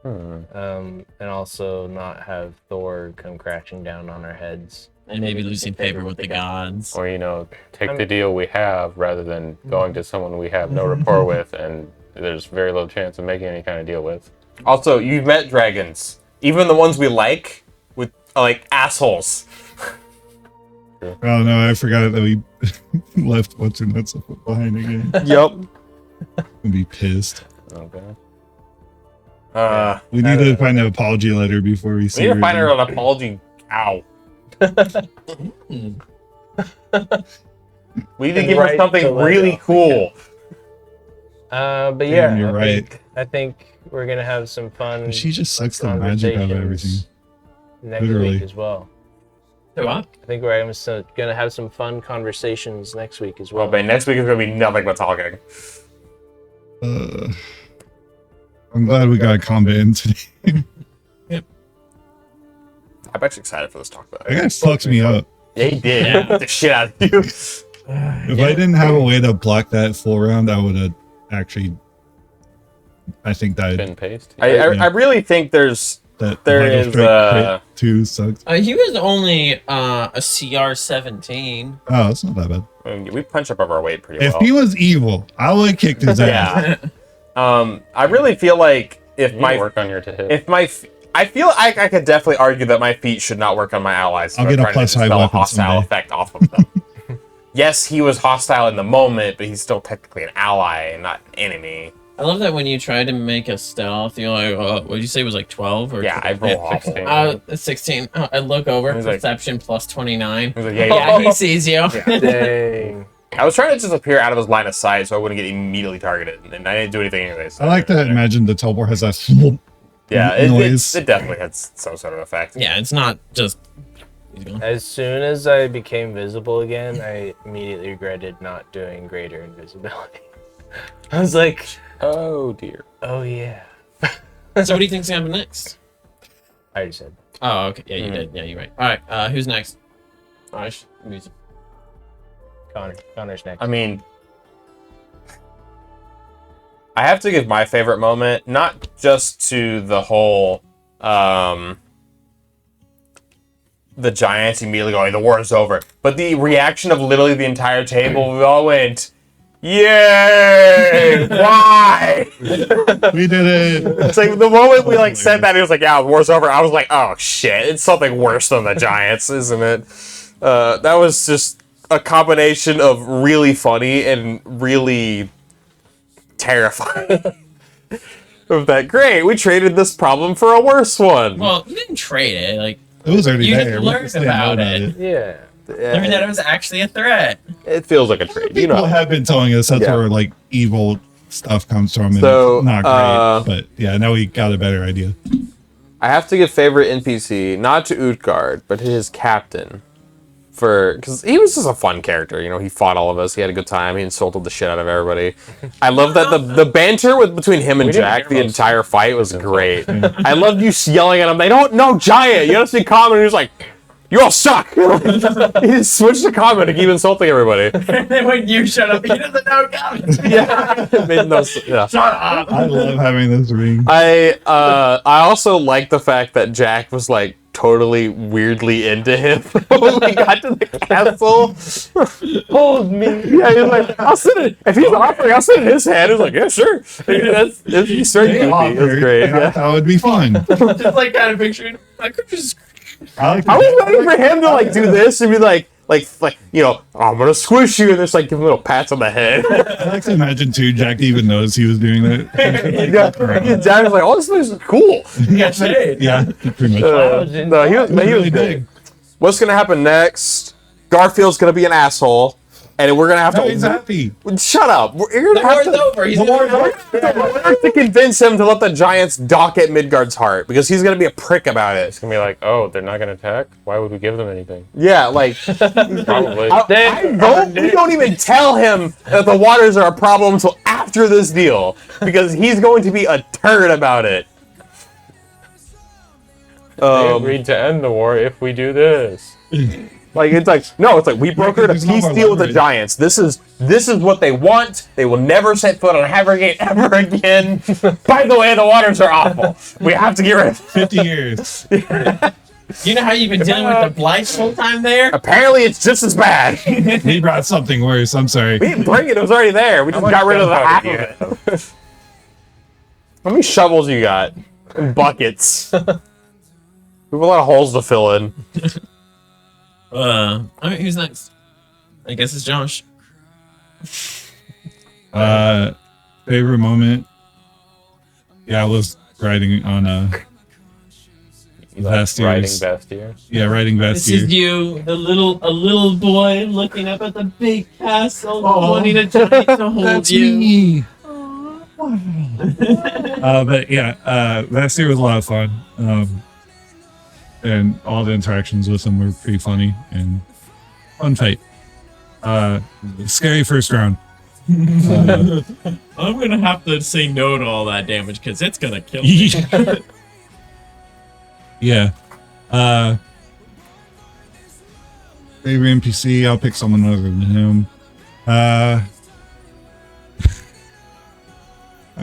And also not have Thor come crashing down on our heads. And maybe losing favor with the gods. Or, take the deal we have rather than going to someone we have no rapport with and there's very little chance of making any kind of deal with. Also, you've met dragons, even the ones we like, with like assholes. Oh no, I forgot that we left what's her nuts behind again. Yep. I'd be pissed. Okay. We need to find an apology letter before we We see need to her find her again. an apology. Ow. We need to give her Right something to let really go. cool. But yeah, You're right. I think we're gonna have some fun She just sucks the magic out of everything. next Literally. week as well. So what? I think we're gonna have some fun conversations next week as well. Well, man, next week is gonna be nothing but talking. I'm glad we got a combat in today. I'm actually excited for this talk, though. That guy fucks me up. Yeah, he did. Yeah. The shit out of you. If I didn't have a way to block that full round, I would have actually, I think died. Spin paste. I really think there's That there Vital is, Strike crit 2 sucks. He was only a CR 17. Oh, that's not that bad. I mean, we punch up our weight pretty If well. he was evil, I would have kicked his ass. Yeah. I really feel like if You my work on your to hit. if my f- I feel I could definitely argue that my feet should not work on my allies. I'll if I'm get a trying to plus high dispel a weapon hostile someday. effect off of them. Yes, he was hostile in the moment, but he's still technically an ally and not an enemy. I love that when you try to make a stealth, you're like, what did you say it was like 12 or Yeah, I roll awful. 16. Oh, I look over, He's like- perception plus 29. He's like, yeah, Yeah, he sees you. Dang. I was trying to disappear out of his line of sight so I wouldn't get immediately targeted, and I didn't do anything anyways. I like to imagine the teleport has that swoop Yeah, it noise. definitely had some sort of effect. Yeah, it's not just. He's gone. As soon as I became visible again, I immediately regretted not doing greater invisibility. I was like, Oh dear. oh yeah. So what do you think's gonna happen next? I already said. Oh, okay. Yeah, you did. Yeah, you're right. All right. Who's next? Raj, music. Connor's next. I mean, I have to give my favorite moment, not just to the whole, the Giants immediately going, the war is over, but the reaction of literally the entire table. We all went, yay! Why? We did it. It's like the moment we like said that, it was like, yeah, the war's over. I was like, oh shit, it's something worse than the Giants, isn't it? That was just a combination of really funny and really terrifying. Of that, great, we traded this problem for a worse one. Well, you didn't trade it. Like It was already you there. just We learned just didn't know about it. Yeah. Learned that it was actually a threat. It feels like a trade, you People know. have been telling us that's Yeah. where like evil stuff comes from. And So, it's not great. But yeah, now we got a better idea. I have to give favorite NPC not to Utgard, but to his captain. Because he was just a fun character, you know. He fought all of us. He had a good time. He insulted the shit out of everybody. I love that the banter between him and We didn't Jack hear the most entire fight was great. I loved you yelling at him. They don't know Giant. You gotta speak common. And he was like, "You all suck." He just switched to common to keep insulting everybody. And then when you shut up, he doesn't know coming. Yeah, it made no sense. Yeah. Shut up. I love having this ring. I also like the fact that Jack was like totally weirdly into him when we got to the castle. Hold me. Yeah, he was like, I'll sit it. If he's offering, I'll sit in his hand. He was like, yeah, sure. He's very goofy. It was great. And I Yeah. thought it would be fun. Just like kind of picturing. I could just. I like I was waiting for him to like do this and be like, you know, I'm gonna squish you and just like give him little pats on the head. I like to imagine too. Jack even knows he was doing that. Yeah, Jack was like, oh, this looks cool. Yeah, shade. Yeah, pretty much. No, he was really big. What's gonna happen next? Garfield's gonna be an asshole, and we're gonna have No, to. he's happy. Shut up. You're The gonna have war's to. over. He's We're gonna gonna have to convince him to let the Giants dock at Midgard's heart because he's gonna be a prick about it. It's gonna be like, oh, they're not gonna attack. Why would we give them anything? Yeah, like Probably. we don't even tell him that the waters are a problem until after this deal because he's going to be a turd about it. They agreed to end the war if we do this. Like it's like no, it's like we brokered a there's no peace more deal with the leverage. Giants. This is what they want. They will never set foot on Havergate ever again. By the way, the waters are awful. We have to get rid of them. 50 years. You know how you've been dealing with the blights the whole time there? Apparently, it's just as bad. We We brought something worse. I'm sorry. didn't bring it. It was already there. We just got rid of the half of it. How many shovels you got? And buckets. We have a lot of holes to fill in. All right, who's next? I guess it's Josh. Favorite moment. Yeah, I was riding on last Riding year's. Bastier. Yeah, riding This Bastier. is you, a little boy looking up at the big castle, wanting a giant to hold That's you. me. But yeah, last year was a lot of fun. And all the interactions with him were pretty funny and fun fight. Scary first round. I'm gonna have to say no to all that damage because it's gonna kill me. Yeah. Favorite NPC, I'll pick someone other than him. I'll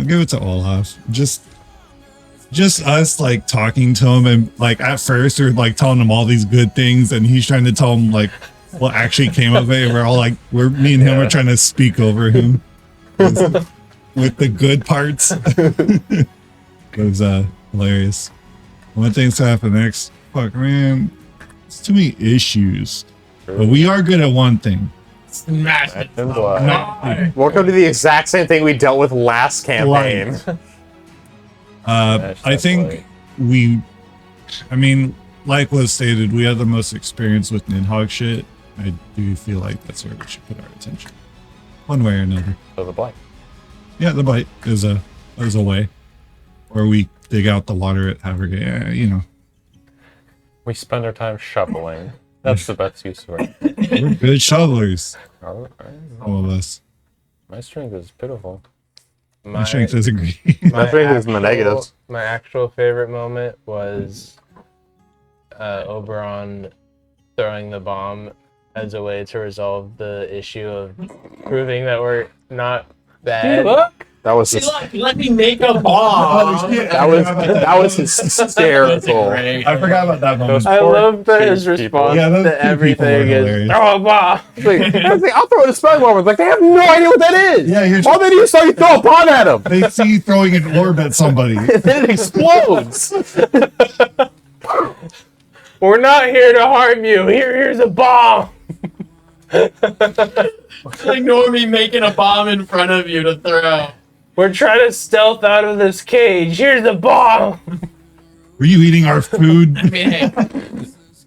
give it to Olaf. Just us like talking to him and like at first we're like telling him all these good things and he's trying to tell him like what actually came of it and we're all like me and him are trying to speak over him with the good parts. It was hilarious. One thing's to happen next. Fuck man. It's too many issues. But we are good at one thing. Smash it. And blight. Welcome to the exact same thing we dealt with last campaign. I think I mean, like was stated, we have the most experience with Ninhogg shit. I do feel like that's where we should put our attention, one way or another. So the blight. Yeah, the bite is a way, or we dig out the water at Havergate. Yeah, you know, We spend our time shoveling. That's the best use of it. we're good shovelers, Oh, all of us. my strength is pitiful. My strength isn't great. My strength is in the negatives. My actual favorite moment was Oberon throwing the bomb as a way to resolve the issue of proving that we're not bad. That was See, just, look, let me make a bomb. that was hysterical. I forgot about that moment. I love that his Cute people. response Yeah, those to cute people everything are is hilarious. throw a bomb. Like, I'll throw it a spell bomb. Like they have no idea what that is. Yeah, you're All they do is saw you throw a bomb at them, They see you throwing an orb at somebody. and then it explodes. We're not here to harm you. Here's a bomb. Ignore me making a bomb in front of you to throw. We're trying to stealth out of this cage. Here's a bomb. Were you eating our food? I mean, hey,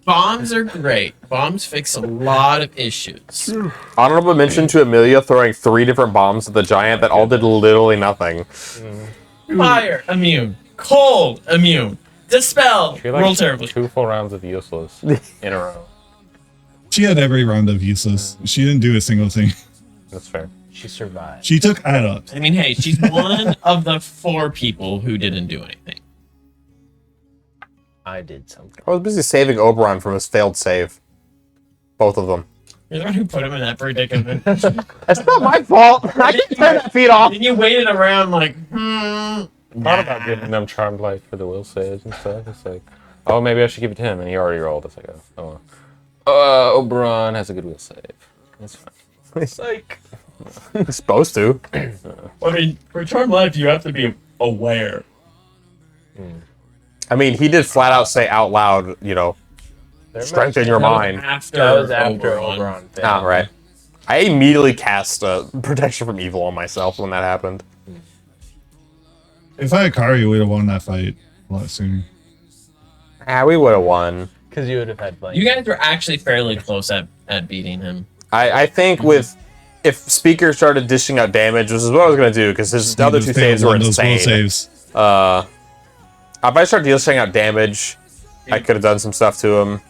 bombs are great. Bombs fix a lot of issues. Honorable mention to Amelia throwing 3 different bombs at the giant that all did literally nothing. Fire, immune. Cold, immune. Dispel, She like roll terribly. 2 full rounds of useless in a row. She had every round of useless. She didn't do a single thing. That's fair. She survived. She took add ups. I mean, hey, she's one of the 4 people who didn't do anything. I did something. I was busy saving Oberon from his failed save. Both of them. You're the one who put him in that predicament. That's not my fault. I didn't turn that feet off. Then you waited around like, Thought about giving them charmed life for the will saves and stuff. It's like, oh, maybe I should give it to him, and he already rolled. It's like, oh, Oberon has a good will save. That's fine. It's like He's supposed to. I mean, for Charm Life, you have to be aware. I mean, he did flat out say out loud, you know, strengthen your mind. After that was after Oberon. Oberon. failed. Ah, right. I immediately cast protection from evil on myself when that happened. If I had Kari, we'd have won that fight a lot sooner. Ah, we would have won. Because you would have had like You guys were actually fairly close at beating him. I think with if Speaker started dishing out damage, which is what I was gonna do, because his other 2 saves were Those will insane. saves. If I started dishing out damage, I could have done some stuff to him.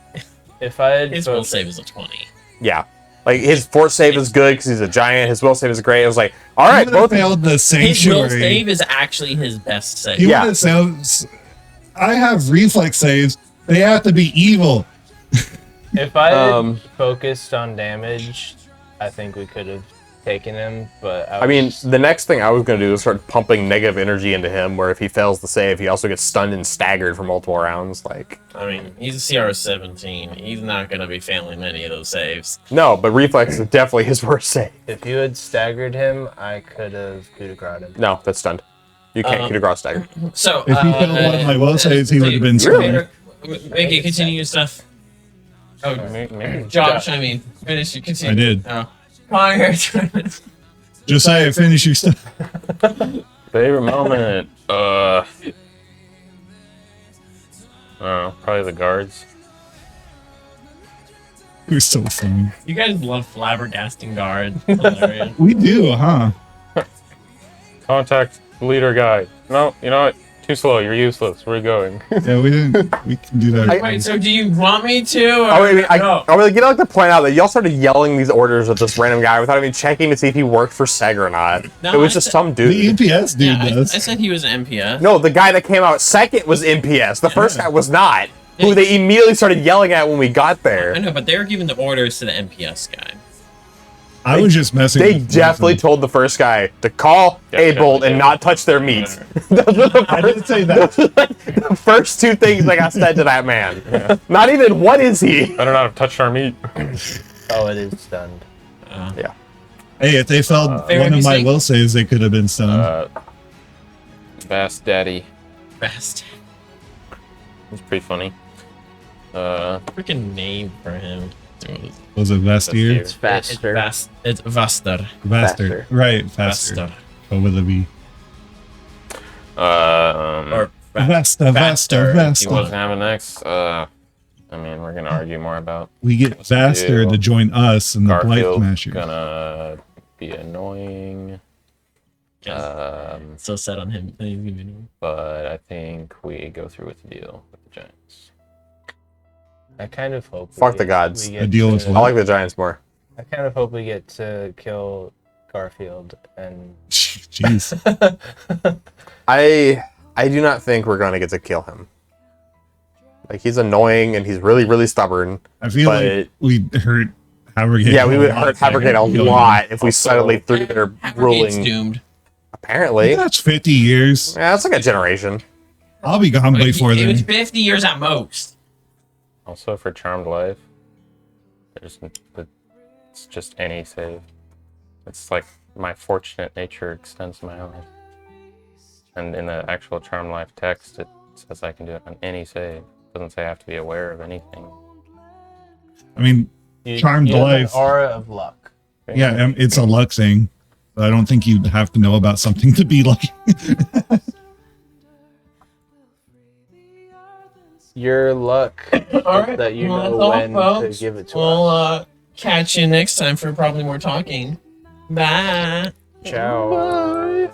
if I had His will save is a 20. Yeah. Like, his force save is good because he's a giant. His will save is great. I was like, all He right, would have both. failed the His will sanctuary. save is actually his best save. He Yeah. would have failed. I have reflex saves. They have to be evil. If I had Um, focused on damage, I think we could have taken him. But I mean, the next thing I was going to do is start pumping negative energy into him, where if he fails the save, he also gets stunned and staggered for multiple rounds. Like, I mean, he's a CR-17. He's not going to be failing many of those saves. no, but reflex is definitely his worst save. if you had staggered him, I could have coup de grace him. No, that's stunned. You can't coup de grace stagger. So, If he failed one of my will saves, he would have been Really? stunned. Mickey, continue your stuff. Oh, Maybe. Josh, I mean, finish your continue. I did. Oh. Come on here. Josiah, finish your stuff. Favorite moment? I don't know. Probably the guards. You're so funny. You guys love flabbergasting guards. Hilarious. We do, huh? Contact leader guy. No, you know what? Too slow. You're useless. Where are you going? Yeah, we didn't. We can do that. Wait, so do you want me to? Or I mean, no? I would like to point out that y'all started yelling these orders at this random guy without even checking to see if he worked for Seg or not. No, it was I just said- some dude. The EPS dude Yeah, I does. said he was an MPS. No, the guy that came out second was MPS. The first guy was not. Who they immediately started yelling at when we got I there. know, but they were giving the orders to the MPS guy. I was just messing. They with definitely myself. told the first guy to call Yeah, A-Bolt and yeah. not touch their meat. Those were the I didn't say that. the first 2 things I got said to that man. Not even, what is he? Better not have touched our meat. Oh, it is stunned. Hey, if they failed Favorite one of my mistake? will saves, they could have been stunned. Bass Daddy. Best It's pretty funny. freaking name for him. Was it Vestir? It's faster. It's Vaster. Vaster. Right, faster. Vaster. Go with a V. Or Vesta, Vaster, Vesta, if you Vesta. What's happening next? I mean, we're gonna argue more about We get What's the Vaster deal? to join us in the Blight Garfield. Smashers. Gonna be annoying. So set on him. He's gonna be annoying. But I think we go through with the deal with the Giants. I kind of hope. Fuck the gods. we A get deal to- with I what? like the Giants more. I kind of hope we get to kill Garfield and. Jeez. I do not think we're gonna get to kill him. Like he's annoying and he's really really stubborn. I feel But- like we hurt Havergate. Yeah, we would a lot hurt Havergate a by killing him. lot if we suddenly threw their Havergate's ruling. doomed. Apparently, That's 50 years. yeah, that's like a generation. I'll be gone before It was then. 50 years at most. Also, for Charmed Life, it's just any save. It's like my fortunate nature extends my life. And in the actual Charmed Life text, it says I can do it on any save. It doesn't say I have to be aware of anything. I mean, Charmed you have an life. aura of luck. yeah, it's a luck thing. But I don't think you'd have to know about something to be lucky. Your luck All right. that you Well, know that's all, when folks. to give it to We'll us. catch you next time for probably more talking. Bye. Ciao.